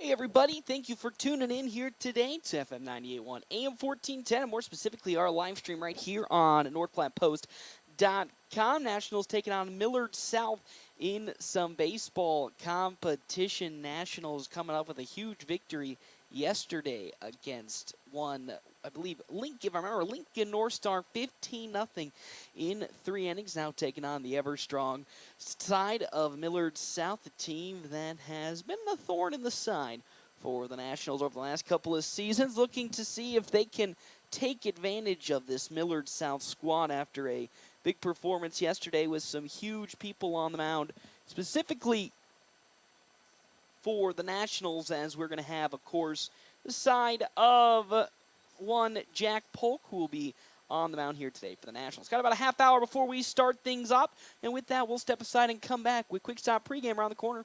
Hey everybody, thank you for tuning in here today to FM 98.1 AM 1410, and more specifically our live stream right here on NorthPlattePost.com. Nationals taking on Millard South in some baseball competition. Nationals coming up with a huge victory yesterday against I believe, Lincoln, if I remember, Lincoln North Star 15-0 in 3 innings. Now taking on the ever-strong side of Millard South, a team that has been a thorn in the side for the Nationals over the last couple of seasons, looking to see if they can take advantage of this Millard South squad after a big performance yesterday with some huge people on the mound, specifically for the Nationals, as we're going to have, of course, the side of one Jack Polk, who will be on the mound here today for the Nationals. Got about a half hour before we start things up, and with that, we'll step aside and come back with Quick Stop pregame around the corner.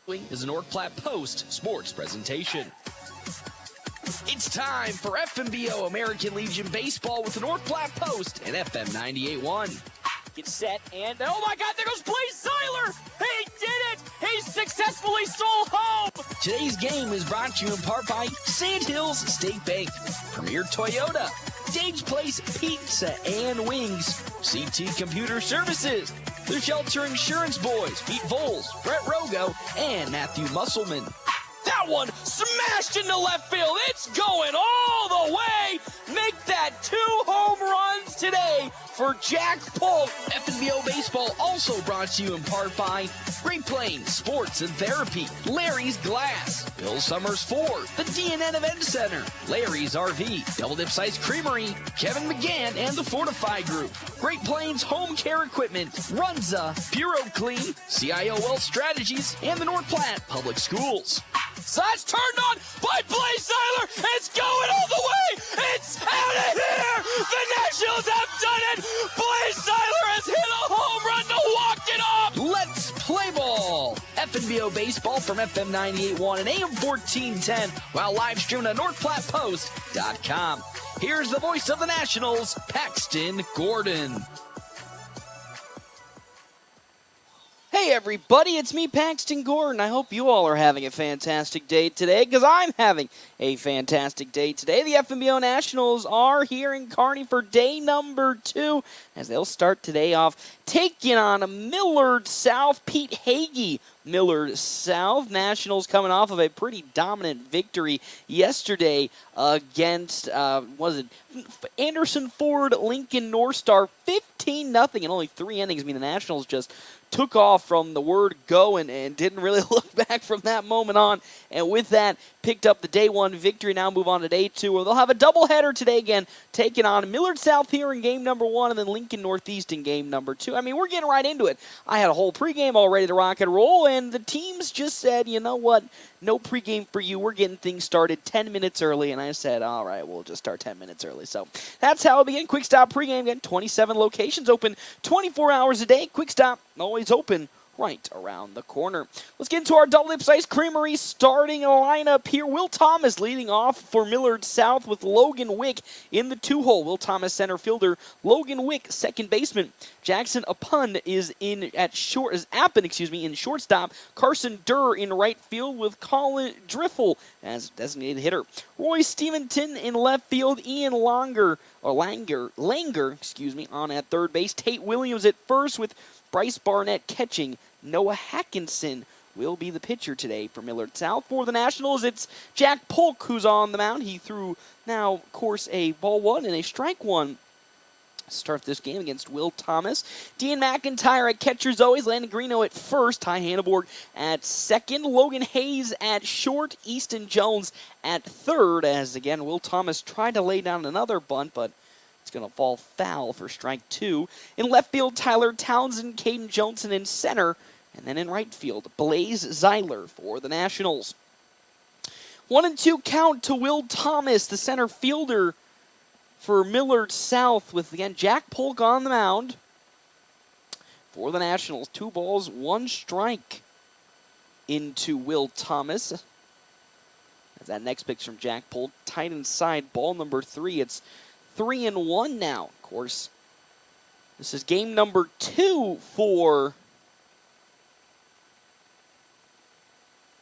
Is a North Platte Post sports presentation. It's time for FNBO American Legion Baseball with the North Platte Post and FM 98.1. Get set, and oh my God, there goes Blaze Seiler! He did it! He successfully stole home! Today's game is brought to you in part by Sandhills State Bank, Premier Toyota, Dave's Place Pizza and Wings, CT Computer Services, the Shelter Insurance Boys, Pete Voles, Brett Rogo, and Matthew Musselman. That one smashed into left field. It's going all the way. Make that 2 home runs today for Jack Polk. FNBO Baseball also brought to you in part by Great Plains Sports and Therapy, Larry's Glass, Bill Summers Ford, the DNN Event Center, Larry's RV, Double Dip Ice Creamery, Kevin McGann and the Fortify Group, Great Plains Home Care Equipment, Runza, Puro Clean, CIO Wealth Strategies, and the North Platte Public Schools. So that's turned on by Blaze Seiler. It's going all the way. It's out of here. The Nationals have done it. Blaze Seiler has hit a home run to walk it off. Let's play ball. FNBO Baseball from FM 98.1 and AM 1410 while live streamed at NorthPlattePost.com. Here's the voice of the Nationals, Paxton Gordon. Hey everybody, it's me, Paxton Gordon. I hope you all are having a fantastic day today, because I'm having a fantastic day today. The FNBO Nationals are here in Kearney for day number 2, as they'll start today off taking on Millard South. Pete Hagee, Millard South. Nationals coming off of a pretty dominant victory yesterday against, Anderson Ford Lincoln North Star, 15-0 in only 3 innings. I mean, the Nationals just took off from the word go and didn't really look back from that moment on. And with that, picked up the day 1 victory. Now move on to day 2, where they'll have a doubleheader today again, taking on Millard South here in game number 1 and then Lincoln Northeast in game number 2. I mean, we're getting right into it. I had a whole pregame all ready to rock and roll, and the teams just said, you know what, no pregame for you. We're getting things started 10 minutes early. And I said, all right, we'll just start 10 minutes early. So that's how it'll begin. Quick Stop pregame. Again, 27 locations open 24 hours a day. Quick Stop always open right around the corner. Let's get into our Double Dip Ice Creamery starting lineup here. Will Thomas leading off for Millard South with Logan Wick in the 2-hole. Will Thomas center fielder, Logan Wick second baseman. Jackson Appin is in shortstop. Carson Durr in right field with Colin Driffle as designated hitter. Roy Steventon in left field. Ian Langer on at third base. Tate Williams at first with Bryce Barnett catching. Noah Hackinson will be the pitcher today for Millard South. For the Nationals, it's Jack Polk who's on the mound. He threw now, of course, a ball 1 and a strike 1. Start this game against Will Thomas. Dean McIntyre at catcher as always. Landon Greeno at first. Ty Hanneborg at second. Logan Hayes at short. Easton Jones at third. As again, Will Thomas tried to lay down another bunt, but it's going to fall foul for strike 2. In left field, Tyler Townsend, Caden Johnson in center. And then in right field, Blaze Zeiler for the Nationals. 1-2 count to Will Thomas, the center fielder for Millard South, with, again, Jack Polk on the mound for the Nationals. 2 balls, 1 strike into Will Thomas. As that next pitch from Jack Polk, tight inside, ball number 3. It's 3-1 now. Of course, this is game number 2 for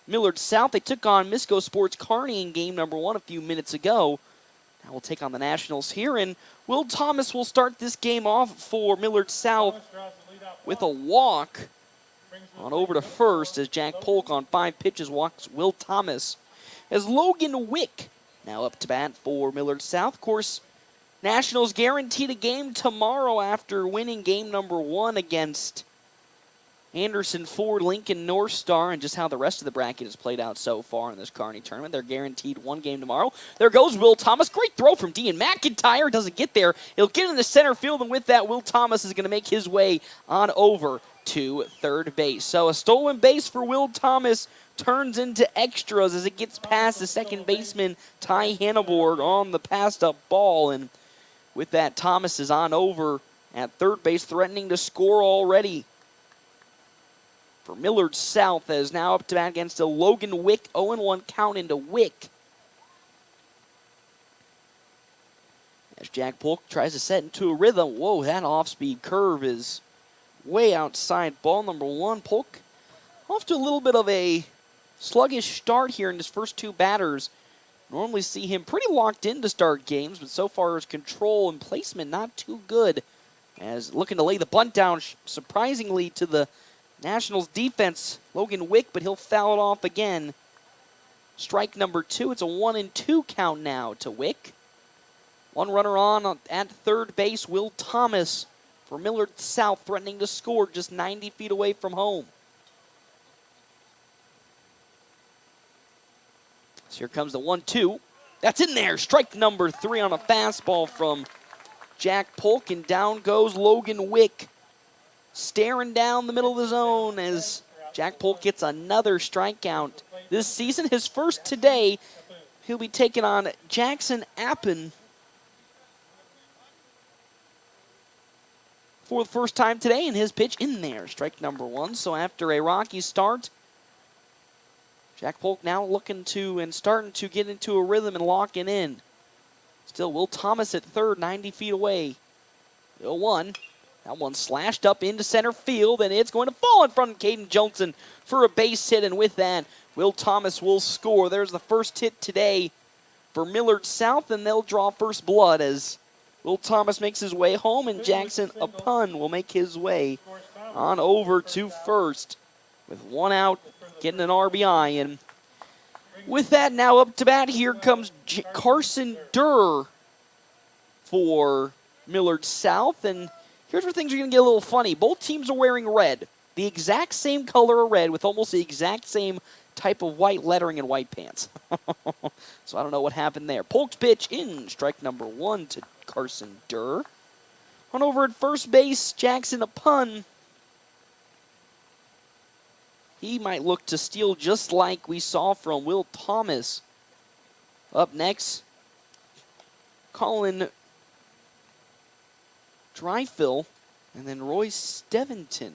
Millard South. They took on Misco Sports Kearney in game number 1 a few minutes ago. Now we'll take on the Nationals here, and Will Thomas will start this game off for Millard South with a walk on over to first as Jack Polk on 5 pitches walks Will Thomas. As Logan Wick now up to bat for Millard South. Of course, Nationals guaranteed a game tomorrow after winning game number 1 against Anderson Ford Lincoln North Star, and just how the rest of the bracket has played out so far in this Kearney tournament. They're guaranteed 1 game tomorrow. There goes Will Thomas. Great throw from Dean McIntyre. Doesn't get there. He'll get in the center field, and with that, Will Thomas is going to make his way on over to third base. So a stolen base for Will Thomas turns into extras as it gets past the second baseman, Ty Hanneborg, on the passed-up ball. And with that, Thomas is on over at third base, threatening to score already for Millard South, as now up to bat against a Logan Wick, 0-1 count into Wick. As Jack Polk tries to set into a rhythm. Whoa, that off-speed curve is way outside. Ball number 1. Polk off to a little bit of a sluggish start here in his first 2 batters. Normally see him pretty locked in to start games, but so far his control and placement not too good. As looking to lay the bunt down, surprisingly, to the Nationals defense, Logan Wick, but he'll foul it off again. Strike number 2. It's a 1-2 count now to Wick. One runner on at third base, Will Thomas for Millard South, threatening to score just 90 feet away from home. So here comes the 1-2. That's in there. Strike number 3 on a fastball from Jack Polk, and down goes Logan Wick, staring down the middle of the zone as Jack Polk gets another strikeout this season. His first today. He'll be taking on Jackson Appen for the first time today, and his pitch in there. Strike number 1. So after a rocky start, Jack Polk now looking to and starting to get into a rhythm and locking in. Still Will Thomas at third, 90 feet away. 0-1. That one slashed up into center field, and it's going to fall in front of Caden Johnson for a base hit, and with that, Will Thomas will score. There's the first hit today for Millard South, and they'll draw first blood as Will Thomas makes his way home, and Jackson Appen will make his way on over to first with 1 out, getting an RBI. And with that, now up to bat, here comes Carson Durr for Millard South. And here's where things are going to get a little funny. Both teams are wearing red, the exact same color of red with almost the exact same type of white lettering and white pants. So I don't know what happened there. Polk's pitch in, strike number 1 to Carson Durr. On over at first base, Jackson Appen. He might look to steal just like we saw from Will Thomas. Up next, Colin Dryfill, and then Roy Steventon.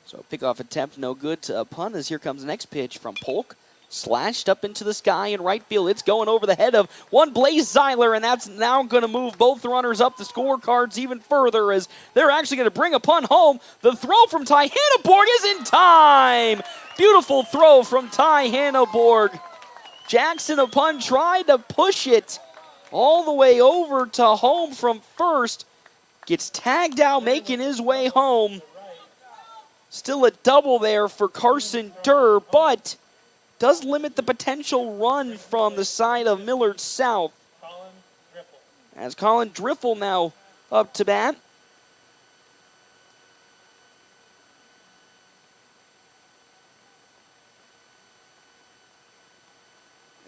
So pickoff attempt no good to Appen, as here comes the next pitch from Polk. Slashed up into the sky in right field. It's going over the head of one Blaze Zeiler, and that's now going to move both runners up the scorecards even further, as they're actually going to bring Appen home. The throw from Ty Hanneborg is in time. Beautiful throw from Ty Hanneborg. Jackson Appen tried to push it all the way over to home from first. Gets tagged out, making his way home. Still a double there for Carson Durr, but does limit the potential run from the side of Millard South. As Colin Driffle now up to bat.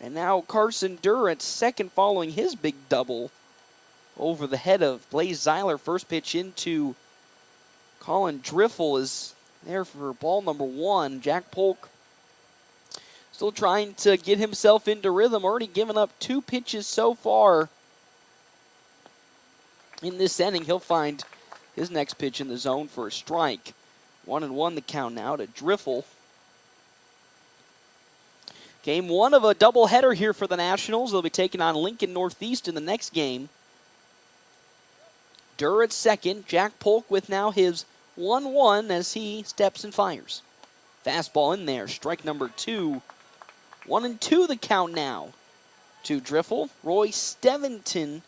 And now Carson Durr at second, following his big double over the head of Blaze Zeiler. First pitch into Colin Driffle is there for ball number 1. Jack Polk still trying to get himself into rhythm. Already given up 2 pitches so far in this inning. He'll find his next pitch in the zone for a strike. 1-1 the count now to Driffle. Game 1 of a doubleheader here for the Nationals. They'll be taking on Lincoln Northeast in the next game. Durr at second. Jack Polk with now his 1-1 as he steps and fires. Fastball in there. Strike number 2. 1-2 the count now to Driffle. Roy Steventon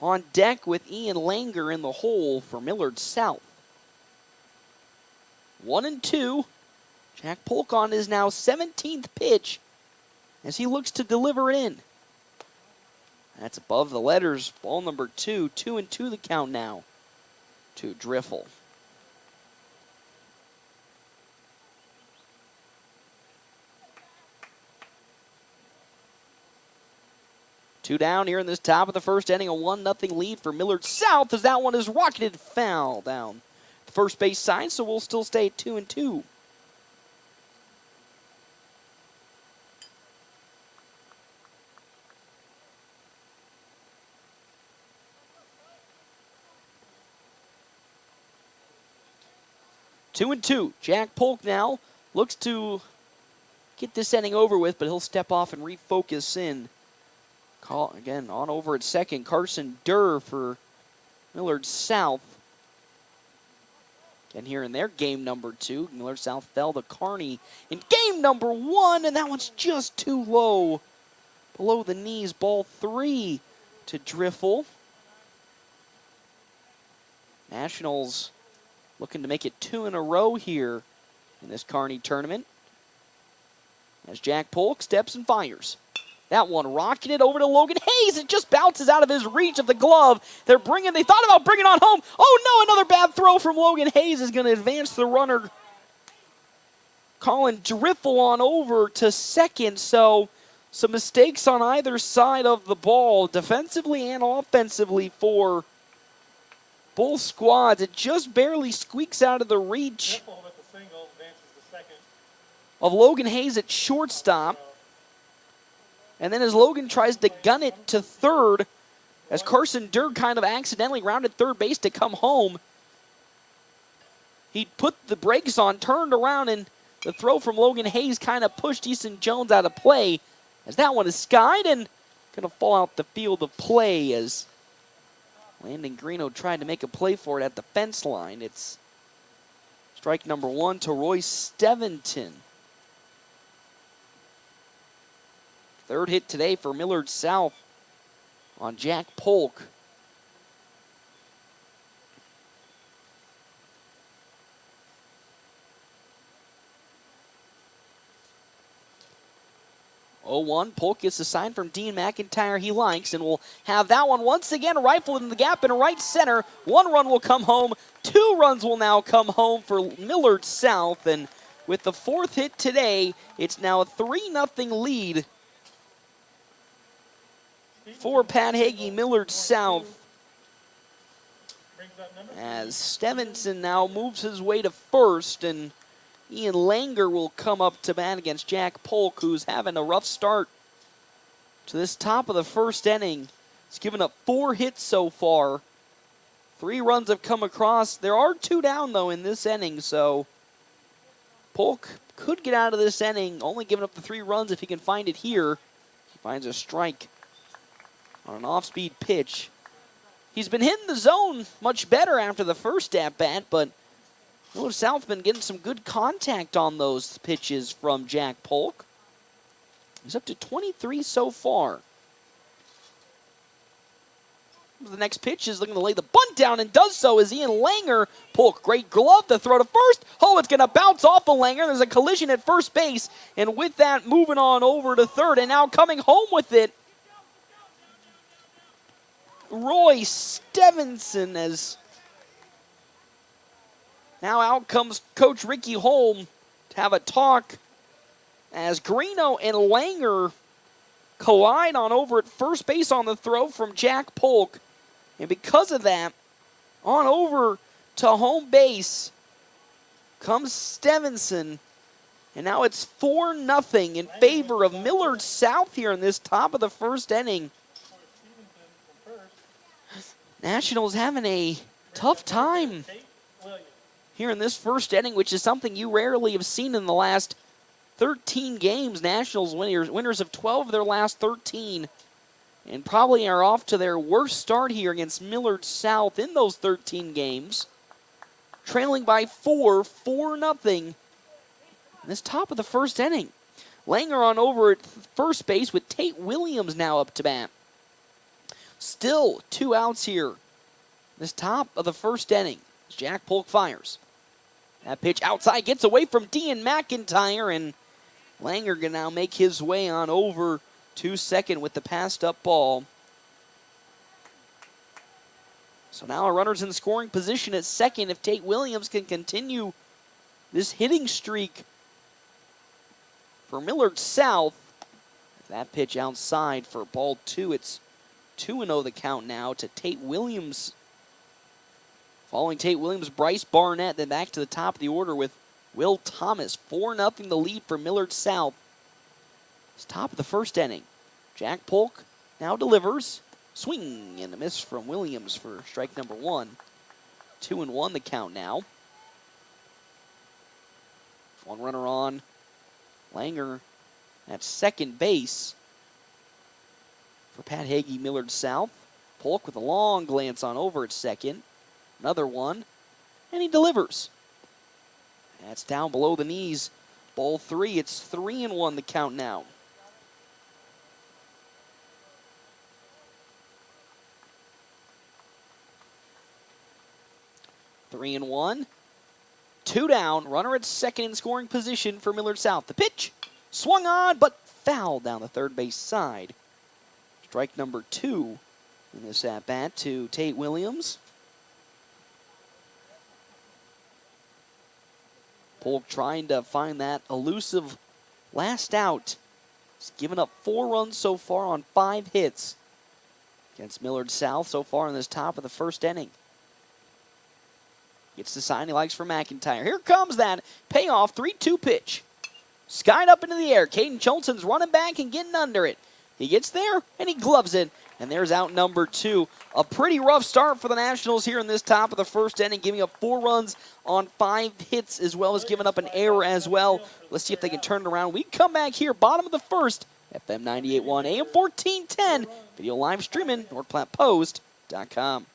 on deck with Ian Langer in the hole for Millard South. 1-2. Jack Polk on his now 17th pitch as he looks to deliver it in. That's above the letters. Ball number 2. 2-2 the count now to Driffle. Two down here in this top of the first inning. A 1-0 lead for Millard South as that one is rocketed foul down the first base side, so we'll still stay at 2-2. 2-2. Jack Polk now looks to get this inning over with, but he'll step off and refocus in. Call again on over at second. Carson Durr for Millard South. And here in their game number 2, Millard South fell to Kearney in game number 1, and that one's just too low. Below the knees, ball 3 to Driffle. Nationals looking to make it 2 in a row here in this Kearney tournament. As Jack Polk steps and fires. That one rocking it over to Logan Hayes. It just bounces out of his reach of the glove. They thought about bringing it on home. Oh no, another bad throw from Logan Hayes is going to advance the runner. Colin Driffle on over to second. So some mistakes on either side of the ball, defensively and offensively for both squads. It just barely squeaks out of the reach of Logan Hayes at shortstop. And then as Logan tries to gun it to third, as Carson Durr kind of accidentally rounded third base to come home, he put the brakes on, turned around, and the throw from Logan Hayes kind of pushed Easton Jones out of play, as that one is skied and going to fall out the field of play as Landon Greeno tried to make a play for it at the fence line. It's strike number 1 to Roy Steventon. Third hit today for Millard South on Jack Polk. Oh, 1. Polk gets a sign from Dean McIntyre he likes, and will have that one once again rifled in the gap in right center. 1 run will come home. 2 runs will now come home for Millard South, and with the 4th hit today, it's now a 3-0 lead for Pat Hagee, Millard South. As Stevenson now moves his way to first, and Ian Langer will come up to bat against Jack Polk, who's having a rough start to this top of the first inning. He's given up 4 hits so far. 3 runs have come across. There are 2 down, though, in this inning, so Polk could get out of this inning, only giving up the 3 runs if he can find it here. He finds a strike on an off-speed pitch. He's been hitting the zone much better after the first at-bat, but Millard South's been getting some good contact on those pitches from Jack Polk. He's up to 23 so far. The next pitch is looking to lay the bunt down, and does so as Ian Langer. Polk, great glove to throw to first. Oh, it's going to bounce off of Langer. There's a collision at first base, and with that, moving on over to third, and now coming home with it, Roy Stevenson, as now out comes Coach Ricky Holm to have a talk as Greeno and Langer collide on over at first base on the throw from Jack Polk. And because of that, on over to home base comes Stevenson. And now it's 4-0 in favor of Millard South here in this top of the first inning. Nationals having a tough time here in this first inning, which is something you rarely have seen in the last 13 games. Nationals winners of 12 of their last 13, and probably are off to their worst start here against Millard South in those 13 games. Trailing by 4-0 in this top of the first inning. Langer on over at first base with Tate Williams now up to bat. Still 2 outs here. This top of the first inning. Jack Polk fires. That pitch outside gets away from Dean McIntyre, and Langer can now make his way on over to second with the passed up ball. So now a runner's in scoring position at second if Tate Williams can continue this hitting streak for Millard South. That pitch outside for ball 2. It's 2-0 the count now to Tate Williams. Following Tate Williams, Bryce Barnett, then back to the top of the order with Will Thomas. 4-0 the lead for Millard South. It's top of the first inning. Jack Polk now delivers. Swing and a miss from Williams for strike number 1. 2-1 the count now. One runner on. Langer at second base for Pat Hagee, Millard South. Polk with a long glance on over at second. Another one, and he delivers. That's down below the knees. Ball 3. It's 3-1 the count now. Three and one. 2 down. Runner at second in scoring position for Millard South. The pitch swung on, but foul down the third base side. Strike number 2 in this at-bat to Tate Williams. Polk trying to find that elusive last out. He's given up 4 runs so far on 5 hits against Millard South so far in this top of the first inning. Gets the sign he likes for McIntyre. Here comes that payoff 3-2 pitch. Skied up into the air. Caden Johnson's running back and getting under it. He gets there and he gloves it. And there's out number 2. A pretty rough start for the Nationals here in this top of the first inning, giving up 4 runs on 5 hits as well as giving up an error as well. Let's see if they can turn it around. We come back here, bottom of the first, FM 98.1 AM 1410. Video live streaming, NorthPlattePost.com.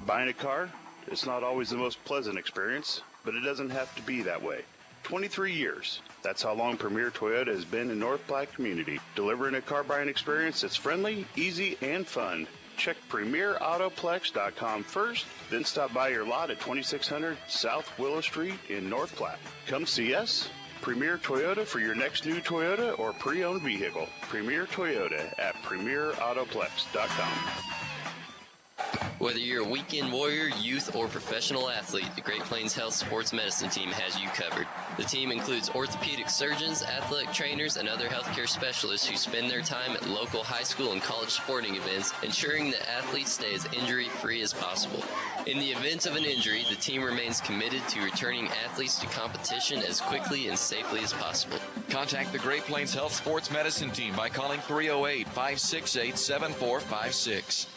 Buying a car, it's not always the most pleasant experience, but it doesn't have to be that way. 23 years. That's how long Premier Toyota has been in North Platte community, delivering a car buying experience that's friendly, easy, and fun. Check PremierAutoplex.com first, then stop by your lot at 2600 South Willow Street in North Platte. Come see us. Premier Toyota for your next new Toyota or pre-owned vehicle. Premier Toyota at PremierAutoplex.com. Whether you're a weekend warrior, youth, or professional athlete, the Great Plains Health Sports Medicine Team has you covered. The team includes orthopedic surgeons, athletic trainers, and other healthcare specialists who spend their time at local high school and college sporting events, ensuring that athletes stay as injury-free as possible. In the event of an injury, the team remains committed to returning athletes to competition as quickly and safely as possible. Contact the Great Plains Health Sports Medicine Team by calling 308-568-7456.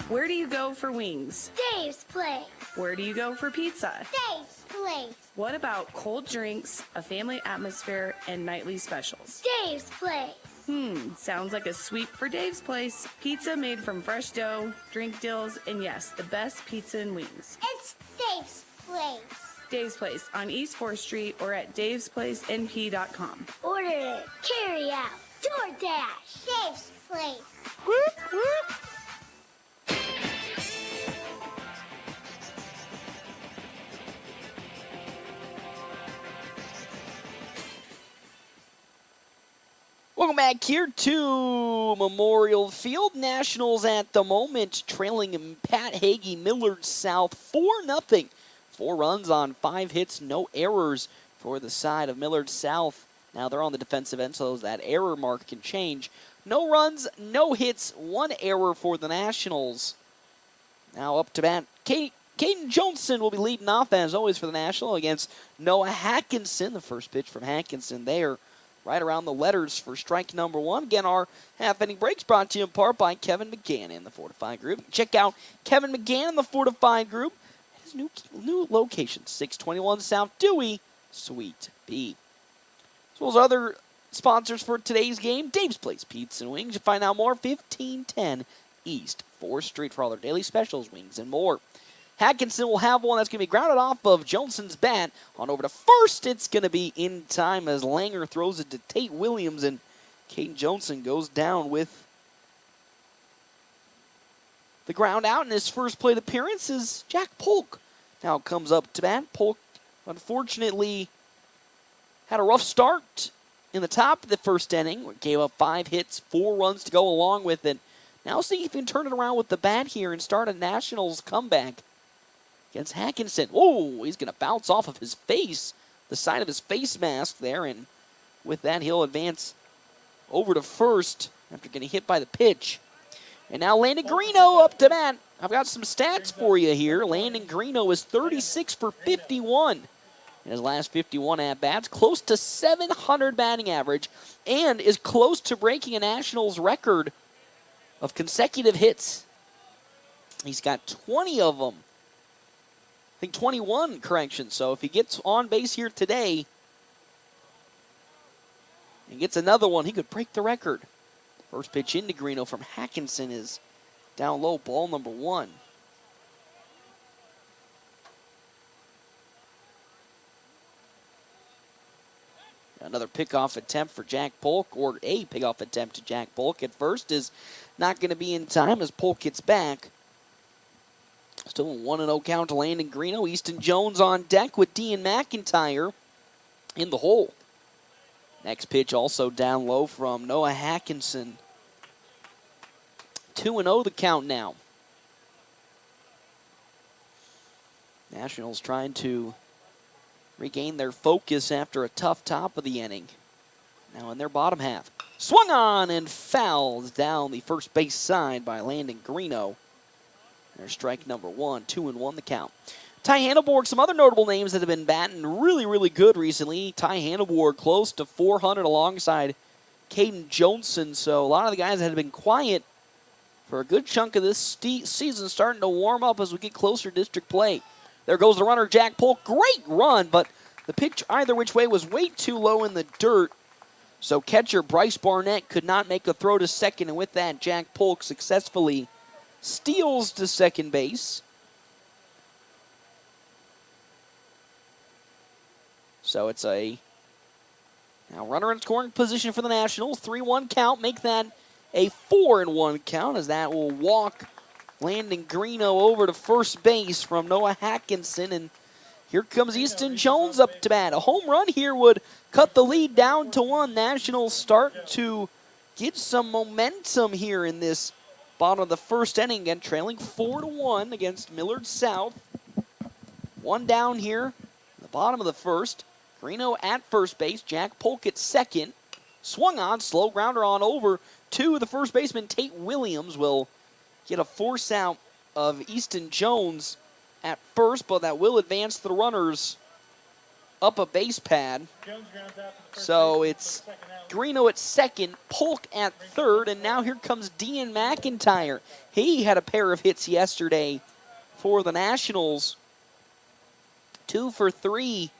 Where do you go for wings? Dave's Place. Where do you go for pizza? Dave's Place. What about cold drinks, a family atmosphere, and nightly specials? Dave's Place. Sounds like a sweep for Dave's Place. Pizza made from fresh dough, drink deals, and yes, the best pizza and wings. It's Dave's Place. Dave's Place on East 4th Street or at davesplacenp.com. Order it, carry out, DoorDash. Dave's Place. Welcome back here to Memorial Field. Nationals at the moment trailing Pat Hagee, Millard South 4-0. 4 runs on 5 hits, no errors for the side of Millard South. Now they're on the defensive end, so that error mark can change. No runs, no hits, 1 error for the Nationals. Now up to bat, Caden Johnson will be leading off as always for the National against Noah Hackinson. The first pitch from Hackinson there. Right around the letters for strike number 1. Again, our half-inning breaks brought to you in part by Kevin McGann in the Fortified Group. Check out Kevin McGann in the Fortified Group at his new location, 621 South Dewey, Suite B. As well as other sponsors for today's game, Dave's Place Pizza and Wings. You find out more, 1510 East 4th Street for all their daily specials, wings, and more. Hackinson will have one that's going to be grounded off of Johnson's bat. On over to first, it's going to be in time as Langer throws it to Tate Williams, and Caden Johnson goes down with the ground out. In his first plate appearance is Jack Polk. Now comes up to bat. Polk, unfortunately, had a rough start in the top of the first inning. Gave up 5 hits, 4 runs to go along with it. Now see if he can turn it around with the bat here and start a Nationals comeback against Hackinson. Oh, he's going to bounce off of his face, the side of his face mask there, and with that he'll advance over to first after getting hit by the pitch. And now Landon Greeno up to bat. I've got some stats for you here. Landon Greeno is 36 for 51 in his last 51 at-bats, close to 700 batting average, and is close to breaking a Nationals record of consecutive hits. He's got 20 of them. I think 21, correction. So if he gets on base here today and gets another one, he could break the record. First pitch into Greeno from Hackinson is down low, ball number 1. Another pickoff attempt for Jack Polk, or a pickoff attempt to Jack Polk at first is not going to be in time as Polk gets back. Still a 1-0 count to Landon Greeno. Easton Jones on deck with Dean McIntyre in the hole. Next pitch also down low from Noah Hackinson. 2-0 the count now. Nationals trying to regain their focus after a tough top of the inning. Now in their bottom half. Swung on and fouled down the first base side by Landon Greeno. There's strike number 1, 2-1 the count. Ty Hanneborg, some other notable names that have been batting really, really good recently. Ty Hanneborg close to 400 alongside Caden Johnson. So a lot of the guys that have been quiet for a good chunk of this season starting to warm up as we get closer to district play. There goes the runner, Jack Polk. Great run, but the pitch either which way was way too low in the dirt. So catcher Bryce Barnett could not make a throw to second, and with that, Jack Polk successfully steals to second base. So it's a now runner in scoring position for the Nationals. 3-1 count. Make that a 4-1 count as that will walk Landon Greeno over to first base from Noah Hackinson. And here comes Easton Jones up to bat. A home run here would cut the lead down to 1. Nationals start to get some momentum here in this bottom of the first inning. Again, trailing 4-1 against Millard South. 1 down here, the bottom of the first. Greeno at first base. Jack Polk at second. Swung on, slow grounder on over to the first baseman. Tate Williams will get a force out of Easton Jones at first, but that will advance the runners up a base pad. So it's Greeno at second, Polk at third, and now here comes Dean McIntyre. He had a pair of hits yesterday for the Nationals. 2 for 3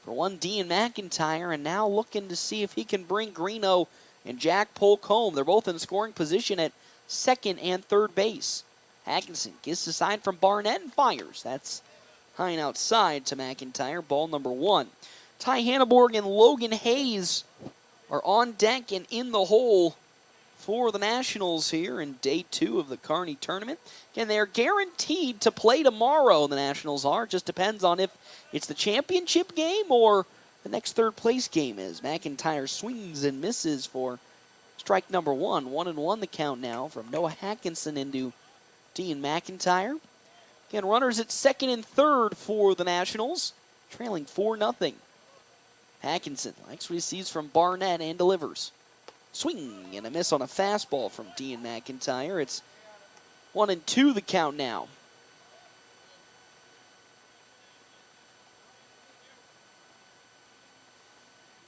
for one Dean McIntyre, and now looking to see if he can bring Greeno and Jack Polk home. They're both in scoring position at second and third base. Hackinson gets the side from Barnett and fires. That's high and outside to McIntyre. Ball number 1. Ty Hanneborg and Logan Hayes are on deck and in the hole for the Nationals here in day 2 of the Kearney tournament. And they're guaranteed to play tomorrow, the Nationals are. Just depends on if it's the championship game or the next third place game is. McIntyre swings and misses for strike number 1. 1-1 the count now from Noah Hackinson into Dean McIntyre. Again, runners at second and third for the Nationals, trailing 4-0. Hackinson likes what he sees from Barnett and delivers. Swing and a miss on a fastball from Dean McIntyre. It's 1-2 the count now.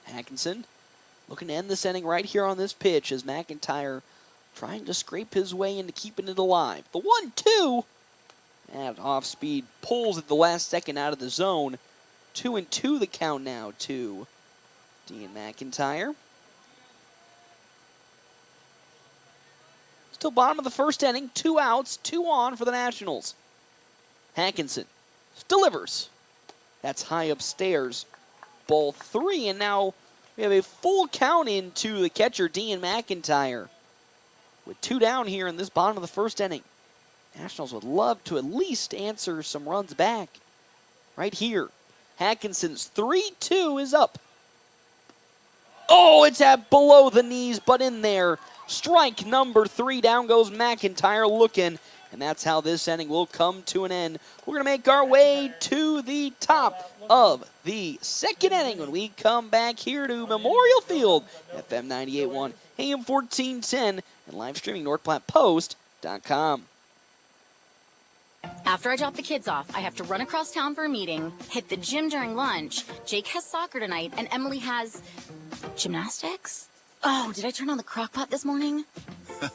Hackinson looking to end this inning right here on this pitch as McIntyre trying to scrape his way into keeping it alive. The 1-2. And off speed pulls at the last second out of the zone. 2-2 the count now to Dean McIntyre. Still bottom of the first inning. 2 outs, 2 on for the Nationals. Hackinson delivers. That's high upstairs. Ball 3, and now we have a full count into the catcher, Dean McIntyre. With 2 down here in this bottom of the first inning. Nationals would love to at least answer some runs back right here. Hackinson's 3-2 is up. Oh, it's at below the knees, but in there. Strike number 3. Down goes McIntyre looking, and that's how this inning will come to an end. We're going to make our way to the top of the second inning when we come back here to Memorial Field, FM 98.1, AM 1410, and live streaming NorthPlattePost.com. After I drop the kids off, I have to run across town for a meeting, hit the gym during lunch. Jake has soccer tonight, and Emily has gymnastics? Oh, did I turn on the crock pot this morning?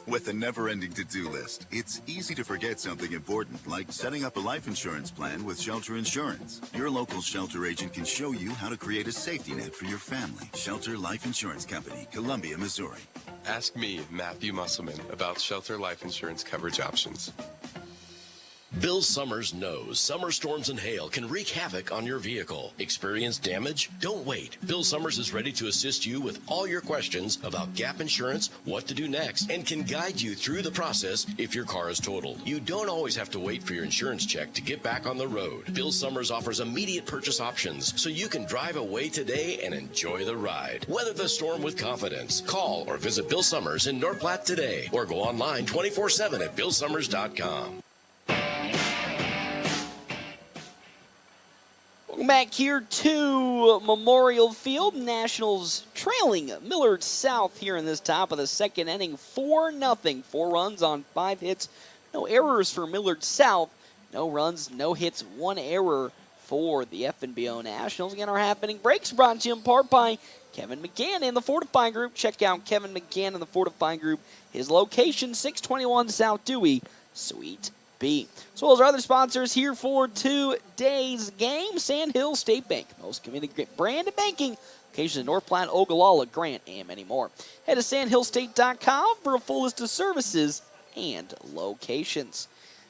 With a never-ending to-do list, it's easy to forget something important, like setting up a life insurance plan with Shelter Insurance. Your local Shelter agent can show you how to create a safety net for your family. Shelter Life Insurance Company, Columbia, Missouri. Ask me, Matthew Musselman, about Shelter Life Insurance coverage options. Bill Summers knows summer storms and hail can wreak havoc on your vehicle. Experience damage? Don't wait. Bill Summers is ready to assist you with all your questions about gap insurance, what to do next, and can guide you through the process if your car is totaled. You don't always have to wait for your insurance check to get back on the road. Bill Summers offers immediate purchase options so you can drive away today and enjoy the ride. Weather the storm with confidence. Call or visit Bill Summers in North Platte today or go online 24/7 at billsummers.com. Welcome back here to Memorial Field. Nationals trailing Millard South here in this top of the second inning. 4-0. 4 runs on 5 hits. No errors for Millard South. No runs, no hits, 1 error for the FNBO Nationals. Again, our happening breaks brought to you in part by Kevin McGann and the Fortify Group. Check out Kevin McGann and the Fortify Group. His location, 621 South Dewey, Suite B. As well as our other sponsors here for today's game. Sandhill State Bank, most convenient brand of banking. Locations in North Platte, Ogallala, Grant, and many more. Head to sandhillstate.com for a full list of services and locations.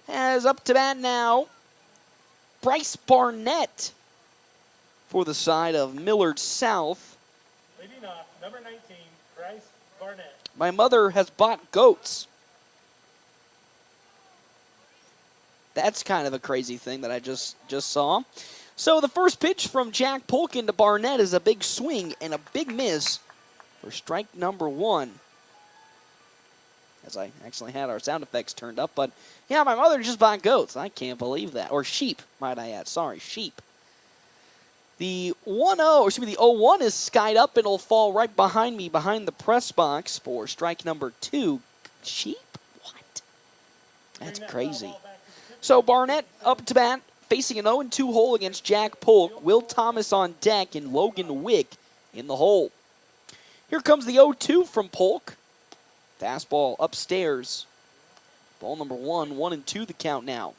As up to bat now, Bryce Barnett for the side of Millard South. Leading off, number 19, Bryce Barnett. My mother has bought goats. That's kind of a crazy thing that I just saw. So the first pitch from Jack Polk into Barnett is a big swing and a big miss for strike number 1. As I actually had our sound effects turned up, but yeah, my mother just bought goats. I can't believe that. Or sheep, might I add. Sorry, sheep. The 0-1 is skied up. It'll fall right behind me, behind the press box for strike number 2. Sheep? What? That's crazy. So Barnett up to bat, facing an 0-2 hole against Jack Polk. Will Thomas on deck and Logan Wick in the hole. Here comes the 0-2 from Polk. Fastball upstairs. Ball number 1, 1-2 the count now.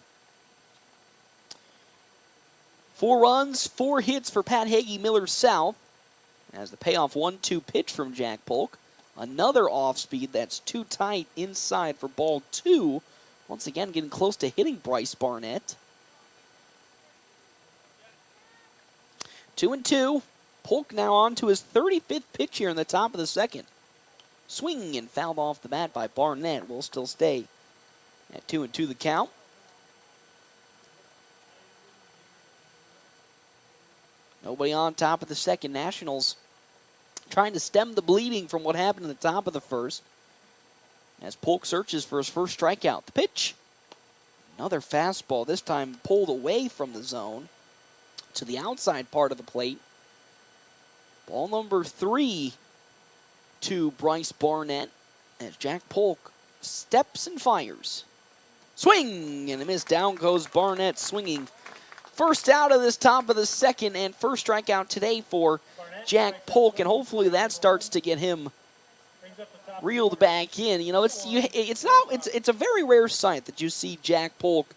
4 runs, 4 hits for Pat Hagee, Millard South. As the payoff 1-2 pitch from Jack Polk. Another off speed that's too tight inside for ball 2. Once again, getting close to hitting Bryce Barnett. 2-2. Polk now on to his 35th pitch here in the top of the second. Swing and fouled off the bat by Barnett. Will still stay at 2-2 the count. Nobody on top of the second. Nationals trying to stem the bleeding from what happened in the top of the first. As Polk searches for his first strikeout. The pitch. Another fastball, this time pulled away from the zone to the outside part of the plate. Ball number 3 to Bryce Barnett as Jack Polk steps and fires. Swing and a miss. Down goes Barnett swinging. First out of this top of the second and first strikeout today for Jack Polk, and hopefully that starts to get him reeled back in. You know, it's a very rare sight that you see Jack Polk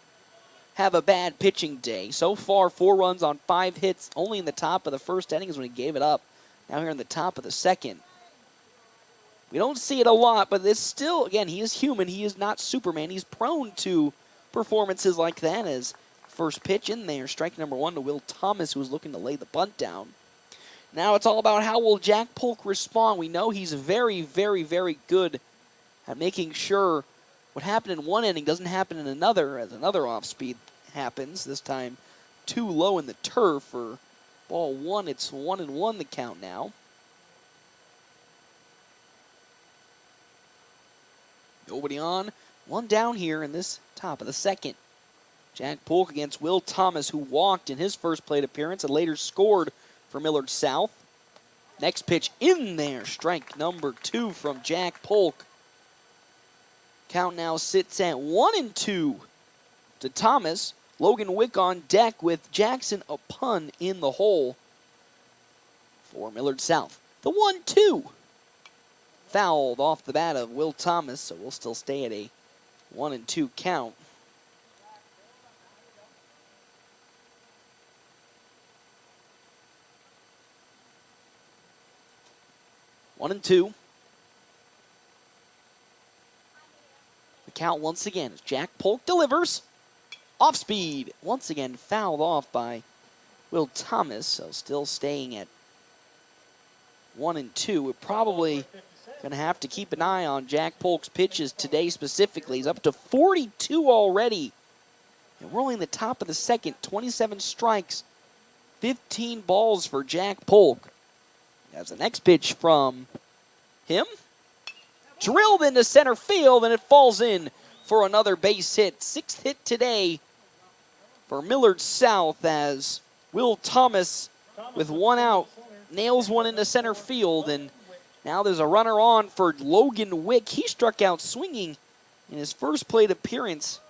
have a bad pitching day. So far, 4 runs on 5 hits, only in the top of the first inning is when he gave it up. Now here in the top of the second. We don't see it a lot, but it's still, again, he is human. He is not Superman. He's prone to performances like that. As first pitch in there, strike number 1 to Will Thomas, who was looking to lay the bunt down. Now it's all about how will Jack Polk respond. We know he's very, very, very good at making sure what happened in one inning doesn't happen in another, as another off-speed happens, this time too low in the turf for ball 1. It's 1-1 the count now. Nobody on. 1 down here in this top of the second. Jack Polk against Will Thomas, who walked in his first plate appearance and later scored for Millard South. Next pitch in there. Strike number 2 from Jack Polk. Count now sits at 1-2 to Thomas. Logan Wick on deck with Jackson Upon in the hole for Millard South. The 1-2. fouled off the bat of Will Thomas, so we'll still stay at a 1-2 count. One and two. The count once again as Jack Polk delivers. Off speed. Once again fouled off by Will Thomas, so still staying at 1 and 2. We're probably going to have to keep an eye on Jack Polk's pitches today specifically. He's up to 42 already. And we're only in the top of the second. 27 strikes, 15 balls for Jack Polk. As the next pitch from him, drilled into center field, and it falls in for another base hit. 6th hit today for Millard South as Will Thomas, with 1 out, nails one into center field, and now there's a runner on for Logan Wick. He struck out swinging in his first plate appearance.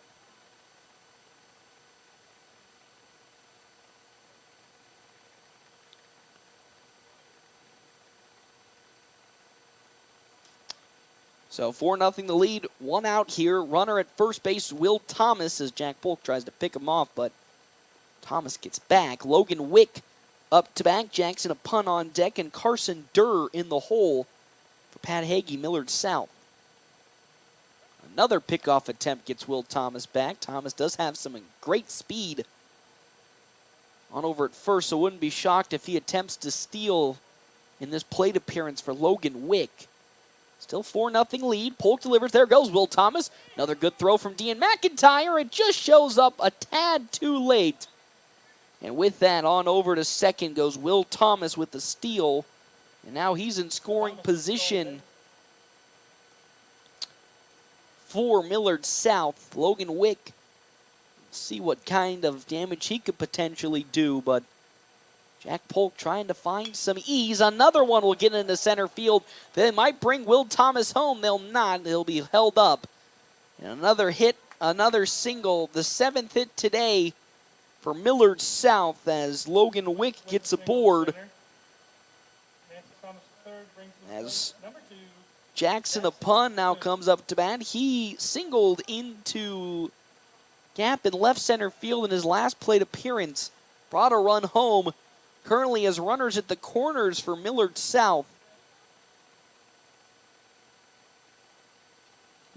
So 4-0 the lead, 1 out here. Runner at first base, Will Thomas, as Jack Polk tries to pick him off, but Thomas gets back. Logan Wick up to back. Jackson a punt on deck, and Carson Durr in the hole for Pat Hagee, Millard South. Another pickoff attempt gets Will Thomas back. Thomas does have some great speed on over at first, so wouldn't be shocked if he attempts to steal in this plate appearance for Logan Wick. Still 4-0 lead. Polk delivers. There goes Will Thomas. Another good throw from Dean McIntyre. It just shows up a tad too late. And with that, on over to second goes Will Thomas with the steal. And now he's in scoring position for Millard South. Logan Wick, see what kind of damage he could potentially do, but Jack Polk trying to find some ease. Another one will get into center field. They might bring Will Thomas home. They'll not. They'll be held up. And another hit, another single. The 7th hit today for Millard South as Logan Wick gets aboard. As Jackson Apun now comes up to bat. He singled into gap in left center field in his last plate appearance. Brought a run home. Currently has runners at the corners for Millard South.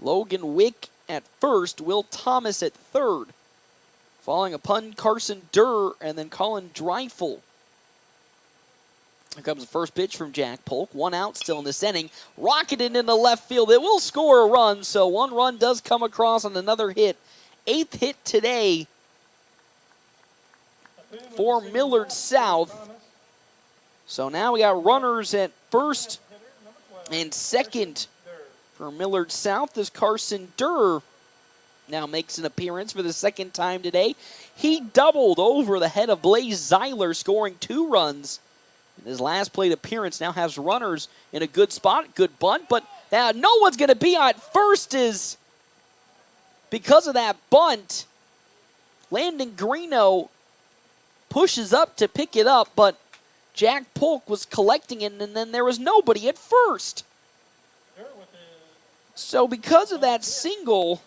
Logan Wick at first, Will Thomas at third. Following upon Carson Durr and then Colin Dreifel. Here comes the first pitch from Jack Polk. 1 out still in this inning. Rocketed into left field. It will score a run, so 1 run does come across on another hit. 8th hit today for Millard South. So now we got runners at first and second for Millard South as Carson Durr now makes an appearance for the second time today. He doubled over the head of Blaze Zeiler, scoring 2 runs in his last plate appearance. Now has runners in a good spot, good bunt, but now no one's going to be at first is because of that bunt. Landon Greeno pushes up to pick it up, but Jack Polk was collecting it, and then there was nobody at first. So because of that single,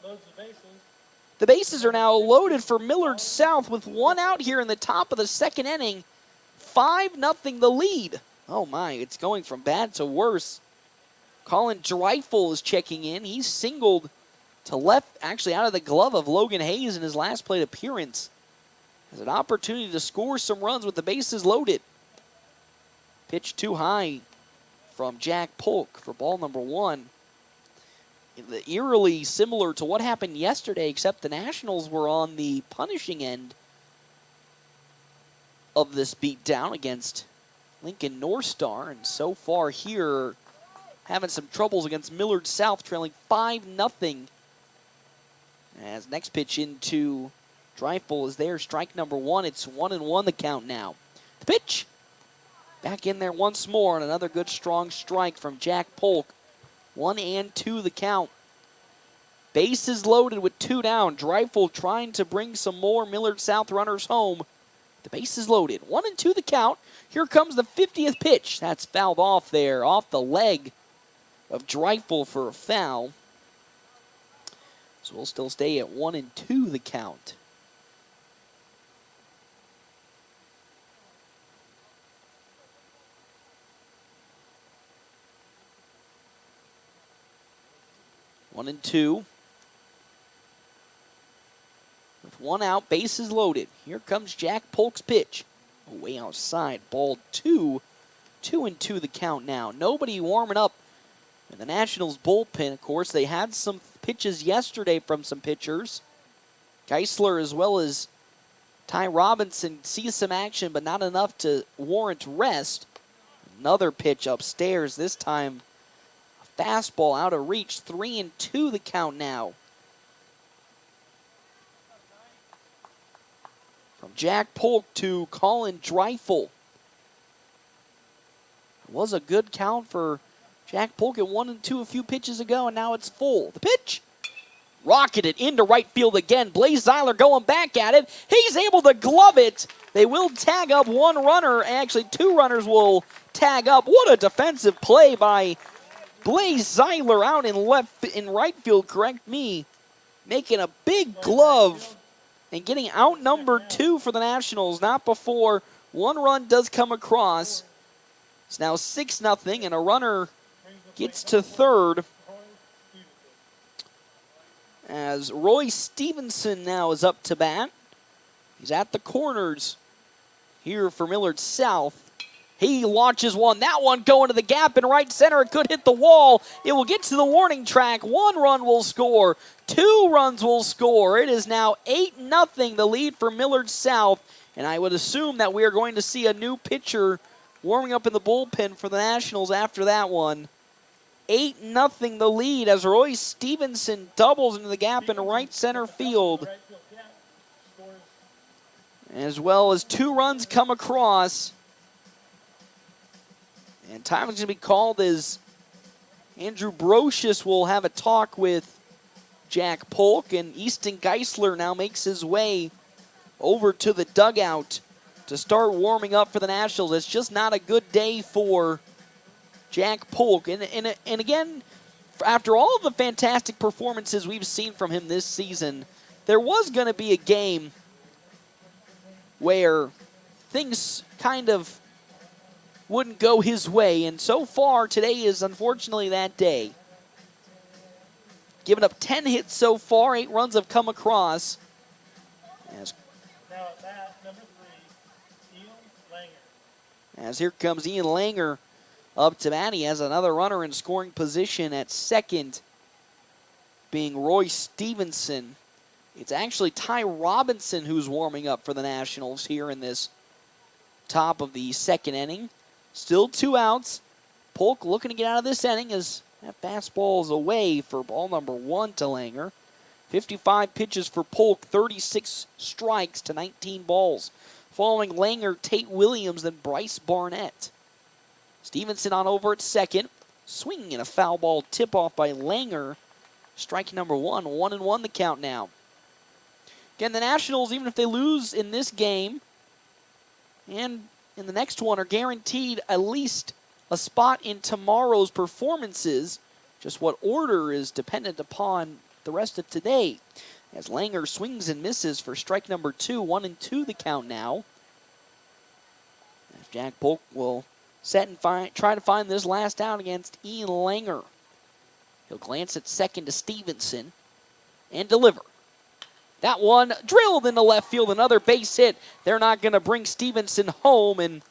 the bases are now loaded for Millard South with 1 out here in the top of the second inning. 5-0 the lead. Oh my, it's going from bad to worse. Colin Dreifel is checking in. He's singled to left, actually out of the glove of Logan Hayes in his last plate appearance. Has an opportunity to score some runs with the bases loaded. Pitch too high from Jack Polk for ball number 1. Eerily similar to what happened yesterday, except the Nationals were on the punishing end of this beatdown against Lincoln North Star. And so far here, having some troubles against Millard South, trailing 5-0. As next pitch into Dreifel is there, strike number 1. It's 1-1 the count now. The pitch back in there once more, and another good strong strike from Jack Polk. 1-2 the count. Bases loaded with 2 down. Dreifel trying to bring some more Millard South runners home. The bases loaded. 1-2 the count. Here comes the 50th pitch. That's fouled off there, off the leg of Dreifel for a foul. So we'll still stay at 1-2 the count. One and two. With one out, bases loaded. Here comes Jack Polk's pitch. Way outside, ball two. 2-2 the count now. Nobody warming up in the Nationals bullpen. Of course, they had some pitches yesterday from some pitchers. Geisler as well as Ty Robinson see some action, but not enough to warrant rest. Another pitch upstairs, this time a fastball out of reach. 3-2 the count now. From Jack Polk to Colin Dreifel. It was a good count for Jack Polk at 1-2 a few pitches ago, and now it's full. The pitch rocketed into right field again. Blaze Zeiler going back at it. He's able to glove it. They will tag up one runner. Actually, two runners will tag up. What a defensive play by Blaze Zeiler out in right field, correct me. Making a big glove and getting outnumbered two for the Nationals. Not before one run does come across. It's now 6-0, and a runner gets to third as Roy Stevenson now is up to bat. He's at the corners here for Millard South. He launches one. That one going to the gap in right center. It could hit the wall. It will get to the warning track. One run will score. Two runs will score. It is now 8-0, the lead for Millard South. And I would assume that we are going to see a new pitcher warming up in the bullpen for the Nationals after that one. 8-0 the lead as Roy Stevenson doubles into the gap in right center field. As well as two runs come across. And time is going to be called as Andrew Brocious will have a talk with Jack Polk, and Easton Geisler now makes his way over to the dugout to start warming up for the Nationals. It's just not a good day for Jack Polk. And again, after all of the fantastic performances we've seen from him this season, there was going to be a game where things kind of wouldn't go his way. And so far, today is unfortunately that day. Given up 10 hits so far, 8 runs have come across. As here comes Ian Langer up to bat. He has another runner in scoring position at second, being Roy Stevenson. It's actually Ty Robinson who's warming up for the Nationals here in this top of the second inning. Still 2 outs. Polk looking to get out of this inning as that fastball is away for ball number 1 to Langer. 55 pitches for Polk, 36 strikes to 19 balls. Following Langer, Tate Williams, then Bryce Barnett. Stevenson on over at second. Swinging a foul ball tip-off by Langer. Strike number 1, 1-1 the count now. Again, the Nationals, even if they lose in this game and in the next one, are guaranteed at least a spot in tomorrow's performances. Just what order is dependent upon the rest of today. As Langer swings and misses for strike number 2, 1-2 the count now. As Jack Polk will set and try to find this last out against Ian Langer. He'll glance at second to Stevenson and deliver. That one drilled into left field, another base hit. They're not going to bring Stevenson home, and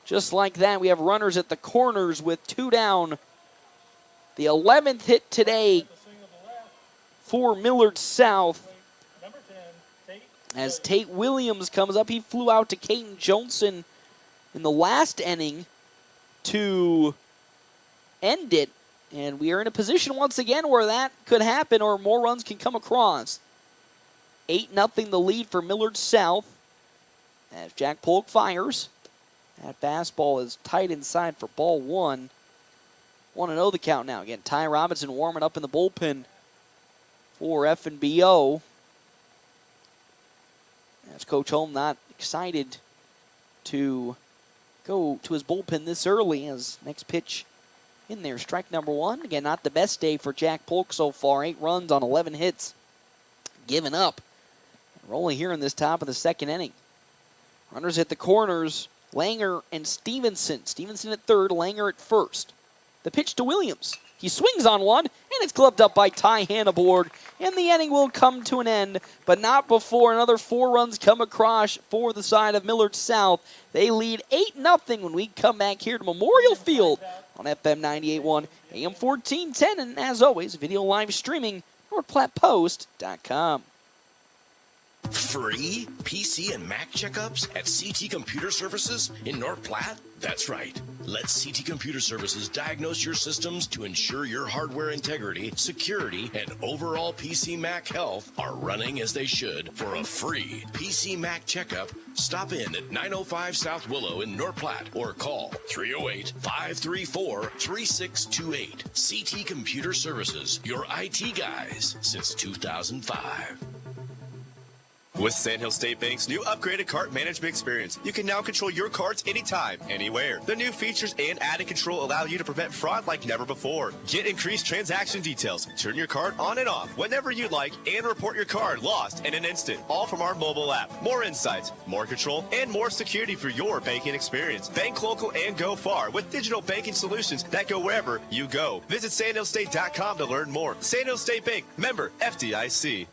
just like that, we have runners at the corners with 2 down. The 11th hit today for Millard South. As Tate Williams comes up, he flew out to Caden Johnson in the last inning to end it. And we are in a position once again where that could happen or more runs can come across. 8-0 the lead for Millard South as Jack Polk fires. That fastball is tight inside for ball 1. 1-0 the count now. Again, Ty Robinson warming up in the bullpen for FNBO. As Coach Holm not excited to go to his bullpen this early as next pitch in there. Strike number one. Again, not the best day for Jack Polk so far. 8 runs on 11 hits. Given up. Rolling here in this top of the second inning. Runners at the corners. Langer and Stevenson. Stevenson at third, Langer at first. The pitch to Williams. He swings on one, and it's gloved up by Ty Hanneborg. And the inning will come to an end, but not before another 4 runs come across for the side of Millard South. They lead 8-0 when we come back here to Memorial Field on FM 98.1, AM 1410, and as always, video live streaming, NorthPlattePost.com. Free PC and Mac checkups at CT Computer Services in North Platte? That's right. Let CT Computer Services diagnose your systems to ensure your hardware integrity, security, and overall PC Mac health are running as they should. For a free PC Mac checkup, stop in at 905 South Willow in North Platte or call 308-534-3628. CT Computer Services, your IT guys since 2005. With Sandhill State Bank's new upgraded cart management experience, you can now control your carts anytime, anywhere. The new features and added control allow you to prevent fraud like never before. Get increased transaction details, turn your card on and off whenever you like, and report your card lost in an instant, all from our mobile app. More insights, more control, and more security for your banking experience. Bank local and go far with digital banking solutions that go wherever you go. Visit sandhillstate.com to learn more. Sandhill State Bank, member FDIC.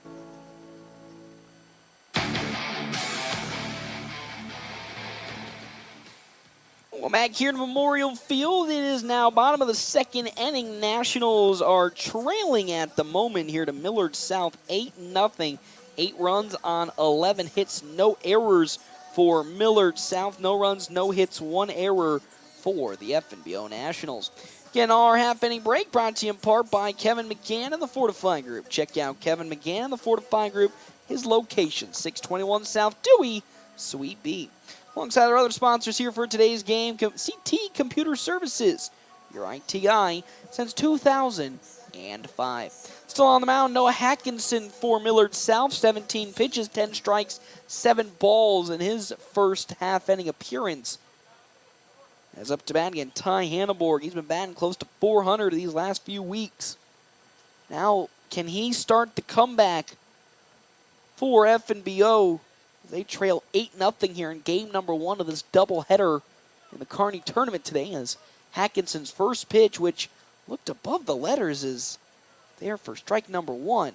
Well, back here to Memorial Field, it is now bottom of the second inning. Nationals are trailing at the moment here to Millard South, 8-0. 8 runs on 11 hits, no errors for Millard South. No runs, no hits, 1 error for the FNBO Nationals. Again, our half-inning break brought to you in part by Kevin McGann and the Fortify Group. Check out Kevin McGann and the Fortify Group. His location, 621 South Dewey, Suite B. Alongside our other sponsors here for today's game, CT Computer Services, your IT guy since 2005. Still on the mound, Noah Hackinson for Millard South, 17 pitches, 10 strikes, 7 balls in his first half-inning appearance. As up to bat again, Ty Hanneborg. He's been batting close to 400 these last few weeks. Now, can he start the comeback for FNBO? They trail 8-0 here in game number 1 of this doubleheader in the Kearney tournament today, as Hackinson's first pitch, which looked above the letters, is there for strike number 1.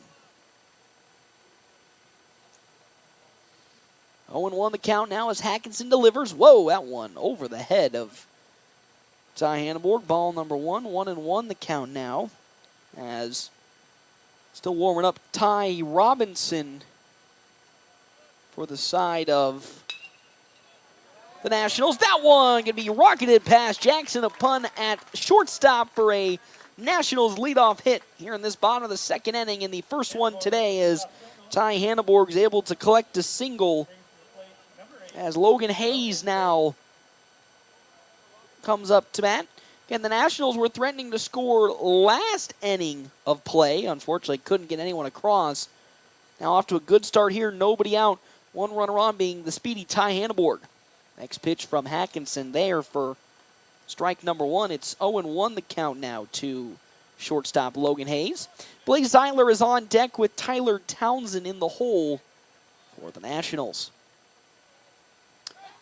0-1 the count now as Hackinson delivers. Whoa, that one over the head of Ty Hanneborg. Ball number 1, 1-1 the count now, as still warming up Ty Robinson for the side of the Nationals. That one going to be rocketed past Jackson. A pun at shortstop for a Nationals leadoff hit here in this bottom of the second inning. And the first one today is Ty Hanneborg is able to collect a single as Logan Hayes now comes up to bat. Again, the Nationals were threatening to score last inning of play. Unfortunately, couldn't get anyone across. Now off to a good start here. Nobody out. 1 runner on being the speedy Ty Hanneborg. Next pitch from Hackinson there for strike number 1. It's 0-1 the count now to shortstop Logan Hayes. Blaze Zeiler is on deck with Tyler Townsend in the hole for the Nationals.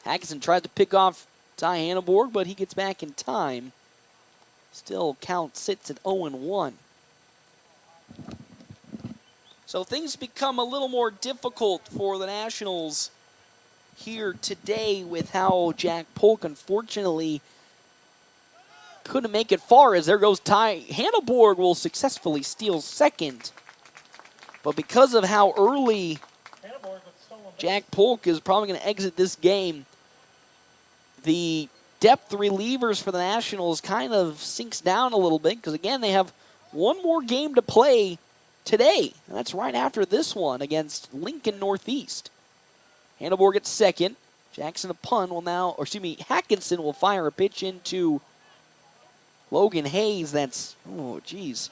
Hackinson tries to pick off Ty Hanneborg, but he gets back in time. Still count sits at 0-1. So things become a little more difficult for the Nationals here today with how Jack Polk, unfortunately, couldn't make it far, as there goes Ty Hanneborg will successfully steal second. But because of how early Jack Polk is probably going to exit this game, the depth relievers for the Nationals kind of sinks down a little bit, because again, they have one more game to play today, and that's right after this one against Lincoln Northeast. Hanneborg at second. Jackson a punt will now, or excuse me, Hackinson will fire a pitch into Logan Hayes. That's, oh geez,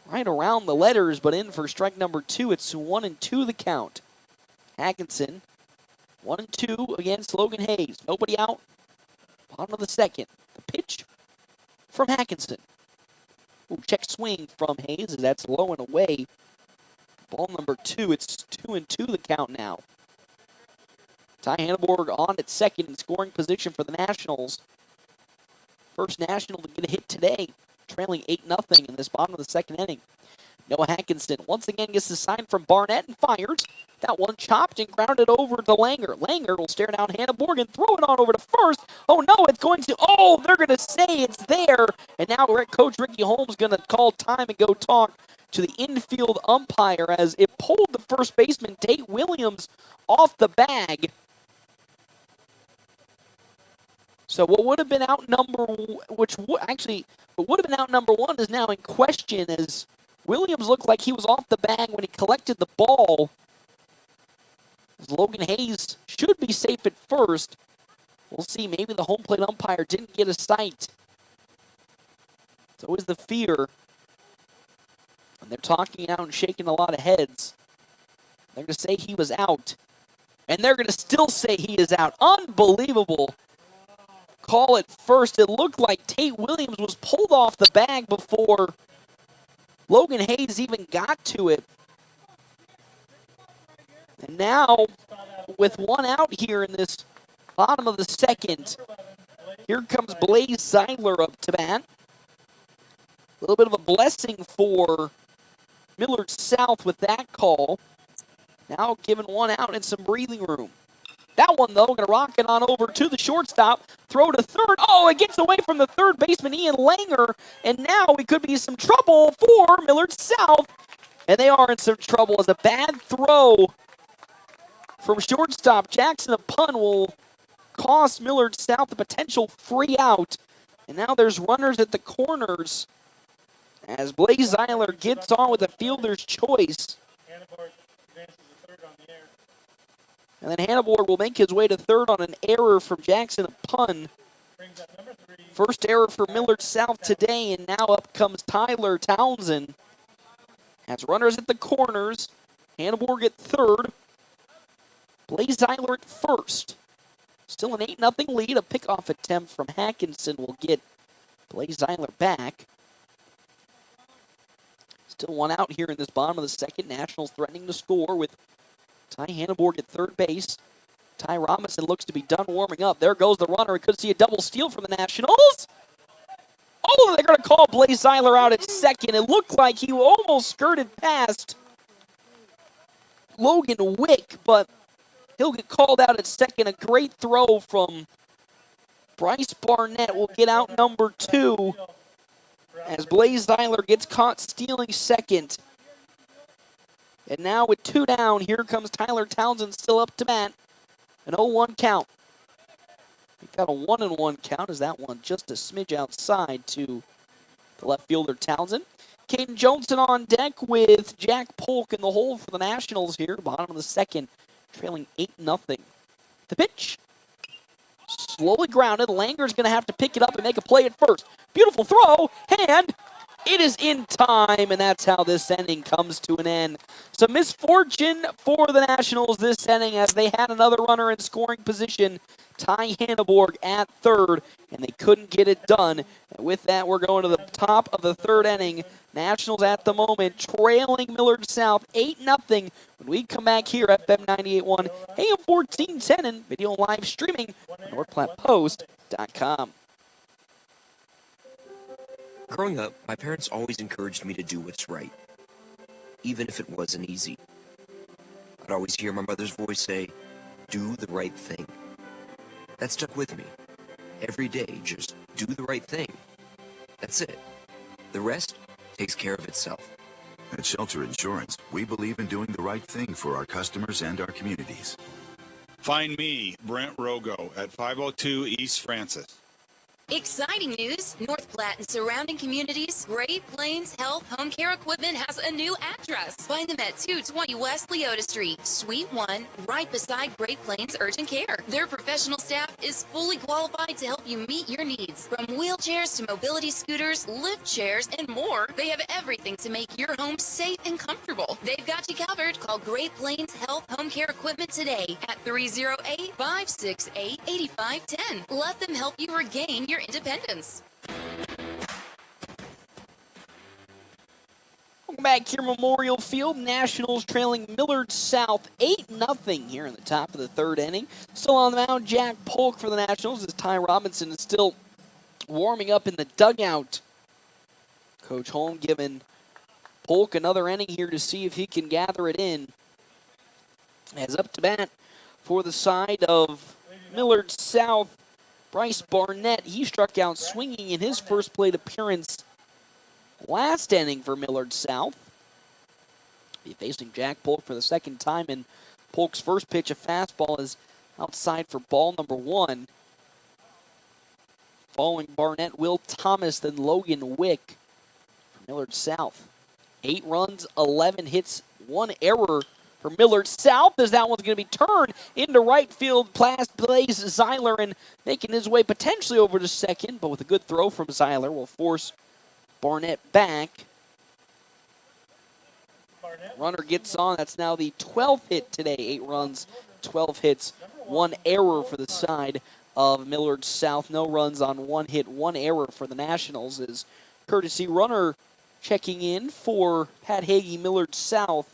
right around the letters, but in for strike number 2. It's 1-2 the count. Hackinson, 1-2 against Logan Hayes. Nobody out. Bottom of the second. The pitch from Hackinson. Ooh, check swing from Hayes. That's low and away. Ball number 2. It's 2-2 the count now. Ty Hanneborg on at second in scoring position for the Nationals. First National to get a hit today, trailing 8-0 in this bottom of the second inning. Noah Hackinson once again gets the sign from Barnett and fires. That one chopped and grounded over to Langer. Langer will stare down Hanneborg and throw it on over to first. Oh no, it's going to, oh, they're going to say it's there. And now Coach Ricky Holmes going to call time and go talk to the infield umpire as it pulled the first baseman, Tate Williams, off the bag. So what would have been out number, what would have been out number 1 is now in question as Williams looked like he was off the bag when he collected the ball. As Logan Hayes should be safe at first. We'll see, maybe the home plate umpire didn't get a sight. It's always the fear. And they're talking out and shaking a lot of heads. They're going to say he was out. And they're going to still say he is out. Unbelievable call at first. It looked like Tate Williams was pulled off the bag before Logan Hayes even got to it. And now, with one out here in this bottom of the second, here comes Blaze Zeidler up to bat. A little bit of a blessing for Millard South with that call. Now given one out and some breathing room. That one, though, going to rock it on over to the shortstop. Throw to third. Oh, it gets away from the third baseman, Ian Langer. And now we could be in some trouble for Millard South. And they are in some trouble as a bad throw from shortstop Jackson. A pun will cost Millard South the potential free out. And now there's runners at the corners as Blaze Zeiler gets on with a fielder's choice. And then Hanneborg will make his way to third on an error from Jackson, a pun. First error for Millard South today, and now up comes Tyler Townsend. Has runners at the corners. Hanneborg at third. Blaze Zeiler at first. Still an 8-0 lead. A pickoff attempt from Hackinson will get Blaze Zeiler back. Still one out here in this bottom of the second. Nationals threatening to score with Ty Hanneborg at third base. Ty Robinson looks to be done warming up. There goes the runner. We could see a double steal from the Nationals. Oh, they're going to call Blaze Zeiler out at second. It looked like he almost skirted past Logan Wick, but he'll get called out at second. A great throw from Bryce Barnett will get out number 2 as Blaze Zeiler gets caught stealing second. And now with 2 down, here comes Tyler Townsend still up to bat. An 0-1 count. We've got a 1-1 count as that one just a smidge outside to the left fielder Townsend. Caden Johnson on deck with Jack Polk in the hole for the Nationals here. Bottom of the second, trailing 8-0. The pitch. Slowly grounded. Langer's going to have to pick it up and make a play at first. Beautiful throw, and it is in time, and that's how this inning comes to an end. Some misfortune for the Nationals this inning as they had another runner in scoring position, Ty Hanneborg at third, and they couldn't get it done. And with that, we're going to the top of the third inning. Nationals at the moment trailing Millard South 8-0. When we come back here at FM 98.1, AM 1410, and video live streaming on NorthPlattePost.com. Growing up, my parents always encouraged me to do what's right, even if it wasn't easy. I'd always hear my mother's voice say, "Do the right thing." That stuck with me. Every day, just do the right thing. That's it. The rest takes care of itself. At Shelter Insurance, we believe in doing the right thing for our customers and our communities. Find me, Brent Rogo, at 502 East Francis. Exciting news! North Platte and surrounding communities, Great Plains Health Home Care Equipment has a new address. Find them at 220 West Leota Street, Suite 1, right beside Great Plains Urgent Care. Their professional staff is fully qualified to help you meet your needs. From wheelchairs to mobility scooters, lift chairs, and more, they have everything to make your home safe and comfortable. They've got you covered. Call Great Plains Health Home Care Equipment today at 308-568-8510. Let them help you regain your independence. Welcome back here, Memorial Field. Nationals trailing Millard South 8-0 here in the top of the third inning. Still on the mound, Jack Polk for the Nationals as Ty Robinson is still warming up in the dugout. Coach Holm giving Polk another inning here to see if he can gather it in. As up to bat for the side of Millard South, Bryce Barnett. He struck out swinging in his first plate appearance last inning for Millard South. Be facing Jack Polk for the second time, and Polk's first pitch, a fastball, is outside for ball number 1. Following Barnett, Will Thomas, then Logan Wick for Millard South. 8 runs, 11 hits, 1 error for Millard South, as that one's going to be turned into right field. Blaze Zeiler, and making his way potentially over to second, but with a good throw from Zeiler will force Barnett back. Runner gets on. That's now the 12th hit today. 8 runs, 12 hits, 1 error for the side of Millard South. No runs on 1 hit, 1 error for the Nationals, as courtesy runner checking in for Pat Hagee, Millard South.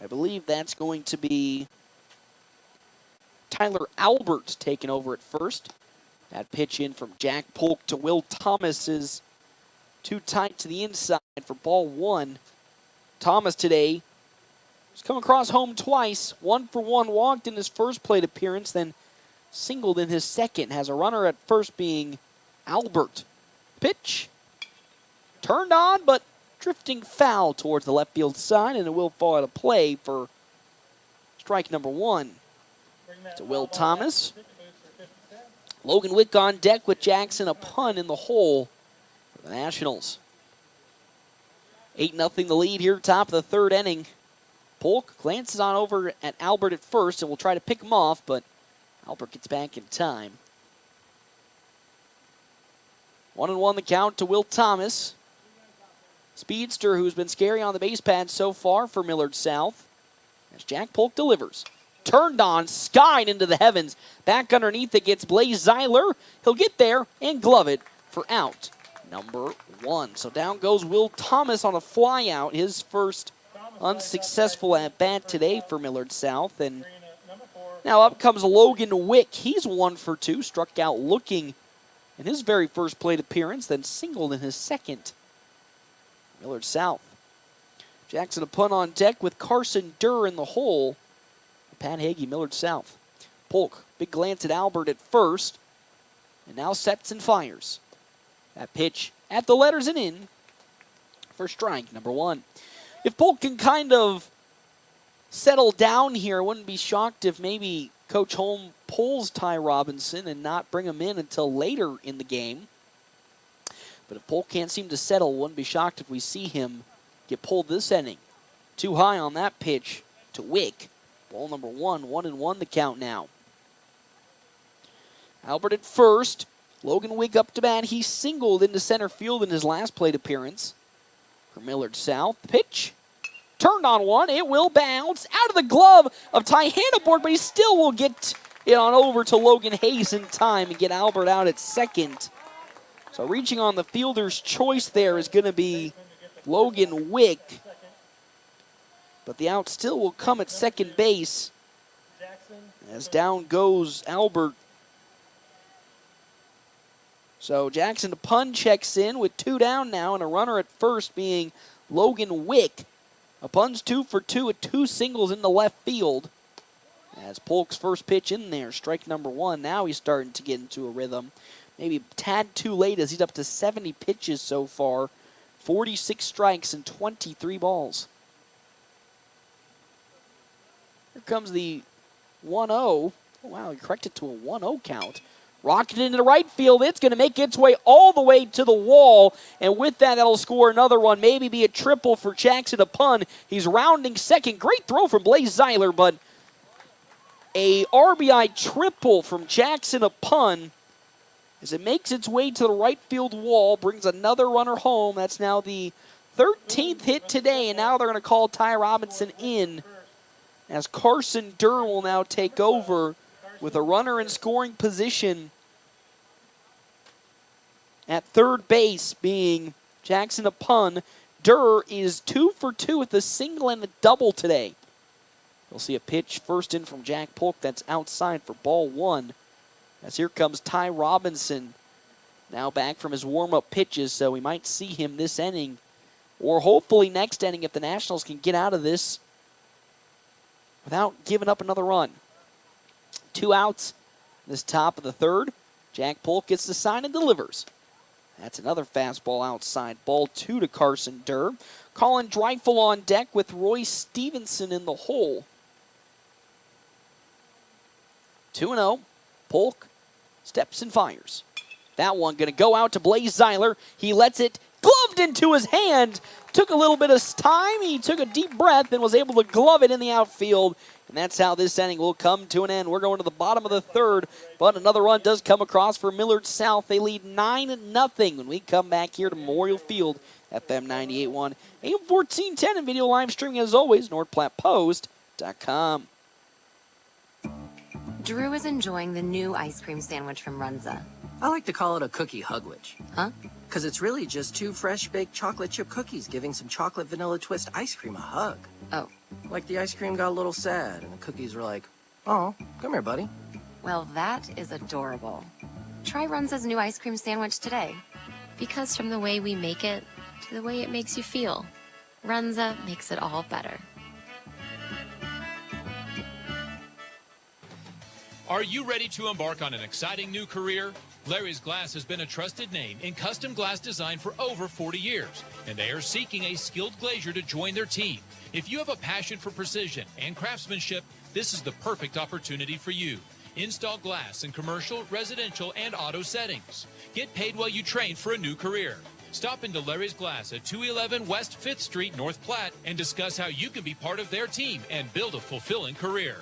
I believe that's going to be Tyler Albert taking over at first. That pitch in from Jack Polk to Will Thomas is too tight to the inside for ball 1. Thomas today has come across home twice. 1 for 1 walked in his first plate appearance, then singled in his second. Has a runner at first being Albert. Pitch turned on, but drifting foul towards the left field side, and it will fall out of play for strike number 1. To Will Thomas. Logan Wick on deck with Jackson a pun in the hole for the Nationals. 8-0 the lead here, top of the third inning. Polk glances on over at Albert at first and will try to pick him off, but Albert gets back in time. 1-1 the count to Will Thomas. Speedster, who's been scary on the base pad so far for Millard South, as Jack Polk delivers. Turned on, skied into the heavens. Back underneath it gets Blaze Zeiler. He'll get there and glove it for out number 1. So down goes Will Thomas on a fly out, his first unsuccessful at bat today for Millard South. And now up comes Logan Wick. He's 1 for 2, struck out looking in his very first plate appearance, then singled in his second. Millard South. Jackson a punt on deck with Carson Durr in the hole. Pat Hagee, Millard South. Polk, big glance at Albert at first, and now sets and fires. That pitch at the letters and in for strike number 1. If Polk can kind of settle down here, I wouldn't be shocked if maybe Coach Holm pulls Ty Robinson and not bring him in until later in the game. But if Polk can't seem to settle, wouldn't be shocked if we see him get pulled this inning. Too high on that pitch to Wick. Ball number 1, 1-1 the count now. Albert at first. Logan Wick up to bat. He singled into center field in his last plate appearance for Millard South. Pitch turned on one. It will bounce out of the glove of Ty Hannibord, but he still will get it on over to Logan Hayes in time and get Albert out at second. So reaching on the fielder's choice there is going to be Logan Wick. But the out still will come at second base as down goes Albert. So Jackson to pun checks in with 2 down now, and a runner at first being Logan Wick. A pun's 2 for 2 with 2 singles in the left field. As Polk's first pitch in there, strike number 1. Now he's starting to get into a rhythm. Maybe a tad too late as he's up to 70 pitches so far. 46 strikes and 23 balls. Here comes the 1-0. Oh, wow, he corrected to a 1-0 count. Rocketed into the right field. It's going to make its way all the way to the wall. And with that, that'll score another run. Maybe be a triple for Jackson a pun. He's rounding second. Great throw from Blaze Zeiler, but a RBI triple from Jackson a pun as it makes its way to the right field wall. Brings another runner home. That's now the 13th hit today. And now they're going to call Ty Robinson in, as Carson Durr will now take over with a runner in scoring position. At third base being Jackson Apun. Durr is 2 for 2 with a single and a double today. You'll see a pitch first in from Jack Polk that's outside for ball 1. As here comes Ty Robinson, now back from his warm-up pitches, so we might see him this inning, or hopefully next inning if the Nationals can get out of this without giving up another run. 2 outs, this top of the third. Jack Polk gets the sign and delivers. That's another fastball outside. Ball 2 to Carson Durr. Colin Dreifel on deck with Roy Stevenson in the hole. 2-0. Polk steps and fires. That one going to go out to Blaze Zeiler. He lets it gloved into his hand. Took a little bit of time. He took a deep breath and was able to glove it in the outfield. And that's how this inning will come to an end. We're going to the bottom of the third, but another run does come across for Millard South. They lead 9-0 when we come back here to Memorial Field, FM 98.1, AM 1410, and video live streaming as always, NorthPlattePost.com. Drew is enjoying the new ice cream sandwich from Runza. I like to call it a cookie hugwich. Huh? Because it's really just 2 fresh baked chocolate chip cookies giving some chocolate vanilla twist ice cream a hug. Oh. Like the ice cream got a little sad and the cookies were like, oh, come here, buddy. Well, that is adorable. Try Runza's new ice cream sandwich today. Because from the way we make it to the way it makes you feel, Runza makes it all better. Are you ready to embark on an exciting new career? Larry's Glass has been a trusted name in custom glass design for over 40 years, and they are seeking a skilled glazier to join their team. If you have a passion for precision and craftsmanship, this is the perfect opportunity for you. Install glass in commercial, residential, and auto settings. Get paid while you train for a new career. Stop into Larry's Glass at 211 West 5th Street, North Platte, and discuss how you can be part of their team and build a fulfilling career.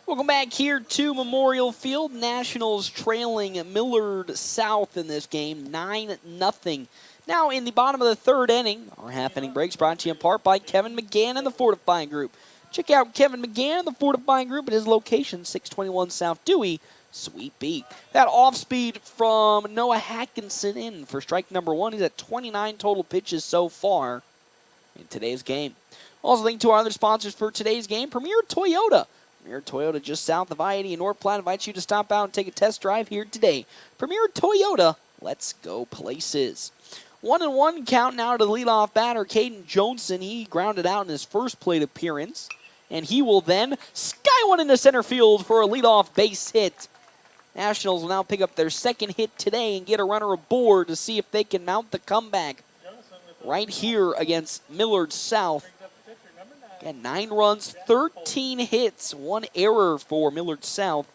Welcome back here to Memorial Field. Nationals trailing Millard South in this game, 9-0. Now in the bottom of the third inning, our half-inning breaks brought to you in part by Kevin McGann and the Fortifying Group. Check out Kevin McGann and the Fortifying Group at his location, 621 South Dewey, Sweet Beat. That off-speed from Noah Hackinson in for strike number 1. He's at 29 total pitches so far in today's game. Also, thank to our other sponsors for today's game, Premier Toyota. Premier Toyota just south of I-80 in North Platte invites you to stop out and take a test drive here today. Premier Toyota, let's go places. 1-1 count now to the leadoff batter, Caden Johnson. He grounded out in his first plate appearance, and he will then sky one into center field for a leadoff base hit. Nationals will now pick up their second hit today and get a runner aboard to see if they can mount the comeback right here against Millard South. Again, 9 runs, 13 hits, 1 error for Millard South.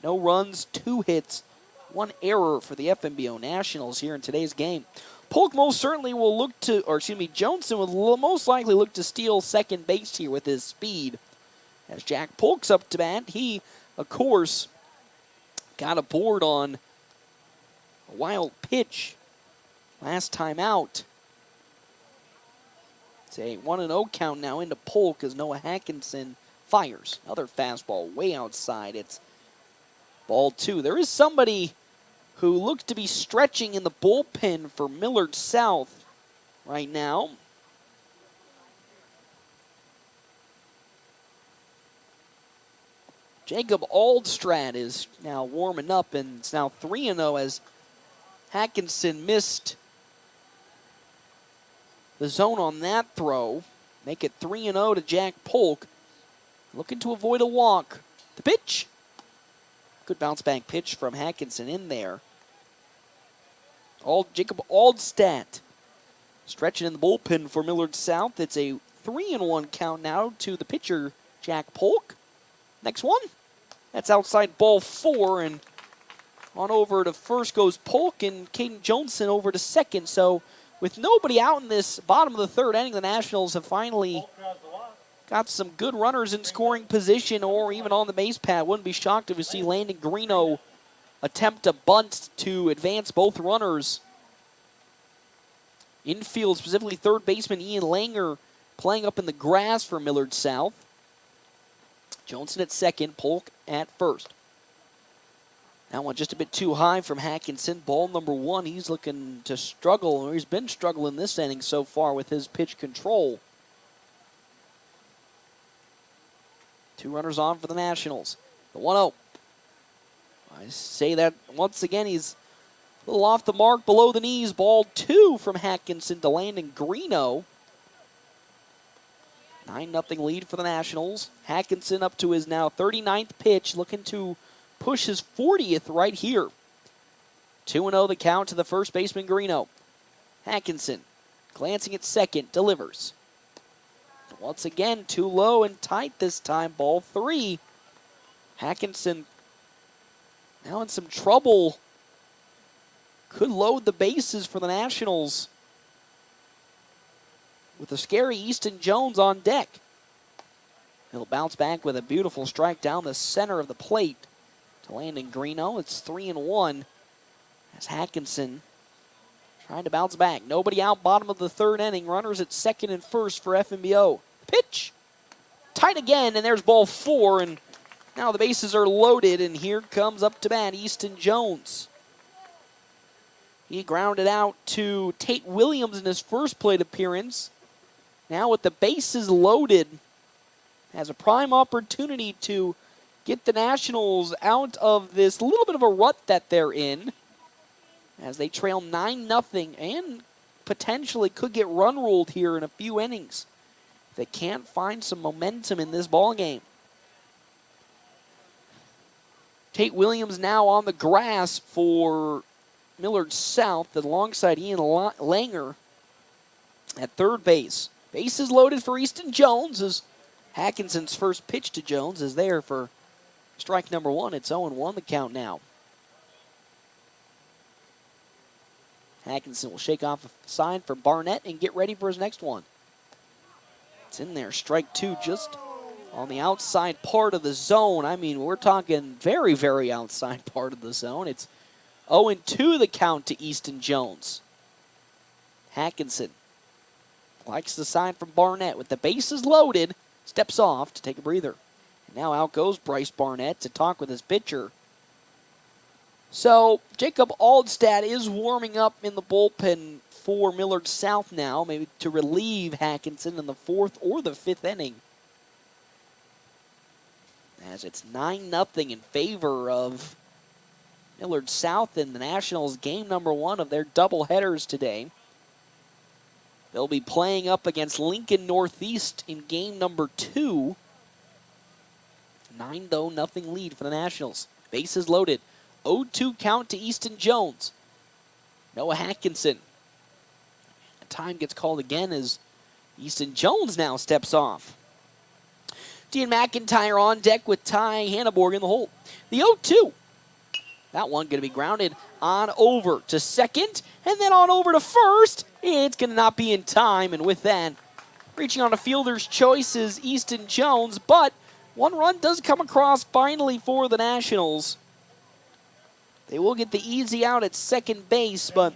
No runs, 2 hits, 1 error for the FNBO Nationals here in today's game. Polk most certainly will look to, Johnson will most likely look to steal second base here with his speed. As Jack Polk's up to bat, he, of course, got aboard on a wild pitch last time out. It's a 1-0 count now into Polk as Noah Hackinson fires. Another fastball way outside. It's ball 2. There is somebody who looks to be stretching in the bullpen for Millard South right now. Jacob Aldstrad is now warming up, and it's now 3-0 as Hackinson missed the zone on that throw. Make it 3-0 to Jack Polk. Looking to avoid a walk. The pitch. Good bounce back pitch from Hackinson in there. Jacob Aldstad stretching in the bullpen for Millard South. It's a 3-1 count now to the pitcher, Jack Polk. Next one. That's outside ball 4, and on over to first goes Polk, and Caden Johnson over to second. So with nobody out in this bottom of the third inning, the Nationals have finally got some good runners in scoring position or even on the base pad. Wouldn't be shocked if we see Landon Greeno attempt a bunt to advance both runners. Infield, specifically third baseman Ian Langer, playing up in the grass for Millard South. Johnson at second, Polk at first. That one just a bit too high from Hackinson. Ball number 1, he's looking to struggle, or he's been struggling this inning so far with his pitch control. 2 runners on for the Nationals. The 1-0. I say that once again, he's a little off the mark, below the knees. Ball 2 from Hackinson to Landon Greeno. 9-0 lead for the Nationals. Hackinson up to his now 39th pitch, looking to push his 40th right here. 2-0 the count to the first baseman, Greeno. Hackinson glancing at second, delivers. Once again, too low and tight this time, ball 3. Hackinson now in some trouble. Could load the bases for the Nationals with a scary Easton Jones on deck. He'll bounce back with a beautiful strike down the center of the plate to Landon Greeno. It's 3-1 as Hackinson trying to bounce back. Nobody out, bottom of the 3rd inning. Runners at second and first for FNBO. Pitch tight again, and there's ball 4, and now the bases are loaded, and here comes up to bat Easton Jones. He grounded out to Tate Williams in his first plate appearance. Now with the bases loaded, has a prime opportunity to get the Nationals out of this little bit of a rut that they're in, as they trail 9-0 and potentially could get run ruled here in a few innings. They can't find some momentum in this ball game. Tate Williams now on the grass for Millard South alongside Ian Langer at third base. Bases loaded for Easton Jones as Hackinson's first pitch to Jones is there for strike number 1. It's 0-1 the count now. Hackinson will shake off a sign for Barnett and get ready for his next one. It's in there, strike 2 just on the outside part of the zone. I mean, we're talking very, very outside part of the zone. It's 0-2 the count to Easton Jones. Hackinson likes the sign from Barnett. With the bases loaded, steps off to take a breather. And now out goes Bryce Barnett to talk with his pitcher. So Jacob Aldstad is warming up in the bullpen for Millard South now, maybe to relieve Hackinson in the 4th or the 5th inning. As it's 9-0 in favor of Millard South in the Nationals game number 1 of their doubleheaders today. They'll be playing up against Lincoln Northeast in game number 2. 9-0 lead for the Nationals. Bases loaded. 0-2 count to Easton Jones. Noah Hackinson. And time gets called again as Easton Jones now steps off. Dean McIntyre on deck with Ty Hanneborg in the hole. The 0-2. That one going to be grounded on over to second, and then on over to first. It's going to not be in time, and with that, reaching on a fielder's choice is Easton Jones, but one run does come across finally for the Nationals. They will get the easy out at second base, but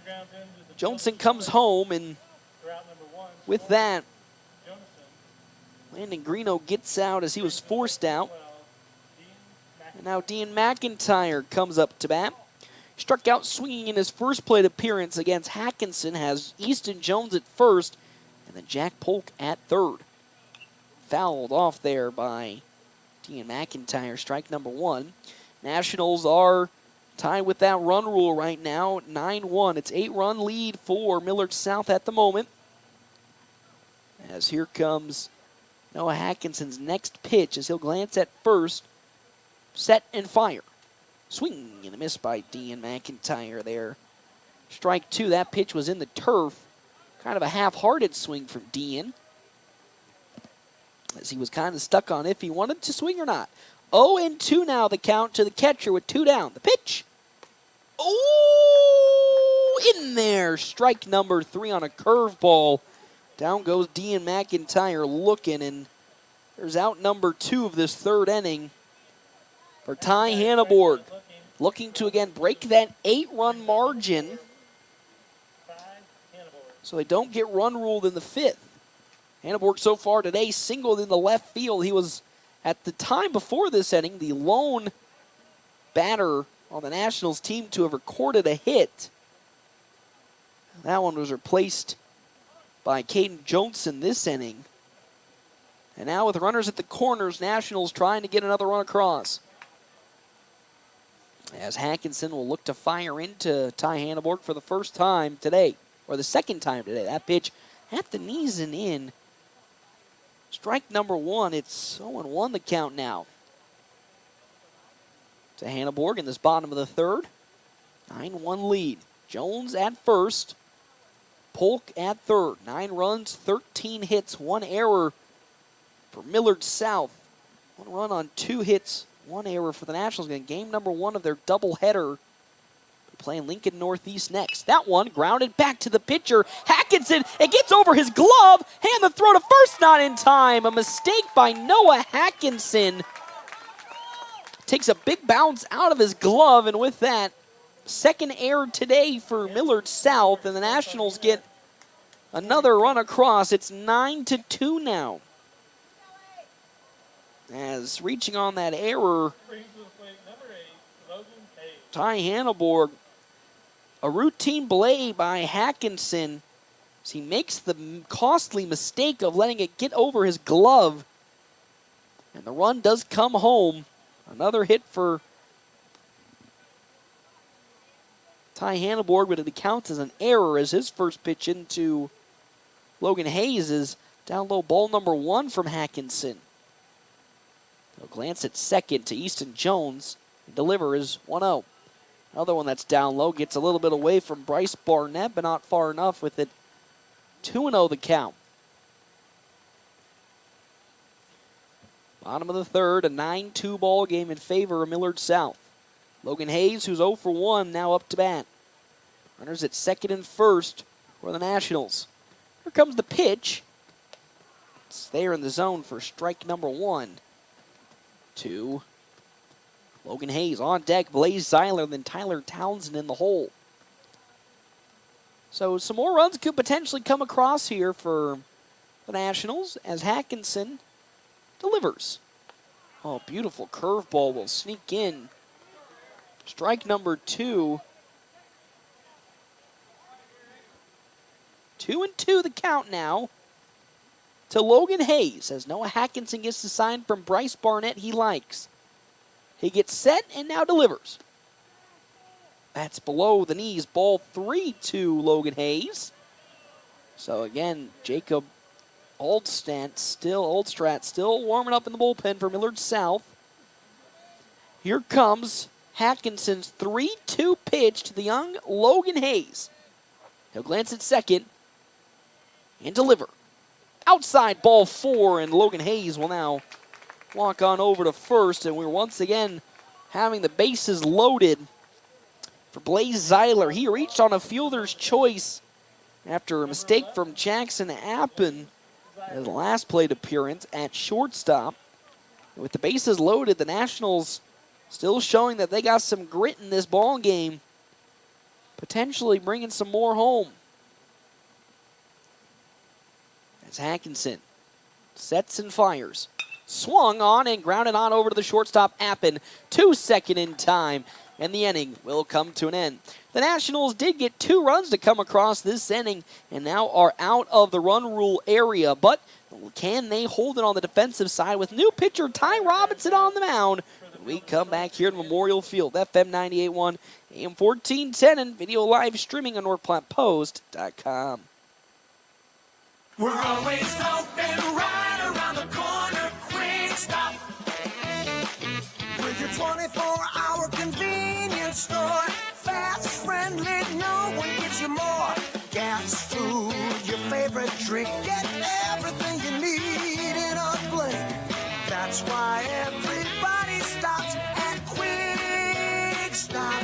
Johnson comes home, and with that, Landon Greeno gets out as he was forced out. And now Dean McIntyre comes up to bat. Struck out swinging in his first plate appearance against Hackinson, has Easton Jones at first, and then Jack Polk at third. Fouled off there by Dean McIntyre, strike number 1. Nationals are tied with that run rule right now, 9-1. It's 8-run lead for Millard South at the moment. As here comes Noah Hackinson's next pitch as he'll glance at first, set and fire. Swing and a miss by Dean McIntyre there. Strike 2, that pitch was in the turf. Kind of a half-hearted swing from Dean, as he was kind of stuck on if he wanted to swing or not. 0-2 now the count to the catcher with 2 down. The pitch. Oh, in there. Strike number 3 on a curveball. Down goes Dean McIntyre looking, and there's out number 2 of this 3rd inning for Ty Hanneborg. Looking to again break that 8-run margin so they don't get run ruled in the 5th. Hanneborg so far today singled in the left field. He was At the time before this inning, the lone batter on the Nationals team to have recorded a hit. That one was replaced by Caden Johnson this inning. And now with runners at the corners, Nationals trying to get another run across. As Hankinson will look to fire into Ty Hanneborg for the first time today, or the second time today. That pitch at the knees and in. Strike number one. It's 0-1 the count now. To Hanneborg in this bottom of the third. 9-1 lead. Jones at first. Polk at third. 9 runs, 13 hits, 1 error for Millard South. 1 run on 2 hits, 1 error for the Nationals. In game number 1 of their doubleheader. They're playing Lincoln Northeast next. That one grounded back to the pitcher. Hankinson, it gets over his glove. Hand the throw to first, not in time. A mistake by Noah Hankinson. Takes a big bounce out of his glove, and with that, second error today for Millard South, and the Nationals get another run across. It's 9-2 now. As reaching on that error, Ty Hanneborg, a routine play by Hankinson, as he makes the costly mistake of letting it get over his glove, and the run does come home. Another hit for Ty Hanneborg, but it counts as an error as his first pitch into Logan Hayes is down low, ball number 1 from Hankinson. He'll glance at second to Easton Jones. The deliver is 1-0. Another one that's down low gets a little bit away from Bryce Barnett, but not far enough with it. 2-0 the count. Bottom of the third, a 9-2 ball game in favor of Millard South. Logan Hayes, who's 0 for 1, now up to bat. Runners at second and first for the Nationals. Here comes the pitch. It's there in the zone for strike number 1. To Logan Hayes. On deck, Blaze Zeiler, then Tyler Townsend in the hole. So some more runs could potentially come across here for the Nationals as Hankinson delivers. Oh, beautiful curveball will sneak in. Strike number 2. 2-2 the count now to Logan Hayes as Noah Hankinson gets the sign from Bryce Barnett he likes. He gets set and now delivers. That's below the knees. Ball 3 to Logan Hayes. So again, Jacob Oldstrat still warming up in the bullpen for Millard South. Here comes Hankinson's 3-2 pitch to the young Logan Hayes. He'll glance at second and deliver. Outside, ball 4, and Logan Hayes will now walk on over to first, and we're once again having the bases loaded for Blaze Zeiler. He reached on a fielder's choice after a mistake from Jackson Appen. His last plate appearance at shortstop. And with the bases loaded, the Nationals still showing that they got some grit in this ball game, potentially bringing some more home. As Hankinson sets and fires. Swung on and grounded on over to the shortstop Appen. 2 seconds in time, and the inning will come to an end. The Nationals did get 2 runs to come across this inning and now are out of the run rule area. But can they hold it on the defensive side with new pitcher Ty Robinson on the mound? We come back here to Memorial Field, FM 98.1, AM 1410, and video live streaming on NorthPlattePost.com. We're always open right around the corner. Quick Stop. With your 24-hour convenience store. Fast, friendly, no one gives you more. Gas, food, your favorite drink. Get everything you need in a blink. That's why everybody stops at Quick Stop.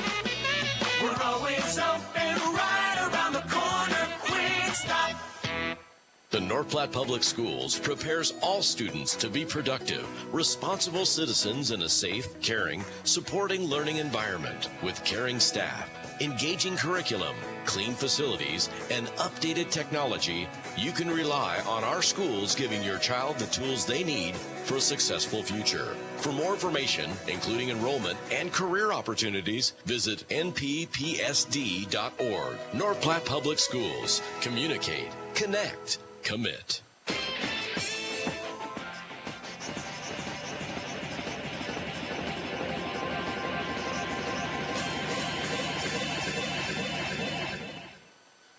We're always open right around the corner. Quick Stop. The North Platte Public Schools prepares all students to be productive, responsible citizens in a safe, caring, supporting learning environment with caring staff. engaging curriculum, clean facilities, and updated technology, you can rely on our schools giving your child the tools they need for a successful future. For more information, including enrollment and career opportunities, visit nppsd.org. North Platte Public Schools. Communicate, connect, commit.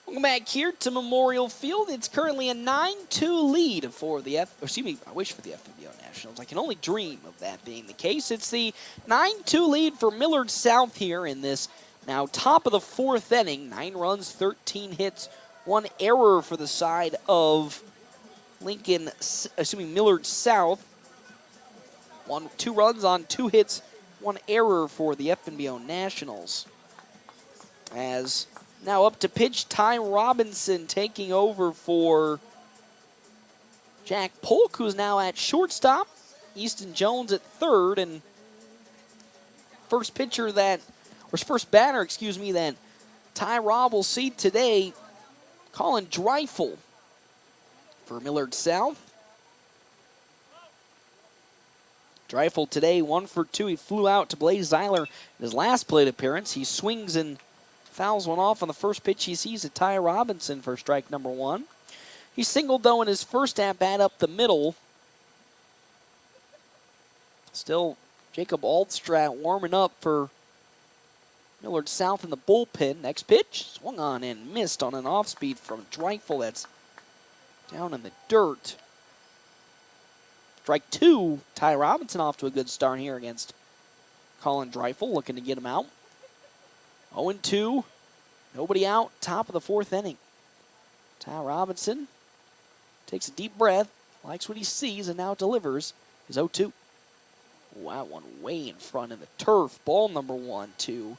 Welcome back here to Memorial Field. It's currently a 9-2 lead for the FNBO Nationals. I can only dream of that being the case. It's the 9-2 lead for Millard South here in this now top of the fourth inning. 9 runs, 13 hits, 1 error for the side of Millard South. 2 runs on 2 hits, 1 error for the FNBO Nationals. As now up to pitch, Ty Robinson taking over for Jack Polk, who's now at shortstop. Easton Jones at third, and first batter that Ty Rob will see today, Colin Dreifel for Millard South. Dreifel today 1 for 2. He flew out to Blaze Zeiler in his last plate appearance. He swings and fouls one off on the first pitch he sees at Ty Robinson for strike number 1. He singled, though, in his first at-bat up the middle. Still, Jacob Aldstrat warming up for Millard South in the bullpen. Next pitch, swung on and missed on an off-speed from Dreifel. That's down in the dirt. Strike 2, Ty Robinson off to a good start here against Colin Dreifel, looking to get him out. 0-2, nobody out, top of the fourth inning. Ty Robinson takes a deep breath, likes what he sees, and now delivers his 0-2. Wow, one way in front of the turf. Ball number 1 to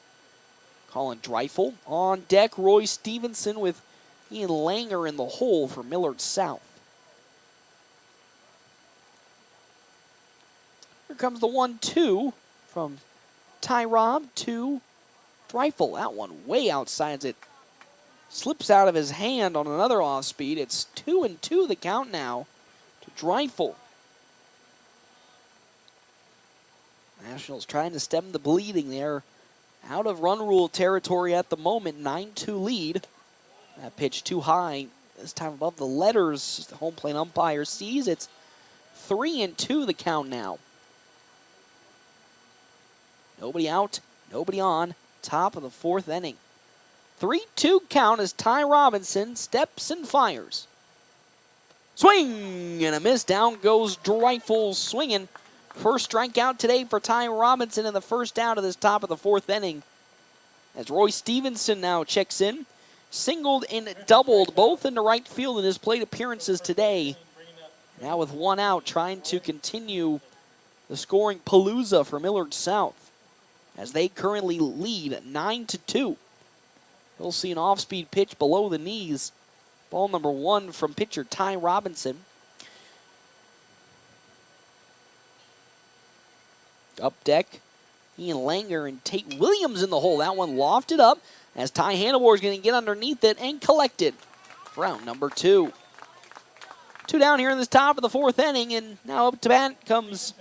Colin Dreifel. On deck, Roy Stevenson with Ian Langer in the hole for Millard South. Here comes the 1-2 from Ty Rob to Dreifel. That one way outside. It slips out of his hand on another off speed. It's 2-2 the count now to Dreifel. Nationals trying to stem the bleeding there. Out of run rule territory at the moment. 9-2 lead. That pitch too high. This time above the letters. The home plate umpire sees it's 3-2 the count now. Nobody out, nobody on. Top of the fourth inning. 3-2 count as Ty Robinson steps and fires. Swing and a miss. Down goes Dreifel swinging. First strikeout today for Ty Robinson in the first out of this top of the fourth inning. As Roy Stevenson now checks in. Singled and doubled both into right field in his plate appearances today. Now with 1 out, trying to continue the scoring palooza for Millard South, as they currently lead 9-2. We'll see an off-speed pitch below the knees. Ball number 1 from pitcher Ty Robinson. Up deck, Ian Langer and Tate Williams in the hole. That one lofted up as Ty Hannibal is going to get underneath it and collect it for out number 2. 2 down here in this top of the fourth inning, and now up to bat comes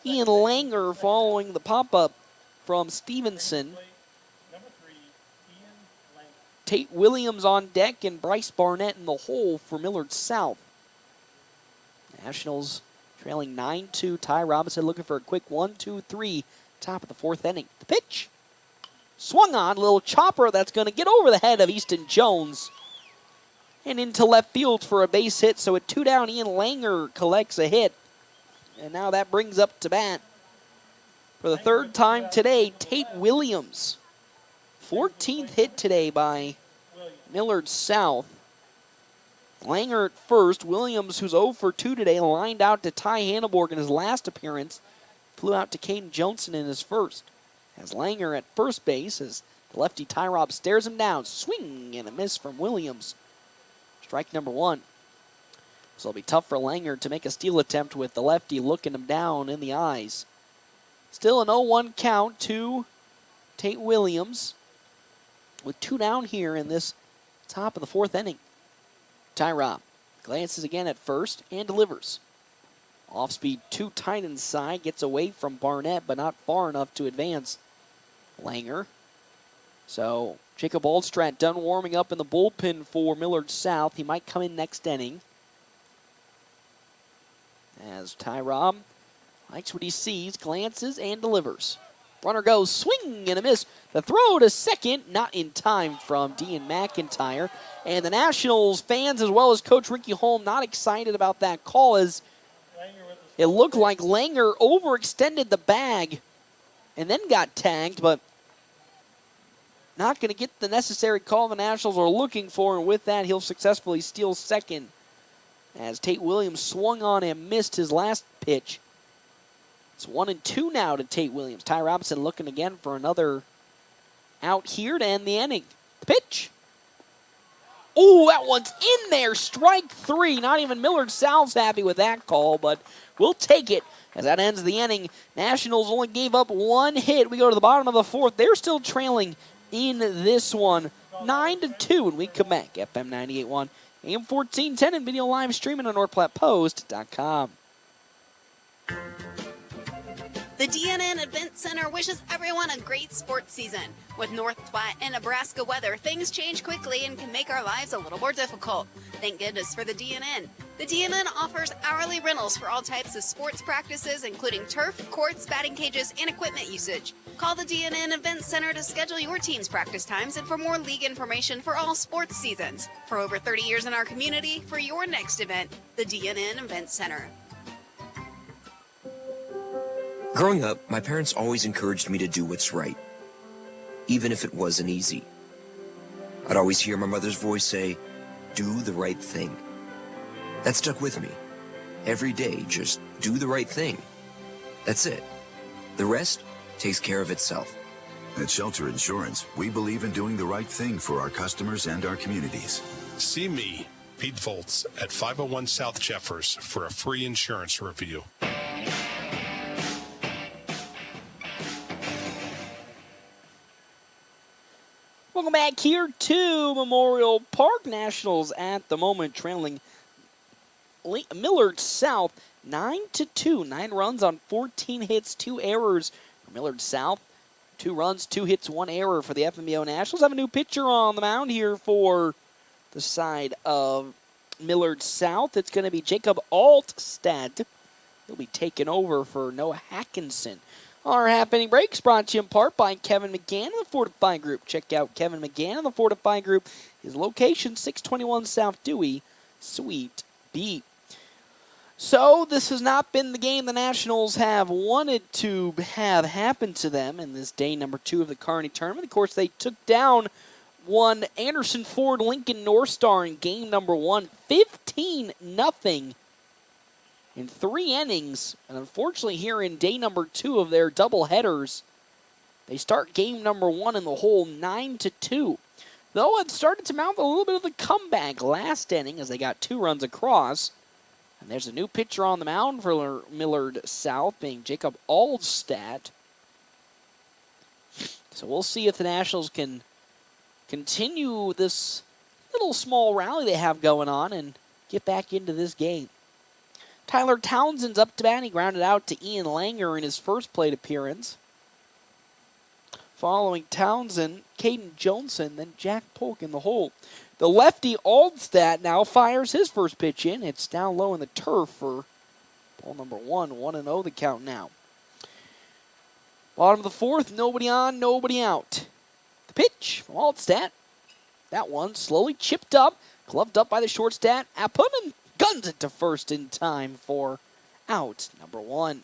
Ian Langer following the pop-up from Stevenson. Tate Williams on deck and Bryce Barnett in the hole for Millard South. Nationals trailing 9-2. Ty Robinson looking for a quick 1-2-3 top of the fourth inning. The pitch swung on, little chopper that's going to get over the head of Easton Jones and into left field for a base hit. So at 2 down, Ian Langer collects a hit. And now that brings up to bat for the third time today, Tate Williams. 14th hit today by Millard South. Langer at first. Williams, who's 0 for 2 today, lined out to Ty Hannibal in his last appearance. Flew out to Caden Johnson in his first. As Langer at first base, as the lefty Ty Rob stares him down. Swing and a miss from Williams. Strike number 1. So it'll be tough for Langer to make a steal attempt with the lefty looking him down in the eyes. Still an 0-1 count to Tate Williams. with 2 down here in this top of the 4th inning. Tyrod glances again at first and delivers. Off speed, 2 tight inside, gets away from Barnett, but not far enough to advance Langer. So Jacob Aldstrat done warming up in the bullpen for Millard South. He might come in next inning. As Tyrod likes what he sees, glances and delivers. Runner goes, swing and a miss. The throw to second, not in time from Dean McIntyre. And the Nationals fans, as well as Coach Ricky Holm, not excited about that call, as it looked like Langer overextended the bag and then got tagged, but not going to get the necessary call the Nationals are looking for, and with that, he'll successfully steal second as Tate Williams swung on and missed his last pitch. It's 1-2 now to Tate Williams. Ty Robinson looking again for another out here to end the inning. The pitch. Oh, that one's in there. Strike 3. Not even Millard South's happy with that call, but we'll take it as that ends the inning. Nationals only gave up 1 hit. We go to the bottom of the 4th. They're still trailing in this one, 9-2 when we come back. FM 98.1, AM 1410, and video live streaming on NorthPlattePost.com. The DNN Event Center wishes everyone a great sports season. With North Platte and Nebraska weather, things change quickly and can make our lives a little more difficult. Thank goodness for the DNN. The DNN offers hourly rentals for all types of sports practices, including turf, courts, batting cages, and equipment usage. Call the DNN Event Center to schedule your team's practice times and for more league information for all sports seasons. For over 30 years in our community, for your next event, the DNN Event Center. Growing up, my parents always encouraged me to do what's right, even if it wasn't easy. I'd always hear my mother's voice say, "Do the right thing." That stuck with me. Every day, just do the right thing. That's it. The rest takes care of itself. At Shelter Insurance, we believe in doing the right thing for our customers and our communities. See me, Pete Volz, at 501 South Jeffers for a free insurance review. Welcome back here to Memorial Park. Nationals at the moment trailing Millard South 9-2. 9 runs on 14 hits, 2 errors for Millard South. 2 runs, 2 hits, 1 error for the FNBO Nationals. Have a new pitcher on the mound here for the side of Millard South. It's going to be Jacob Altstad. He'll be taking over for Noah Hackinson. Our happening breaks brought to you in part by Kevin McGann of the Fortify Group. Check out Kevin McGann of the Fortify Group. His location, 621 South Dewey, Suite B. So this has not been the game the Nationals have wanted to have happen to them in this day number 2 of the Kearney tournament. Of course, they took down one Anderson Ford Lincoln North Star in game number 1, 15-0. In 3 innings, and unfortunately here in day number 2 of their doubleheaders, they start game number 1 in the hole 9-2. Though it started to mount a little bit of the comeback last inning as they got 2 runs across. And there's a new pitcher on the mound for Millard South, being Jacob Aldstad. So we'll see if the Nationals can continue this little small rally they have going on and get back into this game. Tyler Townsend's up to bat. He grounded out to Ian Langer in his first plate appearance. Following Townsend, Caden Johnson, then Jack Polk in the hole. The lefty Aldstad now fires his first pitch in. It's down low in the turf for ball number 1. 1-0 the count now. Bottom of the 4th, nobody on, nobody out. The pitch from Aldstad. That one slowly chipped up, gloved up by the shortstop. Appunen guns it to first in time for out number 1.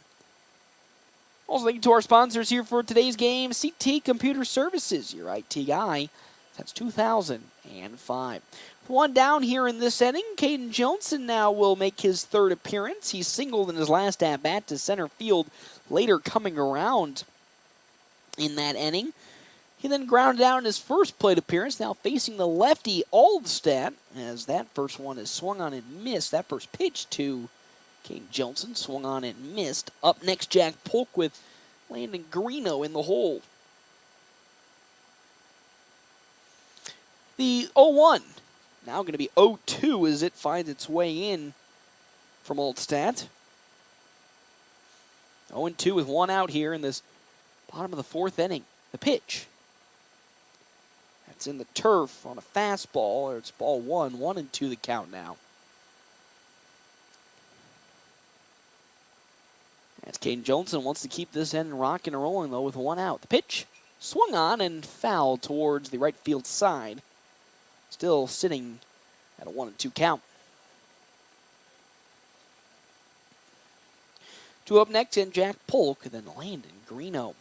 Also, thank you to our sponsors here for today's game, CT Computer Services, your IT guy. That's 2005. 1 down here in this inning. Caden Johnson now will make his 3rd appearance. He singled in his last at-bat to center field, later coming around in that inning. He then grounded out in his first plate appearance, now facing the lefty Aldstad, as that first one is swung on and missed. That first pitch to King Johnson swung on and missed. Up next, Jack Polk with Landon Greeno in the hole. The 0-1 now going to be 0-2 as it finds its way in from Oldstadt. 0-2 with one out here in this bottom of the fourth inning. The pitch. That's in the turf on a fastball. It's ball one. 1-2 the count now. As Caden Johnson wants to keep this end rocking and rolling, though, with one out. The pitch swung on and fouled towards the right field side. Still sitting at a 1-2 count. Two up next in Jack Polk, and then Landon Greeno.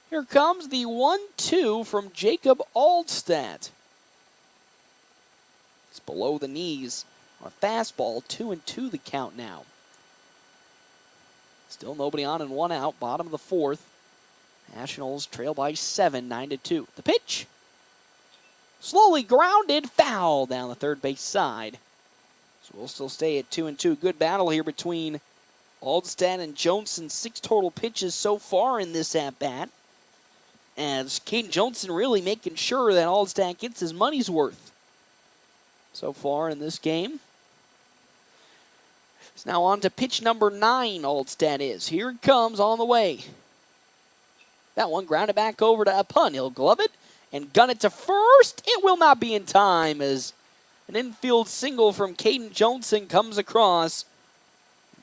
Here comes the 1-2 from Jacob Aldstadt. It's below the knees on a fastball. 2-2 the count now. Still nobody on and one out. Bottom of the fourth. Nationals trail by 7, 9-2. The pitch. Slowly grounded. Foul down the third base side. So we'll still stay at 2-2. Good battle here between Aldstadt and Johnson. 6 total pitches so far in this at-bat. As Caden Johnson really making sure that Aldstadt gets his money's worth so far in this game. It's now on to pitch number 9, Aldstadt is. Here it comes on the way. That one grounded back over to a punt. He'll glove it and gun it to first. It will not be in time as an infield single from Caden Johnson comes across.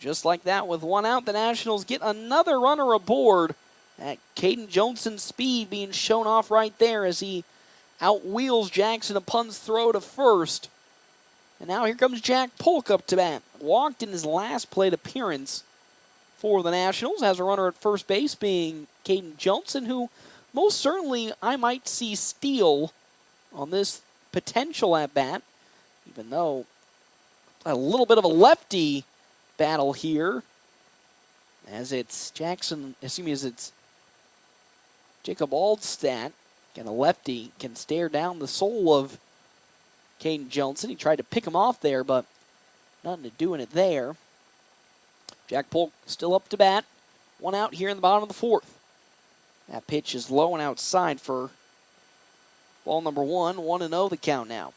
Just like that, with one out, the Nationals get another runner aboard. At Caden Johnson's speed being shown off right there as he outwheels Jackson a punt's throw to first. And now here comes Jack Polk up to bat. Walked in his last plate appearance for the Nationals. Has a runner at first base being Caden Johnson, who most certainly I might see steal on this potential at-bat. Even though a little bit of a lefty battle here. As it's Jacob Aldstadt, and a lefty can stare down the soul of Caden Johnson. He tried to pick him off there, but nothing to doing it there. Jack Polk still up to bat. One out here in the bottom of the fourth. That pitch is low and outside for ball number 1. 1-0 the count now.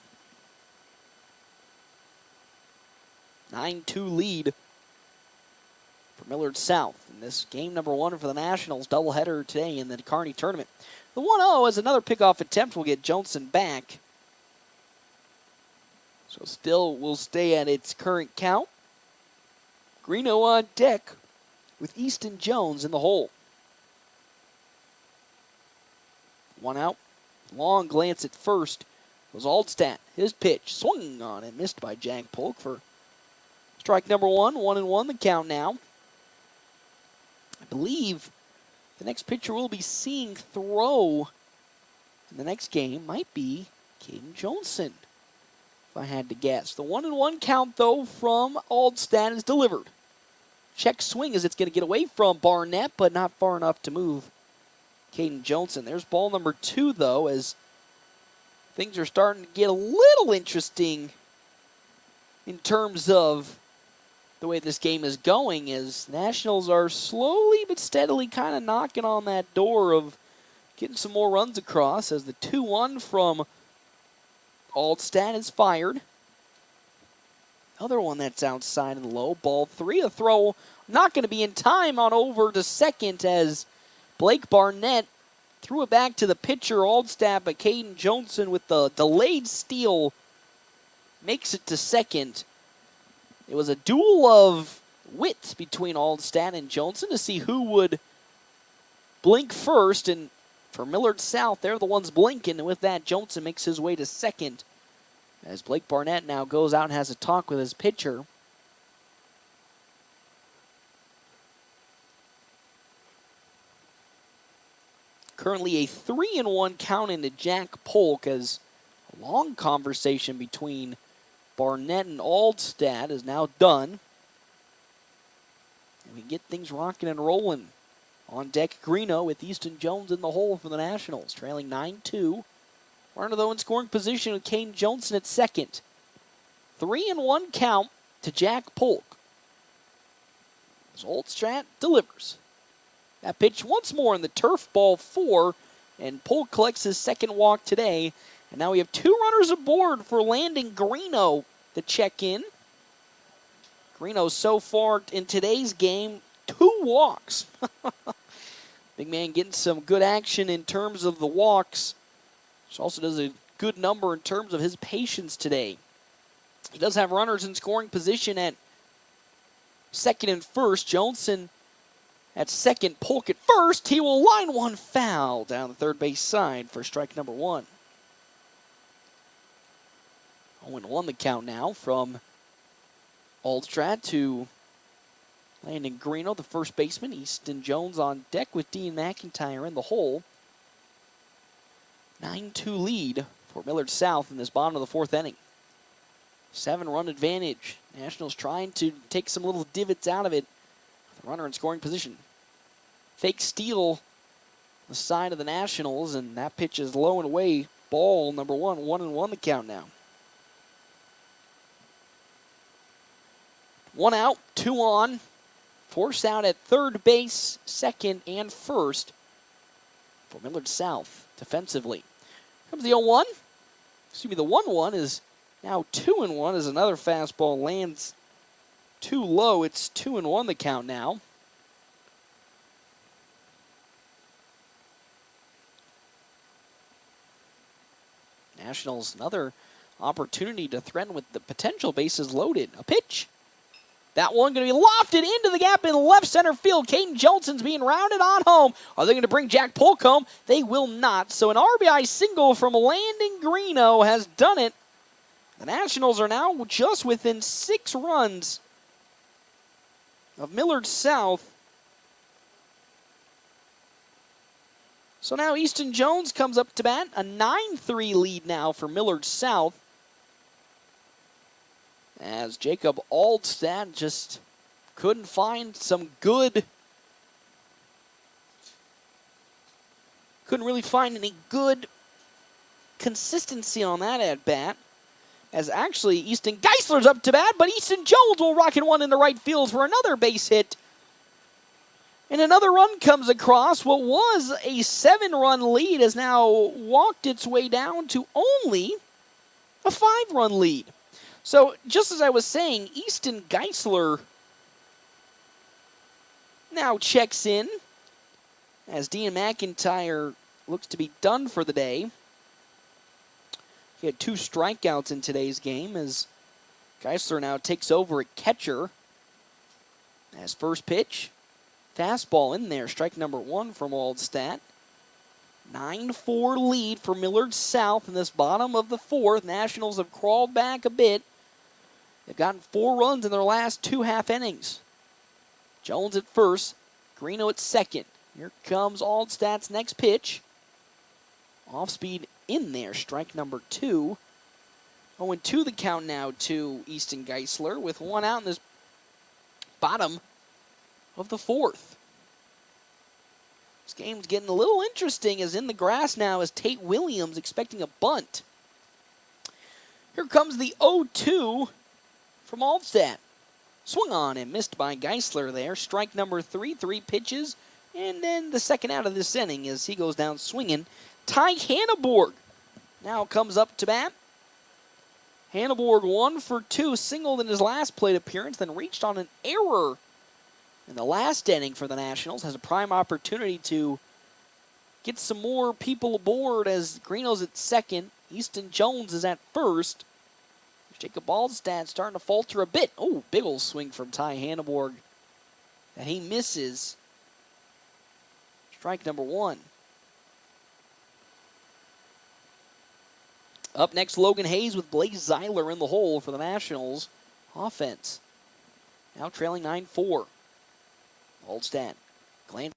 9-2 lead for Millard South in this game number 1 for the Nationals doubleheader today in the Kearney tournament. The 1-0 as another pickoff attempt will get Johnson back. So still will stay at its current count. Greeno on deck with Easton Jones in the hole. One out. Long glance at first was Aldstadt. His pitch swung on and missed by Jack Polk for strike number 1. 1-1 the count now. I believe the next pitcher we'll be seeing throw in the next game might be Caden Johnson, if I had to guess. The 1-1 count, though, from Aldstadt is delivered. Check swing as it's going to get away from Barnett, but not far enough to move Caden Johnson. There's ball number 2, though, as things are starting to get a little interesting in terms of the way this game is going, as Nationals are slowly but steadily kind of knocking on that door of getting some more runs across, as the 2-1 from Aldstadt is fired. Another one that's outside and low. Ball 3, a throw not going to be in time on over to second as Blake Barnett threw it back to the pitcher, Aldstadt, but Caden Johnson with the delayed steal makes it to second. It was a duel of wits between Aldstadt and Johnson to see who would blink first, and for Millard South, they're the ones blinking, and with that, Johnson makes his way to second as Blake Barnett now goes out and has a talk with his pitcher. Currently a 3-1 count into Jack Polk, as a long conversation between Barnett and Aldstadt is now done. And we get things rocking and rolling. On deck, Greeno with Easton Jones in the hole for the Nationals, trailing 9-2. Runner, though, in scoring position with Caden Johnson at second. 3-1 count to Jack Polk. As Aldstadt delivers. That pitch once more in the turf, ball 4, and Polk collects his second walk today And now we have 2 runners aboard for Landon Greeno to check in. Greeno so far in today's game, 2 walks. Big man getting some good action in terms of the walks. He also does a good number in terms of his patience today. He does have runners in scoring position at second and first. Johnson at second, Polk at first. He will line one foul down the third base side for strike number 1. 0-1 the count now from Aldstrat to Landon Greeno, the first baseman. Easton Jones on deck with Dean McIntyre in the hole. 9-2 lead for Millard South in this bottom of the 4th inning. 7-run advantage. Nationals trying to take some little divots out of it. The runner in scoring position. Fake steal the side of the Nationals, and that pitch is low and away. Ball number 1, 1-1 the count now. 1 out, 2 on. Force out at third base, second, and first for Millard South defensively. Comes the 0-1. Excuse me, the 1-1 is now 2-1 as another fastball lands too low. It's 2-1 the count now. Nationals another opportunity to threaten with the potential bases loaded. A pitch. That one going to be lofted into the gap in left center field. Caden Johnson's being rounded on home. Are they going to bring Jack Polk home? They will not. So an RBI single from Landon Greeno has done it. The Nationals are now just within 6 runs of Millard South. So now Easton Jones comes up to bat. A 9-3 lead now for Millard South. As Jacob Aldstad just couldn't find couldn't really find any good consistency on that at bat. As actually Easton Geisler's up to bat, but Easton Jones will rocket one into right field for another base hit. And another run comes across. What was a 7-run lead has now walked its way down to only a 5-run lead. So, just as I was saying, Easton Geisler now checks in as Dean McIntyre looks to be done for the day. He had 2 strikeouts in today's game as Geisler now takes over at catcher. As first pitch, fastball in there, strike number 1 from Aldstad. 9-4 lead for Millard South in this bottom of the 4th. Nationals have crawled back a bit. They've gotten 4 runs in their last 2 half innings. Jones at first, Greeno at second. Here comes Aldstad's next pitch. Off speed in there, strike number 2. 0-2 the count now to Easton Geisler with 1 out in this bottom of the 4th. This game's getting a little interesting as in the grass now is Tate Williams expecting a bunt. Here comes the 0-2 from Aldstad. Swung on and missed by Geisler there. Strike number 3, 3 pitches. And then the second out of this inning as he goes down swinging. Ty Hanneborg now comes up to bat. Hanneborg 1 for 2, singled in his last plate appearance, then reached on an error in the last inning for the Nationals. Has a prime opportunity to get some more people aboard as Greeno's at second. Easton Jones is at first. Jacob Aldstad starting to falter a bit. Oh, big ol' swing from Ty Hanneborg that he misses. Strike number 1. Up next, Logan Hayes with Blaze Zeiler in the hole for the Nationals offense. Now trailing 9-4. Aldstad. Glance.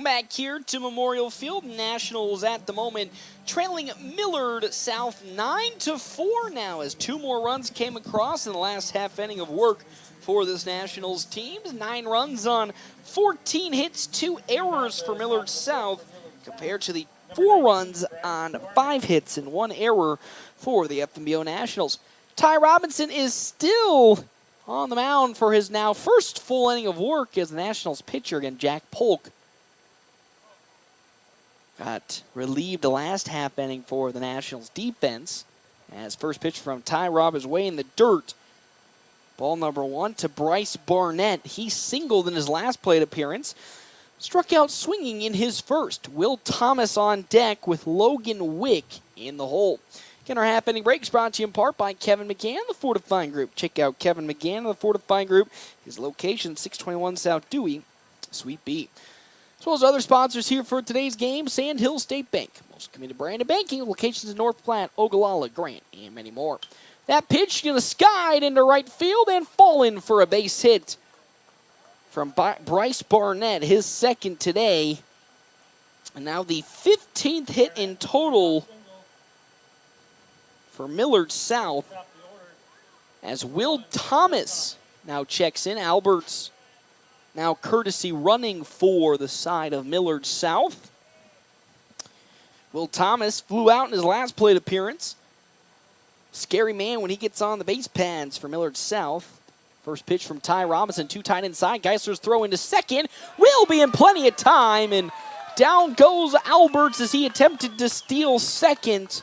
back here to Memorial Field. Nationals at the moment trailing Millard South 9-4 now as 2 more runs came across in the last half inning of work for this Nationals team. 9 runs on 14 hits, 2 errors for Millard South compared to the 4 runs on 5 hits and 1 error for the FNBO Nationals. Ty Robinson is still on the mound for his now first full inning of work as the Nationals pitcher against Jack Polk. Got relieved the last half inning for the Nationals defense as first pitch from Ty Rob is way in the dirt. Ball number 1 to Bryce Barnett. He singled in his last plate appearance. Struck out swinging in his first. Will Thomas on deck with Logan Wick in the hole. Again, our half-inning break is brought to you in part by Kevin McGann, the Fortifying Group. Check out Kevin McGann, the Fortifying Group. His location, 621 South Dewey, Suite B. As well as other sponsors here for today's game, Sand Hill State Bank. Most committed brand of banking, locations in North Platte, Ogallala, Grant, and many more. That pitch going to skide into right field and fall in for a base hit from Bryce Barnett, his second today. And now the 15th hit in total for Millard South as Will Thomas now checks in. Alberts now courtesy running for the side of Millard South. Will Thomas flew out in his last plate appearance. Scary man when he gets on the base pads for Millard South. First pitch from Ty Robinson, 2 tight inside. Geisler's throw into second. Will be in plenty of time, and down goes Alberts as he attempted to steal second.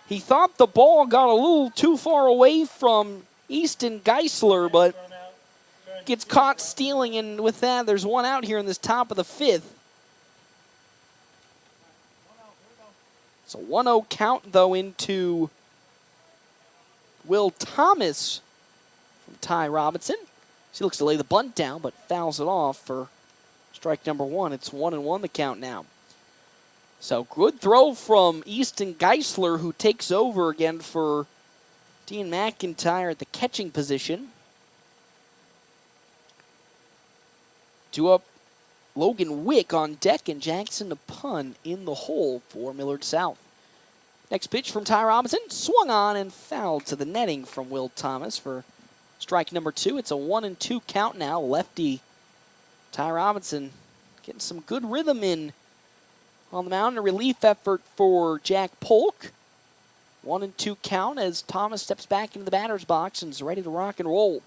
He thought the ball got a little too far away from Easton Geisler, but gets caught stealing, and with that, there's 1 out here in this top of the 5th. It's a 1-0 count, though, into Will Thomas from Ty Robinson. He looks to lay the bunt down, but fouls it off for strike number 1. It's 1-1 the count now. So good throw from Easton Geisler, who takes over again for Dean McIntyre at the catching position. 2 up, Logan Wick on deck, and Jackson Pun in the hole for Millard South. Next pitch from Ty Robinson, swung on and fouled to the netting from Will Thomas for strike number 2. It's a 1-2 count now. Lefty Ty Robinson getting some good rhythm in on the mound. A relief effort for Jack Polk. 1-2 count as Thomas steps back into the batter's box and is ready to rock and roll.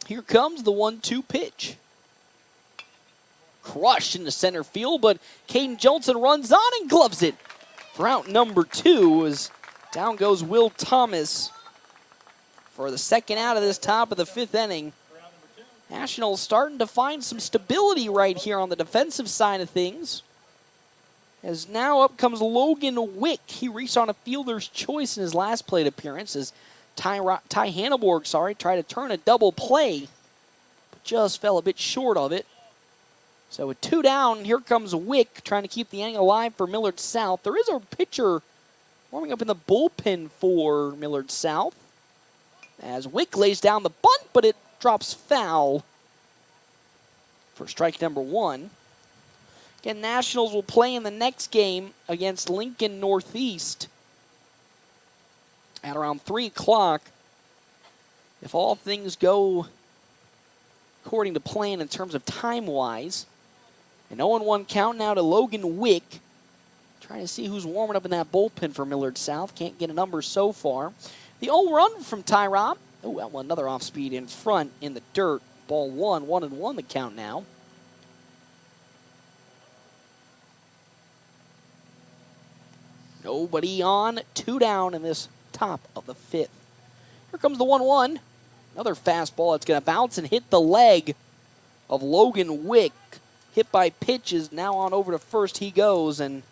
Here comes the 1-2 pitch. Crushed into center field, but Caden Johnson runs on and gloves it for out number 2 as down goes Will Thomas for the second out of this top of the 5th inning. Nationals starting to find some stability right here on the defensive side of things. As now up comes Logan Wick. He reached on a fielder's choice in his last plate appearance as Ty Hanneborg, tried to turn a double play, but just fell a bit short of it. So with 2 down, here comes Wick trying to keep the inning alive for Millard South. There is a pitcher warming up in the bullpen for Millard South as Wick lays down the bunt, but it drops foul for strike number 1. Again, Nationals will play in the next game against Lincoln Northeast at around 3 o'clock. If all things go according to plan in terms of time-wise. An 0-1 count now to Logan Wick. Trying to see who's warming up in that bullpen for Millard South. Can't get a number so far. The 0 run from Tyrop. Oh, that one, another off speed in front in the dirt. Ball 1, 1-1 the count now. Nobody on, 2 down in this top of the 5th. Here comes the 1-1. Another fastball that's going to bounce and hit the leg of Logan Wick. Hit by pitches, now on over to first he goes, and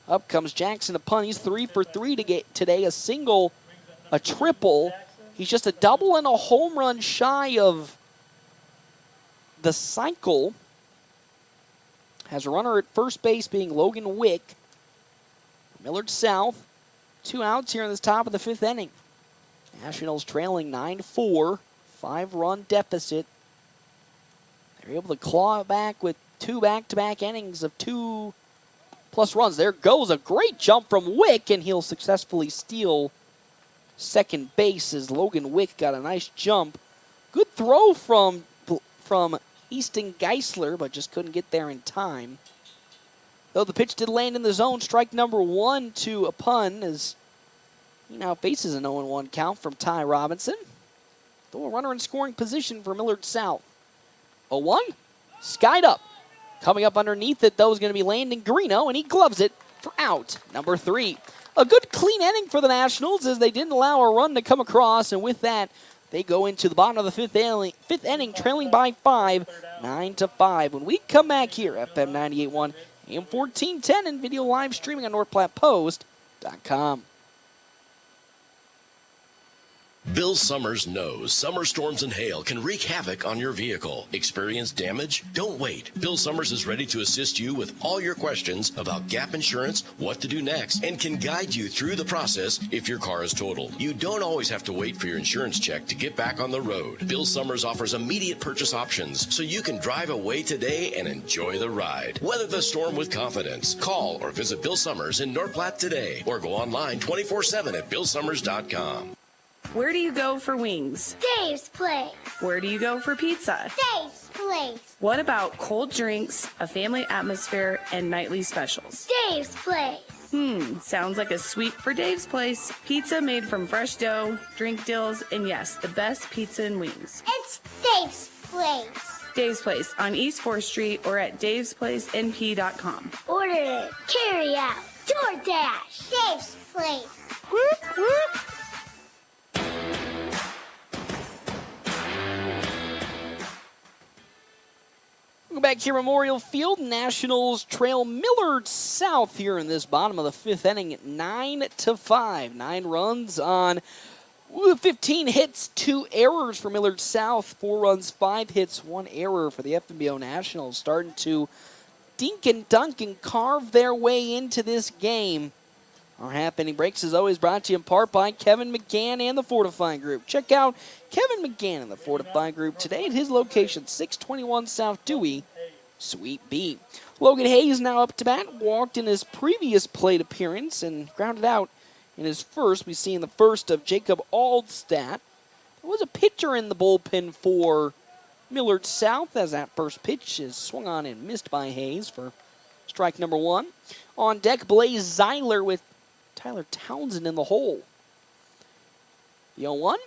up comes Jackson Pun. He's 3 for 3 to get today, a single, a triple. He's just a double and a home run shy of the cycle. Has a runner at first base being Logan Wick. Millard South, 2 outs here in this top of the 5th inning. Nationals trailing 9-4, 5-run deficit They're able to claw it back with 2 back-to-back innings of 2+ runs. There goes a great jump from Wick, and he'll successfully steal second base as Logan Wick got a nice jump. Good throw from Easton Geisler, but just couldn't get there in time. Though the pitch did land in the zone, strike number 1 to a pun as he now faces an 0-1 count from Ty Robinson. Though a runner in scoring position for Millard South. 0-1, skied up. Coming up underneath it, though, is going to be Landon Greeno, and he gloves it for out number 3. A good clean inning for the Nationals as they didn't allow a run to come across, and with that, they go into the bottom of the fifth inning, trailing by 5, 9-5. When we come back here, FM 98.1, AM 1410, and video live streaming on NorthPlattePost.com. Bill Summers knows summer storms and hail can wreak havoc on your vehicle. Experience damage? Don't wait. Bill Summers is ready to assist you with all your questions about gap insurance, what to do next, and can guide you through the process if your car is totaled. You don't always have to wait for your insurance check to get back on the road. Bill Summers offers immediate purchase options so you can drive away today and enjoy the ride. Weather the storm with confidence. Call or visit Bill Summers in North Platte today or go online 24/7 at billsummers.com. Where do you go for wings? Dave's Place. Where do you go for pizza? Dave's Place. What about cold drinks, a family atmosphere, and nightly specials? Dave's Place. Sounds like a sweep for Dave's Place. Pizza made from fresh dough, drink deals, and yes, the best pizza and wings. It's Dave's Place. Dave's Place on East 4th Street or at davesplacenp.com. Order it, carry out, DoorDash. Dave's Place. Whoop, whoop. Welcome back here, Memorial Field. Nationals trail Millard South here in this bottom of the 5th inning at 9-5. 9 runs on 15 hits, 2 errors for Millard South. 4 runs, 5 hits, 1 error for the FNBO Nationals. Starting to dink and dunk and carve their way into this game. Our half-inning breaks, as always, brought to you in part by Kevin McGann and the Fortifying Group. Check out Kevin McGann and the Fortifying Group today at his location, 621 South Dewey, Suite B. Logan Hayes now up to bat, walked in his previous plate appearance and grounded out in his first. We see in the first of Jacob Aldstadt. There was a pitcher in the bullpen for Millard South as that first pitch is swung on and missed by Hayes for strike number 1. On deck, Blaze Zeiler with Tyler Townsend in the hole. The 0-1.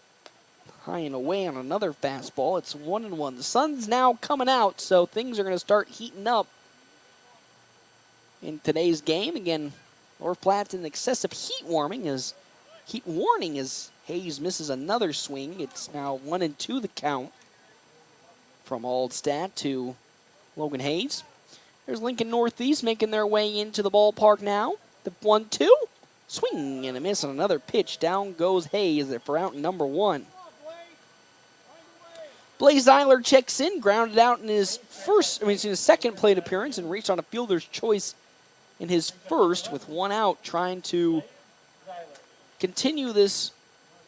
High and away on another fastball. It's 1-1. The sun's now coming out, so things are going to start heating up in today's game. Again, North Platte's in excessive heat warning as Hayes misses another swing. It's now 1-2 the count from Aldstadt to Logan Hayes. There's Lincoln Northeast making their way into the ballpark now. The 1-2. Swing and a miss on another pitch. Down goes Hayes for out number 1. Blaze Zeiler checks in, grounded out in his second plate appearance and reached on a fielder's choice in his first with 1 out, trying to continue this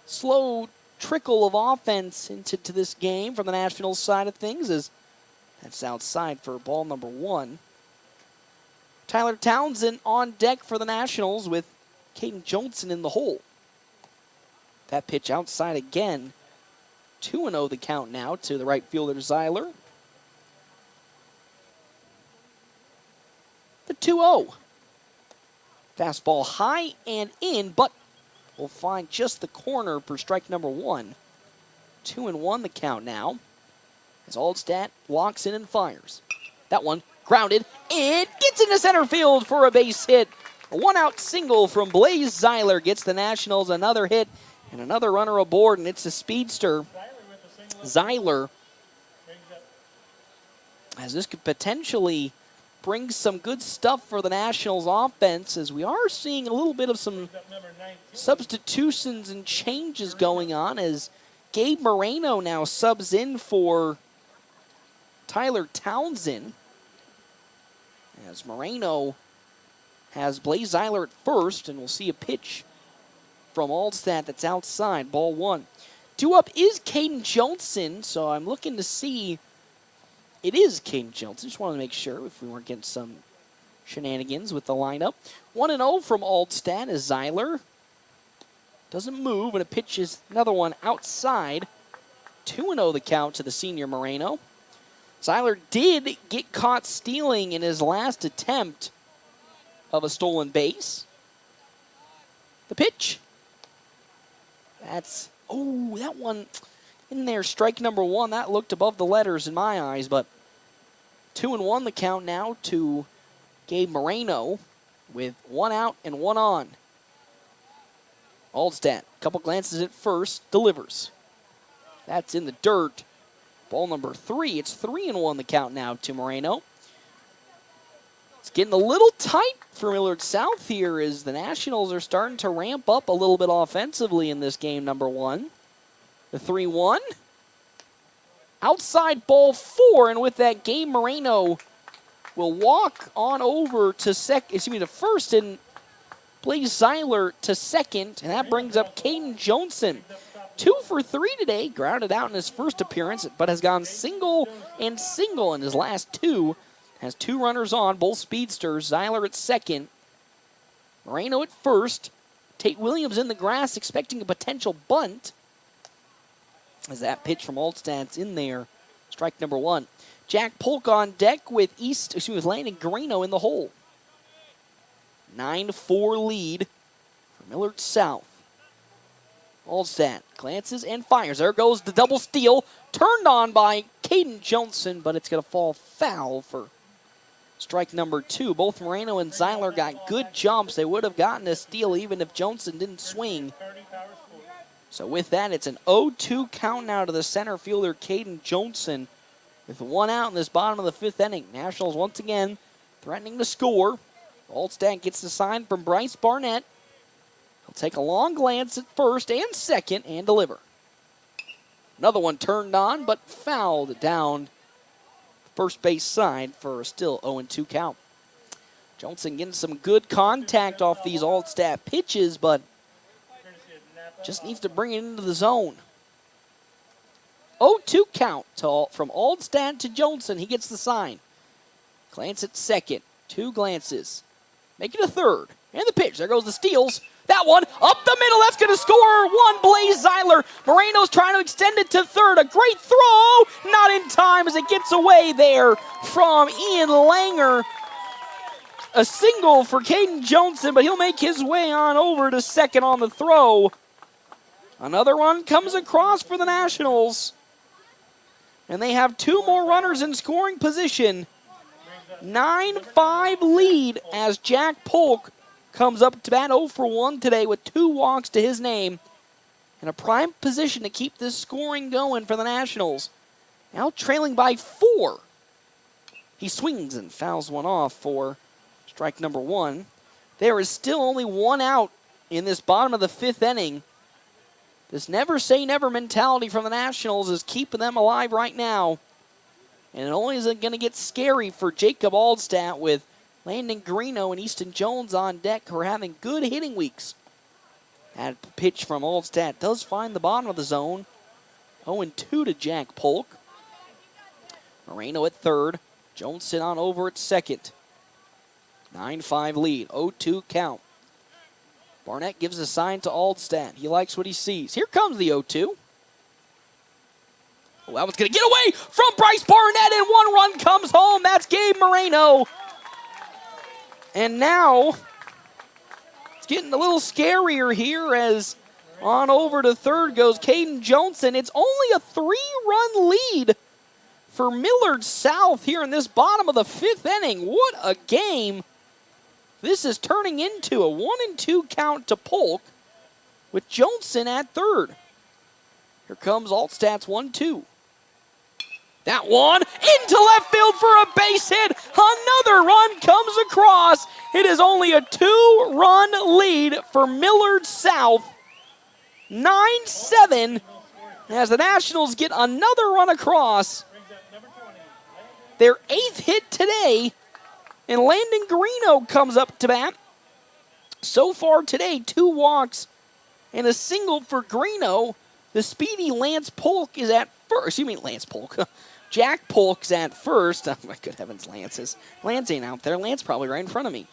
slow trickle of offense into this game from the Nationals side of things as that's outside for ball number 1. Tyler Townsend on deck for the Nationals with Caden Johnson in the hole. That pitch outside again. 2-0 the count now to the right fielder Zeiler. The 2-0. Fastball high and in, but will find just the corner for strike number 1. 2-1 the count now. As Aldstadt walks in and fires. That one grounded. It gets into center field for a base hit. A 1-out single from Blaze Zeiler gets the Nationals another hit and another runner aboard, and it's a speedster. Zeiler, as this could potentially bring some good stuff for the Nationals offense, as we are seeing a little bit of some substitutions and changes going on as Gabe Moreno now subs in for Tyler Townsend. As Moreno has Blaze Zeiler at first, and we'll see a pitch from Aldstadt that's outside, ball 1. 2 up is Caden Johnson, so I'm looking to see It is Caden Johnson. Just wanted to make sure if we weren't getting some shenanigans with the lineup. 1-0 from Aldstadt as Zeiler doesn't move, and it pitches another one outside. 2-0 the count to the senior Moreno. Zeiler did get caught stealing in his last attempt of a stolen base. The pitch. That one in there, strike number one. That looked above the letters in my eyes, but 2-1 the count now to Gabe Moreno with 1 out and 1 on. Aldstadt, couple glances at first, delivers. That's in the dirt. Ball number 3. It's 3-1 the count now to Moreno. It's getting a little tight for Millard South here as the Nationals are starting to ramp up a little bit offensively in this game number 1. The 3-1. Outside ball 4, and with that, Gabe Moreno will walk on over to first and Blaze Zeiler to second, and that brings up Caden Johnson. 2 for 3 today, grounded out in his first appearance, but has gone single and single in his last 2. Has 2 runners on, both speedsters. Zeiler at second, Moreno at first. Tate Williams in the grass, expecting a potential bunt. As that pitch from Aldstadt's in there, strike number 1. Jack Polk on deck with Landon Greeno in the hole. 9-4 lead for Millard South. Aldstadt glances and fires. There goes the double steal. Turned on by Caden Johnson, but it's going to fall foul for strike number 2. Both Moreno and Zeiler got good jumps. They would have gotten a steal even if Johnson didn't swing. So with that, it's an 0-2 count now to the center fielder, Caden Johnson, with 1 out in this bottom of the 5th inning. Nationals once again threatening to score. Aldstadt gets the sign from Bryce Barnett. He'll take a long glance at first and second and deliver. Another one turned on, but fouled down first base side for a still 0-2 count. Johnson getting some good contact off these Aldstadt pitches, but just needs to bring it into the zone. 0-2 count from Aldstadt to Johnson. He gets the sign. Glance at second. 2 glances. Make it a third. And the pitch. There goes the steals. That one up the middle. That's going to score 1. Blaze Zeiler. Moreno's trying to extend it to third. A great throw. Not in time as it gets away there from Ian Langer. A single for Caden Johnson, but he'll make his way on over to second on the throw. Another run comes across for the Nationals. And they have 2 more runners in scoring position. 9-5 lead as Jack Polk comes up to bat 0 for 1 today with 2 walks to his name. In a prime position to keep this scoring going for the Nationals. Now trailing by 4. He swings and fouls one off for strike number 1. There is still only 1 out in this bottom of the 5th inning. This never say never mentality from the Nationals is keeping them alive right now. And it only is going to get scary for Jacob Aldstadt with Landon Greeno and Easton Jones on deck who are having good hitting weeks. That pitch from Aldstadt does find the bottom of the zone. 0-2 to Jack Polk. Moreno at third. Johnson on over at second. 9-5 lead. 0-2 count. Barnett gives a sign to Aldstadt. He likes what he sees. Here comes the 0-2. Oh, that one's going to get away from Bryce Barnett, and 1 run comes home. That's Gabe Moreno. And now it's getting a little scarier here as on over to third goes Caden Johnson. It's only a 3-run lead for Millard South here in this bottom of the 5th inning. What a game. This is turning into a 1-2 count to Polk with Johnson at third. Here comes Altstadt's 1-2. That one into left field for a base hit. Another run comes across. It is only a 2-run lead for Millard South. 9-7 as the Nationals get another run across. Their 8th hit today. And Landon Greeno comes up to bat. So far today, 2 walks and a single for Greeno. The speedy Lance Polk is at first. Lance Polk. Jack Polk's at first. Oh, my good heavens, Lance ain't out there. Lance probably right in front of me.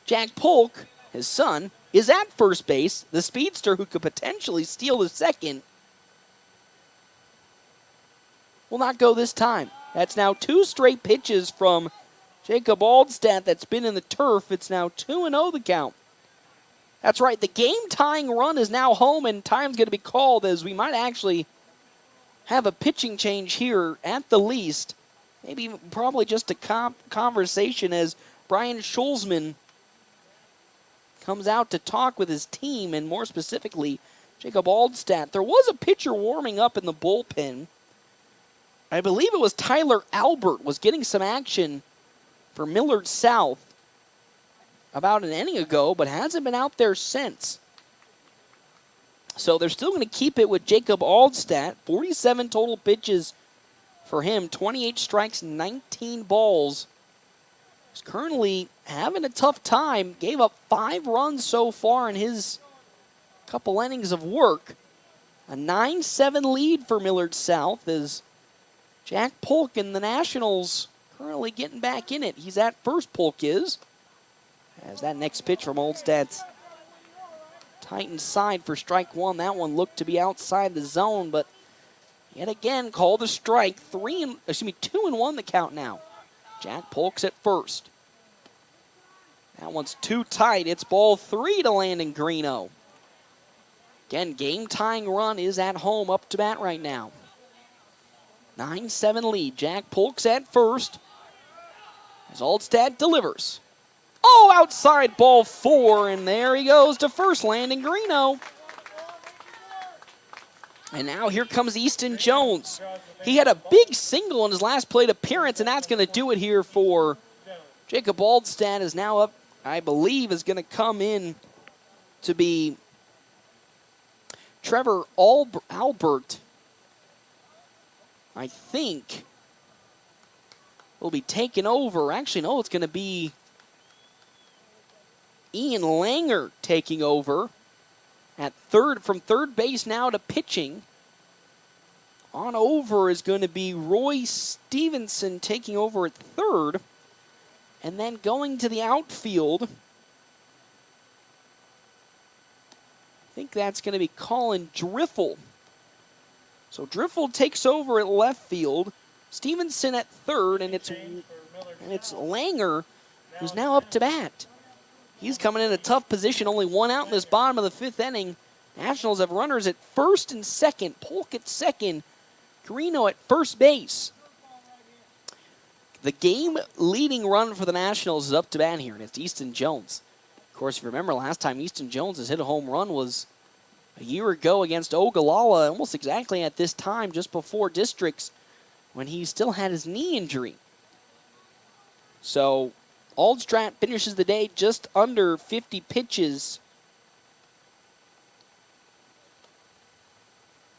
Jack Polk, his son, is at first base. The speedster who could potentially steal the second will not go this time. That's now 2 straight pitches from Jacob Aldstadt that's been in the turf. It's now 2-0 the count. That's right, the game-tying run is now home, and time's going to be called as we might actually have a pitching change here at the least. Maybe probably just a conversation as Brian Schulzman comes out to talk with his team, and more specifically, Jacob Aldstadt. There was a pitcher warming up in the bullpen. I believe it was Tyler Albert was getting some action for Millard South about an inning ago, but hasn't been out there since. So they're still going to keep it with Jacob Aldstadt. 47 total pitches for him, 28 strikes, 19 balls. He's currently having a tough time. Gave up 5 runs so far in his couple innings of work. A 9-7 lead for Millard South as Jack Polk and the Nationals currently getting back in it. He's at first, Polk is. As that next pitch from Oldstadt's Titans side for strike one. That one looked to be outside the zone, but yet again called a strike. 2-1 the count now. Jack Polk's at first. That one's too tight. It's ball 3 to Landon Greeno. Again, game-tying run is at home, up to bat right now. 9-7 lead. Jack Polk's at first. As Aldstadt delivers. Oh, outside ball 4, and there he goes to first, Landon Greeno. And now here comes Easton Jones. He had a big single in his last plate appearance, and that's going to do it here for Jacob Aldstadt. Is now up, I believe, is going to come in to be Trevor Albert. I think will be taken over. Actually, no, it's going to be Ian Langer taking over at third, from third base now to pitching. On over is going to be Roy Stevenson taking over at third. And then going to the outfield, I think that's going to be Colin Driffle. So Driffle takes over at left field, Stevenson at third, and it's Langer who's now up to bat. He's coming in a tough position, only 1 out in this bottom of the 5th inning. Nationals have runners at first and second, Polk at second, Greeno at first base. The game-leading run for the Nationals is up to bat here, and it's Easton Jones. Of course, if you remember, last time Easton Jones has hit a home run was a year ago against Ogallala, almost exactly at this time, just before districts, when he still had his knee injury. So Aldstadt finishes the day just under 50 pitches.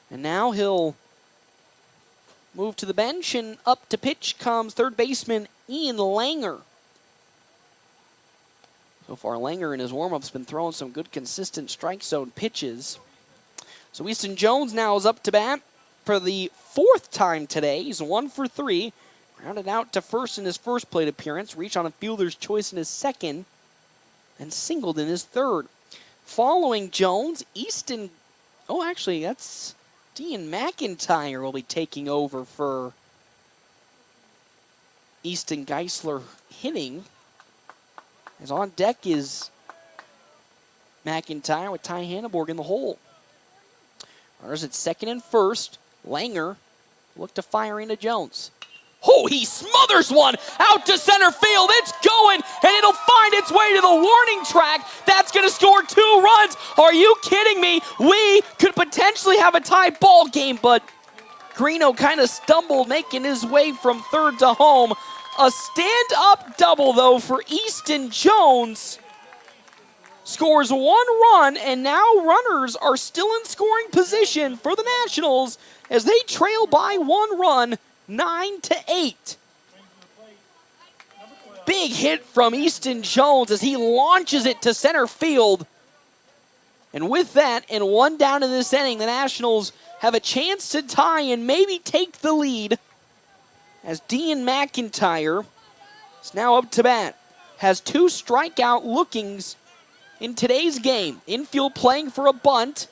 And now he'll move to the bench, and up to pitch comes third baseman Ian Langer. So far, Langer in his warm-up's been throwing some good consistent strike zone pitches. So Easton Jones now is up to bat for the 4th time today. He's 1 for 3. Grounded out to first in his first plate appearance. Reached on a fielder's choice in his second. And singled in his third. Following Jones, Easton... Oh, actually, that's Dean McIntyre will be taking over for Easton Geisler hitting. As on deck is McIntyre with Ty Hanneborg in the hole. Runners at second and first. Langer look to fire into Jones. Oh, he smothers one out to center field. It's going, and it'll find its way to the warning track. That's going to score 2 runs. Are you kidding me? We could potentially have a tie ball game, but Greeno kind of stumbled, making his way from third to home. A stand-up double, though, for Easton Jones. Scores 1 run, and now runners are still in scoring position for the Nationals as they trail by 1 run, 9-8. Big hit from Easton Jones as he launches it to center field. And with that, and 1 down in this inning, the Nationals have a chance to tie and maybe take the lead as Dean McIntyre is now up to bat. Has 2 strikeout lookings in today's game. Infield playing for a bunt.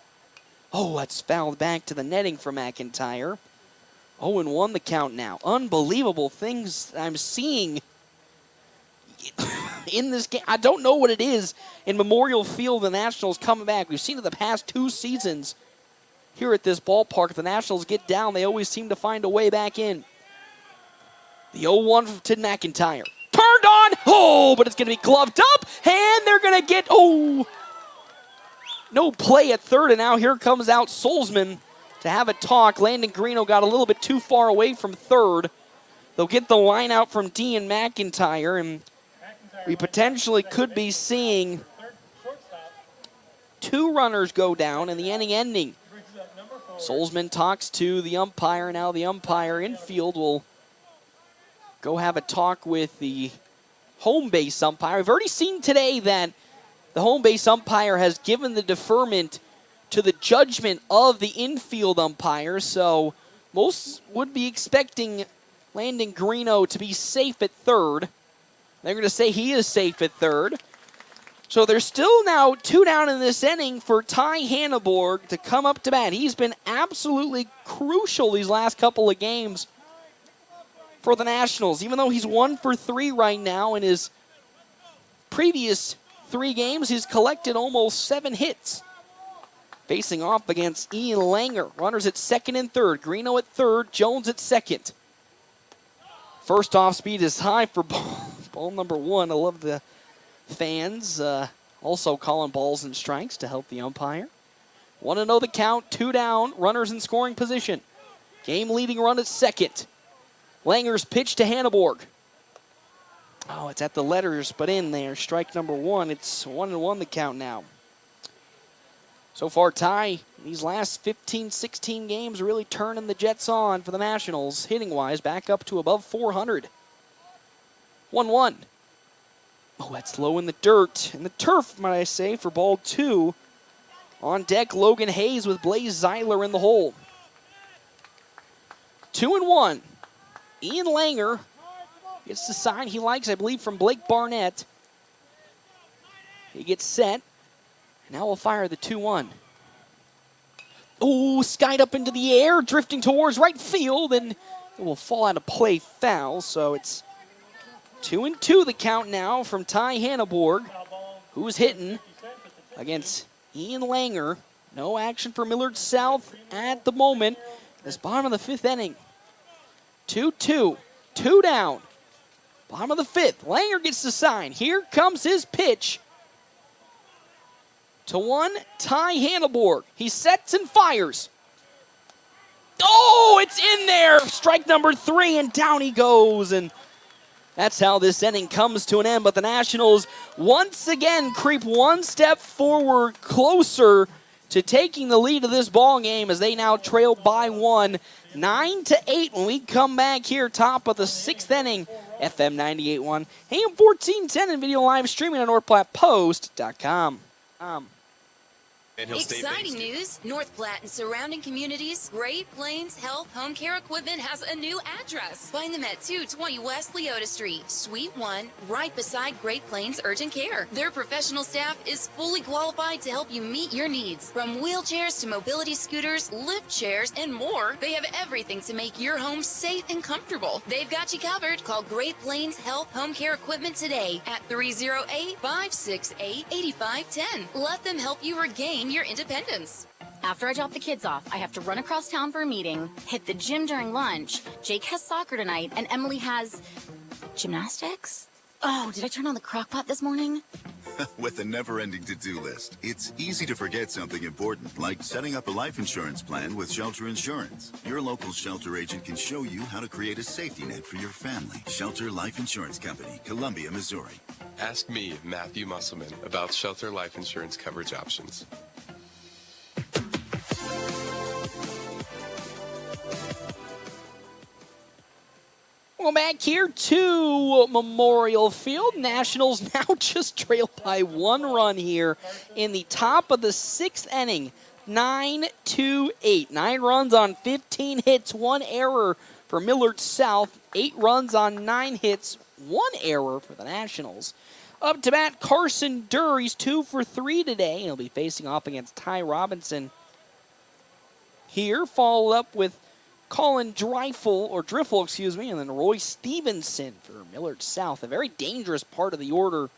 Oh, that's fouled back to the netting for McIntyre. 0-1 the count now. Unbelievable things I'm seeing in this game. I don't know what it is in Memorial Field, the Nationals coming back. We've seen it the past 2 seasons here at this ballpark. If the Nationals get down, they always seem to find a way back in. The 0-1 to McIntyre. Turned on. Oh, but it's going to be gloved up. And they're going to get, no play at third. And now here comes out Solzman to have a talk. Landon Greeno got a little bit too far away from third. They'll get the line out from Dean McIntyre, and we potentially could be seeing 2 runners go down in the inning ending. Solzman talks to the umpire. Now the umpire infield will go have a talk with the home base umpire. We've already seen today that the home base umpire has given the deferment to the judgment of the infield umpire, so most would be expecting Landon Greeno to be safe at third. They're going to say he is safe at third. So there's still now 2 down in this inning for Ty Hanneborg to come up to bat. He's been absolutely crucial these last couple of games for the Nationals, even though he's 1 for 3 right now. In his previous 3 games, he's collected almost 7 hits. Facing off against Ian Langer. Runners at second and third. Greeno at third. Jones at second. First off speed is high for ball number 1. I love the fans also calling balls and strikes to help the umpire. 1-0 the count. 2 down. Runners in scoring position. Game leading run at second. Langer's pitch to Hanneborg. Oh, it's at the letters, but in there. Strike number 1. It's 1-1 the count now. So far, Ty, these last 15, 16 games really turning the Jets on for the Nationals, hitting-wise, back up to above 400. 1-1. Oh, that's low in the dirt. In the turf, might I say, for ball 2. On deck, Logan Hayes with Blaze Zeiler in the hole. 2-1. Ian Langer gets the sign he likes, I believe, from Blake Barnett. He gets set. Now we'll fire the 2-1. Oh, skied up into the air, drifting towards right field, and it will fall out of play foul. So it's 2-2 the count now from Ty Hanneborg, who's hitting against Ian Langer. No action for Millard South at the moment. This bottom of the 5th inning. 2-2, 2 down. Bottom of the 5th. Langer gets the sign. Here comes his pitch. To 1, Ty Hanneborg. He sets and fires. Oh, it's in there. Strike number 3, and down he goes. And that's how this inning comes to an end. But the Nationals once again creep 1 step forward, closer to taking the lead of this ball game as they now trail by 1, 9-8 when we come back here, top of the 6th inning. FM 98.1, AM 1410, and video live streaming on NorthPlattePost.com. Exciting news! North Platte and surrounding communities, Great Plains Health Home Care Equipment has a new address. Find them at 220 West Leota Street, Suite 1, right beside Great Plains Urgent Care. Their professional staff is fully qualified to help you meet your needs. From wheelchairs to mobility scooters, lift chairs, and more, they have everything to make your home safe and comfortable. They've got you covered. Call Great Plains Health Home Care Equipment today at 308-568-8510. Let them help you regain your independence. After I drop the kids off, I have to run across town for a meeting, hit the gym during lunch. Jake has soccer tonight, and Emily has gymnastics? Oh, did I turn on the crock pot this morning? With a never-ending to-do list, it's easy to forget something important, like setting up a life insurance plan with Shelter Insurance. Your local Shelter agent can show you how to create a safety net for your family. Shelter Life Insurance Company, Columbia, Missouri. Ask me, Matthew Musselman, about Shelter Life Insurance coverage options. Well, back here to Memorial Field. Nationals now just trail by 1 run here in the top of the 6th inning. 9-8. 9 runs on 15 hits, 1 error for Millard South. 8 runs on 9 hits, 1 error for the Nationals. Up to bat, Carson Durr. He's 2 for 3 today. He'll be facing off against Ty Robinson here, followed up with Colin Driffle, and then Roy Stevenson for Millard South. A very dangerous part of the order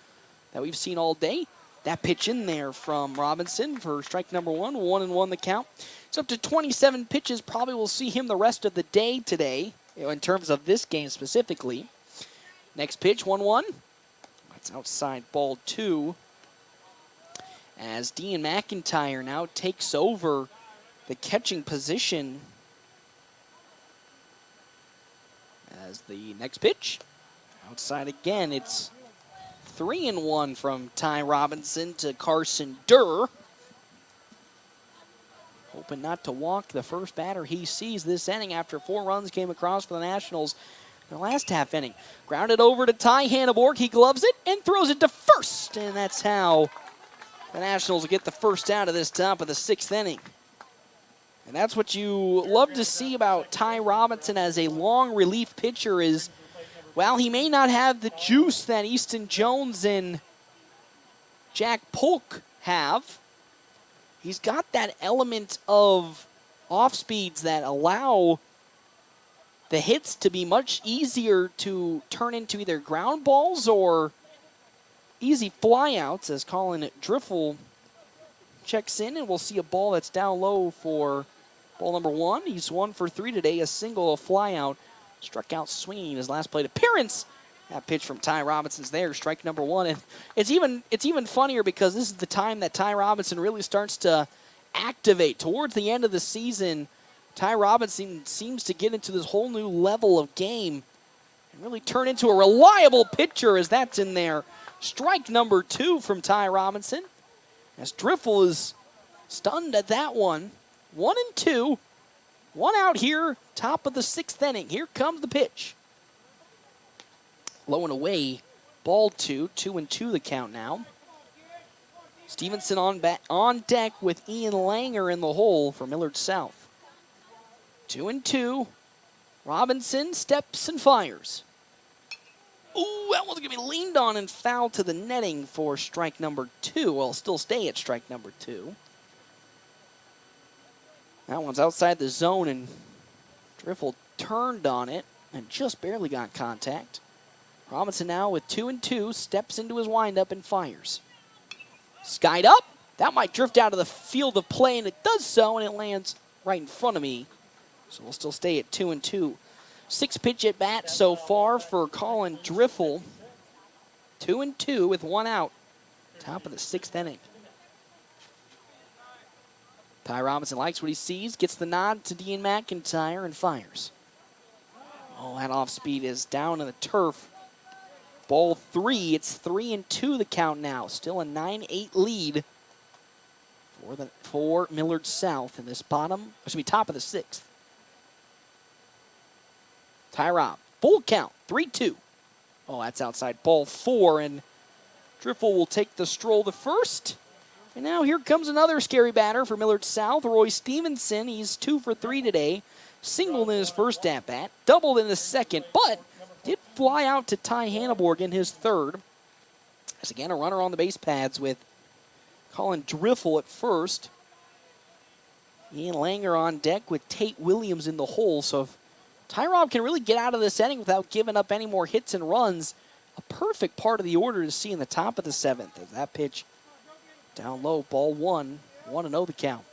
that we've seen all day. That pitch in there from Robinson for strike number 1, 1-1 the count. It's up to 27 pitches. Probably will see him the rest of the day today, in terms of this game specifically. Next pitch, 1-1. That's outside ball 2. As Dean McIntyre now takes over the catching position. As the next pitch, outside again, it's 3-1 from Ty Robinson to Carson Durr. Hoping not to walk the first batter he sees this inning after 4 runs came across for the Nationals in the last half inning. Grounded over to Ty Hanneborg. He gloves it and throws it to first. And that's how the Nationals get the first out of this top of the 6th inning. And that's what you love to see about Ty Robinson as a long relief pitcher is, while he may not have the juice that Easton Jones and Jack Polk have, he's got that element of off speeds that allow the hits to be much easier to turn into either ground balls or easy flyouts, as Colin Driffle checks in, and we'll see a ball that's down low for ball number 1. He's 1 for 3 today, a single, a flyout. Struck out swinging his last plate appearance. That pitch from Ty Robinson's there, strike number 1. And it's even funnier because this is the time that Ty Robinson really starts to activate. Towards the end of the season, Ty Robinson seems to get into this whole new level of game and really turn into a reliable pitcher as that's in there. Strike number 2 from Ty Robinson. As Driffle is stunned at that one. 1-2. 1 out here, top of the 6th inning. Here comes the pitch. Low and away, ball 2. 2-2 the count now. Stevenson on deck with Ian Langer in the hole for Millard South. 2-2. Robinson steps and fires. Ooh, that one's going to be leaned on and fouled to the netting for strike number 2. Well, still stay at strike number 2. That one's outside the zone, and Driffle turned on it and just barely got contact. Robinson now with 2-2, steps into his windup and fires. Skied up. That might drift out of the field of play, and it does so, and it lands right in front of me. So we'll still stay at 2-2. 6 pitch at bat so far for Colin Driffle. 2-2 with 1 out. Top of the 6th inning. Ty Robinson likes what he sees, gets the nod to Dean McIntyre and fires. Oh, that off speed is down in the turf. Ball 3, it's 3-2 the count now. Still a 9-8 lead for Millard South in this top of the 6th. Ty Rob, full count, 3-2. Oh, that's outside ball 4, and Driffle will take the stroll to first. And now here comes another scary batter for Millard South, Roy Stevenson. He's 2 for 3 today. Singled in his first at-bat, doubled in the second, but did fly out to Ty Hanneborg in his third. As again, a runner on the base pads with Colin Driffle at first. Ian Langer on deck with Tate Williams in the hole. So if Ty Rob can really get out of this inning without giving up any more hits and runs, a perfect part of the order to see in the top of the 7th. As that pitch down low, ball 1, 1-0 the count.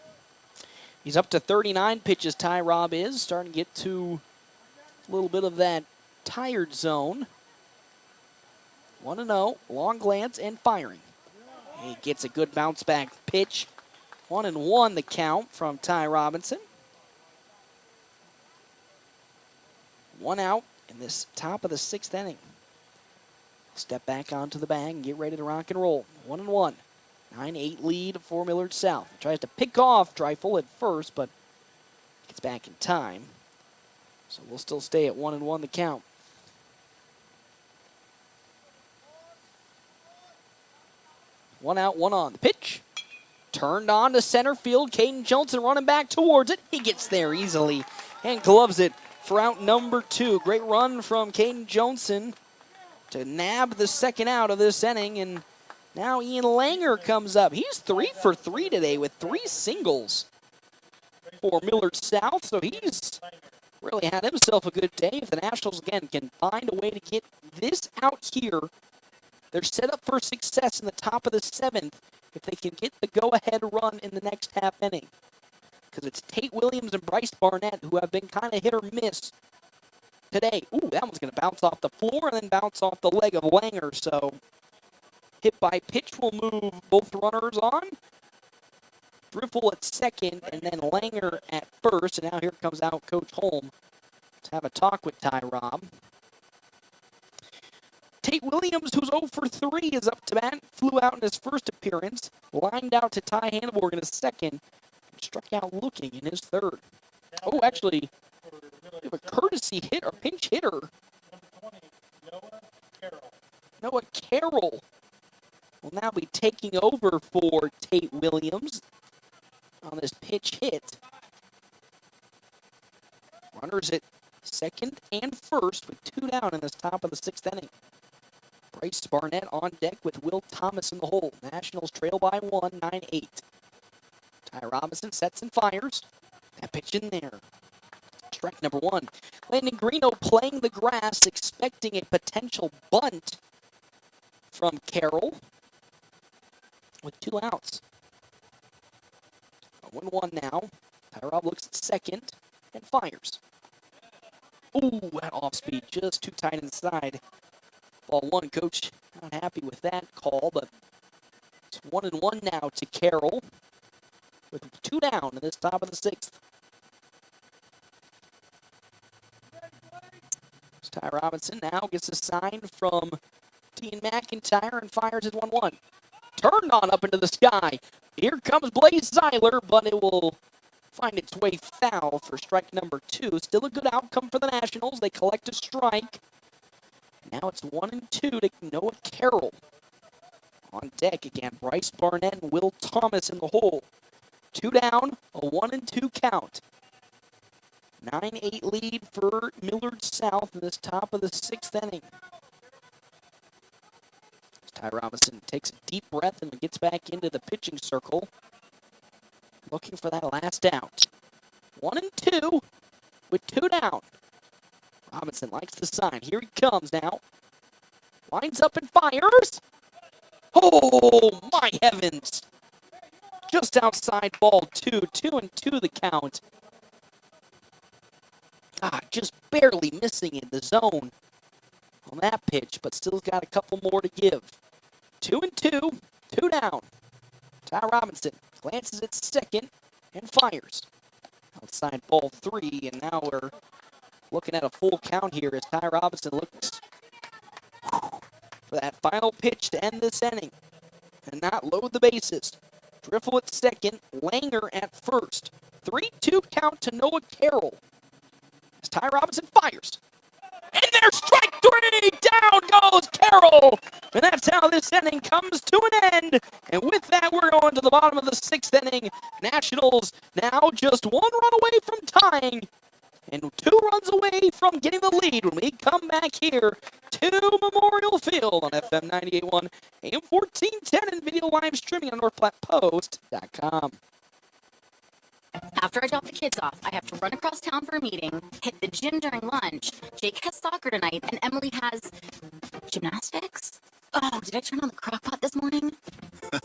He's up to 39 pitches, Ty Rob is. Starting to get to a little bit of that tired zone. 1-0, long glance and firing. He gets a good bounce back pitch. 1-1 the count from Ty Robinson. 1 out in this top of the 6th inning. Step back onto the bag and get ready to rock and roll. 1-1. 9-8 lead for Millard South. Tries to pick off Driffle at first, but gets back in time. So we'll still stay at 1-1 the count. One out, 1 on. The pitch. Turned on to center field. Caden Johnson running back towards it. He gets there easily and gloves it for out number 2. Great run from Caden Johnson to nab the second out of this inning, and now Ian Langer comes up. He's 3 for 3 today with 3 singles for Millard South, so he's really had himself a good day. If the Nationals, again, can find a way to get this out here, they're set up for success in the top of the 7th if they can get the go-ahead run in the next half inning. Because it's Tate Williams and Bryce Barnett who have been kind of hit or miss today. Ooh, that one's going to bounce off the floor and then bounce off the leg of Langer. So hit by pitch will move both runners on. Driffel at second and then Langer at first. And now here comes out Coach Holm to have a talk with Ty Robb. Tate Williams, who's 0 for 3, is up to bat. Flew out in his first appearance. Lined out to Ty Hanneborg in his second. Struck out looking in his third. Oh, actually, we have a courtesy hit or pinch hitter. Noah Carroll will now be taking over for Tate Williams on this pitch hit. Runners at second and first with 2 down in this top of the 6th inning. Bryce Barnett on deck with Will Thomas in the hole. Nationals trail by 1, 9-8. Ty Robinson sets and fires. That pitch in there. Strike number 1. Landon Greeno playing the grass, expecting a potential bunt from Carroll with 2 outs. 1-1 now. Ty Robb looks at second and fires. Ooh, that off speed just too tight inside. Ball 1, coach not happy with that call, but it's 1-1 now to Carroll with 2 down in this top of the 6th. Ty Robinson now gets a sign from Dean McIntyre and fires at 1-1. Turned on up into the sky. Here comes Blaze Zeiler, but it will find its way foul for strike number 2. Still a good outcome for the Nationals. They collect a strike. Now it's 1-2 to Noah Carroll. On deck again, Bryce Barnett and Will Thomas in the hole. 2 down, a 1-2 count. 9-8 lead for Millard South in this top of the 6th inning. Ty Robinson takes a deep breath and gets back into the pitching circle, looking for that last out. 1-2 with 2 down. Robinson likes the sign. Here he comes now. Lines up and fires. Oh, my heavens. Just outside ball 2. 2-2 the count. Just barely missing in the zone on that pitch, but still got a couple more to give. 2-2, 2 down. Ty Robinson glances at second and fires. Outside ball 3, and now we're looking at a full count here as Ty Robinson looks for that final pitch to end this inning and not load the bases. Driffel at second, Langer at first. 3-2 count to Noah Carroll. As Ty Robinson fires. And there's strike 3! Down goes Carroll! And that's how this inning comes to an end. And with that, we're going to the bottom of the 6th inning. Nationals now just 1 run away from tying and 2 runs away from getting the lead when we come back here to Memorial Field on FM 98.1, AM 1410, and video live streaming on NorthPlattePost.com. After I drop the kids off, I have to run across town for a meeting, hit the gym during lunch. Jake has soccer tonight, and Emily has gymnastics? Oh, did I turn on the crock pot this morning?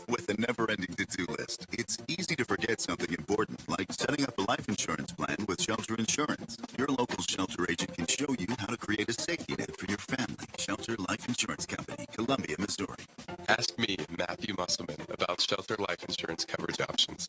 With a never-ending to-do list, it's easy to forget something important, like setting up a life insurance plan with Shelter Insurance. Your local Shelter agent can show you how to create a safety net for your family. Shelter Life Insurance Company, Columbia, Missouri. Ask me, Matthew Musselman, about Shelter Life Insurance coverage options.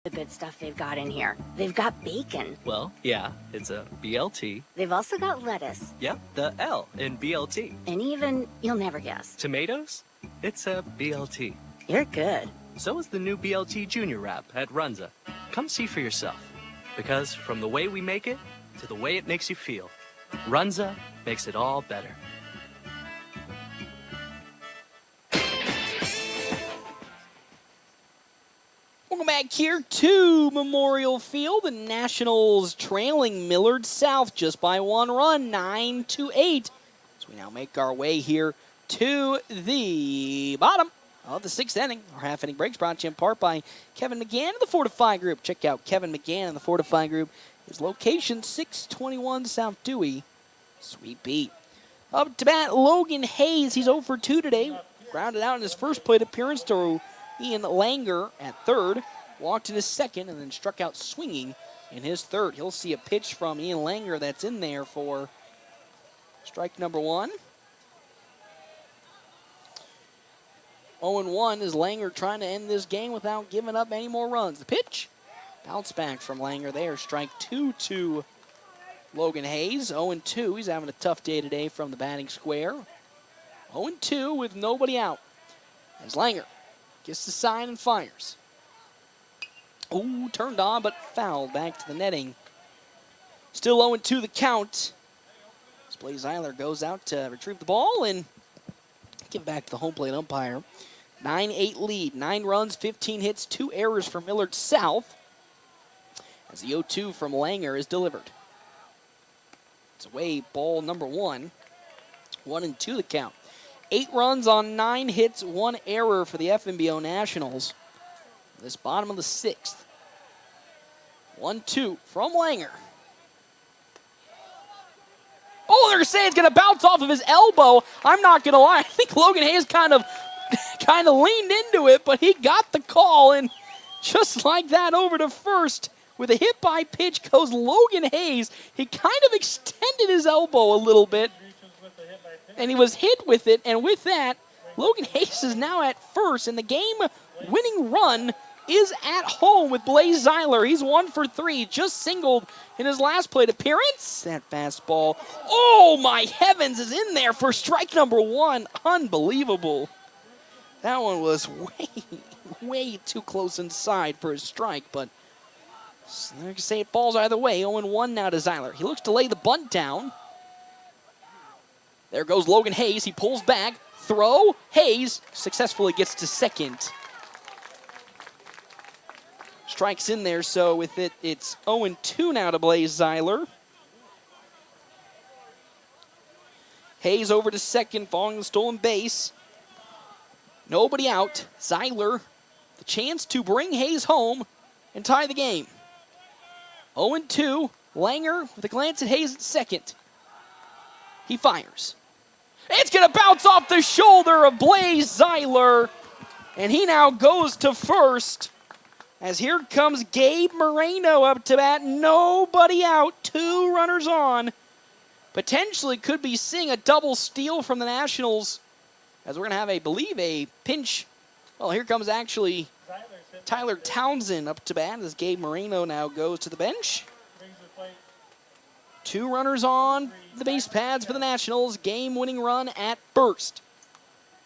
The good stuff they've got in here. They've got bacon. Well, yeah, it's a BLT. They've also got lettuce. Yep, the L in BLT. And even, you'll never guess. Tomatoes? It's a BLT. You're good. So is the new BLT Junior Wrap at Runza. Come see for yourself. Because from the way we make it to the way it makes you feel, Runza makes it all better. back here to Memorial Field. The Nationals trailing Millard South just by 1 run, 9-8. So we now make our way here to the bottom of the 6th inning. Our half-inning breaks brought to you in part by Kevin McGann and the Fortify Group. Check out Kevin McGann and the Fortify Group. His location, 621 South Dewey, Suite B. Up to bat, Logan Hayes. He's 0 for 2 today. Grounded out in his first plate appearance to Ian Langer at third. Walked in his second and then struck out swinging in his third. He'll see a pitch from Ian Langer that's in there for strike number 1. 0-1 is Langer trying to end this game without giving up any more runs. The pitch, bounce back from Langer there. Strike 2 to Logan Hayes. 0-2. He's having a tough day today from the batting square. 0-2 with nobody out. As Langer gets the sign and fires. Ooh, turned on but fouled back to the netting. Still 0-2 the count. As Blaze Eiler goes out to retrieve the ball and give it back to the home plate umpire. 9-8 lead, 9 runs, 15 hits, 2 errors for Millard South. As the 0-2 from Langer is delivered. It's away ball number 1. 1-2 the count. 8 runs on 9 hits, 1 error for the FNBO Nationals. This bottom of the 6th. 1-2 from Langer. Oh, they're saying it's going to bounce off of his elbow. I'm not going to lie. I think Logan Hayes kind of leaned into it, but he got the call, and just like that over to first. With a hit by pitch goes Logan Hayes. He kind of extended his elbow a little bit, and he was hit with it, and with that, Logan Hayes is now at first, and the game-winning run is at home with Blaze Zeiler. He's 1 for 3, just singled in his last plate appearance. That fastball, oh my heavens, is in there for strike number 1. Unbelievable. That one was way too close inside for his strike, but I can say it falls either way. 0-1 now to Zeiler. He looks to lay the bunt down. There goes Logan Hayes. He pulls back. Throw. Hayes successfully gets to second. Strikes in there, so with it, it's 0-2 now to Blaze Zeiler. Hayes over to second, following the stolen base. Nobody out. Zeiler, the chance to bring Hayes home and tie the game. 0-2. Langer with a glance at Hayes at second. He fires. It's going to bounce off the shoulder of Blaze Zeiler. And he now goes to first. As here comes Gabe Moreno up to bat. Nobody out. 2 runners on. Potentially could be seeing a double steal from the Nationals. As we're going to have, I believe, a pinch. Well, here comes actually Tyler Townsend up to bat as Gabe Moreno now goes to the bench. 2 runners on the base pads for the Nationals. Game-winning run at first.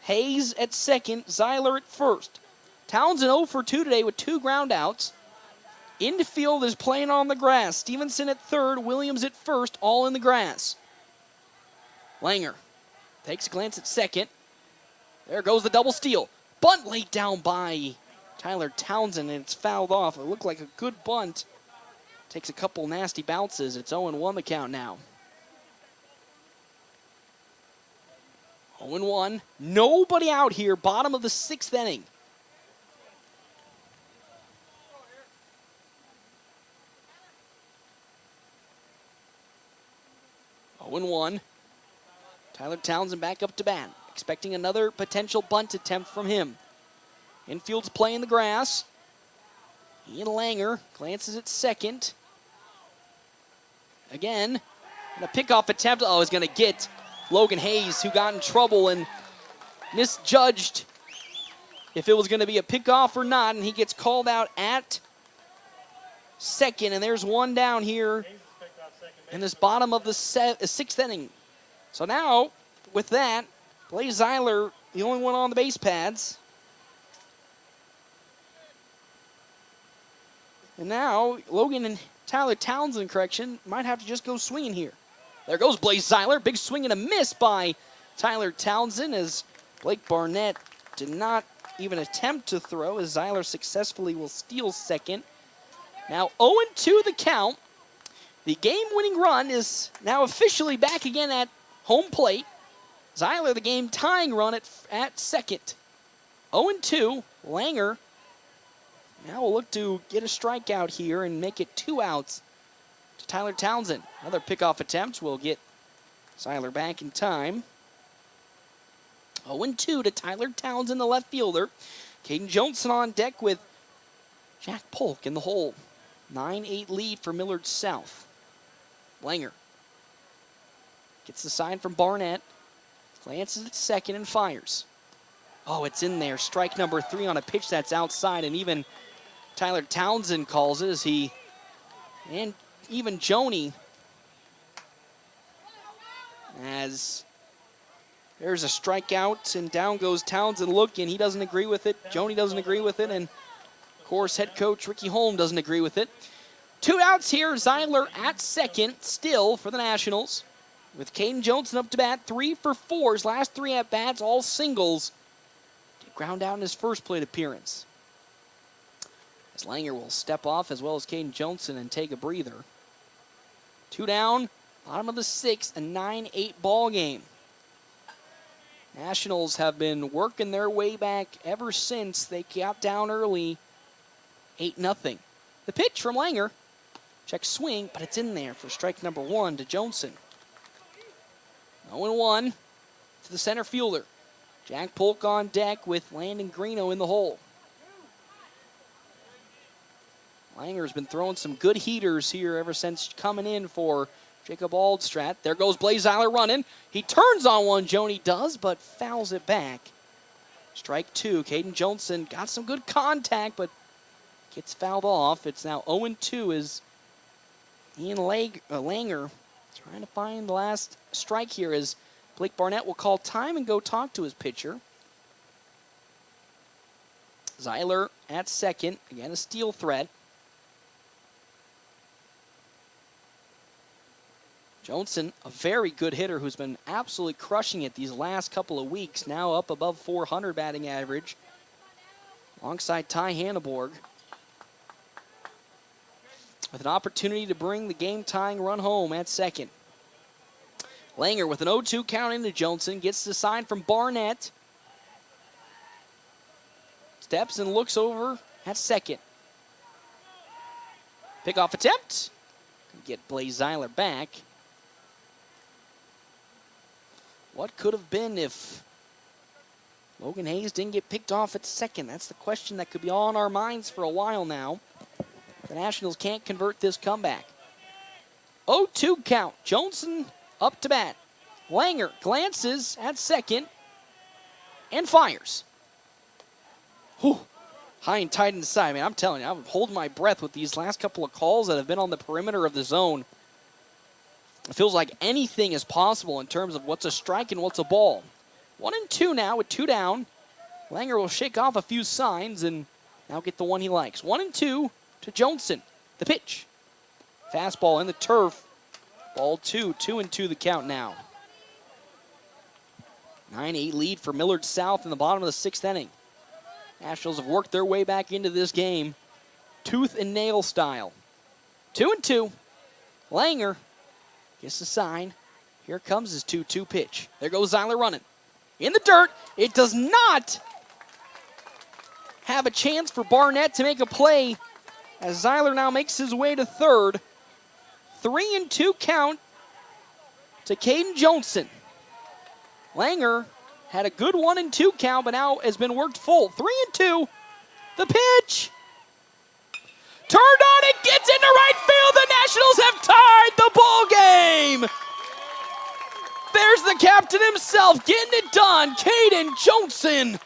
Hayes at second, Zeiler at first. Townsend 0 for 2 today with 2 ground outs. Infield is playing on the grass. Stevenson at third, Williams at first, all in the grass. Langer takes a glance at second. There goes the double steal. Bunt laid down by Tyler Townsend, and it's fouled off. It looked like a good bunt. Takes a couple nasty bounces. It's 0-1 the count now. 0-1. Nobody out here. Bottom of the 6th inning. One. Tyler Townsend back up to bat. Expecting another potential bunt attempt from him. Infield's playing the grass. Ian Langer glances at second. Again, and a pickoff attempt. Oh, is going to get Logan Hayes, who got in trouble and misjudged if it was going to be a pickoff or not, and he gets called out at second, and there's one down here in this bottom of the 6th inning. So now, with that, Blaze Zeiler, the only one on the base pads. And now, Logan and Tyler Townsend, might have to just go swinging here. There goes Blaze Zeiler. Big swing and a miss by Tyler Townsend as Blake Barnett did not even attempt to throw as Zeiler successfully will steal second. Now 0-2 the count. The game-winning run is now officially back again at home plate. Zeiler the game-tying run at second. 0-2, Langer now will look to get a strikeout here and make it 2 outs to Tyler Townsend. Another pickoff attempt will get Zeiler back in time. 0-2 to Tyler Townsend, the left fielder. Caden Johnson on deck with Jack Polk in the hole. 9-8 lead for Millard South. Langer gets the sign from Barnett. Glances at second and fires. Oh, it's in there. Strike number 3 on a pitch that's outside, and even Tyler Townsend calls it as he, and even Joni, as there's a strikeout, and down goes Townsend looking. He doesn't agree with it. Joni doesn't agree with it, and of course, head coach Ricky Holm doesn't agree with it. 2 outs here. Zeiler at second still for the Nationals, with Caden Johnson up to bat, 3 for 4. His last 3 at-bats, all singles. Did ground out in his first plate appearance. As Langer will step off as well as Caden Johnson and take a breather. 2 down, bottom of the 6th, a 9-8 ball game. Nationals have been working their way back ever since they got down early, 8-0. The pitch from Langer. Check swing, but it's in there for strike number 1 to Johnson. 0-1 to the center fielder. Jack Polk on deck with Landon Greeno in the hole. Langer's been throwing some good heaters here ever since coming in for Jacob Aldstrat. There goes Blaze Zeiler running. He turns on one, Joni does, but fouls it back. Strike 2. Caden Johnson got some good contact, but gets fouled off. It's now 0-2 as Ian Langer trying to find the last strike here as Blake Barnett will call time and go talk to his pitcher. Zeiler at second. Again, a steal threat. Johnson, a very good hitter who's been absolutely crushing it these last couple of weeks, now up above 400 batting average, alongside Ty Hanneborg, with an opportunity to bring the game-tying run home at second. Langer with an 0-2 count into Johnson, gets the sign from Barnett, steps and looks over at second. Pickoff attempt, get Blaze Zeiler back. What could have been if Logan Hayes didn't get picked off at second? That's the question that could be on our minds for a while now. The Nationals can't convert this comeback. 0-2 count. Johnson up to bat. Langer glances at second and fires. Whew. High and tight inside, man. I'm telling you, I'm holding my breath with these last couple of calls that have been on the perimeter of the zone. It feels like anything is possible in terms of what's a strike and what's a ball. 1-2 now with 2 down. Langer will shake off a few signs and now get the one he likes. 1-2 to Johnson. The pitch. Fastball in the turf. Ball 2. 2-2 the count now. 9-8 lead for Millard South in the bottom of the 6th inning. Nationals have worked their way back into this game, tooth and nail style. 2-2. Langer gets the sign. Here comes his 2-2 pitch. There goes Zeiler running. In the dirt. It does not have a chance for Barnett to make a play as Zeiler now makes his way to third. 3-2 count to Caden Johnson. Langer had a good 1-2 count, but now has been worked full. 3-2. The pitch. Turned on, it gets into right field. The Nationals have tied the ball game. There's the captain himself getting it done. Caden Johnson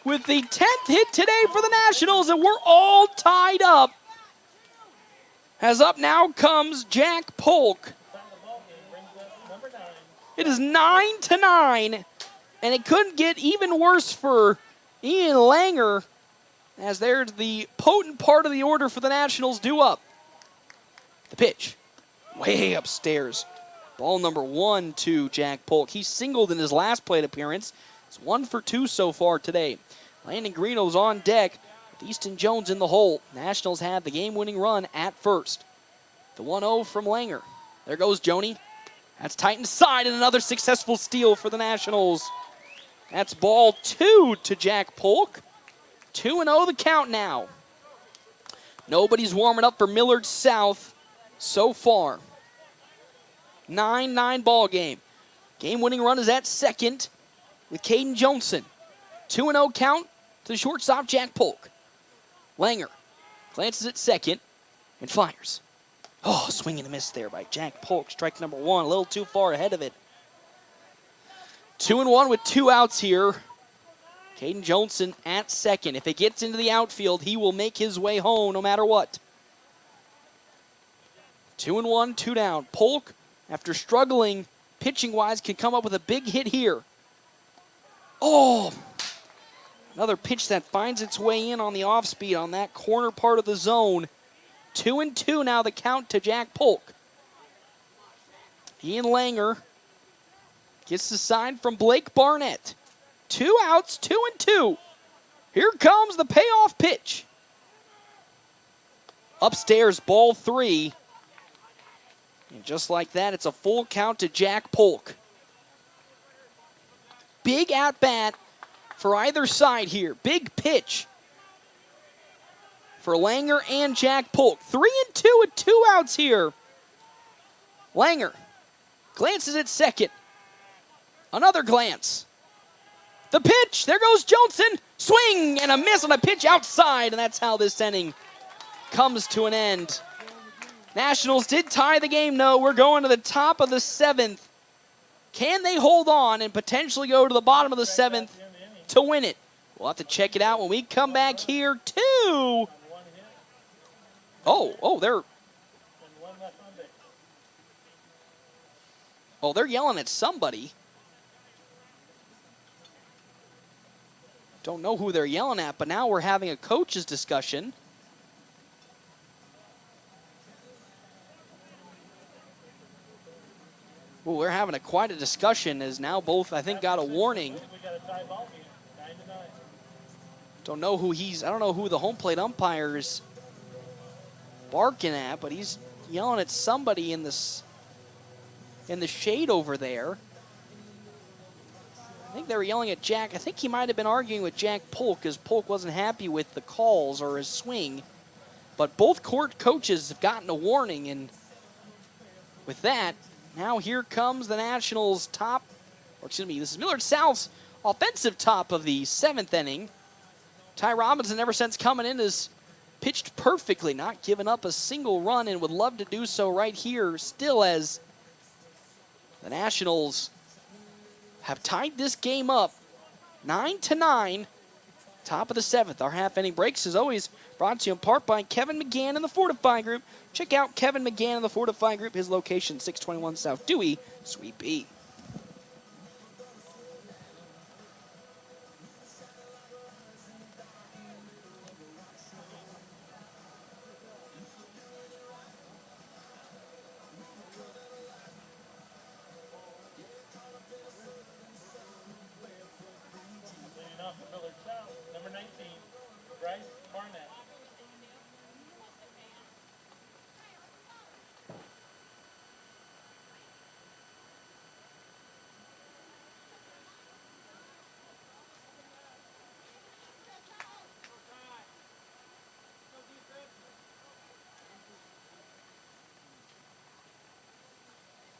with the 10th hit today for the Nationals, and we're all tied up. As up now comes Jack Polk. It is 9-9, and it couldn't get even worse for Ian Langer, as there's the potent part of the order for the Nationals due up. The pitch, way upstairs. Ball number 1 to Jack Polk. He singled in his last plate appearance. It's 1 for 2 so far today. Landon Greeno's on deck with Easton Jones in the hole. Nationals have the game-winning run at first. The 1-0 from Langer. There goes Joni. That's tight inside, and another successful steal for the Nationals. That's ball 2 to Jack Polk. 2-0 the count now. Nobody's warming up for Millard South so far. 9-9 ball game. Game-winning run is at second with Caden Johnson. 2-0 count to the shortstop, Jack Polk. Langer glances at second and fires. Oh, swing and a miss there by Jack Polk. Strike number 1, a little too far ahead of it. 2-1 with 2 outs here. Caden Johnson at second. If it gets into the outfield, he will make his way home no matter what. 2-1, 2 down. Polk, after struggling pitching-wise, can come up with a big hit here. Oh! Another pitch that finds its way in on the off-speed on that corner part of the zone. 2-2 now the count to Jack Polk. Ian Langer gets the sign from Blake Barnett. 2 outs, 2-2. Here comes the payoff pitch. Upstairs, ball 3. And just like that, it's a full count to Jack Polk. Big at-bat for either side here. Big pitch for Langer and Jack Polk. 3-2 with 2 outs here. Langer glances at second. Another glance. The pitch. There goes Johnson. Swing and a miss on a pitch outside. And that's how this inning comes to an end. Nationals did tie the game, though. We're going to the top of the 7th. Can they hold on and potentially go to the bottom of the 7th to win it? We'll have to check it out when we come back here to... they're yelling at somebody. Don't know who they're yelling at, but now we're having a coach's discussion. Well, we're having quite a discussion as now both, I think, got a warning. Don't know who I don't know who the home plate umpire is barking at, but he's yelling at somebody in the shade over there. I think they were yelling at Jack. I think he might have been arguing with Jack Polk because Polk wasn't happy with the calls or his swing. But both court coaches have gotten a warning, and with that, now here comes the Nationals this is Millard South's offensive top of the 7th inning. Ty Robinson, ever since coming in, has pitched perfectly, not giving up a single run, and would love to do so right here, still as the Nationals have tied this game up 9-9, top of the 7th. Our half-inning breaks, as always, brought to you in part by Kevin McGann and the Fortify Group. Check out Kevin McGann and the Fortify Group. His location, 621 South Dewey, Suite B.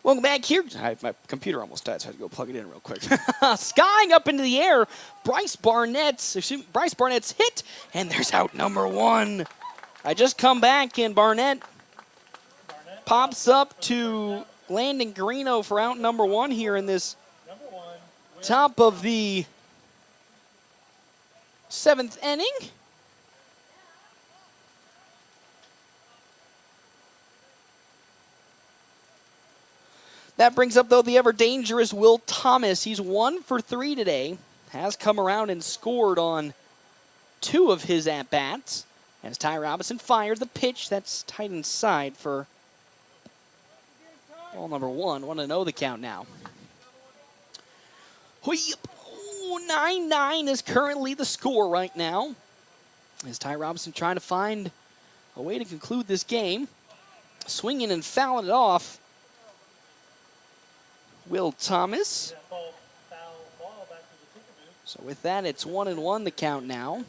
Welcome back here. My computer almost died, so I had to go plug it in real quick. Skying up into the air, Bryce Barnett's hit, and there's out number 1. I just come back, and Barnett pops up to Landon Greeno for out number 1 here in this top of the 7th inning. That brings up, though, the ever-dangerous Will Thomas. He's 1 for 3 today. Has come around and scored on 2 of his at-bats. As Ty Robinson fires the pitch, that's tight inside for ball number 1. Want to know the count now. 9-9 is currently the score right now. As Ty Robinson trying to find a way to conclude this game. Swinging and fouling it off. Will Thomas. So with that, it's 1-1 the count now.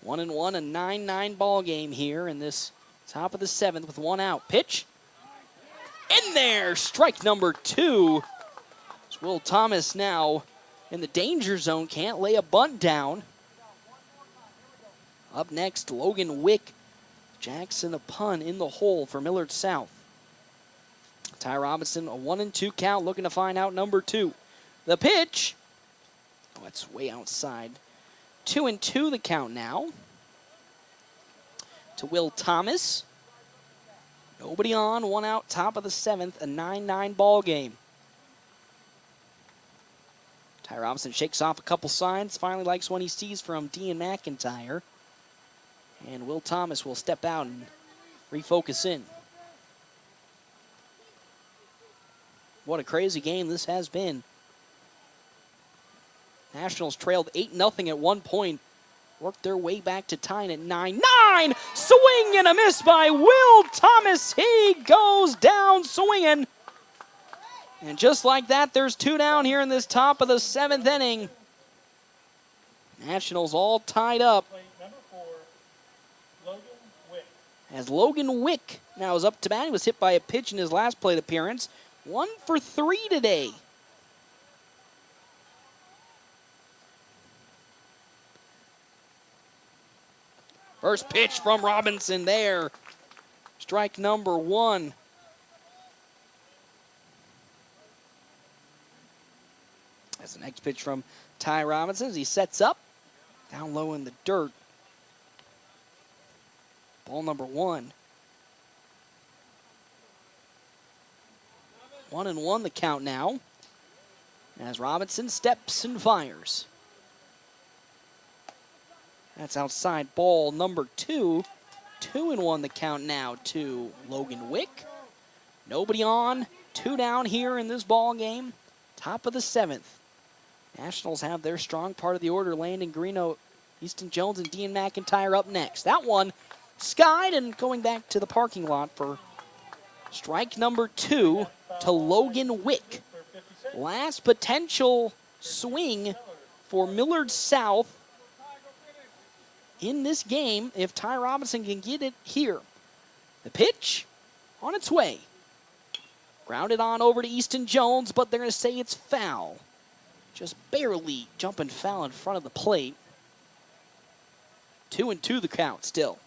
One and one, a 9-9 ball game here in this top of the 7th with 1 out. Pitch. In there, strike number 2. It's Will Thomas now in the danger zone, can't lay a bunt down. Up next, Logan Wick. Jackson a pun in the hole for Millard South. Ty Robinson, a 1-2 count, looking to find out number 2. The pitch. Oh, it's way outside. 2-2 the count now. To Will Thomas. Nobody on, 1 out, top of the 7th, a 9-9 ball game. Ty Robinson shakes off a couple signs, finally likes one he sees from Dean McIntyre. And Will Thomas will step out and refocus in. What a crazy game this has been. Nationals trailed 8-0 at one point. Worked their way back to tying at 9-9. Swing and a miss by Will Thomas. He goes down swinging. And just like that, there's 2 down here in this top of the 7th inning. Nationals all tied up. As Logan Wick now is up to bat. He was hit by a pitch in his last plate appearance. 1 for 3 today. First pitch from Robinson there. Strike number 1. That's the next pitch from Ty Robinson as he sets up. Down low in the dirt. Ball number 1. 1-1 the count now. As Robinson steps and fires. That's outside ball number 2. 2-1 the count now to Logan Wick. Nobody on. 2 down here in this ball game. Top of the 7th. Nationals have their strong part of the order. Landon Greeno, Easton Jones, and Dean McIntyre up next. That one skied and going back to the parking lot for strike number 2 to Logan Wick. Last potential swing for Millard South in this game if Ty Robinson can get it here. The pitch on its way. Grounded on over to Easton Jones, but they're going to say it's foul. Just barely jumping foul in front of the plate. 2-2 the count still.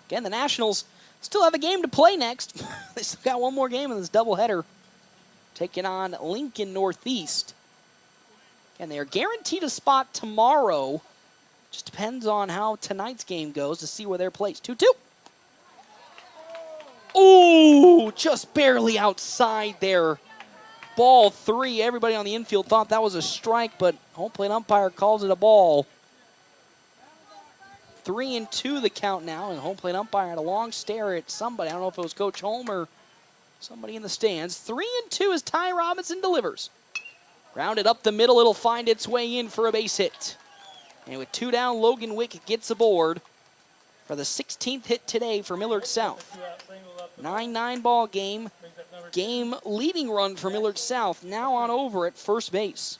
Again, the Nationals still have a game to play next. They still got one more game in this doubleheader. Taking on Lincoln Northeast. And they are guaranteed a spot tomorrow. Just depends on how tonight's game goes to see where they're placed. 2-2. Ooh, just barely outside there. Ball 3. Everybody on the infield thought that was a strike, but home plate umpire calls it a ball. 3-2 the count now, and home plate umpire had a long stare at somebody. I don't know if it was Coach Holm or somebody in the stands. 3-2 as Ty Robinson delivers. Grounded up the middle, it'll find its way in for a base hit. And with 2 down, Logan Wick gets aboard for the 16th hit today for Millard South. 9-9 ball game. Game leading run for Millard South, now on over at first base.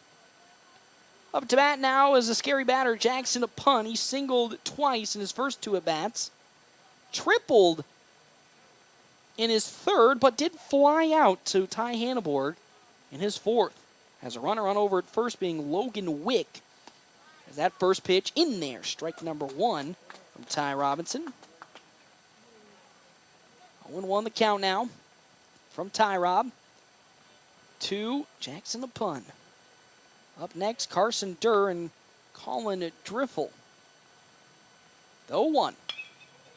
Up to bat now is a scary batter, Jackson a pun. He singled twice in his first 2 at-bats. Tripled in his 3rd, but did fly out to Ty Hanneborg in his 4th. Has a runner on over at first being Logan Wick. As that first pitch in there, strike number 1 from Ty Robinson. 0-1 the count now from Ty Rob to Jackson a pun. Up next, Carson Durr and Colin Driffle. The 0-1.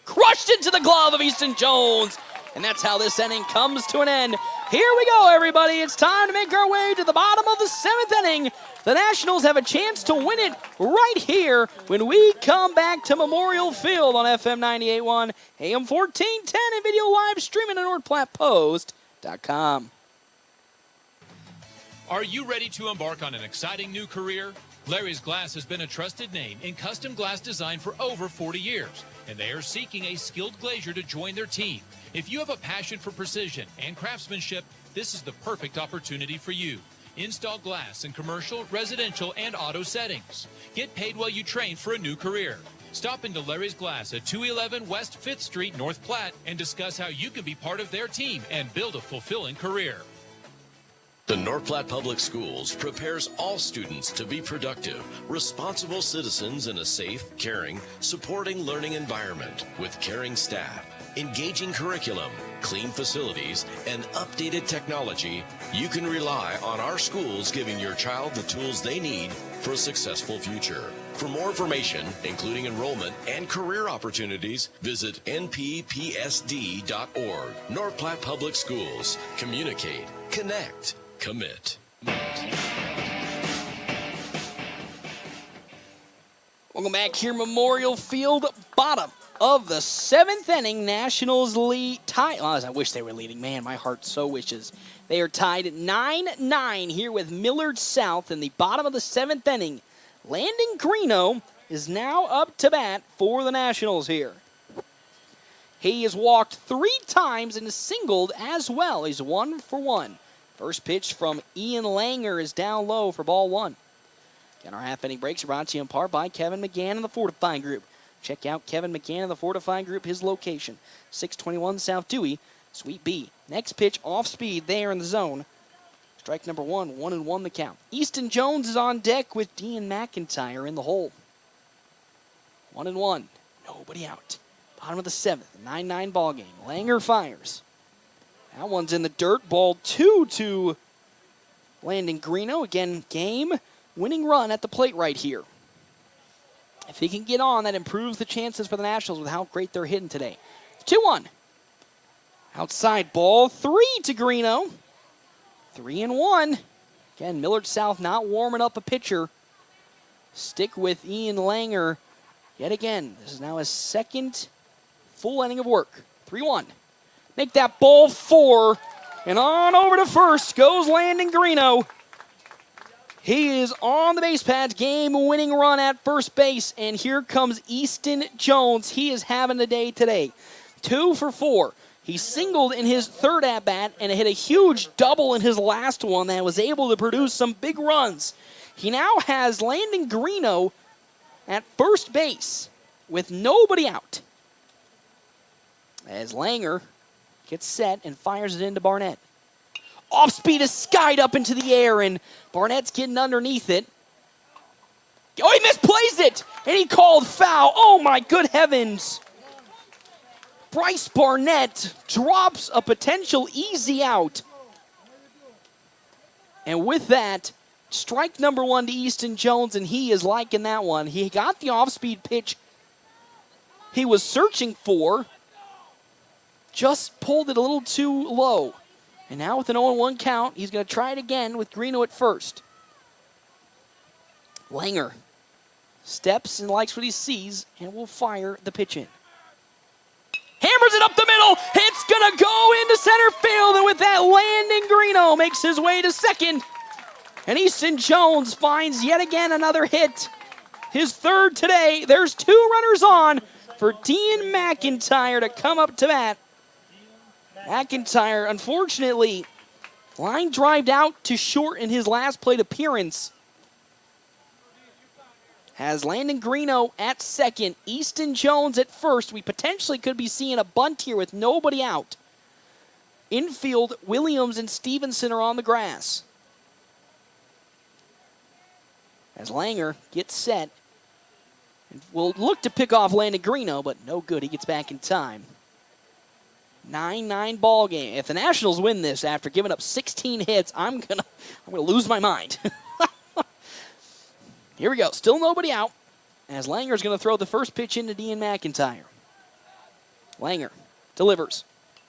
Crushed into the glove of Easton Jones. And that's how this inning comes to an end. Here we go, everybody. It's time to make our way to the bottom of the 7th inning. The Nationals have a chance to win it right here when we come back to Memorial Field on FM 98.1, AM 1410, and video live streaming at NorthPlattePost.com. Are you ready to embark on an exciting new career? Larry's Glass has been a trusted name in custom glass design for over 40 years, and they are seeking a skilled glazier to join their team. If you have a passion for precision and craftsmanship, this is the perfect opportunity for you. Install glass in commercial, residential, and auto settings. Get paid while you train for a new career. Stop into Larry's Glass at 211 West 5th Street, North Platte, and discuss how you can be part of their team and build a fulfilling career. The North Platte Public Schools prepares all students to be productive, responsible citizens in a safe, caring, supporting learning environment with caring staff, engaging curriculum, clean facilities, and updated technology. You can rely on our schools giving your child the tools they need for a successful future. For more information, including enrollment and career opportunities, visit nppsd.org. North Platte Public Schools. Communicate, connect, commit. Welcome back here, Memorial Field, bottom of the 7th inning. Nationals lead tied. Oh, I wish they were leading. Man, my heart so wishes. They are tied at 9-9 here with Millard South in the bottom of the 7th inning. Landon Greeno is now up to bat for the Nationals here. He has walked 3 times and singled as well. He's 1 for 1. First pitch from Ian Langer is down low for ball 1. Again, our half-inning breaks are brought to you in part by Kevin McGann and the Fortifying Group. Check out Kevin McGann and the Fortifying Group, his location, 621 South Dewey, Suite B. Next pitch off speed there in the zone. Strike number 1, 1-1 the count. Easton Jones is on deck with Dean McIntyre in the hole. 1-1, nobody out. Bottom of the 7th, 9-9 ball game. Langer fires. That one's in the dirt. Ball 2 to Landon Greeno. Again, game-winning run at the plate right here. If he can get on, that improves the chances for the Nationals with how great they're hitting today. 2-1. Outside ball 3 to Greeno. 3-1. Again, Millard South not warming up a pitcher. Stick with Ian Langer yet again. This is now his second full inning of work. 3-1. Make that ball 4. And on over to first goes Landon Greeno. He is on the base pads, game-winning run at first base. And here comes Easton Jones. He is having a day today. 2 for 4. He singled in his third at-bat and hit a huge double in his last one that was able to produce some big runs. He now has Landon Greeno at first base with nobody out. As Langer gets set and fires it into Barnett. Off speed is skied up into the air, and Barnett's getting underneath it. Oh, he misplays it, and he called foul. Oh, my good heavens. Bryce Barnett drops a potential easy out. And with that, strike number 1 to Easton Jones, and he is liking that one. He got the off-speed pitch he was searching for, just pulled it a little too low. And now with an 0-1 count, he's going to try it again with Greeno at first. Langer steps and likes what he sees and will fire the pitch in. Hammers it up the middle. It's going to go into center field. And with that, Landon Greeno makes his way to second. And Easton Jones finds yet again another hit. His third today. There's 2 runners on for Dean McIntyre to come up to bat. McIntyre, unfortunately, line drived out to short in his last plate appearance. Has Landon Greeno at second, Easton Jones at first. We potentially could be seeing a bunt here with nobody out. Infield, Williams and Stevenson are on the grass. As Langer gets set, and will look to pick off Landon Greeno, but no good. He gets back in time. 9-9 ball game. If the Nationals win this after giving up 16 hits, I'm gonna lose my mind. Here we go. Still nobody out. As Langer's going to throw the first pitch into Dean McIntyre. Langer delivers.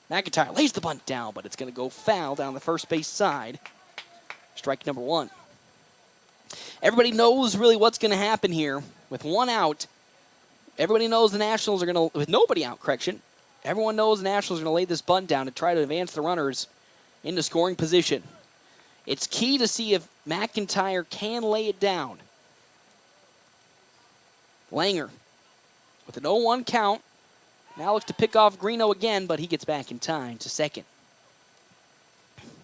McIntyre lays the bunt down, but it's going to go foul down the first base side. Strike number 1. Everybody knows really what's going to happen here. With 1 out, everybody knows the Nationals are going to, with nobody out, correction, everyone knows the Nationals are going to lay this bunt down to try to advance the runners into scoring position. It's key to see if McIntyre can lay it down. Langer with an 0-1 count. Now looks to pick off Greeno again, but he gets back in time to second.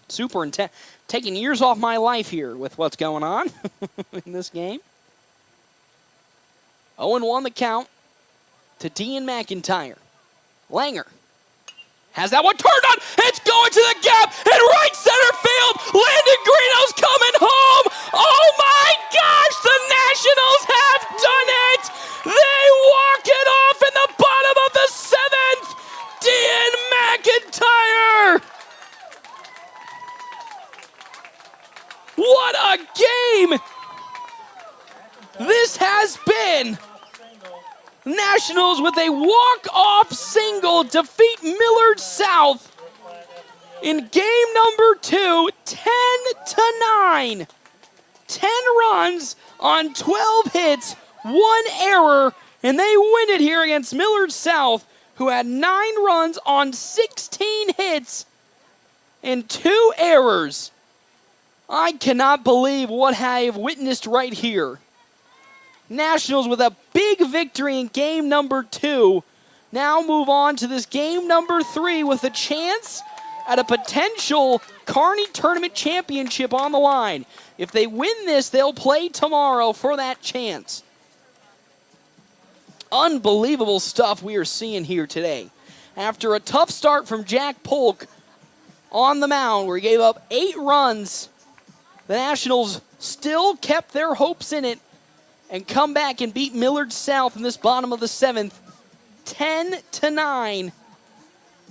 Super intense. Taking years off my life here with what's going on in this game. 0-1 the count to Dean McIntyre. Langer has that one turned on. It's going to the gap in right center field. Landon Greeno's coming home. Oh my gosh, the Nationals have done it. They walk it off in the bottom of the 7th. Dean McIntyre. What a game this has been. Nationals with a walk-off single defeat Millard South in game number 2, 10-9. 10 runs on 12 hits, 1 error, and they win it here against Millard South, who had 9 runs on 16 hits and 2 errors. I cannot believe what I have witnessed right here. Nationals with a big victory in game number 2. Now move on to this game number 3 with a chance at a potential Kearney Tournament Championship on the line. If they win this, they'll play tomorrow for that chance. Unbelievable stuff we are seeing here today. After a tough start from Jack Polk on the mound where he gave up 8 runs, the Nationals still kept their hopes in it and come back and beat Millard South in this bottom of the 7th, 10-9,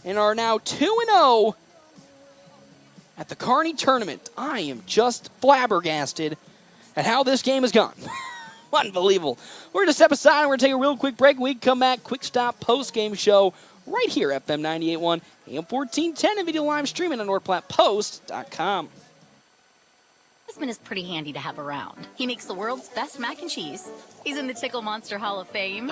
and are now 2-0 at the Kearney Tournament. I am just flabbergasted at how this game has gone. Unbelievable. We're going to step aside and we're going to take a real quick break. We come back, quick stop post-game show right here, FM 98.1, AM 1410, and video live streaming on NorthPlattePost.com. Husband is pretty handy to have around. He makes the world's best mac and cheese. He's in the Tickle Monster Hall of Fame.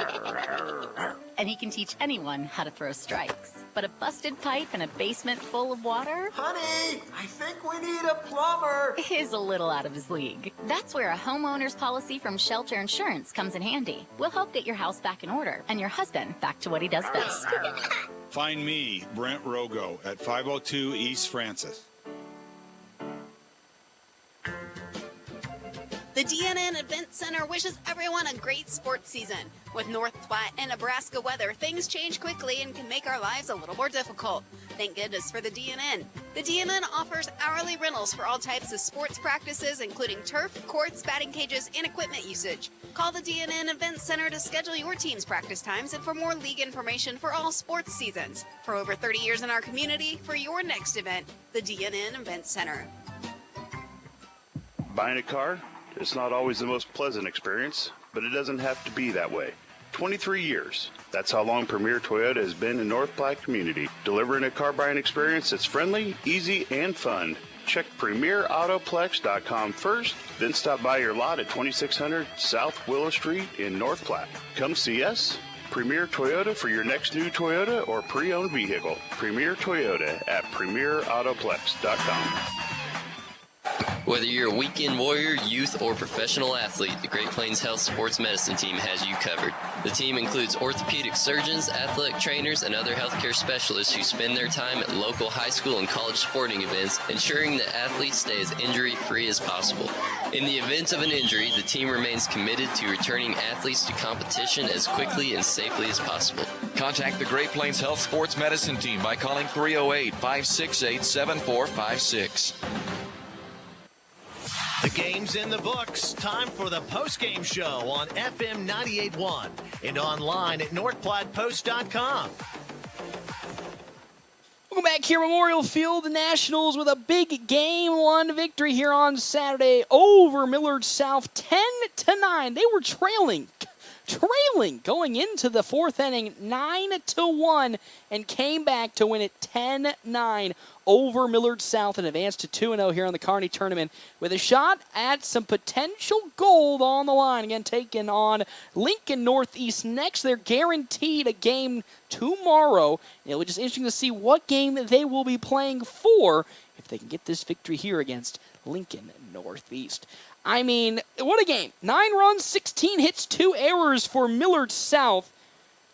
And he can teach anyone how to throw strikes. But a busted pipe in a basement full of water? Honey, I think we need a plumber. Is a little out of his league. That's where a homeowner's policy from Shelter Insurance comes in handy. We'll help get your house back in order and your husband back to what he does best. Find me, Brent Rogo, at 502 East Francis. The DNN Event Center wishes everyone a great sports season. With North Platte and Nebraska weather, things change quickly and can make our lives a little more difficult. Thank goodness for the DNN. The DNN offers hourly rentals for all types of sports practices, including turf, courts, batting cages, and equipment usage. Call the DNN Event Center to schedule your team's practice times and for more league information for all sports seasons. For over 30 years in our community, for your next event, the DNN Event Center. Buying a car? It's not always the most pleasant experience, but it doesn't have to be that way. 23 years. That's how long Premier Toyota has been in North Platte community, delivering a car buying experience that's friendly, easy, and fun. Check PremierAutoplex.com first, then stop by your lot at 2600 South Willow Street in North Platte. Come see us. Premier Toyota for your next new Toyota or pre-owned vehicle. Premier Toyota at PremierAutoplex.com. Whether you're a weekend warrior, youth, or professional athlete, the Great Plains Health Sports Medicine Team has you covered. The team includes orthopedic surgeons, athletic trainers, and other healthcare specialists who spend their time at local high school and college sporting events, ensuring that athletes stay as injury-free as possible. In the event of an injury, the team remains committed to returning athletes to competition as quickly and safely as possible. Contact the Great Plains Health Sports Medicine Team by calling 308-568-7456. The game's in the books. Time for the postgame show on FM 98.1 and online at NorthPlattePost.com. Welcome back here, Memorial Field. The Nationals with a big Game 1 victory here on Saturday over Millard South, 10-9. They were trailing trailing going into the fourth inning 9-1 and came back to win it 10-9 over Millard South and advanced to 2-0 here in the Kearney tournament with a shot at some potential gold on the line. Again, taking on Lincoln Northeast next. They're guaranteed a game tomorrow. It will be just interesting to see what game they will be playing for if they can get this victory here against Lincoln Northeast. I mean, what a game. 9 runs, 16 hits, 2 errors for Millard South.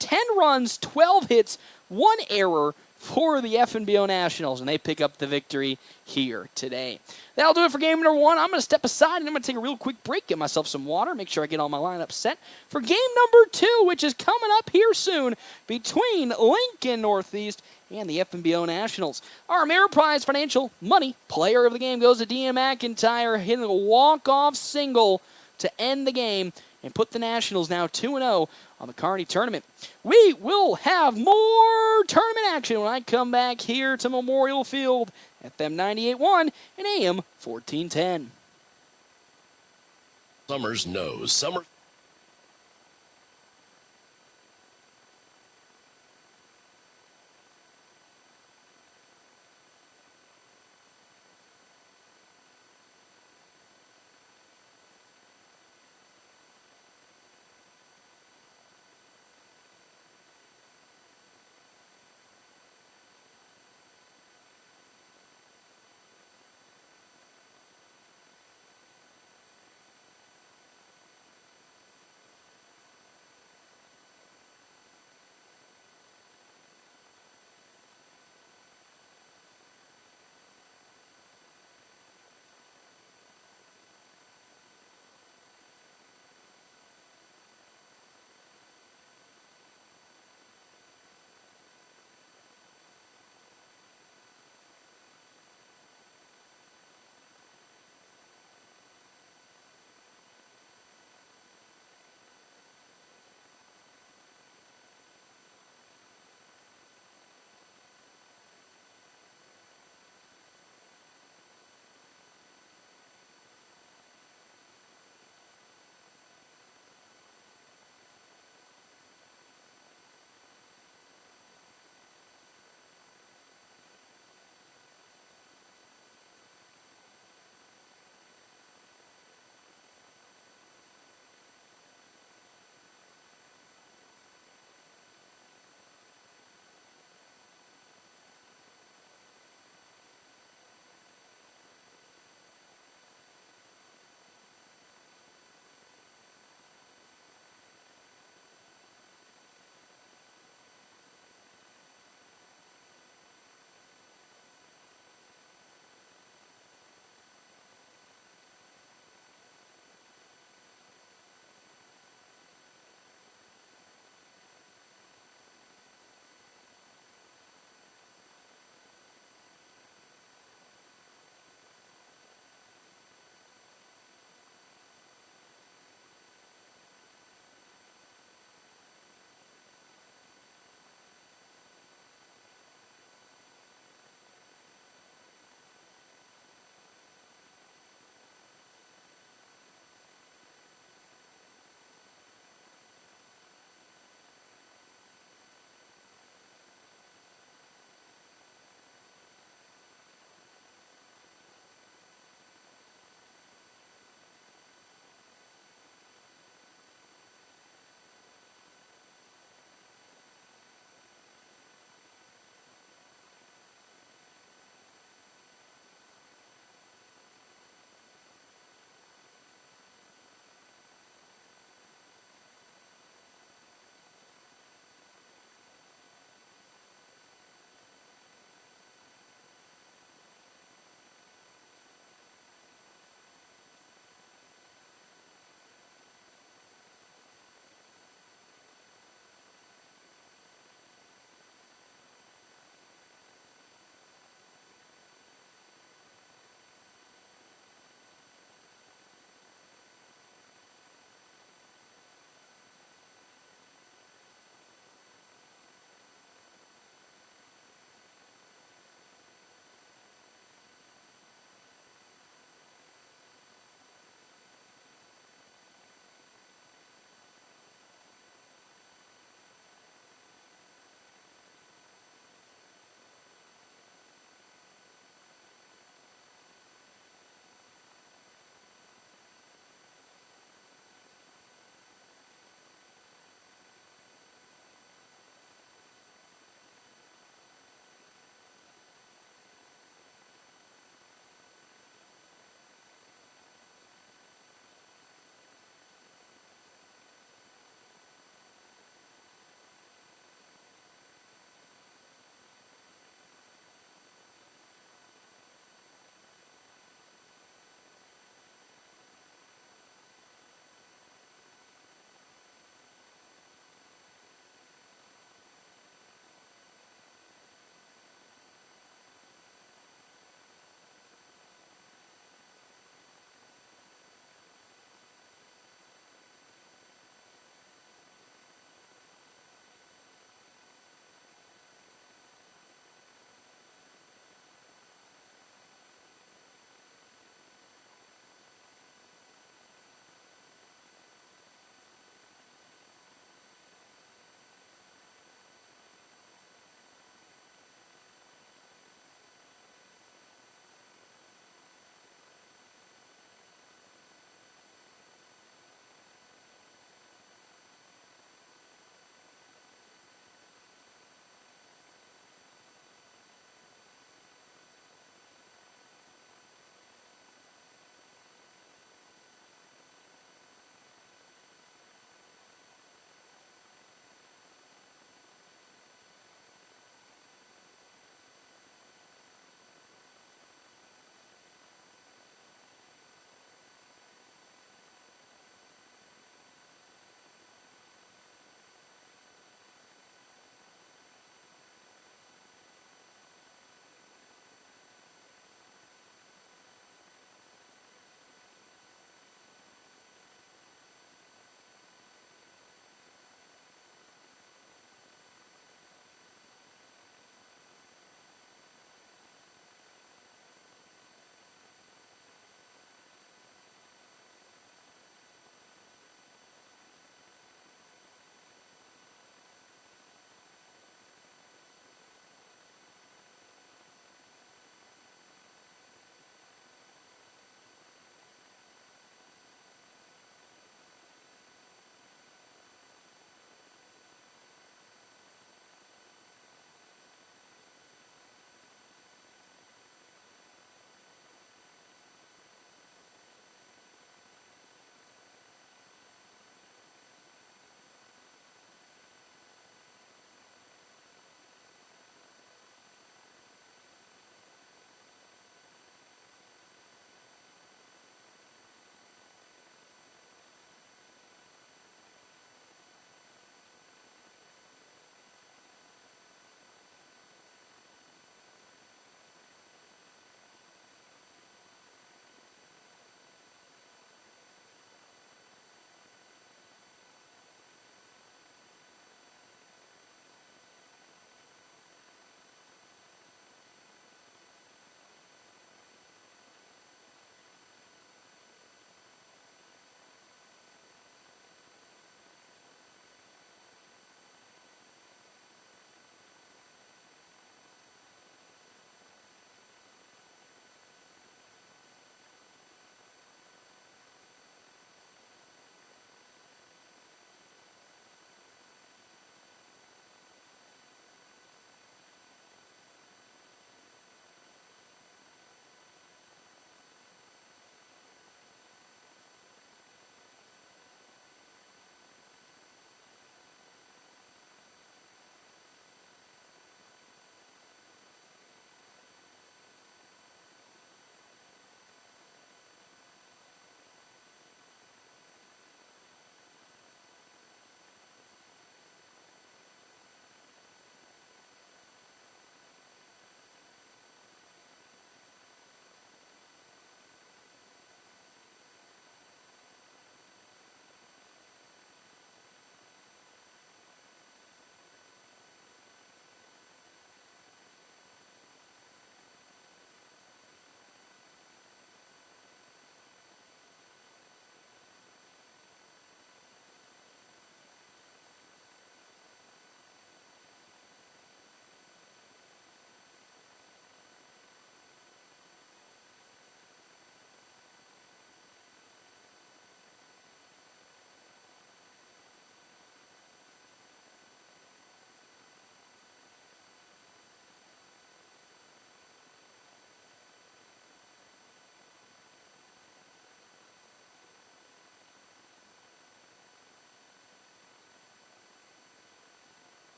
10 runs, 12 hits, 1 error for the FNBO Nationals, and they pick up the victory here today. That'll do it for game number 1. I'm going to step aside, and I'm going to take a real quick break, get myself some water, make sure I get all my lineup set for game number 2, which is coming up here soon between Lincoln Northeast and the FNBO Nationals. Our Ameriprise Financial Money Player of the Game goes to Dean McIntyre, hitting a walk-off single to end the game and put the Nationals now 2-0 on the Kearney tournament. We will have more tournament action when I come back here to Memorial Field, FM 98.1 and AM 1410. Summers knows. Summer.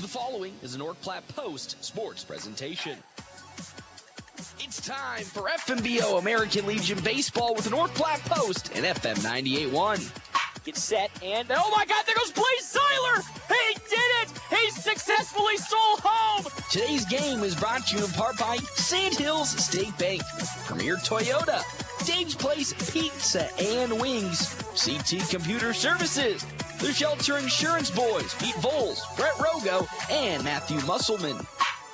The following is a North Platte Post sports presentation. It's time for FNBO American Legion Baseball with the North Platte Post and FM 98.1. Get set, and oh my God, there goes Blaze Seiler! He did it! He successfully stole home! Today's game is brought to you in part by Sandhills State Bank, Premier Toyota, Dave's Place Pizza and Wings, CT Computer Services, the Shelter Insurance Boys, Pete Voles, Brett Rogo, and Matthew Musselman.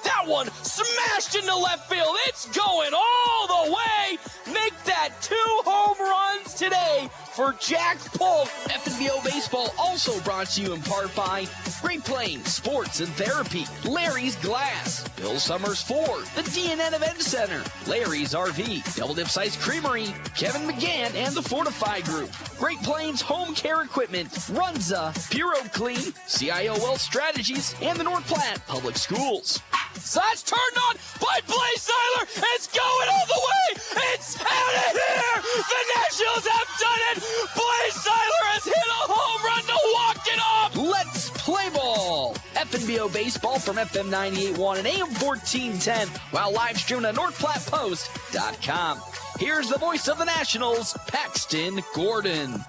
That one smashed into left field. It's going all the way. Make that 2 home runs today for Jack Polk. FNBO Baseball also brought to you in part by Great Plains Sports and Therapy, Larry's Glass, Bill Summers Ford, the DNN Event Center, Larry's RV, Double Dips Ice Creamery, Kevin McGann and the Fortify Group, Great Plains Home Care Equipment, Runza, Puro Clean, CIO Wealth Strategies, and the North Platte Public Schools. So that's turned on by Blaze Seiler. It's going all the way. It's out of here. The Nationals have done it. Blaze Seiler has hit a home run to walk it off. Let's play ball. FNBO Baseball from FM 98.1 and AM 1410 while live streaming at NorthPlattePost.com. Here's the voice of the Nationals, Paxton Gordon.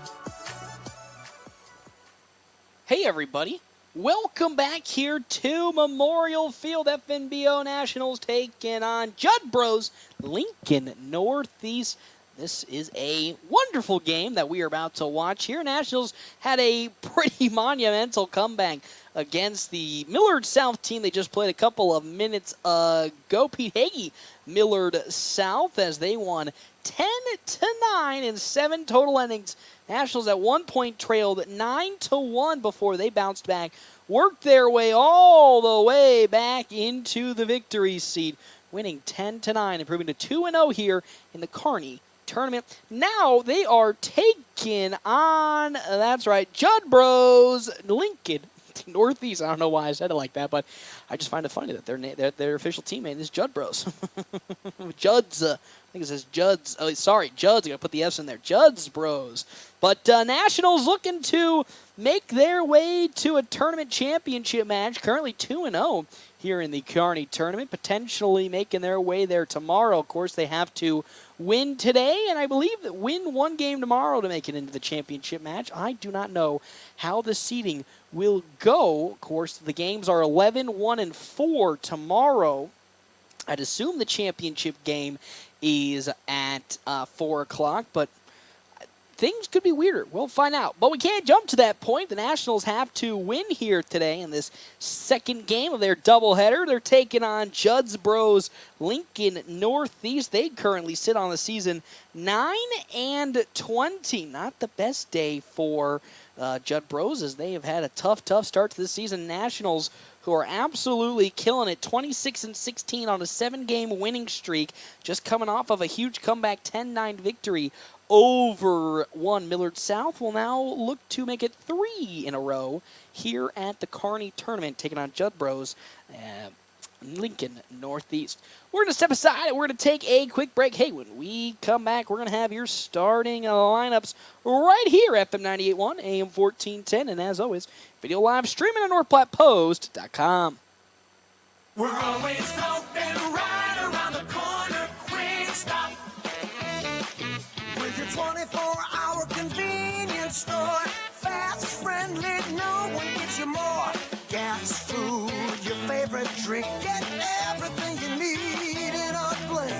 Hey, everybody. Welcome back here to Memorial Field. FNBO Nationals taking on Judd Bros, Lincoln Northeast. This is a wonderful game that we are about to watch here. Nationals had a pretty monumental comeback against the Millard South team they just played a couple of minutes ago. Pete Hagee, Millard South, as they won 10-9 in 7 total innings. Nationals at one point trailed 9-1 before they bounced back, worked their way all the way back into the victory seat, winning 10-9, improving to 2-0 here in the Kearney tournament. Now they are taking on, that's right, Judd Bros, Lincoln Northeast. I don't know why I said it like that, but I just find it funny that their official teammate is Judd Bros. Judd's, I think it says Judd's. Oh, sorry, Judd's. I got to put the S in there. Judd's Bros. But Nationals looking to make their way to a tournament championship match. Currently 2-0 here in the Kearney tournament. Potentially making their way there tomorrow. Of course, they have to win today, and I believe that win one game tomorrow to make it into the championship match. I do not know how the seeding will go. Of course, the games are 11, 1, and 4 tomorrow. I'd assume the championship game is at 4 o'clock, but things could be weirder. We'll find out. But we can't jump to that point. The Nationals have to win here today in this second game of their doubleheader. They're taking on Judd's Bros, Lincoln Northeast. They currently sit on the season 9-20. Not the best day for Judd Bros, as they have had a tough start to the season. Nationals, who are absolutely killing it, 26-16 on a 7-game winning streak, just coming off of a huge comeback 10-9 victory over Millard South, will now look to make it 3 in a row here at the Kearney tournament, taking on Judd Bros, Lincoln Northeast. We're going to step aside and we're going to take a quick break. Hey, when we come back, we're going to have your starting lineups right here at FM 98.1, AM 1410, and as always, video live streaming at NorthPlattePost.com. We're always open right around the corner. Quick stop. With your 24-hour convenience store. Fast, friendly, no one gets you more. Gas, food, your favorite drink. Get everything you need in a blink.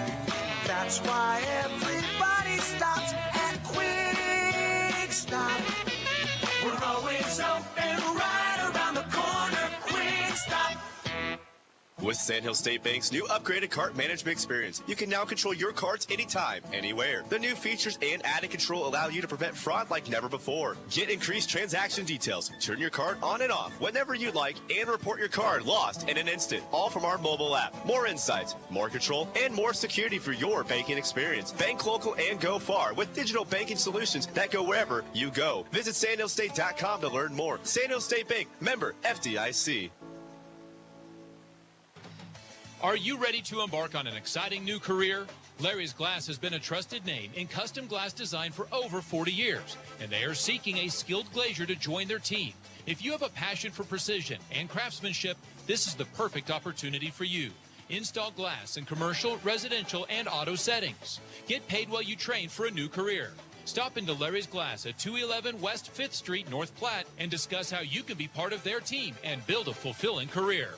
That's why everybody stops at Quick Stop. We're always open right around the corner. Quick Stop. With Sandhills State Bank's new upgraded cart management experience, you can now control your carts anytime, anywhere. The new features and added control allow you to prevent fraud like never before. Get increased transaction details, turn your cart on and off whenever you like, and report your card lost in an instant, all from our mobile app. More insights, more control, and more security for your banking experience. Bank local and go far with digital banking solutions that go wherever you go. Visit sandhillstate.com to learn more. Sandhills State Bank, member FDIC. Are you ready to embark on an exciting new career? Larry's Glass has been a trusted name in custom glass design for over 40 years, and they are seeking a skilled glazier to join their team. If you have a passion for precision and craftsmanship, this is the perfect opportunity for you. Install glass in commercial, residential, and auto settings. Get paid while you train for a new career. Stop into Larry's Glass at 211 West 5th Street, North Platte, and discuss how you can be part of their team and build a fulfilling career.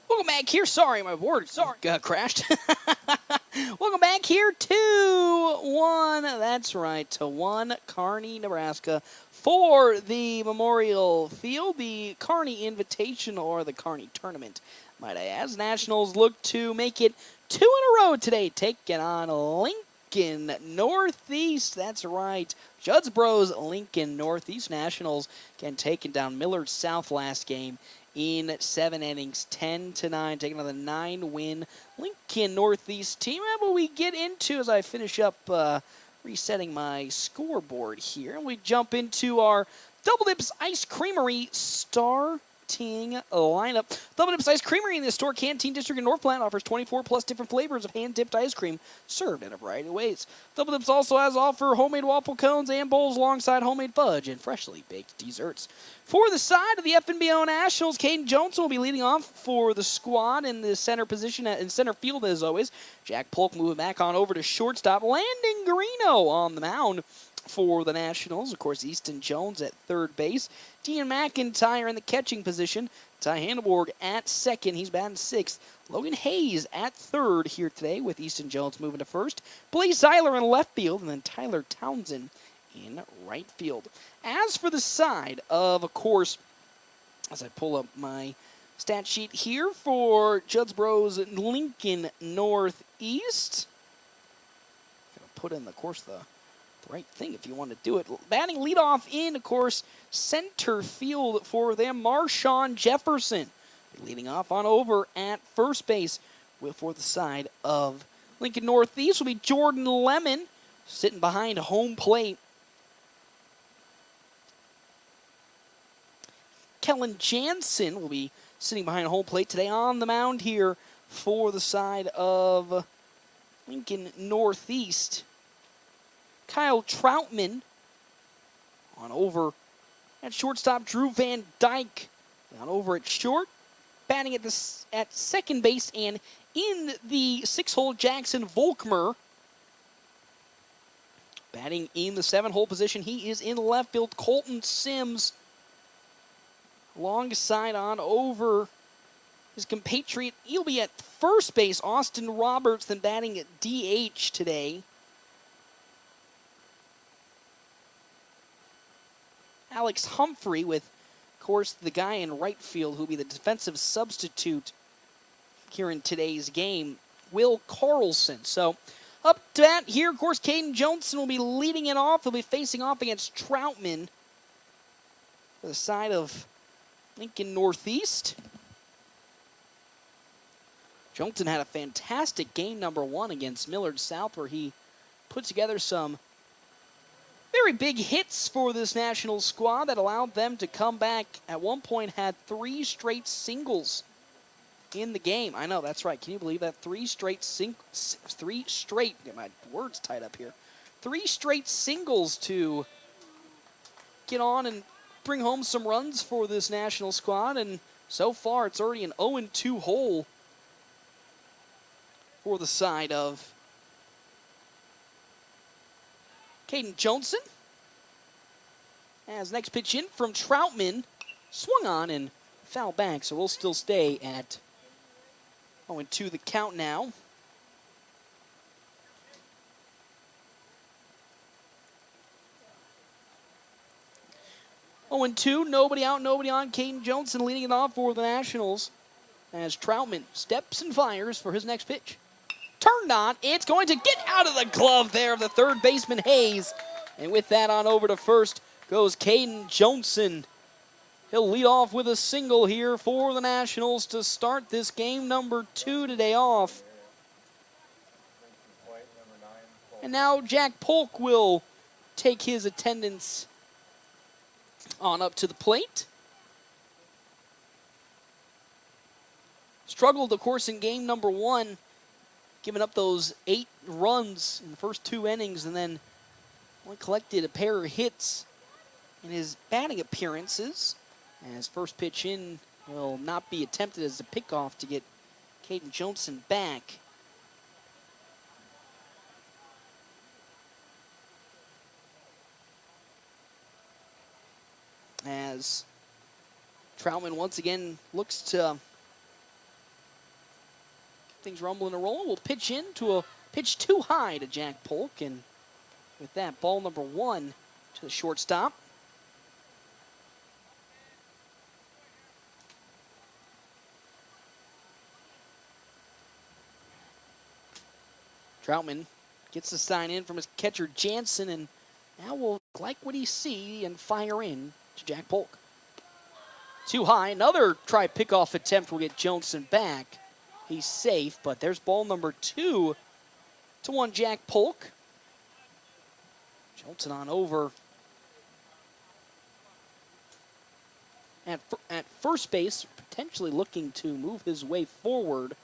Welcome back here. Sorry, my board crashed. Welcome back here to 1. That's right, to 1 Kearney, Nebraska for the Memorial Field, the Kearney Invitational or the Kearney Tournament. Might I add, Nationals look to make it 2 in a row today, taking on Lincoln Northeast. That's right, Juddsboro's Lincoln Northeast. Nationals again taking down Millard South last game in 7 innings, 10-9, taking on the 9-win Lincoln Northeast team. How about we get into, as I finish up resetting my scoreboard here, and we jump into our Double Dips Ice Creamery starting lineup. Double Dips Ice Creamery in the Store Canteen District in North Platte offers 24 plus different flavors of hand-dipped ice cream served in a variety of ways. Double Dips also has offer homemade waffle cones and bowls alongside homemade fudge and freshly baked desserts. For the side of the FNBO Nationals, Caden Jones will be leading off for the squad in the center position, in center field as always. Jack Polk moving back on over to shortstop. Landon Garino on the mound for the Nationals. Of course, Easton Jones at third base. Dean McIntyre in the catching position. Ty Handelborg at second. He's batting sixth. Logan Hayes at third here today with Easton Jones moving to first. Blaze Seiler in left field, and then Tyler Townsend in right field. As for the side of course, as I pull up my stat sheet here for Juddsboro's Lincoln Northeast, gotta put in, of course, the right thing if you want to do it. Batting leadoff in, of course, center field for them, Marshawn Jefferson. Leading off on over at first base for the side of Lincoln Northeast will be Jordan Lemon, sitting behind home plate. Kellen Jansen will be sitting behind home plate today on the mound here for the side of Lincoln Northeast. Kyle Troutman on over at shortstop. Drew Van Dyke on over at short. Batting at second base and in the 6-hole, Jackson Volkmer. Batting in the 7-hole position, he is in left field. Colton Sims alongside on over his compatriot. He'll be at first base. Austin Roberts then batting at DH today. Alex Humphrey with, of course, the guy in right field who'll be the defensive substitute here in today's game, Will Carlson. So up to bat here, of course, Caden Johnson will be leading it off. He'll be facing off against Troutman for the side of Lincoln Northeast. Johnson had a fantastic game number 1 against Millard South, where he put together some very big hits for this national squad that allowed them to come back. At one point had 3 straight singles in the game. I know, that's right. Can you believe that? 3 straight, get my words tied up here. 3 straight singles to get on and bring home some runs for this national squad. And so far, it's already an 0-2 hole for the side of Caden Johnson. As next pitch in from Troutman, swung on and foul back, so we'll still stay at 0-2 the count now. Oh, and 2, nobody out, nobody on. Caden Johnson leading it off for the Nationals as Troutman steps and fires for his next pitch. Turned on, it's going to get out of the glove there of the third baseman Hayes. And with that on over to first, goes Caden Johnson. He'll lead off with a single here for the Nationals to start this game number 2 today off. And now Jack Polk will take his attendance on up to the plate. Struggled, of course, in game number 1, giving up those 8 runs in the first 2 innings, and then only collected a pair of hits in his batting appearances. And his first pitch in will not be attempted as a pickoff to get Caden Johnson back. As Troutman once again looks to get things rumbling and rolling, will pitch into a pitch too high to Jack Polk, and with that, ball number 1 to the shortstop. Troutman gets the sign in from his catcher Jansen, and now will like what he see and fire in to Jack Polk. Too high. Another try pickoff attempt will get Johnson back. He's safe, but there's ball number 2 to 1 Jack Polk. Johnson on over at first base, potentially looking to move his way forward.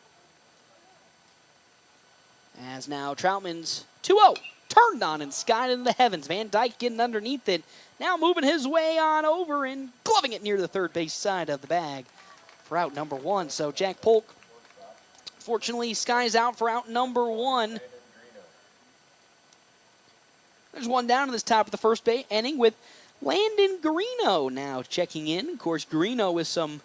As now Troutman's 2-0 turned on and skied into the heavens. Van Dyke getting underneath it. Now moving his way on over and gloving it near the third base side of the bag for out number 1. So Jack Polk, fortunately, skies out for out number 1. There's one down in this top of the first base inning with Landon Greeno now checking in. Of course, Greeno with some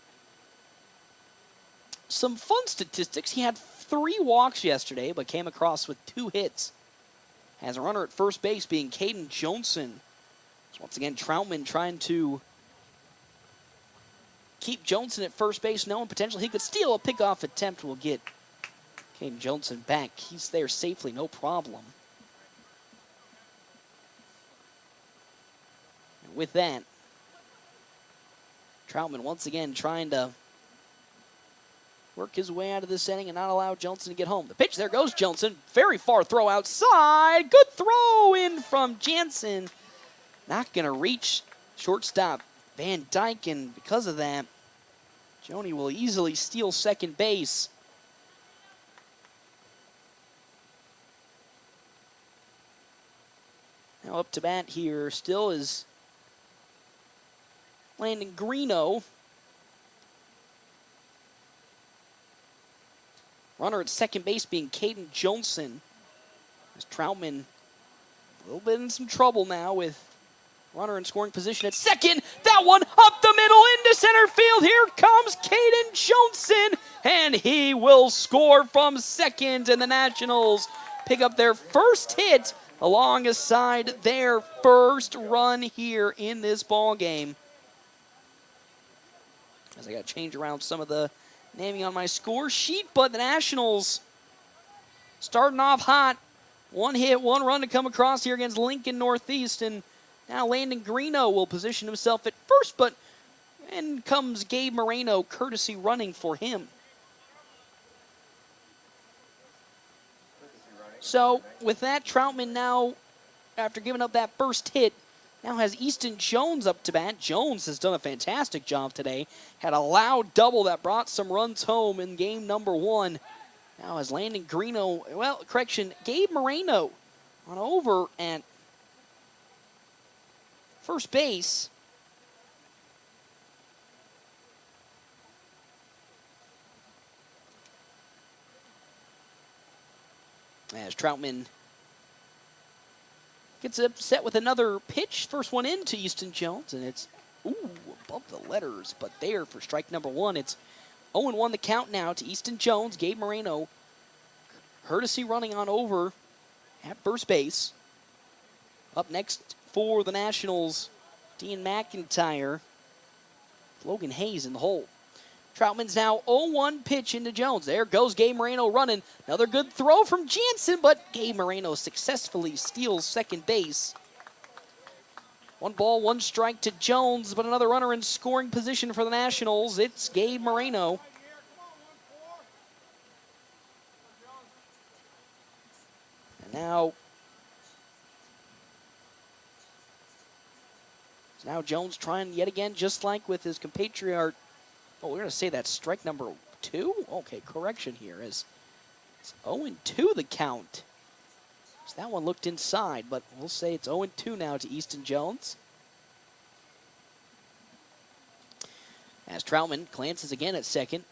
fun statistics. He had 3 walks yesterday, but came across with 2 hits. Has a runner at first base being Caden Johnson. So once again, Troutman trying to keep Johnson at first base, knowing potentially he could steal a pickoff attempt. Will get Caden Johnson back. He's there safely, no problem. And with that, Troutman once again trying to work his way out of this inning and not allow Johnson to get home. The pitch, there goes Johnson. Very far throw outside. Good throw in from Jansen. Not going to reach shortstop Van Dyke, and because of that, Joni will easily steal second base. Now up to bat here still is Landon Greeno. Runner at second base being Caden Johnson. As Troutman a little bit in some trouble now with runner in scoring position at second. That one up the middle into center field. Here comes Caden Johnson, and he will score from second, and the Nationals pick up their first hit alongside their first run here in this ball game. As I got to change around some of the naming on my score sheet, but the Nationals starting off hot. 1 hit, 1 run to come across here against Lincoln Northeast, and now Landon Greeno will position himself at first, but in comes Gabe Moreno, courtesy running for him. So with that, Troutman now, after giving up that first hit, now has Easton Jones up to bat. Jones has done a fantastic job today. Had a loud double that brought some runs home in game number 1. Now has Landon Greeno, well, correction, Gabe Moreno on over at first base. As Troutman gets upset with another pitch. First one in to Easton Jones, and it's, above the letters, but there for strike number 1. It's 0-1 the count now to Easton Jones. Gabe Moreno, courtesy running on over at first base. Up next for the Nationals, Dean McIntyre. Logan Hayes in the hole. Troutman's now 0-1 pitch into Jones. There goes Gabe Moreno running. Another good throw from Jansen, but Gabe Moreno successfully steals second base. 1 ball, 1 strike to Jones, but another runner in scoring position for the Nationals. It's Gabe Moreno. And now Jones trying yet again, just like with his compatriot. Oh, we're going to say that's strike number 2? Okay, correction here. It's 0-2 the count. So that one looked inside, but we'll say it's 0-2 now to Easton Jones. As Troutman glances again at second,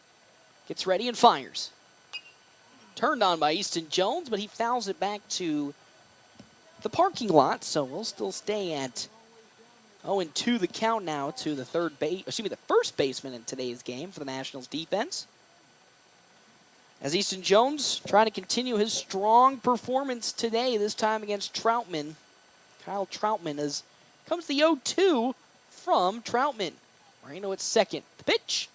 gets ready and fires. Turned on by Easton Jones, but he fouls it back to the parking lot, so we'll still stay at 0-2 the count now to the the first baseman in today's game for the Nationals defense. As Easton Jones trying to continue his strong performance today, this time against Troutman. Kyle Troutman as comes the 0-2 from Troutman. Moreno at second. The pitch.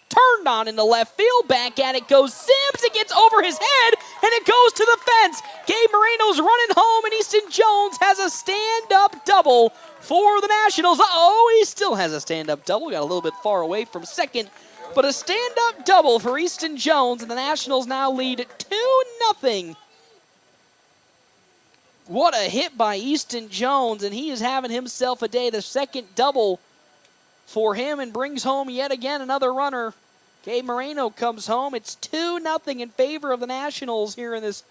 Turned on in the left field. Back at it goes Sims. It gets over his head, and it goes to the fence. Gabe Moreno's running home, and Easton Jones has a stand-up double for the Nationals. Uh-oh, he still has a stand-up double. Got a little bit far away from second, but a stand-up double for Easton Jones, and the Nationals now lead 2-0. What a hit by Easton Jones, and he is having himself a day. The second double for him and brings home yet again another runner. Gabe Moreno comes home. It's 2-0 in favor of the Nationals here in this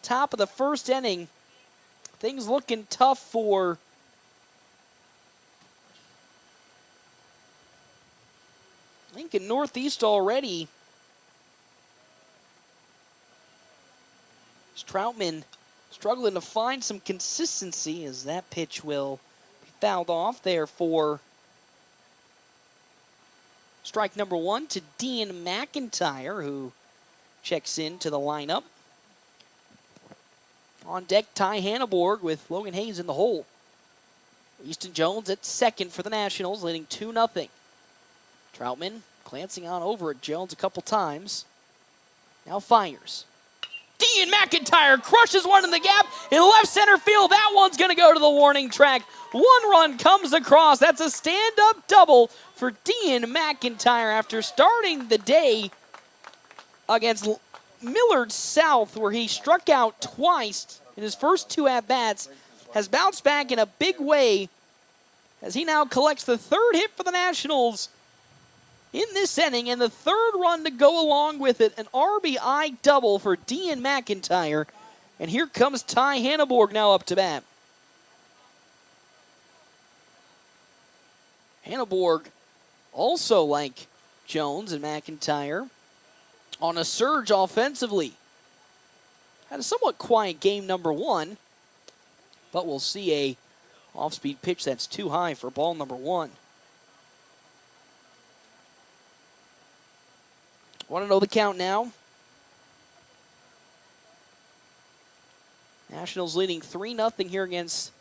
top of the first inning. Things looking tough for Lincoln Northeast already. Troutman struggling to find some consistency as that pitch will be fouled off there for strike number 1 to Dean McIntyre, who checks into the lineup. On deck, Ty Hanneborg with Logan Hayes in the hole. Easton Jones at second for the Nationals, leading 2-0. Troutman glancing on over at Jones a couple times. Now fires. Dean McIntyre crushes one in the gap in left center field. That one's going to go to the warning track. 1 run comes across. That's a stand-up double for Dean McIntyre after starting the day against Millard South, where he struck out twice in his first 2 at-bats, has bounced back in a big way as he now collects the 3rd hit for the Nationals in this inning, and the 3rd run to go along with it, an RBI double for Dean McIntyre. And here comes Ty Hanneborg now up to bat. Hanneborg, also like Jones and McIntyre, on a surge offensively. Had a somewhat quiet game number 1, but we'll see a off-speed pitch that's too high for ball number 1. Want to know the count now? Nationals leading 3-0 here against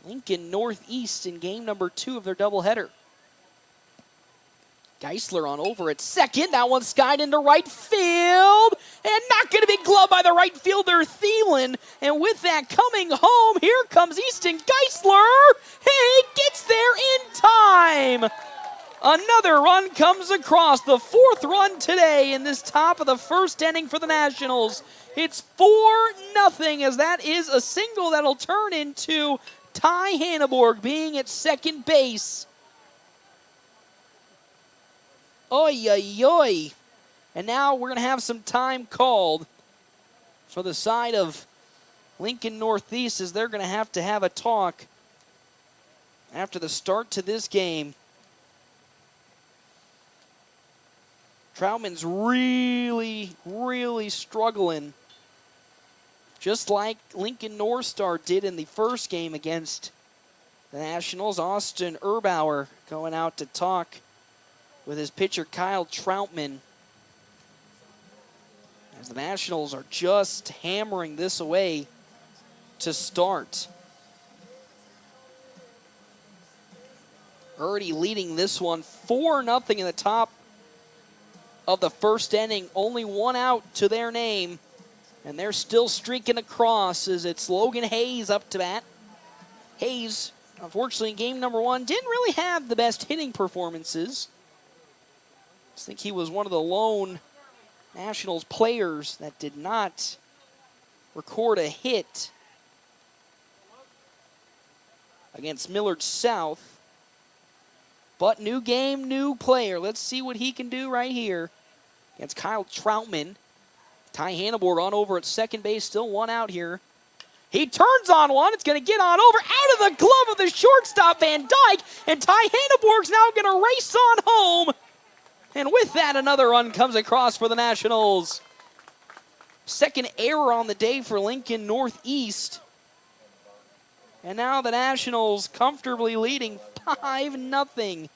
Lincoln Northeast in game number 2 of their doubleheader. Geisler on over at second. That one skied into right field. And not going to be gloved by the right fielder, Thielen. And with that coming home, here comes Easton Geisler. He gets there in time. Another run comes across, the 4th run today in this top of the first inning for the Nationals. It's 4-0 as that is a single that'll turn into Ty Hanneborg being at second base. Oy, oy, oy. And now we're going to have some time called for the side of Lincoln Northeast, as they're going to have a talk after the start to this game. Troutman's really, really struggling, just like Lincoln North Star did in the first game against the Nationals. Austin Erbauer going out to talk with his pitcher Kyle Troutman, as the Nationals are just hammering this away to start. Already leading this one 4-0 in the top of the first inning. Only 1 out to their name, and they're still streaking across as it's Logan Hayes up to bat. Hayes Unfortunately, in game number 1, didn't really have the best hitting performances. I think he was one of the lone Nationals players that did not record a hit against Millard South. But new game, new player. Let's see what he can do right here against Kyle Troutman. Ty Hanneborg on over at second base, still one out here. He turns on one. It's going to get on over out of the glove of the shortstop, Van Dyke. And Ty Hanneborg's now going to race on home. And with that, another run comes across for the Nationals. Second error on the day for Lincoln Northeast. And now the Nationals comfortably leading 5-0.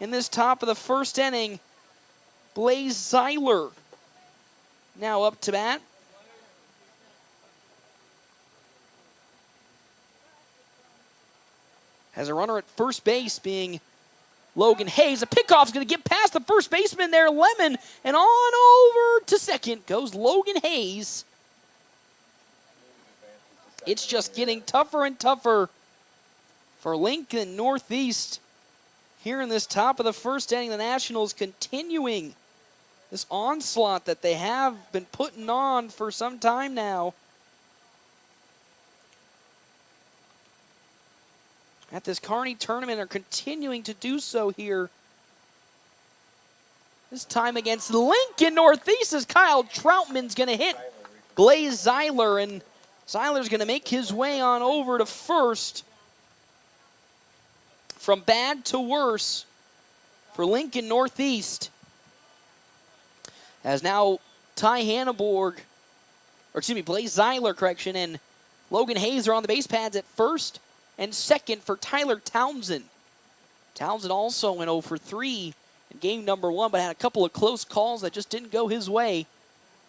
In this top of the first inning, Blaze Zeiler now up to bat. Has a runner at first base being Logan Hayes. A pickoff's going to get past the first baseman there, Lemon, and on over to second goes Logan Hayes. It's just getting tougher and tougher for Lincoln Northeast. Here in this top of the first inning, the Nationals continuing this onslaught that they have been putting on for some time now. At this Kearney tournament are continuing to do so here. This time against Lincoln Northeast as Kyle Troutman's going to hit Blaze Zeiler, and Zeiler's going to make his way on over to first. From bad to worse for Lincoln Northeast. As now Ty Hanneborg, or excuse me, Blaze Zeiler, correction, and Logan Hayes are on the base pads at first and second for Tyler Townsend. Townsend also went 0 for 3 in game number 1, but had a couple of close calls that just didn't go his way.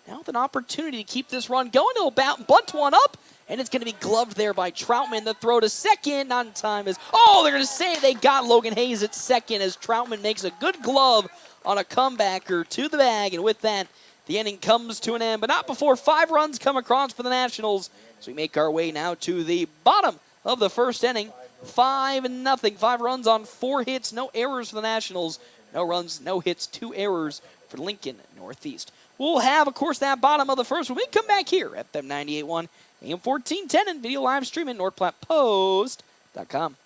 Now with an opportunity to keep this run going, he'll bunt one up, and it's going to be gloved there by Troutman. The throw to second, not in time. They're going to say they got Logan Hayes at second as Troutman makes a good glove on a comebacker to the bag, and with that, the inning comes to an end, but not before 5 runs come across for the Nationals. So we make our way now to the bottom of the first inning. 5-0. 5 runs on 4 hits. No errors for the Nationals. No runs, no hits, 2 errors for Lincoln Northeast. We'll have, of course, that bottom of the first when we come back here at FM 98.1, AM 1410, and video live stream at NorthPlattePost.com.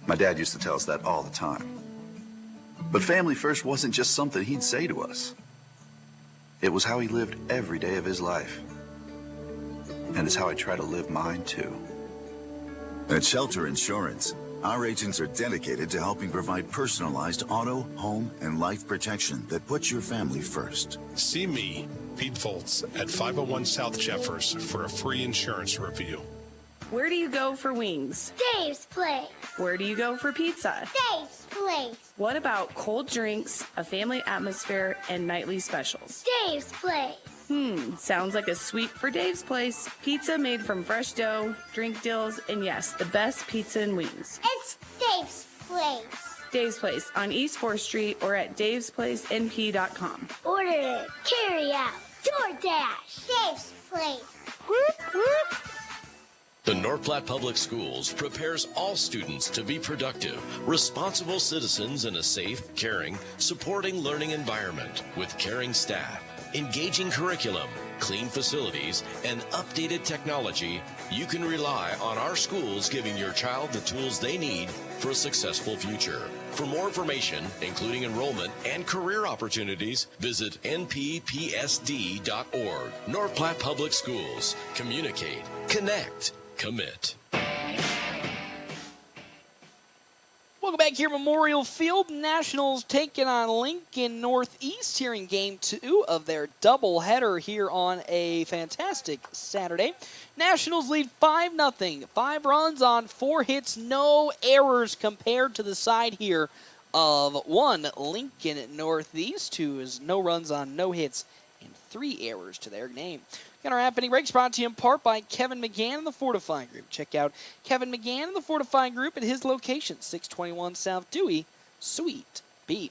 My dad used to tell us that all the time. But family first wasn't just something he'd say to us. It was how he lived every day of his life. And it's how I try to live mine, too. At Shelter Insurance, our agents are dedicated to helping provide personalized auto, home, and life protection that puts your family first. See me, Pete Foltz, at 501 South Jeffers for a free insurance review. Where do you go for wings? Dave's Place. Where do you go for pizza? Dave's Place. What about cold drinks, a family atmosphere, and nightly specials? Dave's Place. Sounds like a sweep for Dave's Place. Pizza made from fresh dough, drink deals, and yes, the best pizza and wings. It's Dave's Place. Dave's Place on East 4th Street or at davesplacenp.com. Order it, carry out, DoorDash. Dave's Place. Whoop, whoop. The North Platte Public Schools prepares all students to be productive, responsible citizens in a safe, caring, supporting learning environment with caring staff, engaging curriculum, clean facilities, and updated technology. You can rely on our schools giving your child the tools they need for a successful future. For more information, including enrollment and career opportunities, visit nppsd.org. North Platte Public Schools. Communicate, connect, commit. Welcome back here at Memorial Field. Nationals taking on Lincoln Northeast here in Game 2 of their doubleheader here on a fantastic Saturday. Nationals lead 5-0. 5 runs on 4 hits, no errors compared to the side here of one Lincoln Northeast, who is no runs on no hits and 3 errors to their name. Got our happening breaks brought to you in part by Kevin McGann and the Fortifying Group. Check out Kevin McGann and the Fortifying Group at his location, 621 South Dewey, Suite B.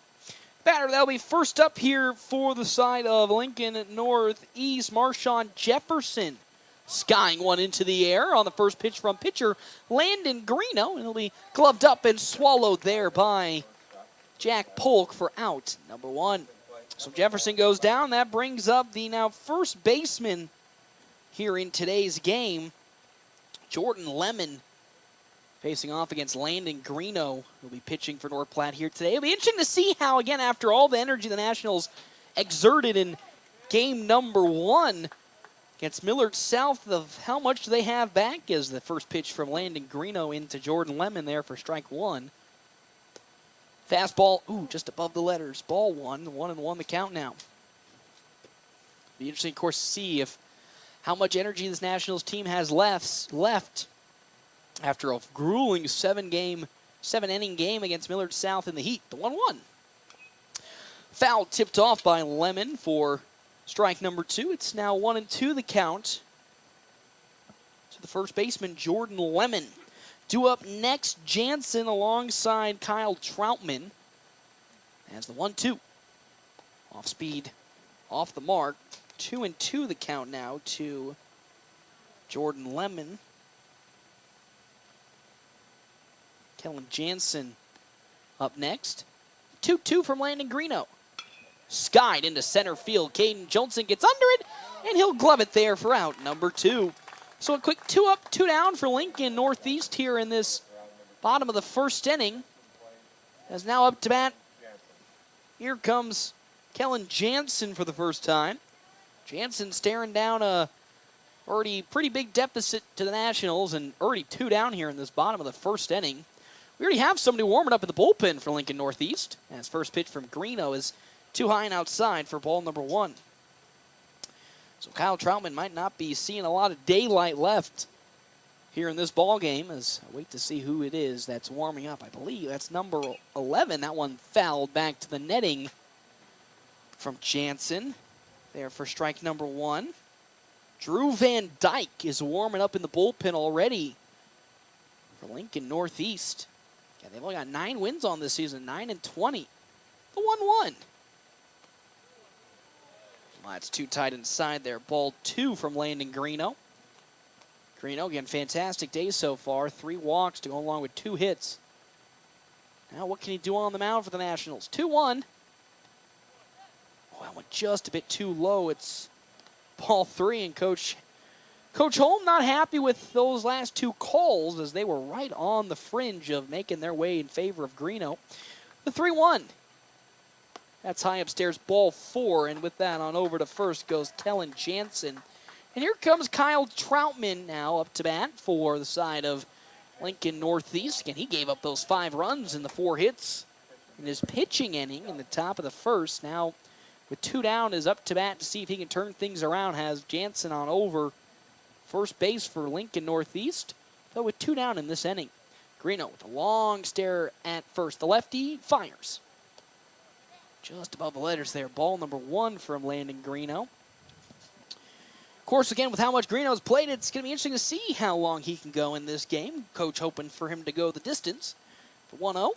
Batter, that'll be first up here for the side of Lincoln Northeast. Marshawn Jefferson skying one into the air on the first pitch from pitcher Landon Greeno. And it'll be gloved up and swallowed there by Jack Polk for out number 1. So Jefferson goes down. That brings up the now first baseman here in today's game, Jordan Lemon, facing off against Landon Greeno, who'll be pitching for North Platte here today. It'll be interesting to see how, again, after all the energy the Nationals exerted in game number 1 against Millard South, of how much do they have back as the first pitch from Landon Greeno into Jordan Lemon there for strike 1. Fastball, just above the letters. Ball 1, 1-1 the count now. Be interesting, of course, to see how much energy this Nationals team has left after a grueling 7-inning game against Millard South in the heat. The 1-1. Foul tipped off by Lemon for strike number 2. It's now 1-2 the count to the first baseman, Jordan Lemon. Due up next, Jansen alongside Kyle Troutman. As the 1-2. Off speed, off the mark. 2-2 the count now to Jordan Lemon. Kellen Jansen up next. 2-2 from Landon Greeno. Skied into center field. Caden Johnson gets under it, and he'll glove it there for out number 2. So a quick 2 up, 2 down for Lincoln Northeast here in this bottom of the first inning. As now up to bat, here comes Kellen Jansen for the first time. Jansen staring down a already pretty big deficit to the Nationals, and already 2 down here in this bottom of the first inning. We already have somebody warming up in the bullpen for Lincoln Northeast. As first pitch from Greeno is too high and outside for ball number 1. So Kyle Troutman might not be seeing a lot of daylight left here in this ball game, as I wait to see who it is that's warming up. I believe that's number 11. That one fouled back to the netting from Jansen there for strike number 1. Drew Van Dyke is warming up in the bullpen already for Lincoln Northeast. Yeah, they've only got 9 wins on this season, 9-20. The 1-1. Well, that's too tight inside there. Ball 2 from Landon Greeno. Greeno, again, fantastic day so far. 3 walks to go along with 2 hits. Now what can he do on the mound for the Nationals? 2-1. Oh, that went just a bit too low. It's ball 3, and Coach Holm not happy with those last 2 calls, as they were right on the fringe of making their way in favor of Greeno. The 3-1. That's high upstairs, ball 4, and with that on over to first goes Kellen Jansen. And here comes Kyle Troutman now up to bat for the side of Lincoln Northeast. Again, he gave up those 5 runs in the 4 hits in his pitching inning in the top of the first. Now, with 2 down, is up to bat to see if he can turn things around. Has Jansen on over first base for Lincoln Northeast, though with 2 down in this inning. Greeno with a long stare at first. The lefty fires. Just above the letters there. Ball number 1 from Landon Greeno. Of course, again, with how much Greeno's played, it's going to be interesting to see how long he can go in this game. Coach hoping for him to go the distance. The 1-0.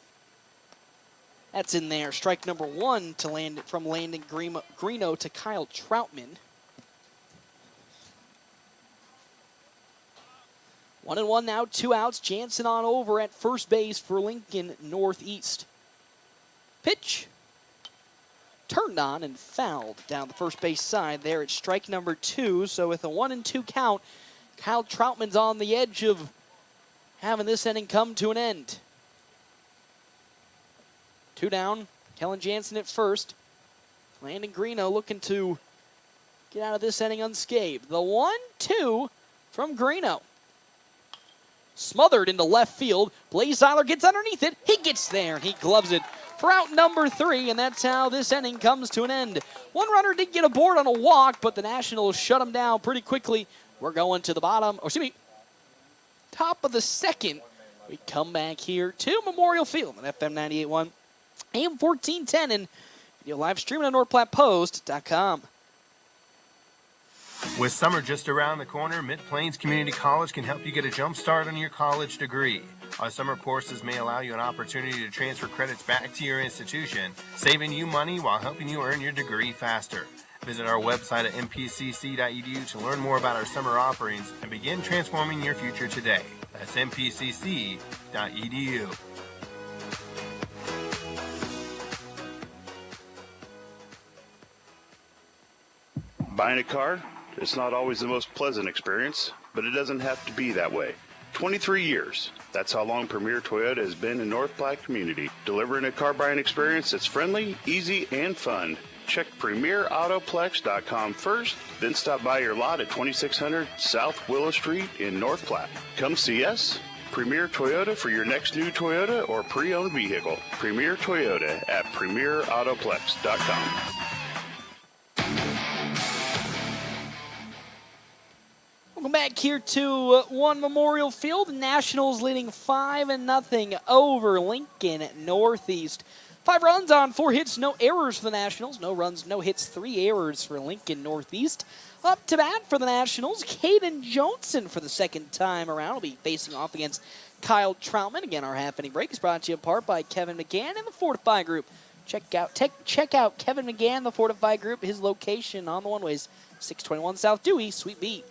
That's in there. Strike number 1 to from Landon Greeno to Kyle Troutman. 1-1 now, 2 outs. Jansen on over at first base for Lincoln Northeast. Pitch. Turned on and fouled down the first base side there at strike number 2. So with a 1-2 count, Kyle Troutman's on the edge of having this inning come to an end. 2 down, Kellen Jansen at first. Landon Greeno looking to get out of this inning unscathed. The 1-2 from Greeno. Smothered into left field. Blaze Seiler gets underneath it. He gets there and he gloves it for out number 3, and that's how this inning comes to an end. One runner did get aboard on a walk, but the Nationals shut him down pretty quickly. We're going to the top of the second. We come back here to Memorial Field on FM 98.1, AM 1410, and video live streaming on NorthPlattePost.com. With summer just around the corner, Mid-Plains Community College can help you get a jump start on your college degree. Our summer courses may allow you an opportunity to transfer credits back to your institution, saving you money while helping you earn your degree faster. Visit our website at mpcc.edu to learn more about our summer offerings and begin transforming your future today. That's mpcc.edu. Buying a car, it's not always the most pleasant experience, but it doesn't have to be that way. 23 years. That's how long Premier Toyota has been in North Platte community, delivering a car buying experience that's friendly, easy, and fun. Check PremierAutoplex.com first, then stop by your lot at 2600 South Willow Street in North Platte. Come see us. Premier Toyota for your next new Toyota or pre-owned vehicle. Premier Toyota at PremierAutoplex.com. Welcome back here to One Memorial Field. Nationals leading 5-0 over Lincoln Northeast. 5 runs on 4 hits, no errors for the Nationals. No runs, no hits, 3 errors for Lincoln Northeast. Up to bat for the Nationals, Caden Johnson for the second time around. Will be facing off against Kyle Troutman. Again, our half-inning break is brought to you in part by Kevin McGann and the Fortify Group. Check out Kevin McGann, the Fortify Group. His location on the one-ways, 621 South Dewey, Suite B.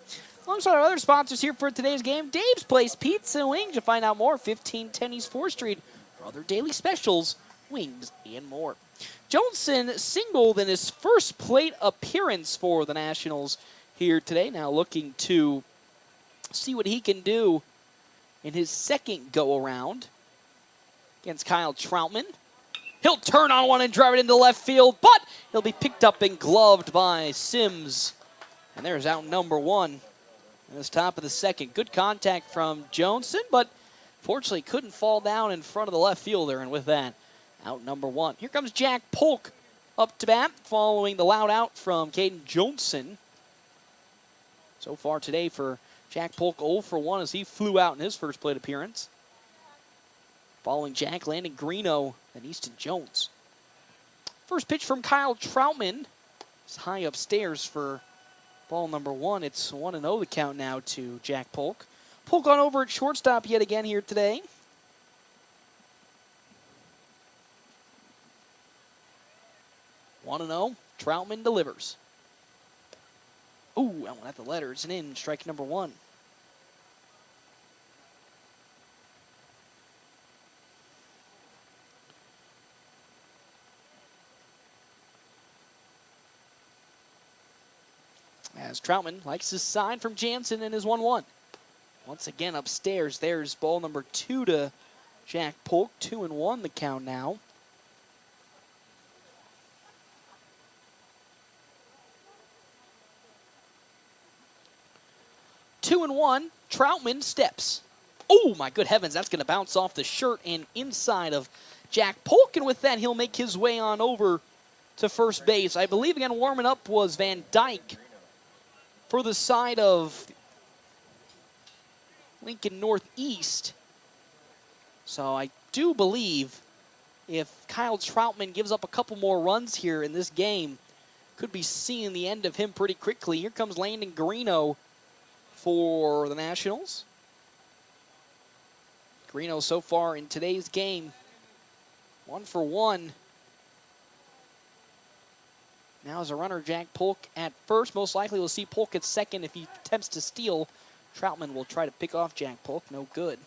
Alongside our other sponsors here for today's game, Dave's Place Pizza and Wings. To find out more, 1510 East 4th Street for other daily specials, wings, and more. Johnson singled in his first plate appearance for the Nationals here today. Now looking to see what he can do in his second go-around against Kyle Troutman. He'll turn on one and drive it into left field, but he'll be picked up and gloved by Sims. And there's out number 1. In this top of the second. Good contact from Johnson, but fortunately couldn't fall down in front of the left fielder, and with that, out number 1. Here comes Jack Polk up to bat, following the loud out from Caden Johnson. So far today for Jack Polk, 0 for 1 as he flew out in his first plate appearance. Following Jack, Landon Greeno and Easton Jones. First pitch from Kyle Troutman. It's high upstairs for ball number 1. It's 1-0 the count now to Jack Polk. Polk on over at shortstop yet again here today. One 1-0. Troutman delivers. Ooh, I went at the letters and in. Strike number 1. As Troutman likes his sign from Jansen and his 1-1. Once again upstairs, there's ball number 2 to Jack Polk. 2-1 the count now. Two and one, Troutman steps. Oh my good heavens, that's going to bounce off the shirt and inside of Jack Polk. And with that, he'll make his way on over to first base. I believe, again, warming up was Van Dyke for the side of Lincoln Northeast. So I do believe if Kyle Troutman gives up a couple more runs here in this game, could be seeing the end of him pretty quickly. Here comes Landon Greeno for the Nationals. Greeno so far in today's game, 1 for 1. Now as a runner, Jack Polk at first. Most likely we'll see Polk at second. If he attempts to steal, Troutman will try to pick off Jack Polk. No good.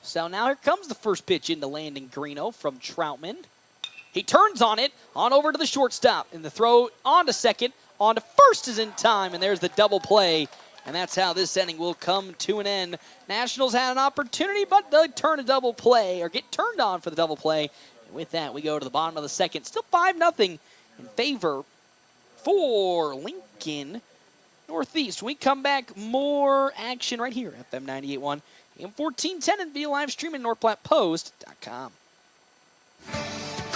So now here comes the first pitch into Landon Greeno from Troutman. He turns on it, on over to the shortstop, and the throw on to second, on to first is in time, and there's the double play. And that's how this inning will come to an end. Nationals had an opportunity, but they turn a double play, or get turned on for the double play. And with that, we go to the bottom of the second. Still 5-0 in favor for Lincoln Northeast. When we come back, more action right here at FM 98.1. AM 1410 and via live stream at NorthPlattePost.com.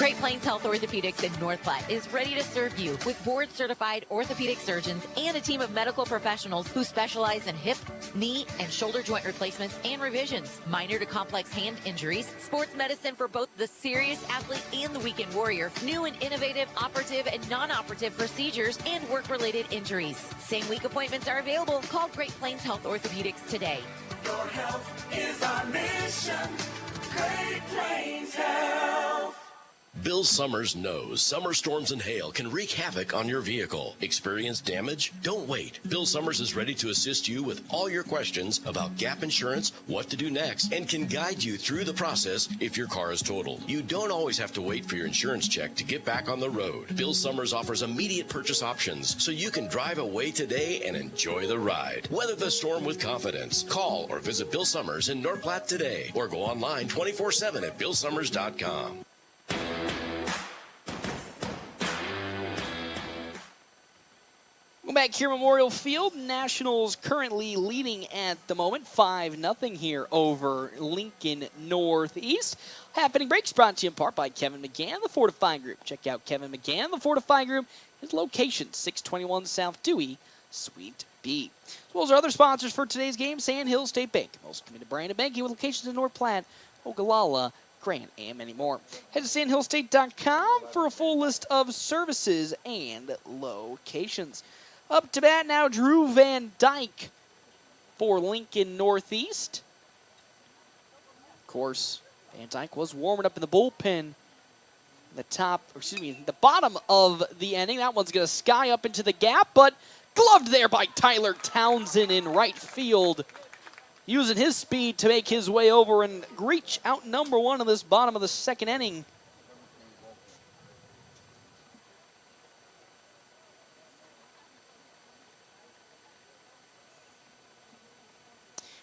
Great Plains Health Orthopedics in North Platte is ready to serve you with board-certified orthopedic surgeons and a team of medical professionals who specialize in hip, knee, and shoulder joint replacements and revisions, minor to complex hand injuries, sports medicine for both the serious athlete and the weekend warrior, new and innovative operative and non-operative procedures, and work-related injuries. Same-week appointments are available. Call Great Plains Health Orthopedics today. Your health is our mission. Great Plains Health. Bill Summers knows summer storms and hail can wreak havoc on your vehicle. Experience damage? Don't wait. Bill Summers is ready to assist you with all your questions about gap insurance, what to do next, and can guide you through the process if your car is totaled. You don't always have to wait for your insurance check to get back on the road. Bill Summers offers immediate purchase options so you can drive away today and enjoy the ride. Weather the storm with confidence. Call or visit Bill Summers in North Platte today or go online 24/7 at billsummers.com. Back here, Memorial Field, Nationals currently leading at the moment, 5-0 here over Lincoln Northeast. Happening breaks brought to you in part by Kevin McGann, the Fortify Group. Check out Kevin McGann, the Fortify Group. His location, 621 South Dewey, Suite B. As well as our other sponsors for today's game, Sand Hill State Bank, most committed brand of banking with locations in North Platte, Ogallala, Grant, and many more. Head to sandhillstate.com for a full list of services and locations. Up to bat now, Drew Van Dyke for Lincoln Northeast. Of course, Van Dyke was warming up in the bullpen. The bottom of the inning. That one's going to sky up into the gap, but gloved there by Tyler Townsend in right field. Using his speed to make his way over and reach out number one in this bottom of the second inning.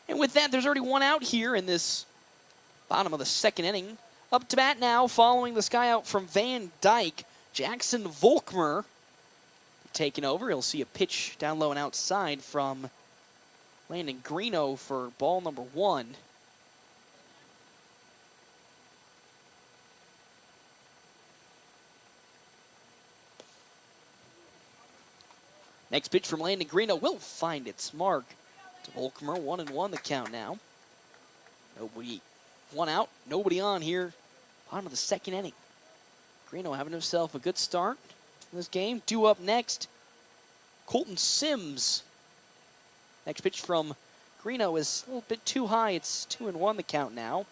And with that, there's already one out here in this bottom of the second inning. Up to bat now, following the sky out from Van Dyke, Jackson Volkmer taking over. He'll see a pitch down low and outside from Landon Greeno for ball number one. Next pitch from Landon Greeno will find its mark. To Volkmer, 1-1 the count now. One out, nobody on here. Bottom of the second inning. Greeno having himself a good start in this game. Due up next, Colton Sims. Next pitch from Greeno is a little bit too high. It's 2-1 the count now.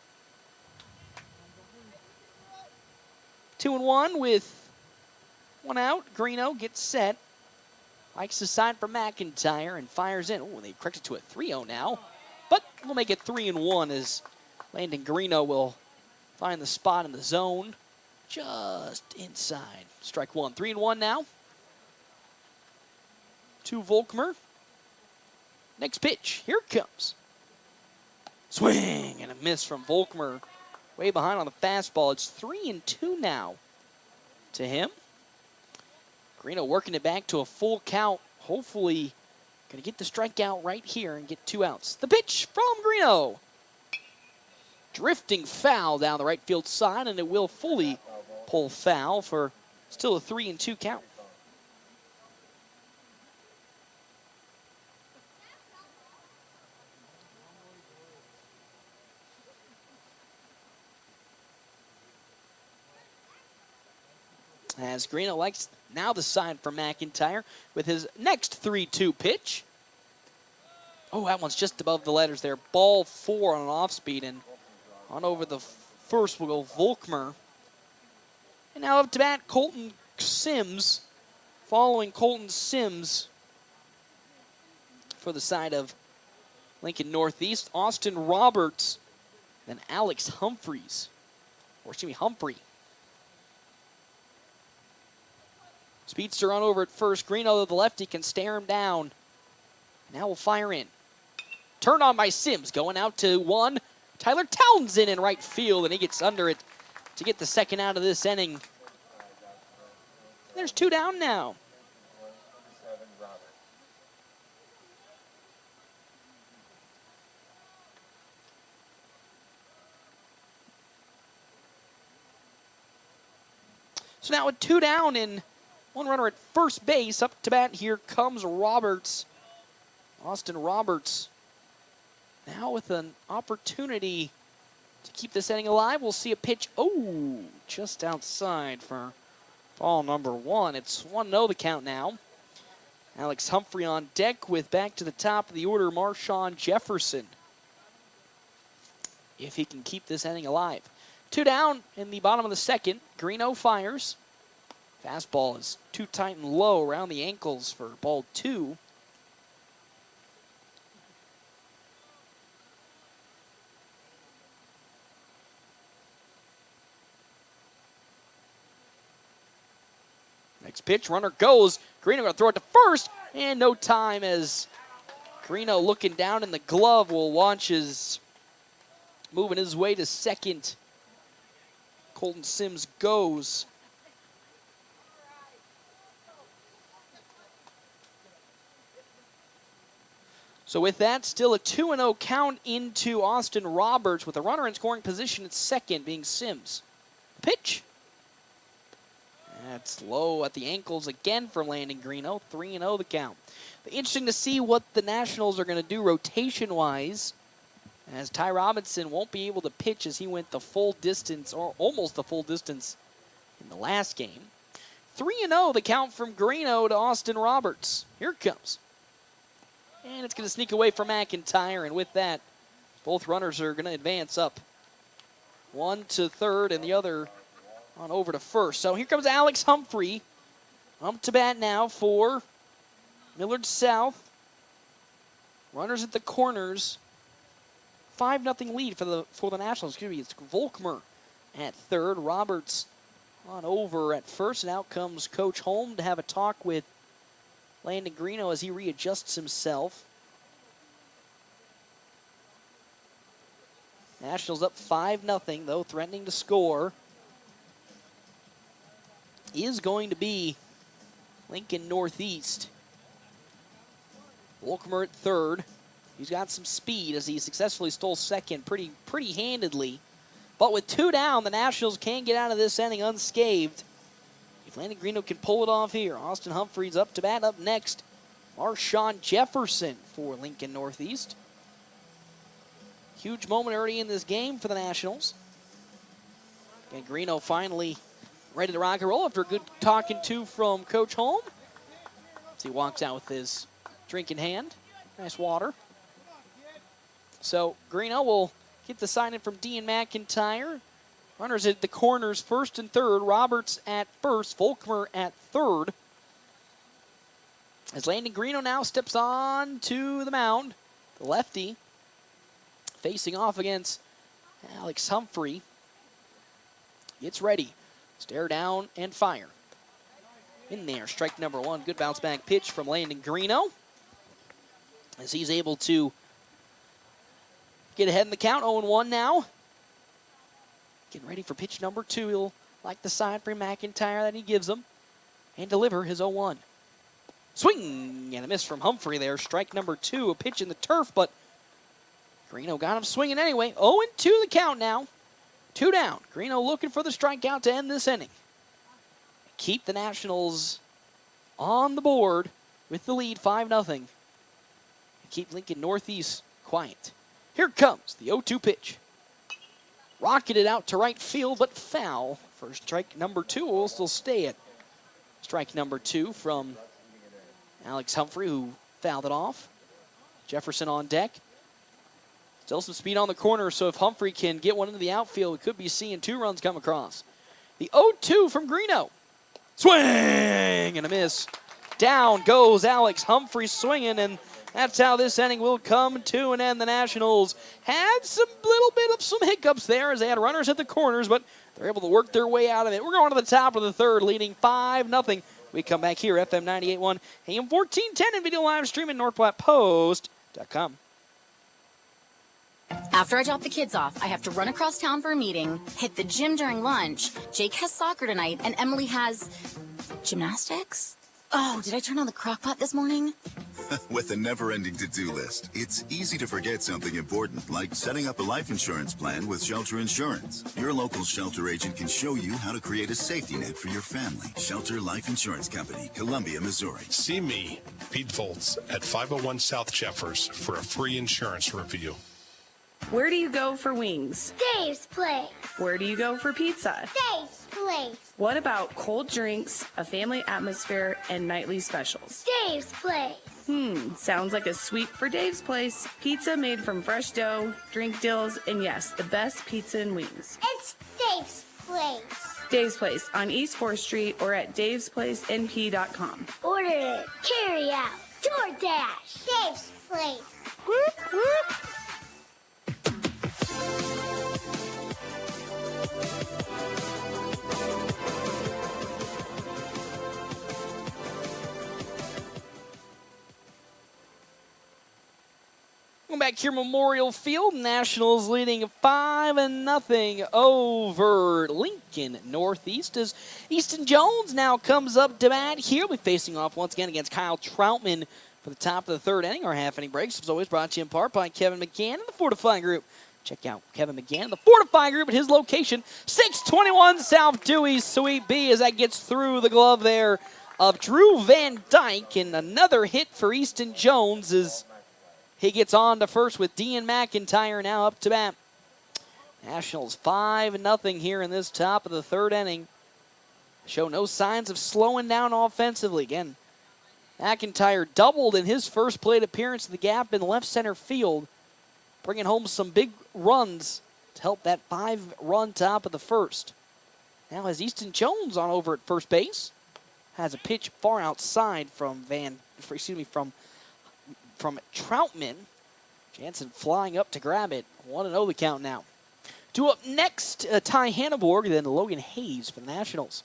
2-1 with one out. Greeno gets set. Likes the side for McIntyre and fires in. Oh, they correct it to a 3-0 now. But we'll make it 3-1 as Landon Greeno will find the spot in the zone just inside. Strike one. 3-1 now. To Volkmer. Next pitch. Here it comes. Swing and a miss from Volkmer. Way behind on the fastball. It's 3-2 now to him. Greeno working it back to a full count. Hopefully going to get the strikeout right here and get two outs. The pitch from Greeno. Drifting foul down the right field side, and it will fully pull foul for still a 3-2 count. As Greeno likes now the sign for McIntyre with his next 3-2 pitch. Oh, that one's just above the letters there. Ball four on an off speed, and on over the first will go Volkmer. And now up to bat, Colton Sims. Following Colton Sims for the side of Lincoln Northeast, Austin Roberts, then Alex Humphreys. Humphrey. Speedster on over at first. Greeno to the lefty can stare him down. Now we'll fire in. Turn on by Sims. Going out to one. Tyler Townsend in right field, and he gets under it to get the second out of this inning. There's two down now. So now with 2 down and 1 runner at first base, up to bat, here comes Roberts. Austin Roberts now with an opportunity to keep this inning alive. We'll see a pitch, just outside for ball number 1. It's 1-0 the count now. Alex Humphrey on deck with back to the top of the order, Marshawn Jefferson. If he can keep this inning alive. 2 down in the bottom of the second. Greeno fires. Fastball is too tight and low around the ankles for ball 2. Next pitch, runner goes. Greeno going to throw it to first, and no time as Greeno looking down in the glove will launch his, moving his way to second. Colton Sims goes. So with that, still a 2-0 count into Austin Roberts with a runner in scoring position at second being Sims. Pitch. That's low at the ankles again for Landon Greeno. 3-0 the count. But interesting to see what the Nationals are going to do rotation-wise, as Ty Robinson won't be able to pitch as he went the full distance, or almost the full distance, in the last game. 3-0 the count from Greeno to Austin Roberts. Here it comes. And it's going to sneak away from McIntyre, and with that, both runners are going to advance up. One to third and the other on over to first. So here comes Alex Humphrey. Up to bat now for Millard South. Runners at the corners. 5-0 lead for the Nationals. Excuse me, it's Volkmer at third. Roberts on over at first. And out comes Coach Holm to have a talk with Landon Greeno as he readjusts himself. Nationals up 5-0, though, threatening to score. Is going to be Lincoln Northeast. Volkmer at third. He's got some speed as he successfully stole second pretty handedly. But with 2 down, the Nationals can get out of this inning unscathed. If Landon Greeno can pull it off here, Austin Humphreys up to bat. Up next, Marshawn Jefferson for Lincoln Northeast. Huge moment early in this game for the Nationals. And Greeno finally ready to rock and roll after a good talking to from Coach Holm. As he walks out with his drink in hand. Nice water. So Greeno will get the sign in from Dean McIntyre. Runners at the corners, first and third. Roberts at first, Volkmer at third. As Landon Greeno now steps on to the mound. The lefty facing off against Alex Humphrey. Gets ready. Stare down and fire. In there, strike number 1. Good bounce back pitch from Landon Greeno. As he's able to get ahead in the count. 0-1 now. Getting ready for pitch number 2. He'll like the sign from McIntyre that he gives him. And deliver his 0-1. Swing and a miss from Humphrey there. Strike number 2. A pitch in the turf, but Greeno got him swinging anyway. 0-2 the count now. 2 down. Greeno looking for the strikeout to end this inning. Keep the Nationals on the board with the lead 5-0. Keep Lincoln Northeast quiet. Here comes the 0-2 pitch. Rocketed out to right field, but foul. For strike number 2, will still stay at strike number 2 from Alex Humphrey, who fouled it off. Jefferson on deck. Still some speed on the corner, so if Humphrey can get one into the outfield, we could be seeing 2 runs come across. The 0-2 from Greeno. Swing and a miss. Down goes Alex Humphrey swinging, and that's how this inning will come to an end. The Nationals had some little bit of some hiccups there as they had runners at the corners, but they're able to work their way out of it. We're going to the top of the third, leading 5-0. We come back here, FM 98.1, AM 1410, and video live stream at NorthPlattePost.com. After I drop the kids off, I have to run across town for a meeting, hit the gym during lunch. Jake has soccer tonight, and Emily has gymnastics. Oh, did I turn on the crock pot this morning? With a never-ending to-do list, it's easy to forget something important, like setting up a life insurance plan with Shelter Insurance. Your local Shelter agent can show you how to create a safety net for your family. Shelter Life Insurance Company, Columbia, Missouri. See me, Pete Foltz, at 501 South Jeffers for a free insurance review. Where do you go for wings? Dave's Place. Where do you go for pizza? Dave's Place. What about cold drinks, a family atmosphere, and nightly specials? Dave's Place. Sounds like a sweep for Dave's Place. Pizza made from fresh dough, drink deals, and yes, the best pizza and wings. It's Dave's Place. Dave's Place on East 4th Street or at davesplacenp.com. Order it, carry out, DoorDash. Dave's Place. Whoop, whoop. Welcome back here, Memorial Field. Nationals leading 5-0 over Lincoln Northeast as Easton Jones now comes up to bat here. We'll be facing off once again against Kyle Troutman for the top of the third inning. Our half-inning breaks, as always, brought to you in part by Kevin McGann and the Fortify Group. Check out Kevin McGann and the Fortify Group at his location, 621 South Dewey, Suite B, as that gets through the glove there of Drew Van Dyke. And another hit for Easton Jones as he gets on to first with Dean McIntyre now up to bat. Nationals 5-0 here in this top of the third inning. Show no signs of slowing down offensively. Again, McIntyre doubled in his first plate appearance of the gap in left center field, bringing home some big runs to help that 5-run top of the first. Now has Easton Jones on over at first base. Has a pitch far outside from Troutman. Jansen flying up to grab it. 1-0 the count now. Two up next, Ty Hanneborg, then Logan Hayes for the Nationals.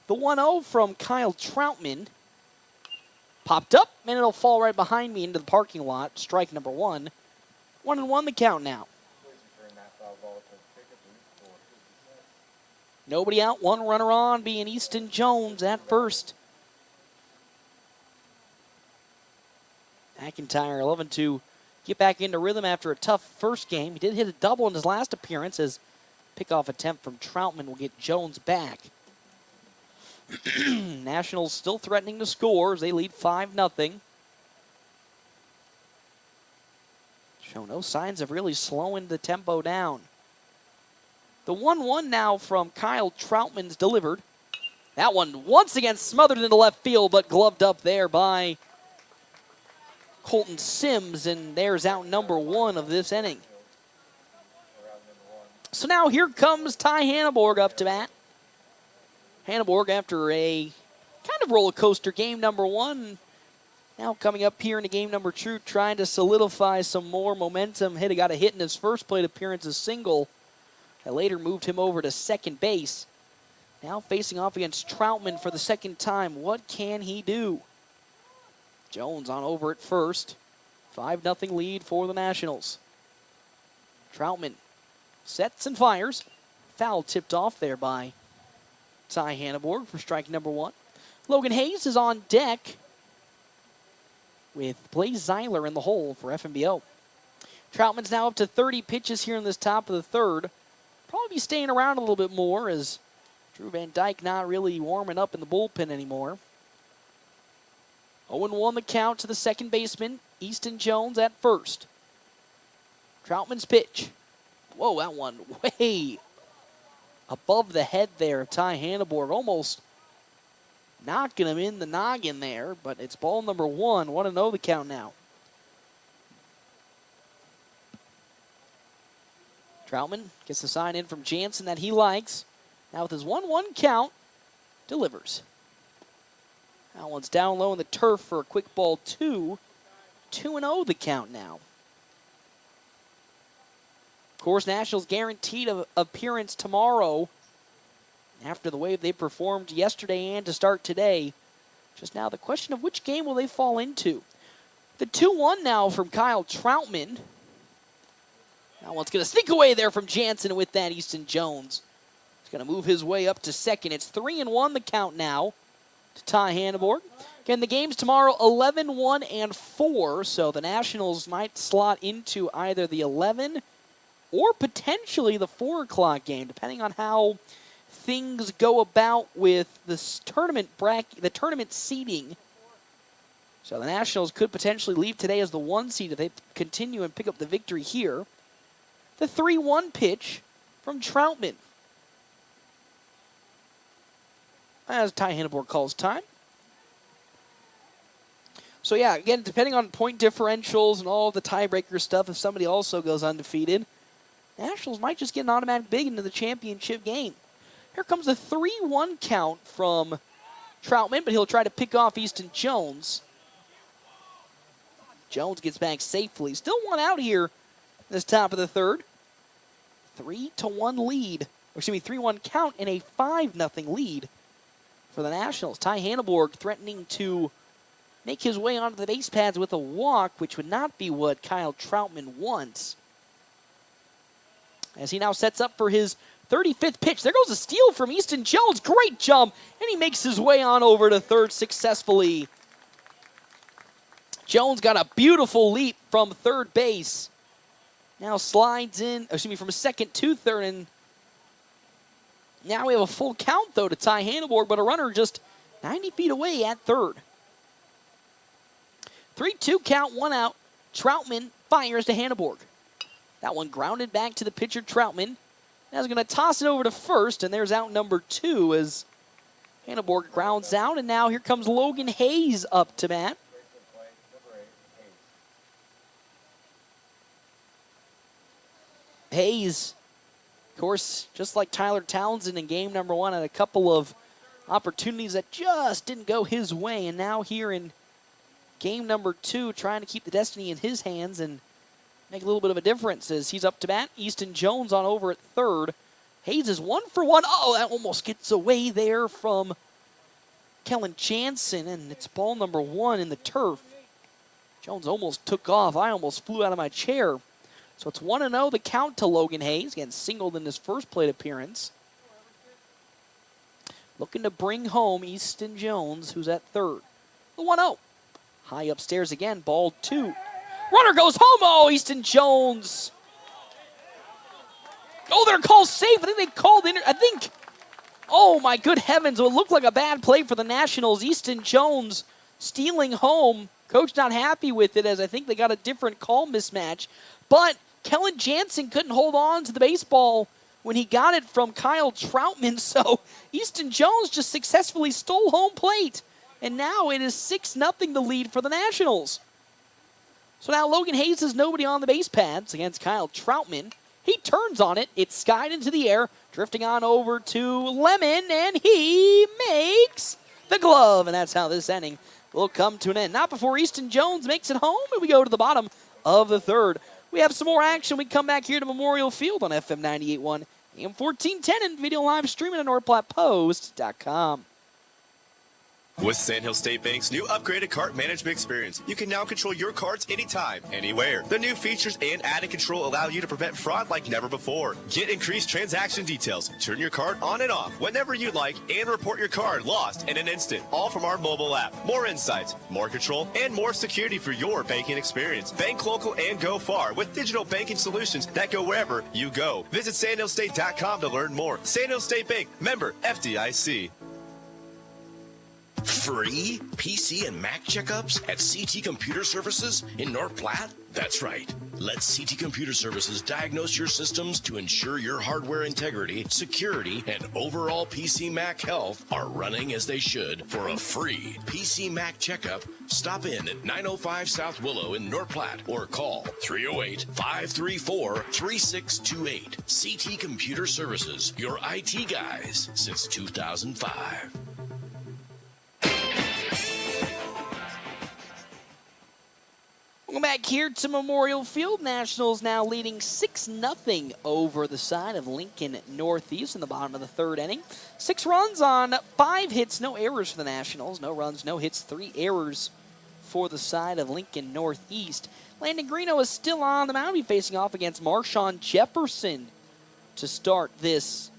The 1-0 from Kyle Troutman. Popped up, and it'll fall right behind me into the parking lot. Strike number one. 1-1 the count now. Nobody out, one runner on, being Easton Jones at first. McIntyre loving to get back into rhythm after a tough first game. He did hit a double in his last appearance as pickoff attempt from Troutman will get Jones back. Nationals still threatening to score as they lead 5-0. Show no signs of really slowing the tempo down. The 1-1 now from Kyle Troutman's delivered. That one once again smothered into left field, but gloved up there by Colton Sims, and there's out number one of this inning. So now here comes Ty Hanneborg up to bat. Hanneborg, after a kind of roller coaster game number one, now coming up here into game number two, trying to solidify some more momentum. He got a hit in his first plate appearance, a single, that later moved him over to second base. Now facing off against Troutman for the second time. What can he do? Jones on over at first. 5-0 lead for the Nationals. Troutman sets and fires. Foul tipped off there by Ty Hanneborg for strike number one. Logan Hayes is on deck with Blaze Zeiler in the hole for FNBO. Troutman's now up to 30 pitches here in this top of the third. Probably be staying around a little bit more as Drew Van Dyke not really warming up in the bullpen anymore. 0-1 the count to the second baseman, Easton Jones at first. Troutman's pitch. Whoa, that one way above the head there of Ty Hanneborg. Almost knocking him in the noggin there, but it's ball number one. 1-0 the count now. Troutman gets the sign in from Jansen that he likes. Now with his 1-1 count, delivers. That one's down low in the turf for a quick ball two. 2-0 the count now. Of course, Nationals guaranteed an appearance tomorrow after the way they performed yesterday and to start today. Just now the question of which game will they fall into. The 2-1 now from Kyle Troutman. That one's going to sneak away there from Jansen with that Easton Jones. He's going to move his way up to second. It's 3-1 the count now. to Ty Hanneborg. Again, the game's tomorrow 11, 1, and 4, so the Nationals might slot into either the 11 or potentially the 4 o'clock game, depending on how things go about with this tournament bracket, the tournament seeding. So the Nationals could potentially leave today as the 1 seed if they continue and pick up the victory here. The 3-1 pitch from Troutman. As Ty Hanneborg calls time. So yeah, again, depending on point differentials and all the tiebreaker stuff, if somebody also goes undefeated, Nationals might just get an automatic bid into the championship game. Here comes a 3-1 count from Troutman, but he'll try to pick off Easton Jones. Jones gets back safely. Still one out here in this top of the third. 3-1 lead. Or excuse me, 3-1 count and a 5-0 lead for the Nationals. Ty Hanneborg threatening to make his way onto the base paths with a walk, which would not be what Kyle Troutman wants. As he now sets up for his 35th pitch. There goes a steal from Easton Jones. Great jump. And he makes his way on over to third successfully. Jones got a beautiful leap from third base. Now slides in, from second to third. And now we have a full count, though, to Ty Hanneborg, but a runner just 90 feet away at third. 3-2 count, 1 out. Troutman fires to Hanneborg. That one grounded back to the pitcher, Troutman. Now he's going to toss it over to first, and there's out number 2 as Hanneborg grounds out. And now here comes Logan Hayes up to bat. Hayes, of course, just like Tyler Townsend in game number 1, had a couple of opportunities that just didn't go his way. And now here in game number 2, trying to keep the destiny in his hands and make a little bit of a difference as he's up to bat. Easton Jones on over at third. Hayes is 1 for 1. Oh, that almost gets away there from Kellen Jansen, and it's ball number 1 in the turf. Jones almost took off. I almost flew out of my chair. So it's 1-0, the count to Logan Hayes. Again, singled in his first plate appearance. Looking to bring home Easton Jones, who's at third. The 1-0. High upstairs again, ball 2. Runner goes home. Oh, Easton Jones. Oh, they're called safe. I think they called in. Oh, my good heavens. It looked like a bad play for the Nationals. Easton Jones stealing home. Coach not happy with it as I think they got a different call mismatch. But Kellen Jansen couldn't hold on to the baseball when he got it from Kyle Troutman. So Easton Jones just successfully stole home plate. And now it is 6-0 the lead for the Nationals. So now Logan Hayes has nobody on the base paths against Kyle Troutman. He turns on it. It's skied into the air, drifting on over to Lemon, and he makes the glove. And that's how this inning will come to an end. Not before Easton Jones makes it home, and we go to the bottom of the third. We have some more action. We come back here to Memorial Field on FM 98.1, AM 1410, and video live streaming at NorthPlattePost.com. With Sandhill State Bank's new upgraded cart management experience, you can now control your carts anytime, anywhere. The new features and added control allow you to prevent fraud like never before. Get increased transaction details, turn your card on and off whenever you like, and report your card lost in an instant, all from our mobile app. More insights, more control, and more security for your banking experience. Bank local and go far with digital banking solutions that go wherever you go. Visit sandhillstate.com to learn more. Sandhill State Bank, member FDIC. Free PC and Mac checkups at CT Computer Services in North Platte? That's right. Let CT Computer Services diagnose your systems to ensure your hardware integrity, security, and overall PC Mac health are running as they should. For a free PC Mac checkup, stop in at 905 South Willow in North Platte or call 308-534-3628. CT Computer Services, your IT guys since 2005. Welcome back here to Memorial Field. Nationals now leading 6-0 over the side of Lincoln Northeast in the bottom of the third inning. 6 runs on 5 hits, no errors for the Nationals. No runs, no hits, 3 errors for the side of Lincoln Northeast. Landon Greeno is still on the mound. He's facing off against Marshawn Jefferson to start this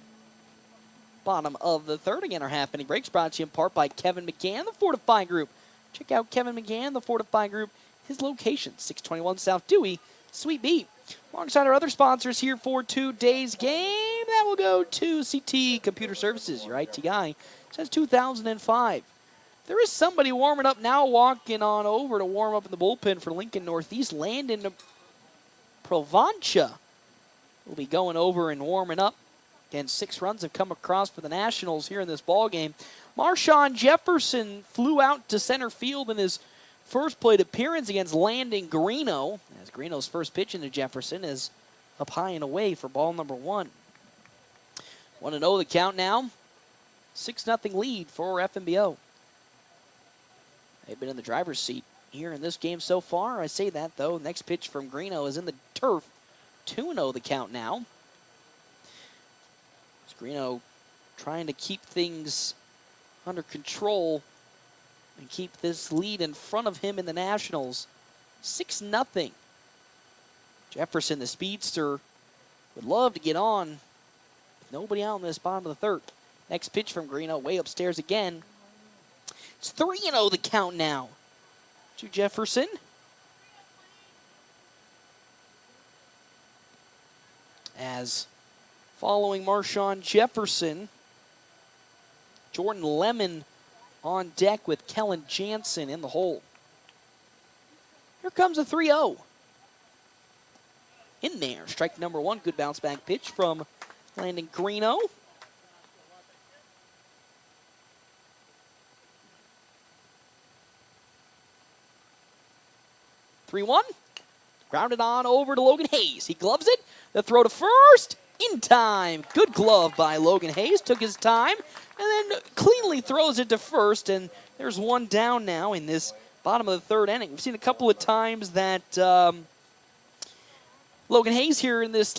bottom of the third. Again, our half-inning breaks brought to you in part by Kevin McGann, the Fortify Group. Check out Kevin McGann, the Fortify Group. His location, 621 South Dewey, Suite B. Alongside our other sponsors here for today's game, that will go to CT Computer Services, your IT guy, since 2005. There is somebody warming up now, walking on over to warm up in the bullpen for Lincoln Northeast. Landon Provancha will be going over and warming up. Again, 6 runs have come across for the Nationals here in this ballgame. Marshawn Jefferson flew out to center field in his first plate appearance against Landon Greeno, as Greeno's first pitch into Jefferson is up high and away for ball number 1. 1-0 the count now. 6-0 lead for FNBO. They've been in the driver's seat here in this game so far. I say that, though. Next pitch from Greeno is in the turf. 2-0 the count now. Greeno trying to keep things under control and keep this lead in front of him in the Nationals. 6-0. Jefferson, the speedster, would love to get on. With nobody out in this bottom of the third. Next pitch from Greeno, way upstairs again. It's 3-0 the count now to Jefferson. As following Marshawn Jefferson, Jordan Lemon on deck with Kellen Jansen in the hole. Here comes a 3-0. In there, strike number 1, good bounce back pitch from Landon Greeno. Grounded on over to Logan Hayes. He gloves it. The throw to first. In time. Good glove by Logan Hayes. Took his time and then cleanly throws it to first. And there's one down now in this bottom of the third inning. We've seen a couple of times that Logan Hayes here in this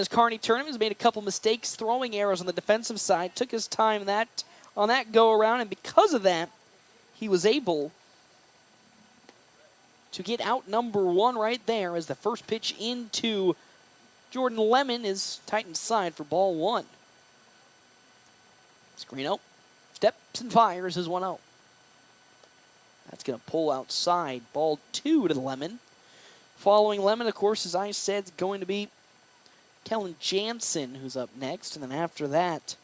Kearney tournament has made a couple mistakes throwing arrows on the defensive side. Took his time on that go around, and because of that, he was able to get out number 1 right there as the first pitch into Jordan Lemon is Titans side for ball 1. Greeno steps and fires his 1-0. That's going to pull outside. Ball 2 to Lemon. Following Lemon, of course, as I said, is going to be Kellen Jansen, who's up next. And then after that,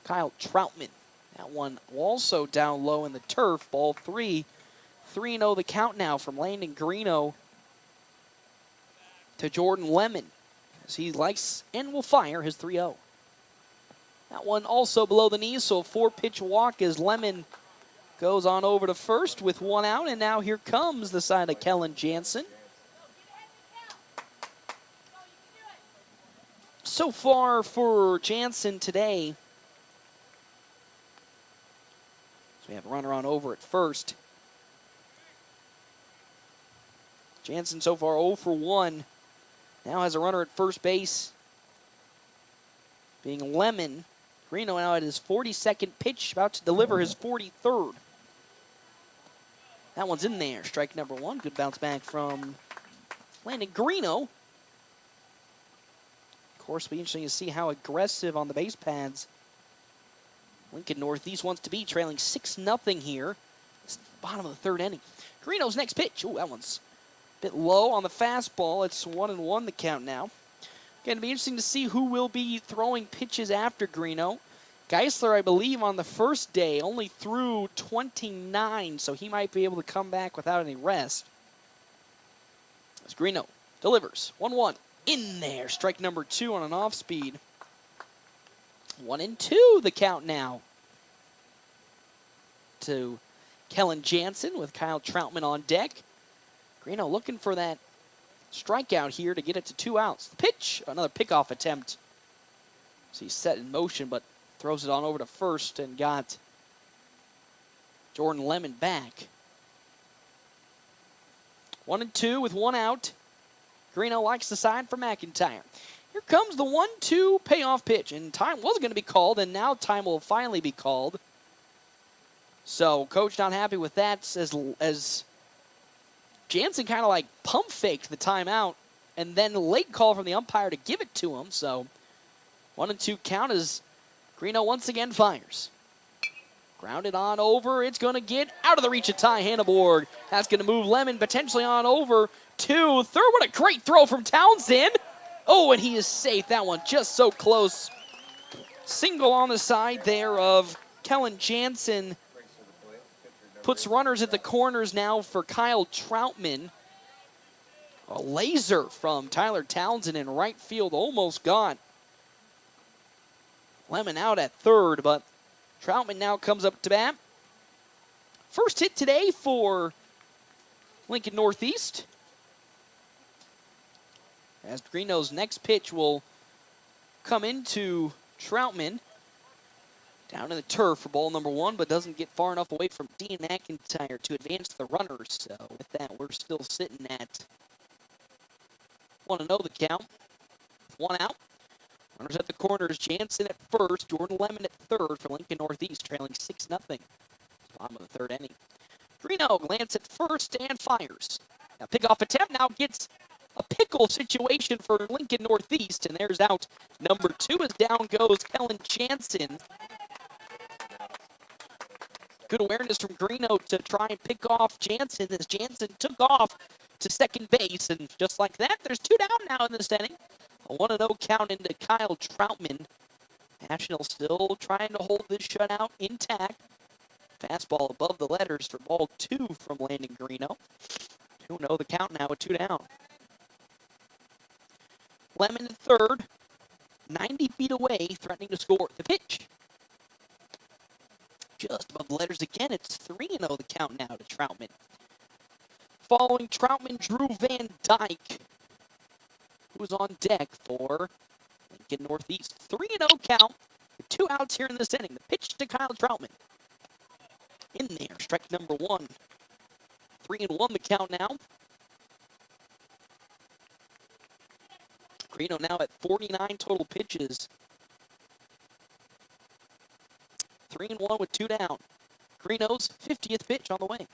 Kyle Troutman. That one also down low in the turf. Ball 3. 3-0 the count now from Landon Greeno to Jordan Lemon, as he likes and will fire his 3-0. That one also below the knees, so a 4-pitch walk as Lemon goes on over to first with 1 out, and now here comes the side of Kellen Jansen. So far for Jansen today, so we have a runner on over at first. Jansen so far 0 for 1. Now has a runner at first base, being Lemon. Greeno now at his 42nd pitch, about to deliver his 43rd. That one's in there. Strike number 1. Good bounce back from Landon Greeno. Of course, it'll be interesting to see how aggressive on the base pads Lincoln Northeast wants to be, trailing 6-0 here. It's the bottom of the third inning. Greeno's next pitch. Ooh, that one's bit low on the fastball. It's 1-1 the count now. Again, it'll be interesting to see who will be throwing pitches after Greeno. Geisler, I believe, on the first day only threw 29, so he might be able to come back without any rest. As Greeno delivers. 1-1. In there. Strike number 2 on an off-speed. 1-2 the count now to Kellen Jansen with Kyle Troutman on deck. Greeno looking for that strikeout here to get it to 2 outs. The pitch, another pickoff attempt. So he's set in motion, but throws it on over to first and got Jordan Lemon back. 1-2 with 1 out. Greeno likes the side for McIntyre. Here comes the 1-2 payoff pitch, and time was going to be called, and now time will finally be called. So coach not happy with that as Jansen kind of like pump faked the timeout, and then late call from the umpire to give it to him. So 1-2 count as Greeno once again fires. Grounded on over. It's going to get out of the reach of Ty Hanneborg. That's going to move Lemon potentially on over to third. What a great throw from Townsend. Oh, and he is safe. That one just so close. Single on the side there of Kellen Jansen. Puts runners at the corners now for Kyle Troutman. A laser from Tyler Townsend in right field. Almost got Lemon out at third, but Troutman now comes up to bat. First hit today for Lincoln Northeast. As Greeno's next pitch will come into Troutman. Down in the turf for ball number one, but doesn't get far enough away from Dean McIntyre to advance the runners. So with that, we're still sitting at 1-0 the count. One out. Runners at the corners. Jansen at first. Jordan Lemon at third for Lincoln Northeast, trailing 6-0. Bottom of the third inning. Greeno glance at first and fires. Now pickoff attempt now gets a pickle situation for Lincoln Northeast, and there's out number two as down goes Kellen Jansen. Good awareness from Greeno to try and pick off Jansen as Jansen took off to second base. And just like that, there's two down now in this inning. A 1-0 count into Kyle Troutman. Nationals still trying to hold this shutout intact. Fastball above the letters for ball two from Landon Greeno. 2-0 the count now with two down. Lemon at third. 90 feet away, threatening to score. The pitch. Just above the letters again. It's 3-0 the count now to Troutman. Following Troutman, Drew Van Dyke, who was on deck for Lincoln Northeast. 3-0 count with two outs here in this inning. The pitch to Kyle Troutman. In there, strike number one. 3-1 the count now. Greeno now at 49 total pitches. 3-1 with two down. Greeno's 50th pitch on the way.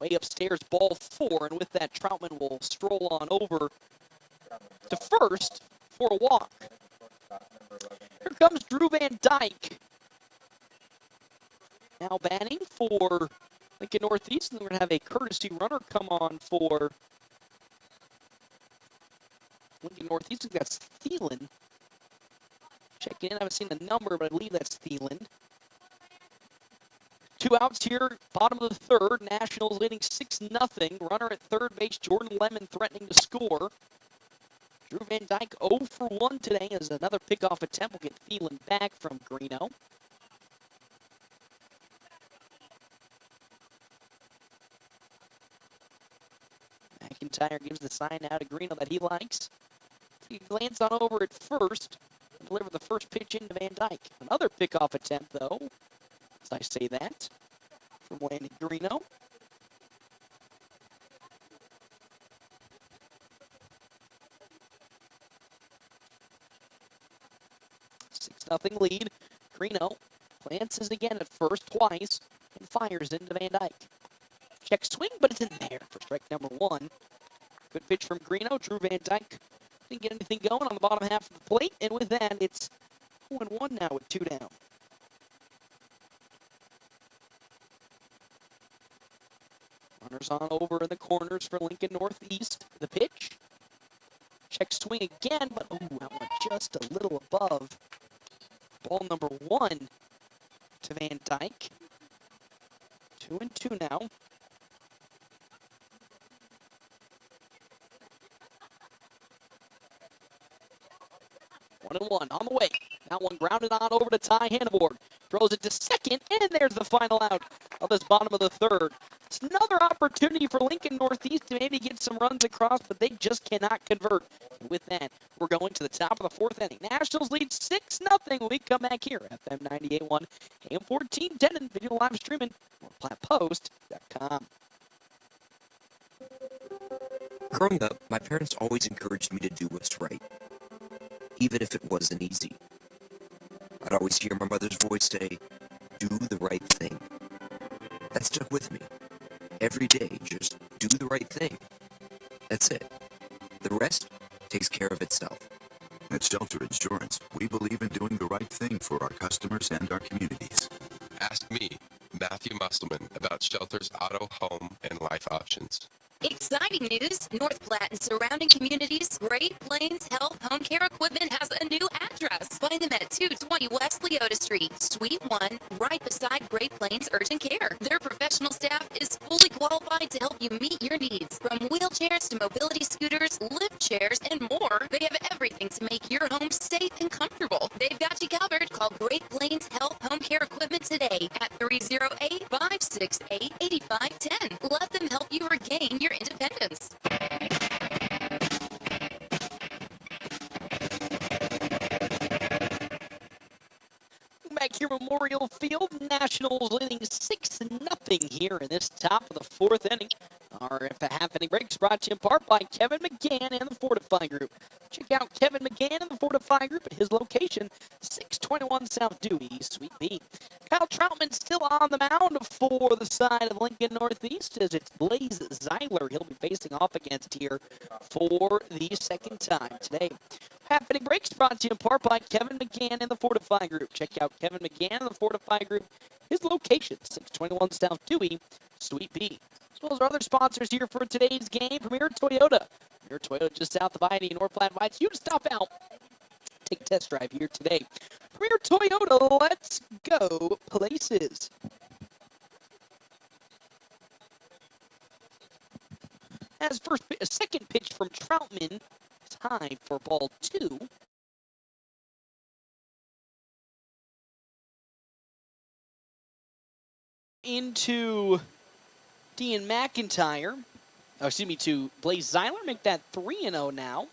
Way upstairs, ball four, and with that, Troutman will stroll on over to first for a walk. Here comes Drew Van Dyke. Now batting for Lincoln Northeast, and we're going to have a courtesy runner come on for Lincoln Northeast. That's Thielen. Check in. I haven't seen the number, but I believe that's Thielen. Two outs here, bottom of the third. Nationals leading 6-0. Runner at third base, Jordan Lemon threatening to score. Drew Van Dyke 0 for 1 today as another pickoff attempt will get Thielen back from Greeno. McIntyre gives the sign now to Greeno that he likes. He glance on over at first and deliver the first pitch into Van Dyke. Another pickoff attempt, though. As I say that, from Landon Greeno. Nothing lead. Greeno glances again at first twice and fires into Van Dyke. Check swing, but it's in there for strike number one. Good pitch from Greeno. Drew Van Dyke didn't get anything going on the bottom half of the plate, and with that, it's 0-1 now with two down. Runners on over in the corners for Lincoln Northeast. The pitch. Check swing again, but that one just a little above. Ball number one to Van Dyke. 2-2 now. One and one on the way. That one grounded on over to Ty Hanneborg. Throws it to second, and there's the final out of this bottom of the third. It's another opportunity for Lincoln Northeast to maybe get some runs across, but they just cannot convert. And with that, we're going to the top of the fourth inning. Nationals lead 6-0 when we come back here. FM 98.1, AM 1410, and video live streaming on PlattePost.com. Growing up, my parents always encouraged me to do what's right, even if it wasn't easy. I'd always hear my mother's voice say, "Do the right thing." That stuck with me. Every day, just do the right thing. That's it. The rest takes care of itself. At Shelter Insurance, we believe in doing the right thing for our customers and our communities. Ask me, Matthew Musselman, about Shelter's auto, home, and life options. Exciting news! North Platte and surrounding communities, Great Plains Health Home Care Equipment has a new address. Find them at 220 West Leota Street, Suite 1, right beside Great Plains Urgent Care. Their professional staff is fully qualified to help you meet your needs. From wheelchairs to mobility scooters, lift chairs, and more, they have everything to make your home safe and comfortable. They've got you covered. Call Great Plains Health Home Care Equipment today at 308-568-8510. Let them help you regain your independence. Back here, Memorial Field, Nationals leading 6-0 here in this top of the fourth inning. Our half-inning breaks brought to you in part by Kevin McGann and the Fortify Group. Check out Kevin McGann and the Fortify Group at his location, 621 South Dewey, Suite B. Kyle Troutman still on the mound for the side of Lincoln Northeast as it's Blaze Zeiler he'll be facing off against here for the second time today. Half-inning breaks brought to you in part by Kevin McGann and the Fortify Group. Check out Kevin McGann and the Fortify Group. His location, 621 South Dewey, Suite B. As well as our other sponsors here for today's game, Premier Toyota. Premier Toyota just south of I-80 North Platte invites you to stop out. Take a test drive here today. Premier Toyota, let's go places. As a second pitch from Troutman, time for ball 2. Into Dean McIntyre. Oh, excuse me, to Blaze Zeiler. Make that 3-0 now.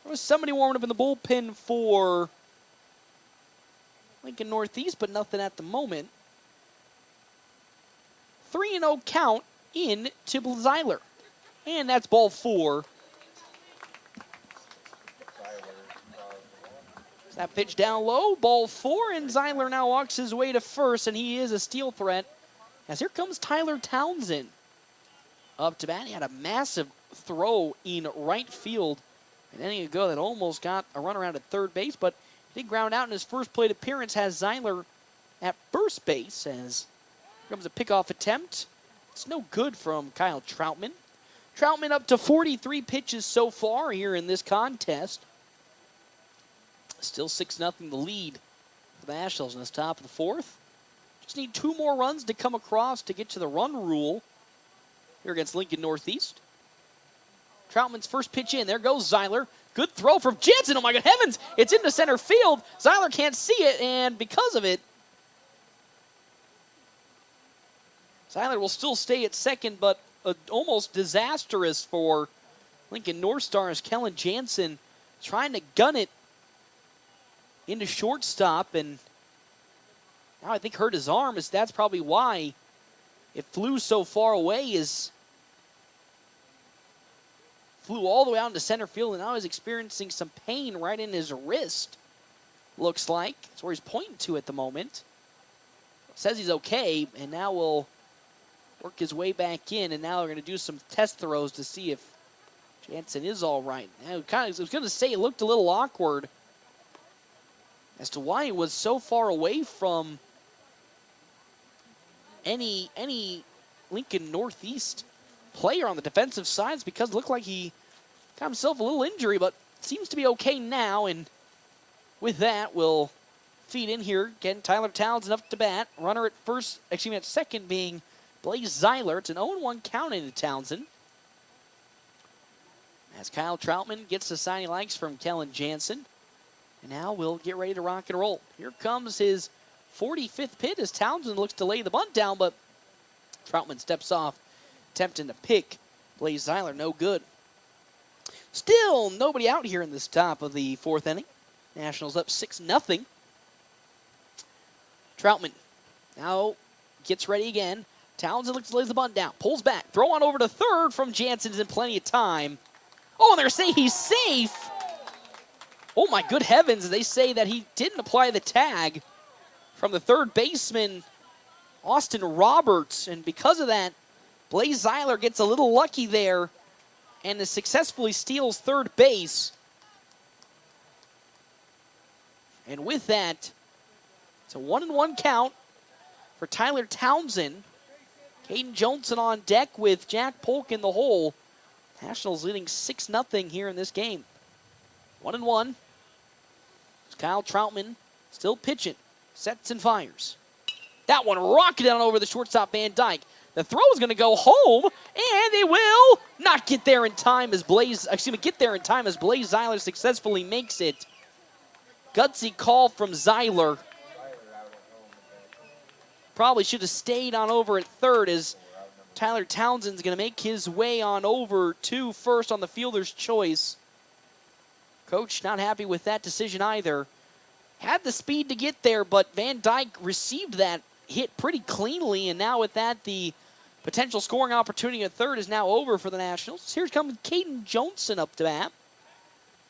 There was somebody warming up in the bullpen for Lincoln Northeast, but nothing at the moment. 3-0 count in to Zeiler. And that's ball 4. That pitch down low, ball 4, and Zeiler now walks his way to first, and he is a steal threat. As here comes Tyler Townsend up to bat. He had a massive throw in right field an inning ago that almost got a run around at third base, but he did ground out in his first plate appearance. Has Zeiler at first base as here comes a pickoff attempt. It's no good from Kyle Troutman. Troutman up to 43 pitches so far here in this contest. Still 6-0 the lead for the Nationals in this top of the fourth. Just need 2 more runs to come across to get to the run rule here against Lincoln Northeast. Troutman's first pitch in. There goes Zeiler. Good throw from Jansen. Oh my good heavens! It's into center field. Zeiler can't see it, and because of it, Zeiler will still stay at second, but almost disastrous for Lincoln North Stars. Kellen Jansen trying to gun it into shortstop, and now I think hurt his arm. That's probably why it flew so far away. Flew all the way out into center field, and now he's experiencing some pain right in his wrist. Looks like that's where he's pointing to at the moment. Says he's okay, and now will work his way back in. And now they're going to do some test throws to see if Jansen is all right. Now, I was going to say it looked a little awkward as to why he was so far away from any Lincoln Northeast player on the defensive sides, because it looked like he got himself a little injury, but seems to be okay now. And with that, we'll feed in here. Getting Tyler Townsend up to bat. Runner at second being Blaze Zeiler. It's an 0-1 count into Townsend. As Kyle Troutman gets the sign he likes from Kellen Jansen. And now we'll get ready to rock and roll. Here comes his 45th pitch as Townsend looks to lay the bunt down, but Troutman steps off, attempting to pick Blaze Zeiler. No good. Still nobody out here in this top of the fourth inning. Nationals up 6-0. Troutman now gets ready again. Townsend looks to lay the bunt down, pulls back, throw on over to third from Jansen is in plenty of time. Oh, and they're saying he's safe. Oh my good heavens, they say that he didn't apply the tag from the third baseman, Austin Roberts, and because of that, Blaze Zeiler gets a little lucky there and successfully steals third base. And with that, it's a 1-1 count for Tyler Townsend. Caden Johnson on deck with Jack Polk in the hole. Nationals leading 6-0 here in this game. 1-1. Kyle Troutman still pitching. Sets and fires. That one rocketed on over the shortstop Van Dyke. The throw is going to go home, and they will not get there in time as Blaze Zeiler successfully makes it. Gutsy call from Zeiler. Probably should have stayed on over at third as Tyler Townsend's going to make his way on over to first on the fielder's choice. Coach not happy with that decision either. Had the speed to get there, but Van Dyke received that hit pretty cleanly, and now with that, the potential scoring opportunity at third is now over for the Nationals. Here comes Caden Johnson up to bat.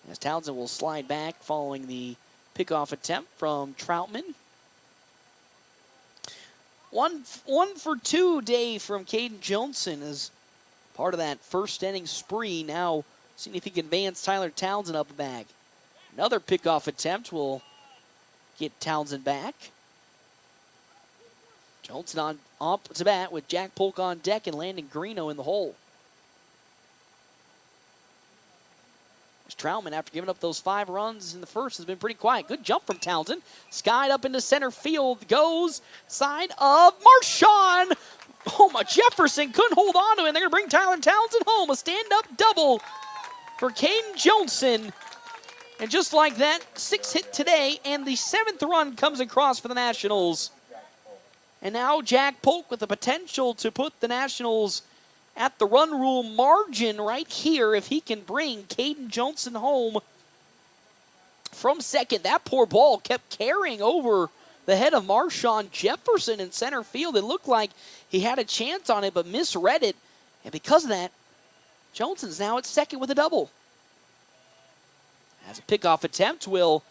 As Townsend will slide back following the pickoff attempt from Troutman. One for two day from Caden Johnson as part of that first inning spree. Now seeing if he can advance Tyler Townsend up a bag. Another pickoff attempt will get Townsend back. Johnson on up to bat with Jack Polk on deck and Landon Greeno in the hole. Troutman, after giving up those 5 runs in the first, has been pretty quiet. Good jump from Townsend. Skied up into center field. Goes side of Marshawn. Oh, my Jefferson couldn't hold on to it. They're going to bring Tyler Townsend home. A stand-up double for Caden Johnson. And just like that, 6 hit today, and the 7th run comes across for the Nationals. And now Jack Polk with the potential to put the Nationals at the run rule margin right here if he can bring Caden Johnson home from second. That poor ball kept carrying over the head of Marshawn Jefferson in center field. It looked like he had a chance on it but misread it. And because of that, Johnson's now at second with a double. As a pickoff attempt will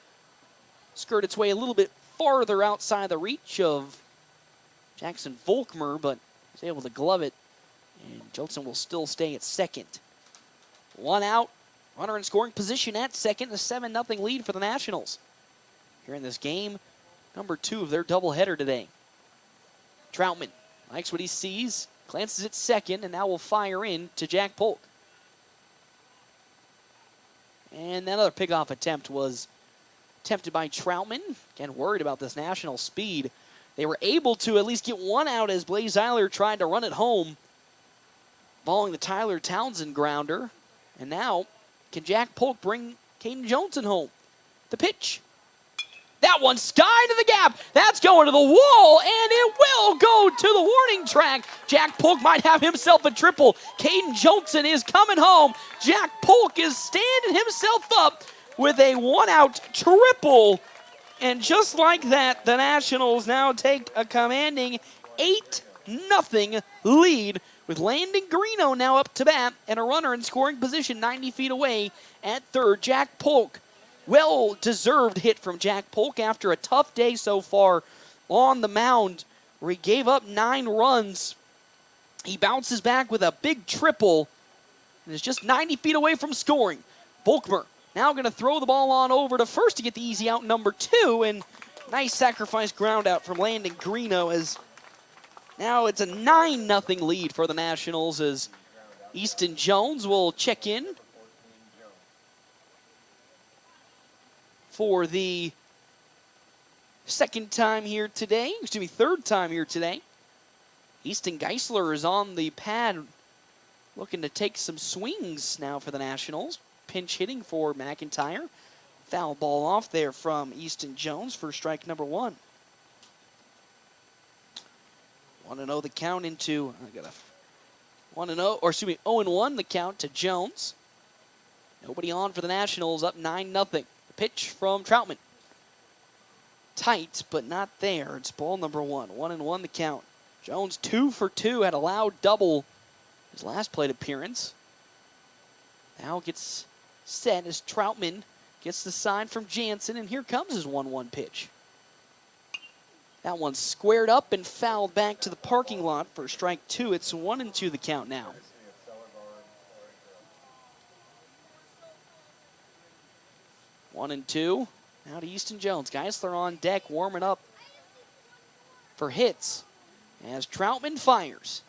skirt its way a little bit farther outside the reach of Jackson Volkmer, but he's able to glove it. And Johnson will still stay at second. 1 out, runner in scoring position at second, a 7-0 lead for the Nationals. Here in this game, number 2 of their doubleheader today. Troutman likes what he sees, glances at second, and now will fire in to Jack Polk. And that other pickoff attempt was attempted by Troutman. Again, worried about this National speed. They were able to at least get 1 out as Blaze Zeiler tried to run it home, following the Tyler Townsend grounder. And now, can Jack Polk bring Caden Johnson home? The pitch. That one sky to the gap. That's going to the wall, and it will go to the warning track. Jack Polk might have himself a triple. Caden Johnson is coming home. Jack Polk is standing himself up with a 1-out triple. And just like that, the Nationals now take a commanding 8-0 lead, with Landon Greeno now up to bat and a runner in scoring position 90 feet away at third. Jack Polk, well-deserved hit from Jack Polk after a tough day so far on the mound where he gave up 9 runs. He bounces back with a big triple and is just 90 feet away from scoring. Volkmer now going to throw the ball on over to first to get the easy out, number 2, and nice sacrifice ground out from Landon Greeno as now it's a 9-0 lead for the Nationals as Easton Jones will check in for the third time here today. Easton Geisler is on the pad looking to take some swings now for the Nationals. Pinch hitting for McIntyre. Foul ball off there from Easton Jones for strike number 1. 1-0 the count into, 0-1 the count to Jones. Nobody on for the Nationals, up 9-0. The pitch from Troutman. Tight, but not there. It's ball number 1. 1-1 the count. Jones 2 for 2, had a loud double his last plate appearance. Now gets set as Troutman gets the sign from Jansen, and here comes his 1-1 pitch. That one squared up and fouled back to the parking lot for strike 2. It's 1-2 the count now. One and two. Now to Easton Jones. Geisler on deck, warming up for hits as Troutman fires.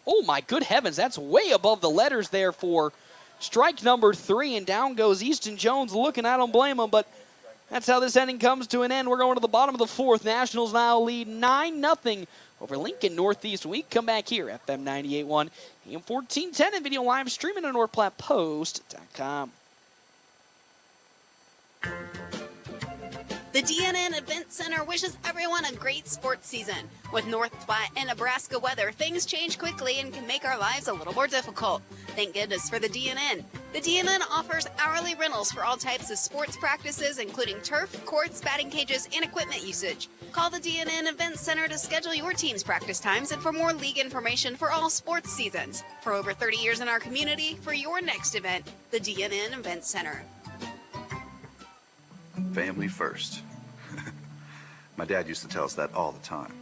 Oh my good heavens, that's way above the letters there for strike number 3, and down goes Easton Jones looking. I don't blame him, but that's how this inning comes to an end. We're going to the bottom of the 4th. Nationals now lead 9-0 over Lincoln Northeast. We come back here, FM 98.1, AM 1410, and video live streaming at NorthPlattePost.com. The DNN Event Center wishes everyone a great sports season. With North Platte and Nebraska weather, things change quickly and can make our lives a little more difficult. Thank goodness for the DNN. The DNN offers hourly rentals for all types of sports practices, including turf, courts, batting cages, and equipment usage. Call the DNN Event Center to schedule your team's practice times and for more league information for all sports seasons. For over 30 years in our community, for your next event, the DNN Event Center. Family first. My dad used to tell us that all the time.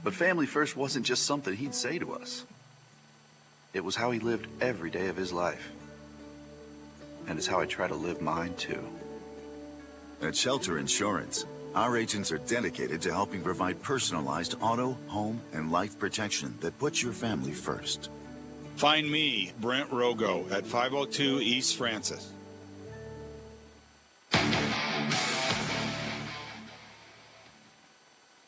But family first wasn't just something he'd say to us. It was how he lived every day of his life. And it's how I try to live mine too. At Shelter Insurance, our agents are dedicated to helping provide personalized auto, home, and life protection that puts your family first. Find me, Brent Rogo, at 502 East Francis.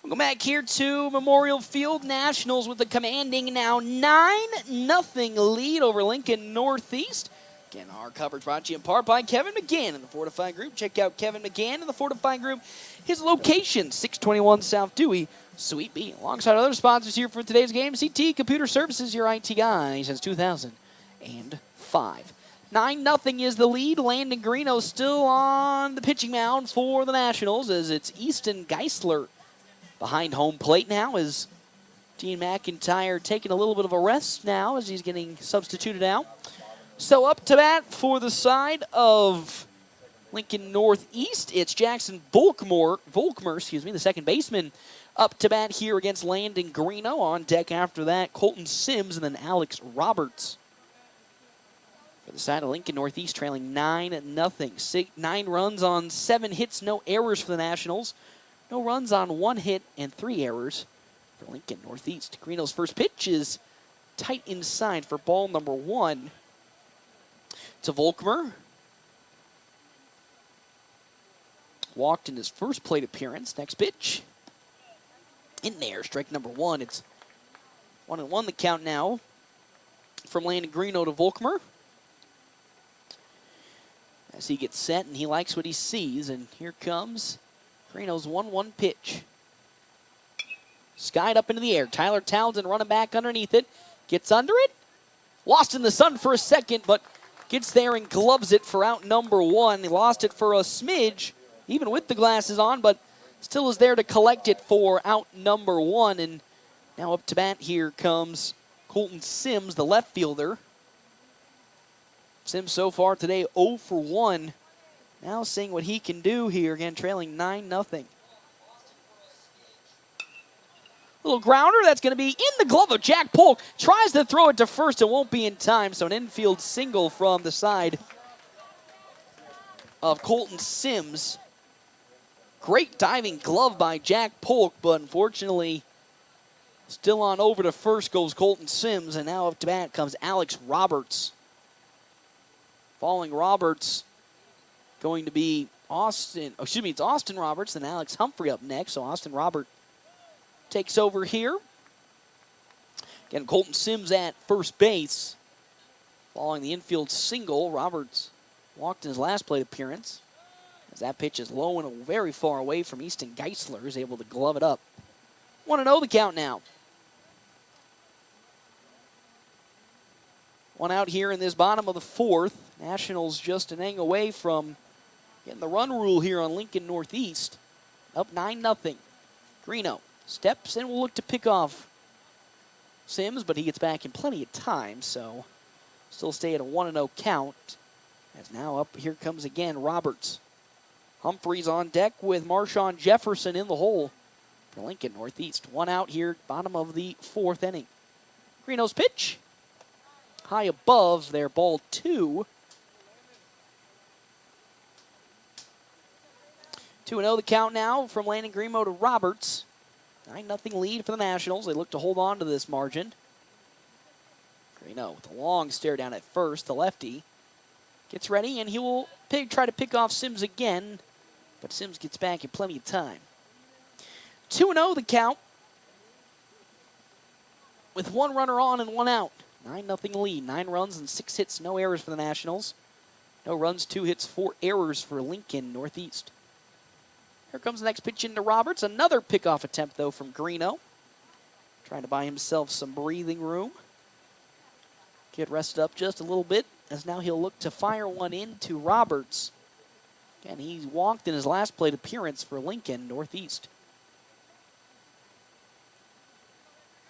Welcome back here to Memorial Field. Nationals with a commanding now 9-0 lead over Lincoln Northeast. Again, our coverage brought to you in part by Kevin McGann in the Fortified Group. Check out Kevin McGann in the Fortified Group. His location, 621 South Dewey, Suite B. Alongside other sponsors here for today's game, CT Computer Services, your IT guy since 2005. 9-0 is the lead. Landon Greeno still on the pitching mound for the Nationals as it's Easton Geisler behind home plate now as Dean McIntyre taking a little bit of a rest now as he's getting substituted out. So up to bat for the side of Lincoln Northeast, it's Jackson Volkmer, the second baseman, up to bat here against Landon Greeno. On deck after that, Colton Sims and then Alex Roberts. For the side of Lincoln Northeast, trailing 9-0. 9 runs on 7 hits, no errors for the Nationals. No runs on 1 hit and 3 errors for Lincoln Northeast. Greeno's first pitch is tight inside for ball number 1 to Volkmer. Walked in his first plate appearance. Next pitch. In there, strike number 1. It's 1-1 the count now from Landon Greeno to Volkmer. As he gets set and he likes what he sees, and here comes Greeno's 1-1 pitch. Skied up into the air. Tyler Townsend running back underneath it. Gets under it. Lost in the sun for a second, but gets there and gloves it for out number 1. He lost it for a smidge, even with the glasses on, but still is there to collect it for out number 1. And now up to bat here comes Colton Sims, the left fielder. Sims so far today 0 for 1. Now seeing what he can do here, again trailing 9-0. Little grounder, that's going to be in the glove of Jack Polk. Tries to throw it to first and won't be in time, so an infield single from the side of Colton Sims. Great diving glove by Jack Polk, but unfortunately still on over to first goes Colton Sims, and now up to bat comes Alex Roberts. Following Roberts, going to be it's Austin Roberts, then Alex Humphrey up next. So Austin Robert takes over here. Again, Colton Sims at first base. Following the infield single, Roberts walked in his last plate appearance. As that pitch is low and very far away from Easton Geisler, is able to glove it up. 1-0 the count now. 1 out here in this bottom of the 4th. Nationals just an inning away from getting the run rule here on Lincoln Northeast. Up 9-0. Greeno steps and will look to pick off Sims, but he gets back in plenty of time, so still stay at a 1-0 count. As now up here comes again Roberts. Humphreys on deck with Marshawn Jefferson in the hole for Lincoln Northeast. 1 out here, bottom of the 4th inning. Greeno's pitch. High above their ball 2. 2-0 the count now from Landon Greenmo to Roberts. 9-0 lead for the Nationals. They look to hold on to this margin. Greenmo with a long stare down at first. The lefty gets ready, and he will try to pick off Sims again, but Sims gets back in plenty of time. 2-0 the count with 1 runner on and 1 out. 9-0 lead. 9 runs and 6 hits, no errors for the Nationals. No runs, 2 hits, 4 errors for Lincoln Northeast. Here comes the next pitch into Roberts. Another pickoff attempt, though, from Greeno. Trying to buy himself some breathing room. Get rested up just a little bit, as now he'll look to fire one into Roberts. Again, he walked in his last plate appearance for Lincoln Northeast.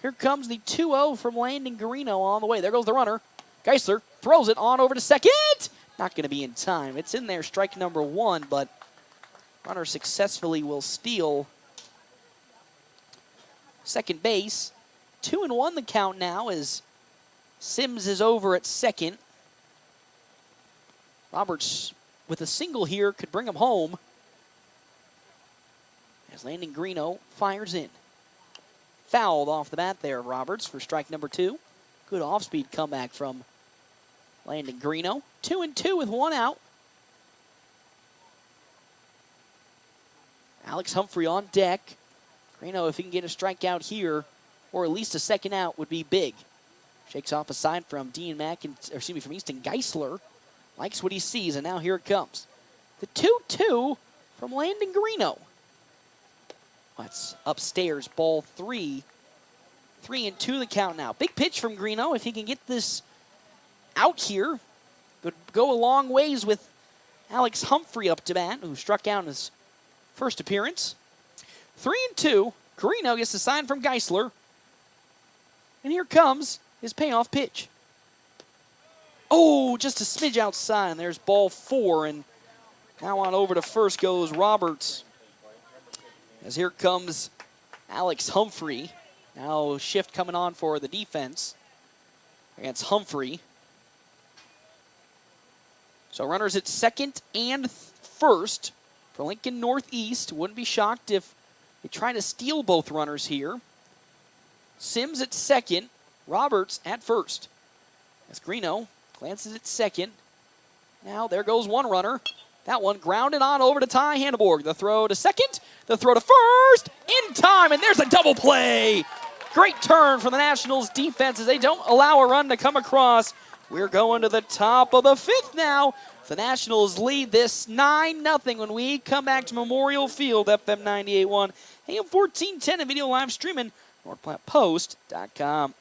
Here comes the 2-0 from Landon Greeno on the way. There goes the runner. Geisler throws it on over to second. Not going to be in time. It's in there, strike number 1, but runner successfully will steal second base. 2-1 the count now as Sims is over at second. Roberts with a single here could bring him home as Landon Greeno fires in. Fouled off the bat there, Roberts, for strike number 2. Good off-speed comeback from Landon Greeno. 2-2 with 1 out. Alex Humphrey on deck. Greeno, if he can get a strikeout here, or at least a second out, would be big. Shakes off a sign from from Easton Geisler. Likes what he sees, and now here it comes. The 2-2 from Landon Greeno. That's upstairs, ball 3. 3-2 the count now. Big pitch from Greeno. If he can get this out here, would go a long ways with Alex Humphrey up to bat, who struck out in his first appearance. 3-2. Greeno gets the sign from Geisler. And here comes his payoff pitch. Oh, just a smidge outside, and there's ball 4, and now on over to first goes Roberts. As here comes Alex Humphrey. Now shift coming on for the defense against Humphrey. So runners at second and first for Lincoln Northeast. Wouldn't be shocked if they try to steal both runners here. Sims at second, Roberts at first. As Greeno glances at second. Now there goes one runner. That one grounded on over to Ty Hanneborg. The throw to second, the throw to first, in time, and there's a double play. Great turn from the Nationals defense as they don't allow a run to come across. We're going to the top of the 5th now. The Nationals lead this 9-0 when we come back to Memorial Field, FM 98.1, AM 1410, and video live streaming, NorthPlattePost.com.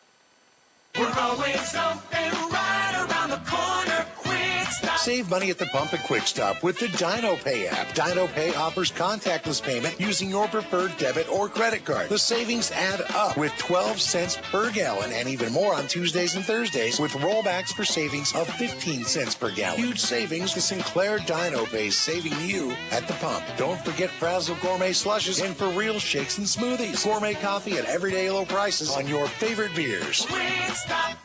We're always open right around the corner. Quick Stop. Save money at the pump at Quick Stop with the Dino Pay app. Dino Pay offers contactless payment using your preferred debit or credit card. The savings add up with 12 cents per gallon and even more on Tuesdays and Thursdays with rollbacks for savings of 15 cents per gallon. Huge savings. The Sinclair Dino Pay saving you at the pump. Don't forget Frazzle Gourmet Slushes and for real shakes and smoothies. Gourmet coffee at everyday low prices on your favorite beers. Quick Stop.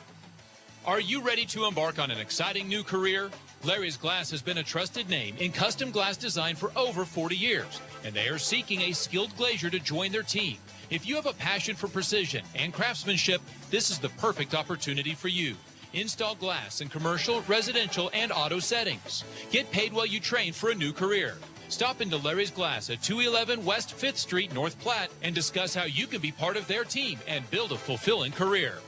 Are you ready to embark on an exciting new career? Larry's Glass has been a trusted name in custom glass design for over 40 years, and they are seeking a skilled glazier to join their team. If you have a passion for precision and craftsmanship, this is the perfect opportunity for you. Install glass in commercial, residential, and auto settings. Get paid while you train for a new career. Stop into Larry's Glass at 211 West 5th Street, North Platte, and discuss how you can be part of their team and build a fulfilling career.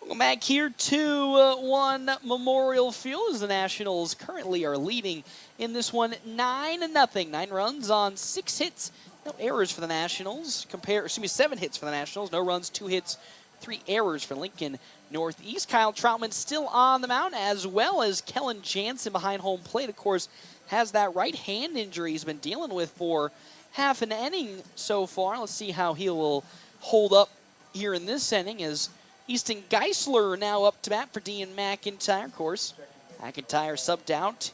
Welcome back here to 1 Memorial Field as the Nationals currently are leading in this one 9-0. 9 runs on 6 hits. No errors for the Nationals. 7 hits for the Nationals. No runs, 2 hits, 3 errors for Lincoln Northeast. Kyle Troutman still on the mound, as well as Kellen Jansen behind home plate. Of course, has that right hand injury he's been dealing with for half an inning so far. Let's see how he will hold up here in this inning as Easton Geisler now up to bat for Dean McIntyre. Of course, McIntyre subbed out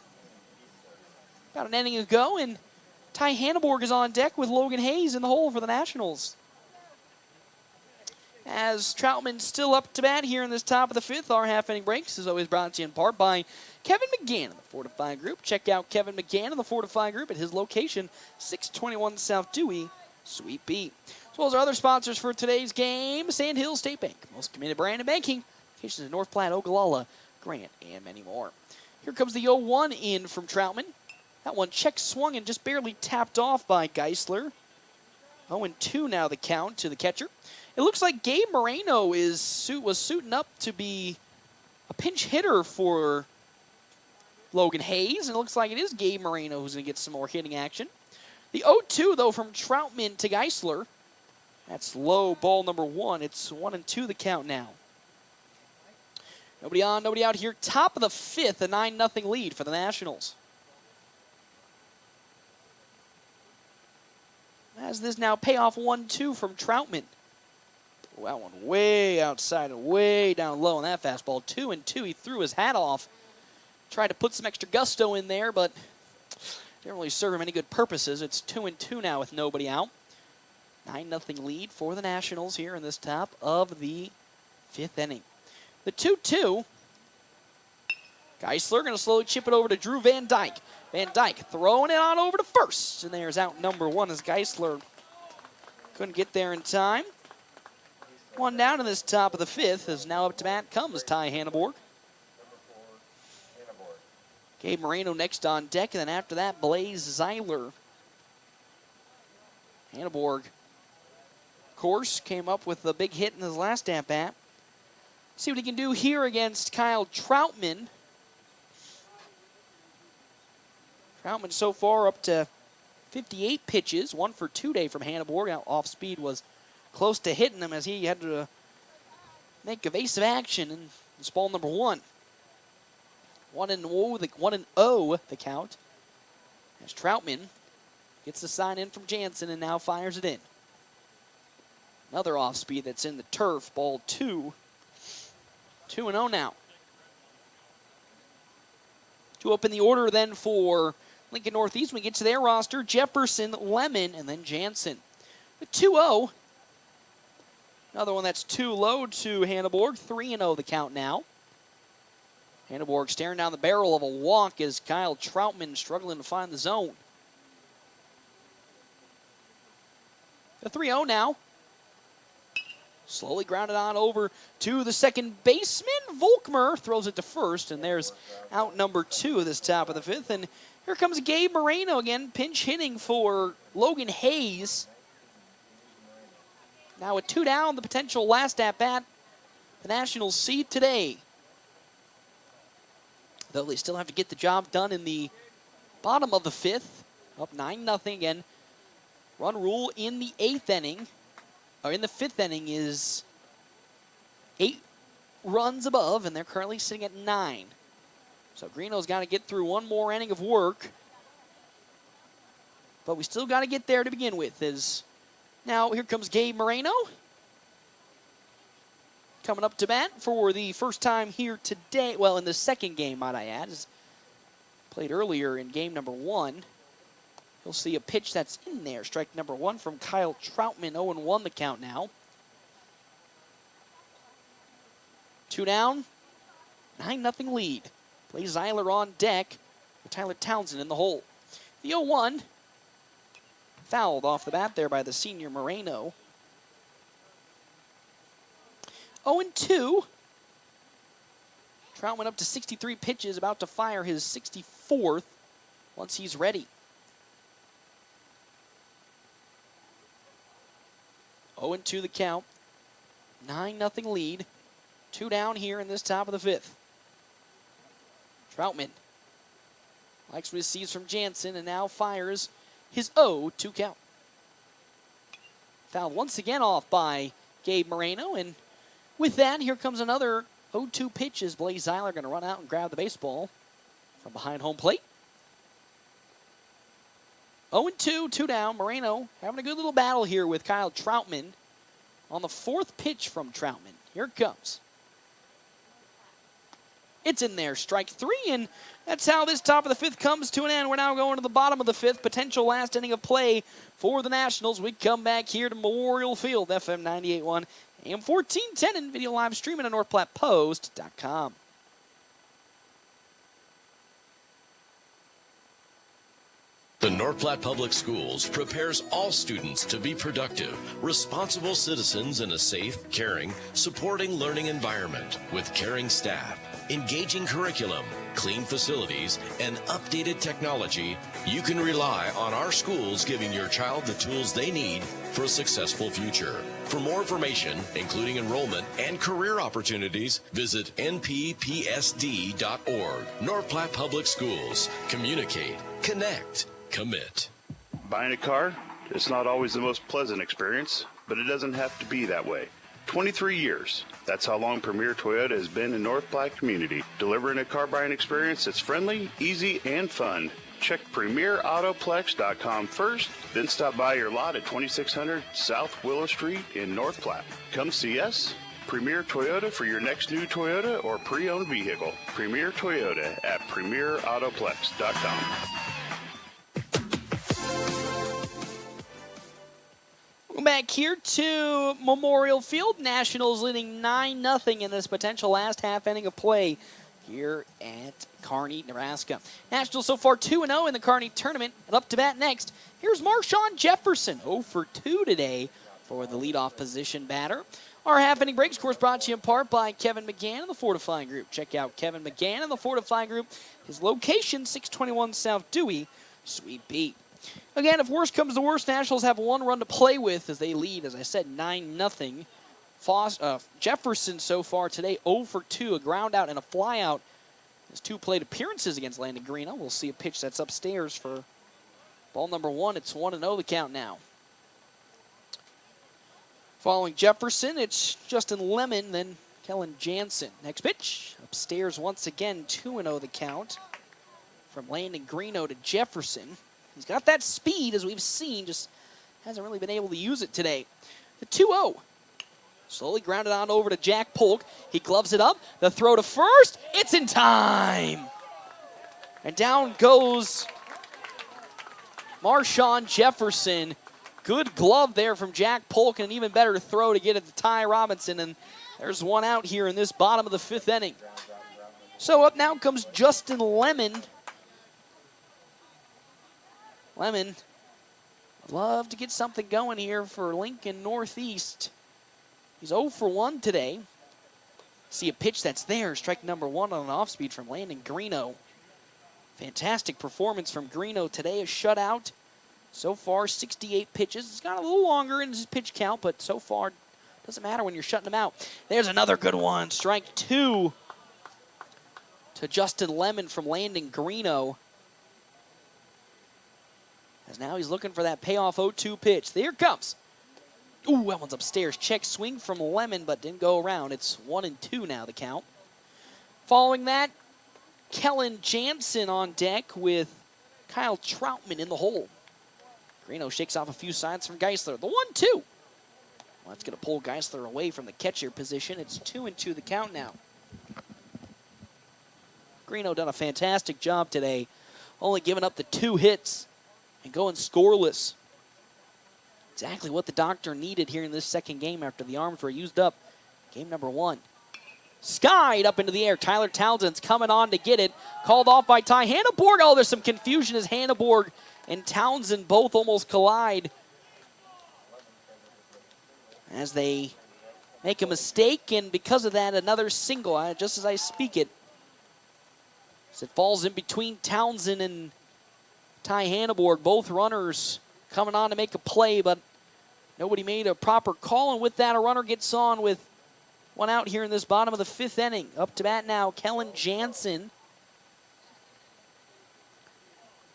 about an inning ago, and Ty Hanneborg is on deck with Logan Hayes in the hole for the Nationals. As Troutman still up to bat here in this top of the fifth. Our half-inning breaks is always brought to you in part by Kevin McGann of the Fortify Group. Check out Kevin McGann of the Fortify Group at his location, 621 South Dewey, Suite B. As well as our other sponsors for today's game, Sandhill State Bank, most committed brand in banking, locations in North Platte, Ogallala, Grant, and many more. Here comes the 0-1 in from Troutman. That one check swung and just barely tapped off by Geisler. 0-2 now the count to the catcher. It looks like Gabe Moreno was suiting up to be a pinch hitter for Logan Hayes, and it looks like it is Gabe Moreno who's going to get some more hitting action. The 0-2, though, from Troutman to Geisler. That's low, ball number 1. It's 1-2 the count now. Nobody on, nobody out here. Top of the fifth, a 9-0 lead for the Nationals. As this now payoff 1-2 from Troutman. Oh, that one way outside and way down low on that fastball. 2-2. He threw his hat off. Tried to put some extra gusto in there, but didn't really serve him any good purposes. It's 2-2 now with nobody out. 9-0 lead for the Nationals here in this top of the fifth inning. The 2-2. Geisler going to slowly chip it over to Drew Van Dyke. Van Dyke throwing it on over to first. And there's out number 1 as Geisler couldn't get there in time. One down in this top of the fifth as now up to bat comes Ty Hanneborg. Gabe Moreno next on deck, and then after that, Blaze Zeiler. Hanneborg, of course, came up with a big hit in his last at-bat. See what he can do here against Kyle Troutman. Troutman so far up to 58 pitches, 1 for 2 day from Hanneborg. Now off speed was close to hitting him as he had to make evasive action, and it's ball number 1. 1-0 the count. As Troutman gets the sign in from Jansen and now fires it in. Another off speed that's in the turf. Ball 2. 2-0 now. To open the order then for Lincoln Northeast, we get to their roster. Jefferson, Lemon, and then Jansen. The 2-0. Another one that's too low to Hanneborg. 3-0 the count now. Hanneborg staring down the barrel of a walk as Kyle Troutman struggling to find the zone. The 3-0 now. Slowly grounded on over to the second baseman. Volkmer throws it to first, and there's out number 2 this top of the fifth. And here comes Gabe Moreno again, pinch hitting for Logan Hayes. Now with 2 down, the potential last at-bat the Nationals see today. Though they still have to get the job done in the bottom of the fifth. Up 9-0 again. Run rule in the 8th inning, or in the 5th inning, is 8 runs above, and they're currently sitting at 9. So Greeno's got to get through one more inning of work. But we still got to get there to begin with. Now here comes Gabe Moreno. Coming up to bat for the first time here today. Well, in the second game, might I add. Played earlier in game number 1. You'll see a pitch that's in there. Strike number 1 from Kyle Troutman. 0-1 the count now. 2 down. 9-0 lead. Blaze Zeiler on deck with Tyler Townsend in the hole. The 0-1. Fouled off the bat there by the senior Moreno. 0-2. Troutman up to 63 pitches, about to fire his 64th once he's ready. 0-2 the count. 9-0 lead. 2 down here in this top of the fifth. Troutman likes what he sees from Jansen and now fires his 0-2 count. Fouled once again off by Gabe Moreno, and with that, here comes another 0-2 pitch as Blaze Zeiler going to run out and grab the baseball from behind home plate. 0-2, 2 down. Moreno having a good little battle here with Kyle Troutman on the 4th pitch from Troutman. Here it comes. It's in there, strike 3, and that's how this top of the fifth comes to an end. We're now going to the bottom of the fifth, potential last inning of play for the Nationals. We come back here to Memorial Field, FM 98.1 AM 1410 and video live streaming at NorthPlattePost.com. The North Platte Public Schools prepares all students to be productive, responsible citizens in a safe, caring, supporting learning environment with caring staff, engaging curriculum, clean facilities, and updated technology. You can rely on our schools giving your child the tools they need for a successful future. For more information, including enrollment and career opportunities, visit nppsd.org. North Platte Public Schools. Communicate, connect, commit. Buying a car, it's not always the most pleasant experience, but it doesn't have to be that way. 23 years. That's how long Premier Toyota has been in North Platte community, delivering a car buying experience that's friendly, easy, and fun. Check PremierAutoplex.com first, then stop by your lot at 2600 South Willow Street in North Platte. Come see us. Premier Toyota for your next new Toyota or pre-owned vehicle. Premier Toyota at PremierAutoplex.com. Welcome back here to Memorial Field. Nationals leading 9-0 in this potential last half inning of play here at Kearney, Nebraska. Nationals so far 2-0 in the Kearney tournament. And up to bat next, here's Marshawn Jefferson, 0 for 2 today for the leadoff position batter. Our half inning breaks, of course, brought to you in part by Kevin McGann and the Fortifying Group. Check out Kevin McGann and the Fortifying Group. His location, 621 South Dewey, Suite B. Again, if worst comes to worst, Nationals have one run to play with as they lead, as I said, 9-0. Jefferson so far today 0 for 2, a ground out and a fly out. His 2 plate appearances against Landon Greeno. We'll see a pitch that's upstairs for ball number 1. It's 1-0 the count now. Following Jefferson, it's Justin Lemon, then Kellen Jansen. Next pitch, upstairs once again, 2-0 the count. From Landon Greeno to Jefferson. He's got that speed, as we've seen, just hasn't really been able to use it today. The 2-0. Slowly grounded on over to Jack Polk. He gloves it up. The throw to first. It's in time. And down goes Marshawn Jefferson. Good glove there from Jack Polk, and an even better throw to get it to Ty Robinson. And there's one out here in this bottom of the 5th inning. So up now comes Justin Lemon. Lemon would love to get something going here for Lincoln Northeast. He's 0 for 1 today. See a pitch that's there. Strike number 1 on an off-speed from Landon Greeno. Fantastic performance from Greeno today. A shutout. So far, 68 pitches. It's got a little longer in his pitch count, but so far, doesn't matter when you're shutting him out. There's another good one. Strike 2 to Justin Lemon from Landon Greeno. As now he's looking for that payoff 0-2 pitch. There it comes. Ooh, that one's upstairs. Check swing from Lemon, but didn't go around. It's 1-2 now, the count. Following that, Kellen Jansen on deck with Kyle Troutman in the hole. Greeno shakes off a few signs from Geisler. The 1-2. Well, that's going to pull Geisler away from the catcher position. It's 2-2 the count now. Greeno done a fantastic job today. Only giving up the 2 hits and going scoreless. Exactly what the doctor needed here in this second game after the arms were used up. Game number 1. Skied up into the air. Tyler Townsend's coming on to get it. Called off by Ty Hanneborg. Oh, there's some confusion as Hanneborg and Townsend both almost collide as they make a mistake, and because of that, another single, just as I speak it. As it falls in between Townsend and Ty Hanneborg, both runners coming on to make a play, but nobody made a proper call, and with that, a runner gets on with one out here in this bottom of the 5th inning. Up to bat now, Kellen Jansen.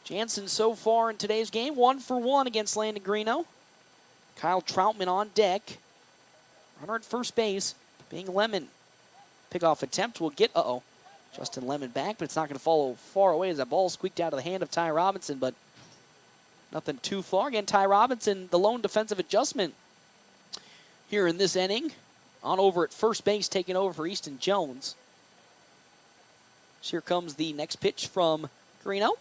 Jansen so far in today's game, 1 for 1 against Landon Greeno. Kyle Troutman on deck. Runner at first base, being Lemon. Pickoff attempt will get, Justin Lemon back, but it's not going to follow far away as that ball squeaked out of the hand of Ty Robinson, but nothing too far. Again, Ty Robinson, the lone defensive adjustment here in this inning. On over at first base, taking over for Easton Jones. So here comes the next pitch from Greeno.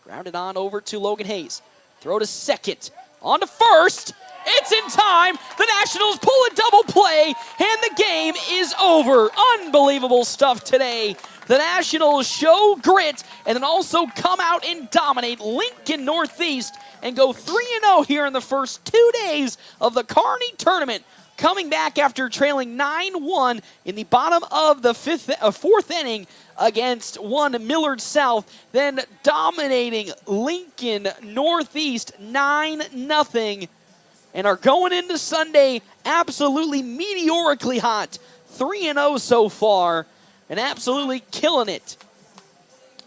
Grounded on over to Logan Hayes. Throw to second. On to first. It's in time. The Nationals pull a double play, and the game is over. Unbelievable stuff today. The Nationals show grit and then also come out and dominate Lincoln Northeast and go 3-0 here in the first 2 days of the Kearney tournament. Coming back after trailing 9-1 in the bottom of the fourth inning against Millard South, then dominating Lincoln Northeast 9-0, and are going into Sunday absolutely meteorically hot. 3-0 so far, and absolutely killing it.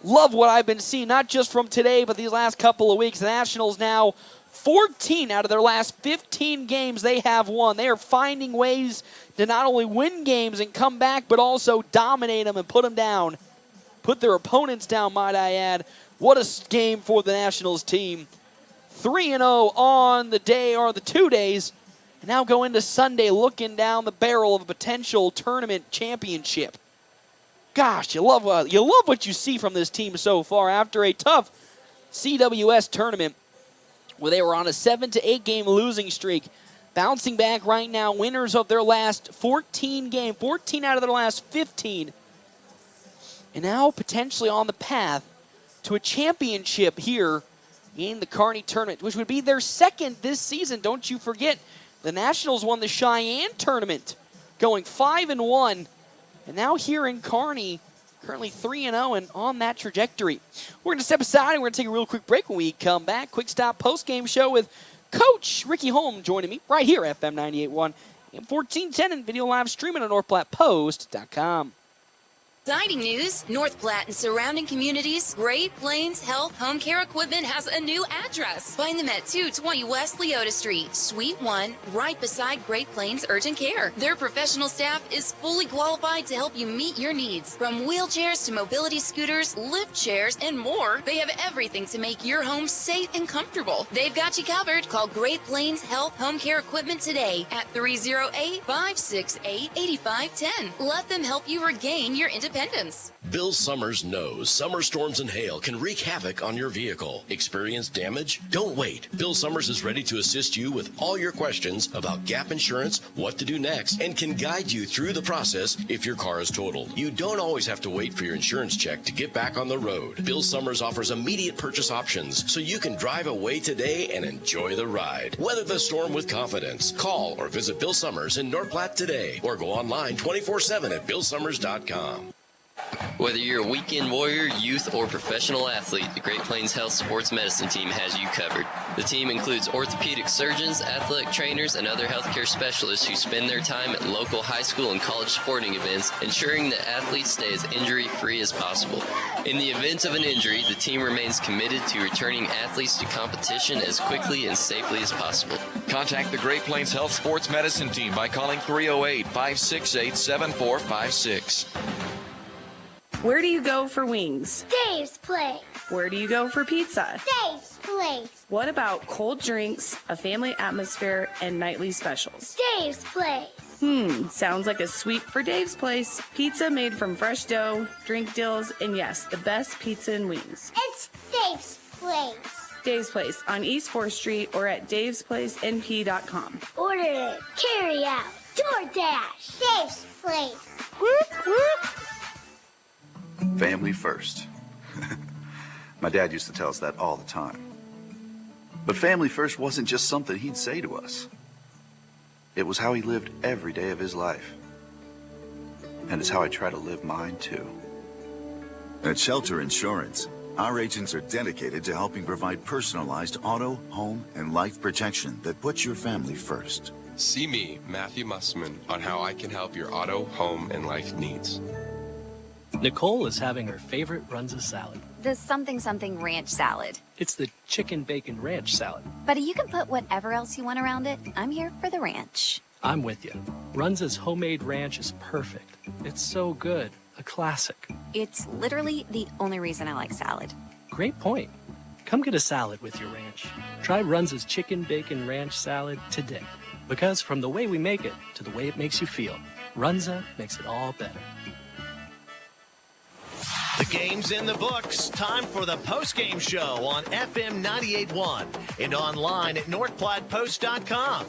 Love what I've been seeing, not just from today, but these last couple of weeks. The Nationals now 14 out of their last 15 games they have won. They are finding ways to not only win games and come back, but also dominate them and put them down. Put their opponents down, might I add. What a game for the Nationals team. 3-0 on the day, or the 2 days, and now go into Sunday looking down the barrel of a potential tournament championship. Gosh, you love what you see from this team so far after a tough CWS tournament where they were on a 7-8 game losing streak. Bouncing back right now, winners of their last 14 out of their last 15. And now potentially on the path to a championship here in the Kearney tournament, which would be their second this season. Don't you forget, the Nationals won the Cheyenne tournament, going 5-1. And now here in Kearney, currently 3-0 and on that trajectory. We're going to step aside and we're going to take a real quick break. When we come back, quick stop post-game show with Coach Ricky Holm joining me right here at FM 98.1 and 1410 and video live streaming on NorthPlattePost.com. Exciting news, North Platte and surrounding communities, Great Plains Health Home Care Equipment has a new address. Find them at 220 West Leota Street, Suite 1, right beside Great Plains Urgent Care. Their professional staff is fully qualified to help you meet your needs. From wheelchairs to mobility scooters, lift chairs, and more, they have everything to make your home safe and comfortable. They've got you covered. Call Great Plains Health Home Care Equipment today at 308-568-8510. Let them help you regain your independence. Bill Summers knows summer storms and hail can wreak havoc on your vehicle. Experience damage? Don't wait. Bill Summers is ready to assist you with all your questions about gap insurance, what to do next, and can guide you through the process if your car is totaled. You don't always have to wait for your insurance check to get back on the road. Bill Summers offers immediate purchase options so you can drive away today and enjoy the ride. Weather the storm with confidence. Call or visit Bill Summers in North Platte today or go online 24/7 at billsummers.com. Whether you're a weekend warrior, youth, or professional athlete, the Great Plains Health Sports Medicine Team has you covered. The team includes orthopedic surgeons, athletic trainers, and other healthcare specialists who spend their time at local high school and college sporting events, ensuring that athletes stay as injury-free as possible. In the event of an injury, the team remains committed to returning athletes to competition as quickly and safely as possible. Contact the Great Plains Health Sports Medicine Team by calling 308-568-7456. Where do you go for wings? Dave's Place. Where do you go for pizza? Dave's Place. What about cold drinks, a family atmosphere, and nightly specials? Dave's Place. Sounds like a sweep for Dave's Place. Pizza made from fresh dough, drink deals, and yes, the best pizza and wings. It's Dave's Place. Dave's Place on East 4th Street or at davesplacenp.com. Order it, carry out, DoorDash. Dave's Place. Whoop, whoop. Family first. My dad used to tell us that all the time. But family first wasn't just something he'd say to us. It was how he lived every day of his life. And it's how I try to live mine too. At Shelter Insurance, our agents are dedicated to helping provide personalized auto, home, and life protection that puts your family first. See me, Matthew Musselman, on how I can help your auto, home, and life needs. Nicole is having her favorite Runza salad. The something something ranch salad. It's the chicken bacon ranch salad. But you can put whatever else you want around it. I'm here for the ranch. I'm with you. Runza's homemade ranch is perfect. It's so good. A classic. It's literally the only reason I like salad. Great point. Come get a salad with your ranch. Try Runza's chicken bacon ranch salad today. Because from the way we make it to the way it makes you feel, Runza makes it all better. The game's in the books. Time for the postgame show on FM 98.1 and online at northplatte.post.com.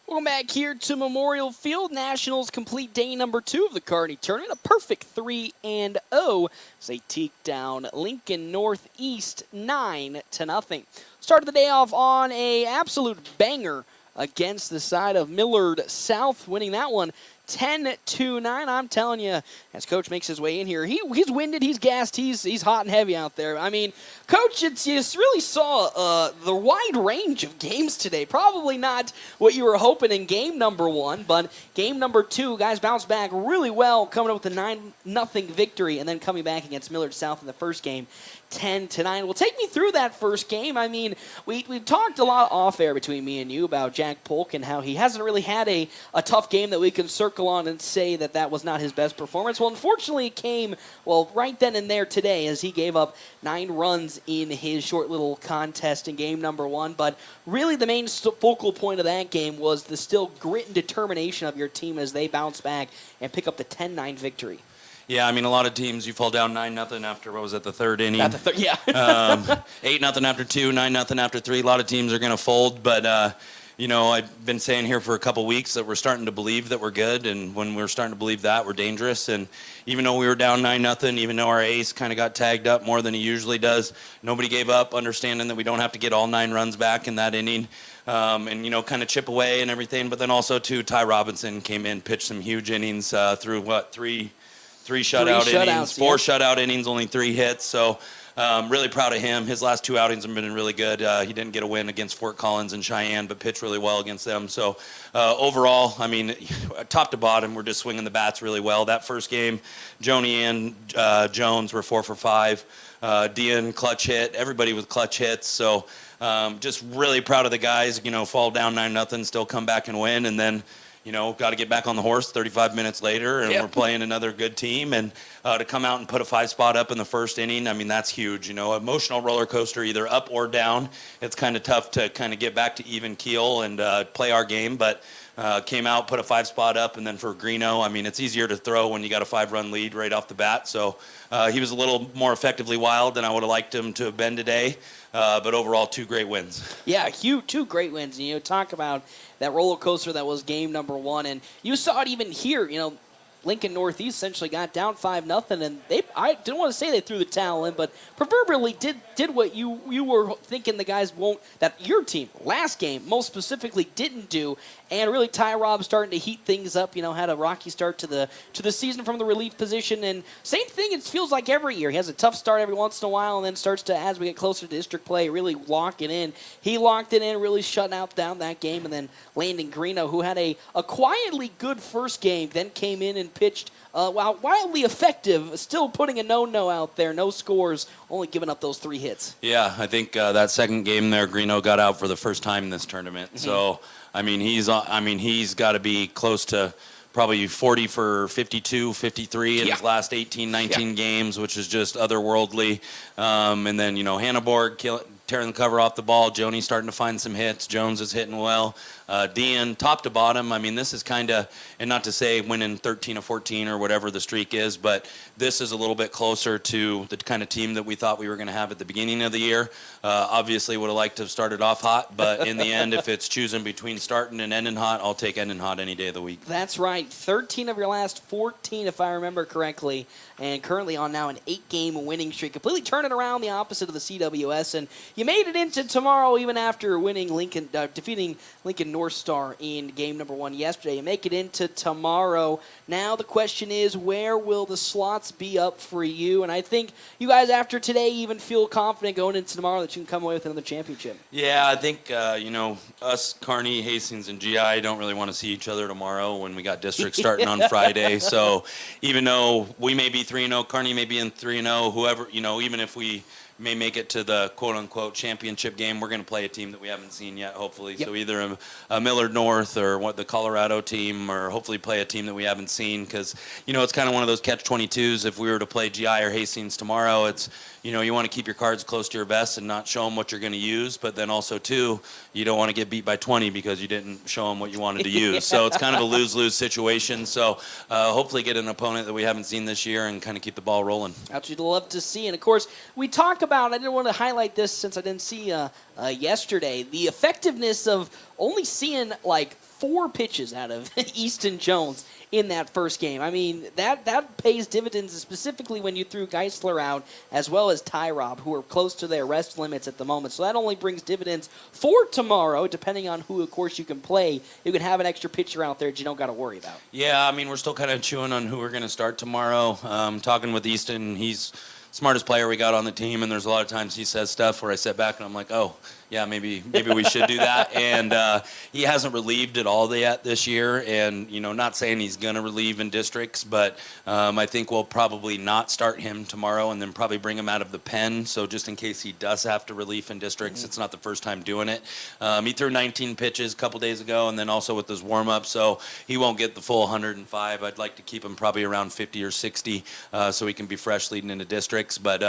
Welcome back here to Memorial Field. Nationals complete day number 2 of the Kearney tournament. A perfect 3-0 as they teak down Lincoln Northeast 9-0. Started the day off on a absolute banger against the side of Millard South, winning that one 10-9. I'm telling you, as Coach makes his way in here, he's winded, he's gassed, he's hot and heavy out there. I mean, Coach, you just really saw the wide range of games today. Probably not what you were hoping in game number 1, but game number 2, guys bounced back really well, coming up with a 9-0 victory, and then coming back against Millard South in the first game. 10-9. Well, take me through that first game. I mean, we talked a lot off air between me and you about Jack Polk and how he hasn't really had a tough game that we can circle on and say that was not his best performance. Well, unfortunately, it came, right then and there today as he gave up 9 runs in his short little contest in game number 1. But really the main focal point of that game was the still grit and determination of your team as they bounce back and pick up the 10-9 victory. Yeah, I mean, a lot of teams, you fall down 9-0 after, what was it, the third inning? At the third, yeah. 8-0 after 2, 9-0 after 3. A lot of teams are going to fold, but, I've been saying here for a couple weeks that we're starting to believe that we're good, and when we're starting to believe that, we're dangerous. And even though we were down 9-0, even though our ace kind of got tagged up more than he usually does, nobody gave up, understanding that we don't have to get all 9 runs back in that inning. And kind of chip away and everything. But then also, too, Ty Robinson came in, pitched some huge innings through, three shutout innings, 4 shutout innings, only 3 hits. So really proud of him. His last 2 outings have been really good. He didn't get a win against Fort Collins and Cheyenne, but pitched really well against them. So overall, I mean, top to bottom, we're just swinging the bats really well. That first game, Joni and Jones were 4 for 5. Dean, clutch hit. Everybody with clutch hits. So just really proud of the guys. Fall down 9-0, still come back and win, and then got to get back on the horse 35 minutes later, and we're playing another good team. And to come out and put a 5 spot up in the first inning, I mean, that's huge. Emotional roller coaster, either up or down. It's kind of tough to kind of get back to even keel and play our game, but came out, put a 5 spot up, and then for Greeno, I mean, it's easier to throw when you got a 5-run lead right off the bat. So he was a little more effectively wild than I would have liked him to have been today. But overall, 2 great wins. Yeah, 2 great wins. Talk about that roller coaster that was game number 1, and you saw it even here. Lincoln Northeast essentially got down 5-0, and I didn't want to say they threw the towel in, but proverbially did what you were thinking the guys won't, that your team last game most specifically didn't do. And really, Ty Rob starting to heat things up. Had a rocky start to the season from the relief position, and same thing. It feels like every year he has a tough start every once in a while, and then starts to, as we get closer to district play, really lock it in. He locked it in, really shutting out down that game, and then Landon Greeno, who had a quietly good first game, then came in and pitched wildly effective, still putting a no out there, no scores, only giving up those 3 hits. Yeah, I think that second game there, Greeno got out for the first time in this tournament. Mm-hmm. So. He's got to be close to probably 40 for 52, 53 in his last 18, 19 games, which is just otherworldly. And then, Hannah Borg tearing the cover off the ball. Joni starting to find some hits. Jones is hitting well. Dean, top to bottom. I mean, this is kind of, and not to say winning 13 or 14 or whatever the streak is, but this is a little bit closer to the kind of team that we thought we were going to have at the beginning of the year. Obviously would have liked to have started off hot, but in the end, if it's choosing between starting and ending hot, I'll take ending hot any day of the week. That's right. 13 of your last 14, if I remember correctly, and currently on now an 8-game winning streak. Completely turning around the opposite of the CWS, and you made it into tomorrow even after defeating Lincoln North Star in game number 1 yesterday. You make it into tomorrow. Now the question is, where will the slots be up for you? And I think you guys after today even feel confident going into tomorrow that you can come away with another championship. Yeah, I think, us, Kearney, Hastings, and GI don't really want to see each other tomorrow when we got district starting on Friday. So even though we may be 3-0, Kearney may be in 3-0, whoever, even if we may make it to the quote-unquote championship game. We're going to play a team that we haven't seen yet, hopefully. Yep. So either a Millard North or the Colorado team, or hopefully play a team that we haven't seen, because, it's kind of one of those catch-22s. If we were to play GI or Hastings tomorrow, it's, you want to keep your cards close to your vest and not show them what you're going to use, but then also, too, you don't want to get beat by 20 because you didn't show them what you wanted to use. Yeah. So it's kind of a lose-lose situation. So hopefully get an opponent that we haven't seen this year and kind of keep the ball rolling. That's what you'd love to see. And, of course, we talk about, I didn't want to highlight this since I didn't see yesterday, the effectiveness of only seeing like 4 pitches out of Easton Jones in that first game. I mean, that pays dividends, specifically when you threw Geisler out as well as Tyrob, who are close to their rest limits at the moment. So that only brings dividends for tomorrow, depending on who, of course, you can play. You can have an extra pitcher out there that you don't got to worry about. Yeah, I mean, we're still kind of chewing on who we're going to start tomorrow. Talking with Easton, he's smartest player we got on the team, and there's a lot of times he says stuff where I sit back and I'm like, oh, yeah, maybe we should do that. And he hasn't relieved at all yet this year, and not saying he's going to relieve in districts, but I think we'll probably not start him tomorrow and then probably bring him out of the pen, so just in case he does have to relieve in districts, It's not the first time doing it. He threw 19 pitches a couple days ago, and then also with his warm-up, so he won't get the full 105. I'd like to keep him probably around 50 or 60 so he can be fresh leading into districts. But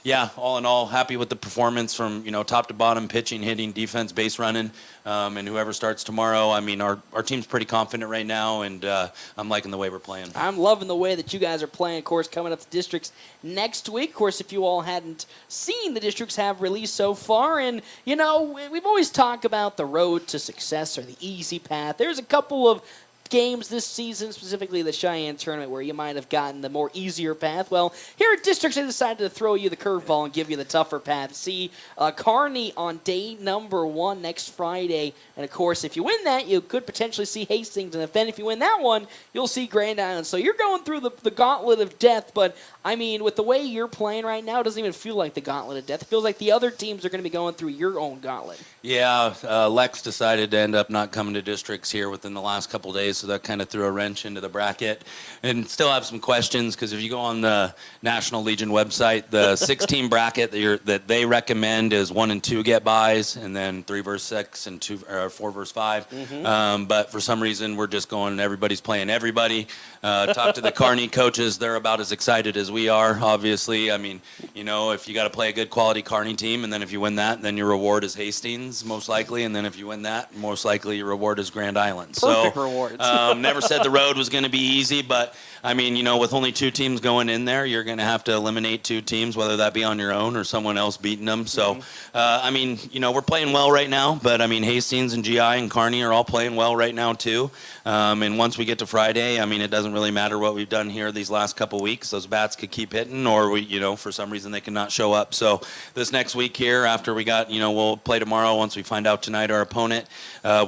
yeah, all in all, happy with the performance from top to bottom, pitching, hitting, defense, base running, and whoever starts tomorrow. I mean, our team's pretty confident right now, and I'm liking the way we're playing. I'm loving the way that you guys are playing. Of course, coming up to districts next week. Of course, if you all hadn't seen, the districts have released so far, and we've always talked about the road to success or the easy path. There's a couple of games this season, specifically the Cheyenne tournament, where you might have gotten the more easier path. Well, here at Districts, they decided to throw you the curveball and give you the tougher path. See Kearney on day number 1 next Friday, and of course, if you win that, you could potentially see Hastings, and then if you win that one, you'll see Grand Island. So you're going through the gauntlet of death, but I mean, with the way you're playing right now, it doesn't even feel like the gauntlet of death. It feels like the other teams are going to be going through your own gauntlet. Yeah, Lex decided to end up not coming to districts here within the last couple days, so that kind of threw a wrench into the bracket. And still have some questions, because if you go on the National Legion website, the 16 bracket that they recommend is 1 and 2 get buys, and then 3 versus 6 and 4 versus 5. But for some reason, we're just going, everybody's playing everybody. Talk to the Kearney coaches; they're about as excited as we are. Obviously, I mean, if you got to play a good quality Kearney team, and then if you win that, then your reward is Hastings, most likely, and then if you win that, most likely your reward is Grand Island. Perfect rewards. Never said the road was going to be easy, but I mean, with only 2 teams going in there, you're going to have to eliminate 2 teams, whether that be on your own or someone else beating them. So, I mean, we're playing well right now, but I mean, Hastings and GI and Kearney are all playing well right now too. And once we get to Friday, I mean, it doesn't really matter what we've done here these last couple weeks. Those bats could keep hitting, or for some reason they cannot show up. So this next week here, after we got, we'll play tomorrow. Once we find out tonight our opponent,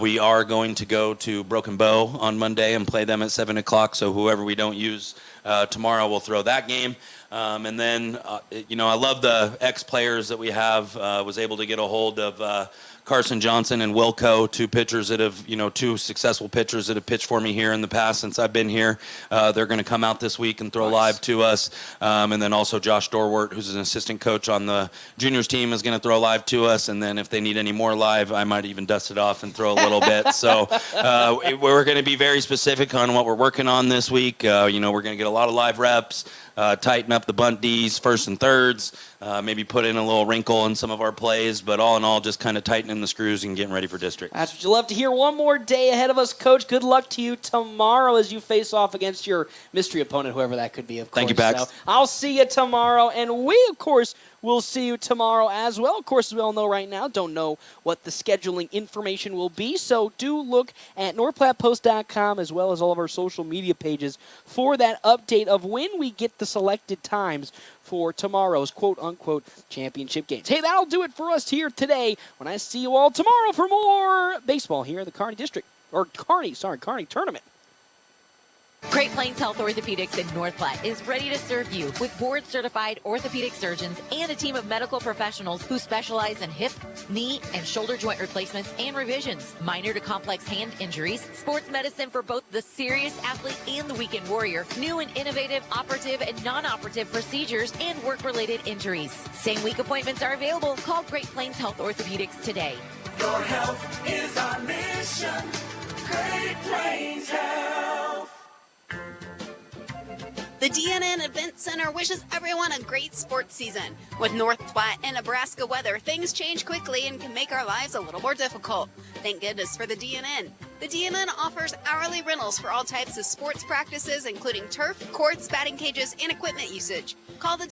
we are going to go to Broken Bow on Monday and play them at 7 o'clock. So whoever we don't use tomorrow, we'll throw that game. And then, I love the ex-players that we have. Was able to get a hold of Carson Johnson and Wilco, 2 pitchers that have, 2 successful pitchers that have pitched for me here in the past since I've been here. They're going to come out this week and throw live to us. And then also Josh Dorwart, who's an assistant coach on the juniors team, is going to throw live to us. And then if they need any more live, I might even dust it off and throw a little bit. So we're going to be very specific on what we're working on this week. We're going to get a lot of live reps. Tighten up the bunt Ds, first and thirds, maybe put in a little wrinkle in some of our plays, but all in all, just kind of tightening the screws and getting ready for district. That's what you love to hear. One more day ahead of us, Coach. Good luck to you tomorrow as you face off against your mystery opponent, whoever that could be, of course. Thank you, Pax. So I'll see you tomorrow, and we, of course, will see you tomorrow as well. Of course, as we all know right now, don't know what the scheduling information will be, so do look at NorthPlattePost.com as well as all of our social media pages for that update of when we get the selected times for tomorrow's quote-unquote championship games. Hey, that'll do it for us here today. When I see you all tomorrow for more baseball here in the Kearney District, or Kearney Tournament. Great Plains Health Orthopedics in North Platte is ready to serve you with board-certified orthopedic surgeons and a team of medical professionals who specialize in hip, knee, and shoulder joint replacements and revisions, minor to complex hand injuries, sports medicine for both the serious athlete and the weekend warrior, new and innovative operative and non-operative procedures, and work-related injuries. Same-week appointments are available. Call Great Plains Health Orthopedics today. Your health is our mission. Great Plains Health. The DNN Event Center wishes everyone a great sports season. With North Platte and Nebraska weather, things change quickly and can make our lives a little more difficult. Thank goodness for the DNN. The DNN offers hourly rentals for all types of sports practices, including turf, courts, batting cages, and equipment usage. Call the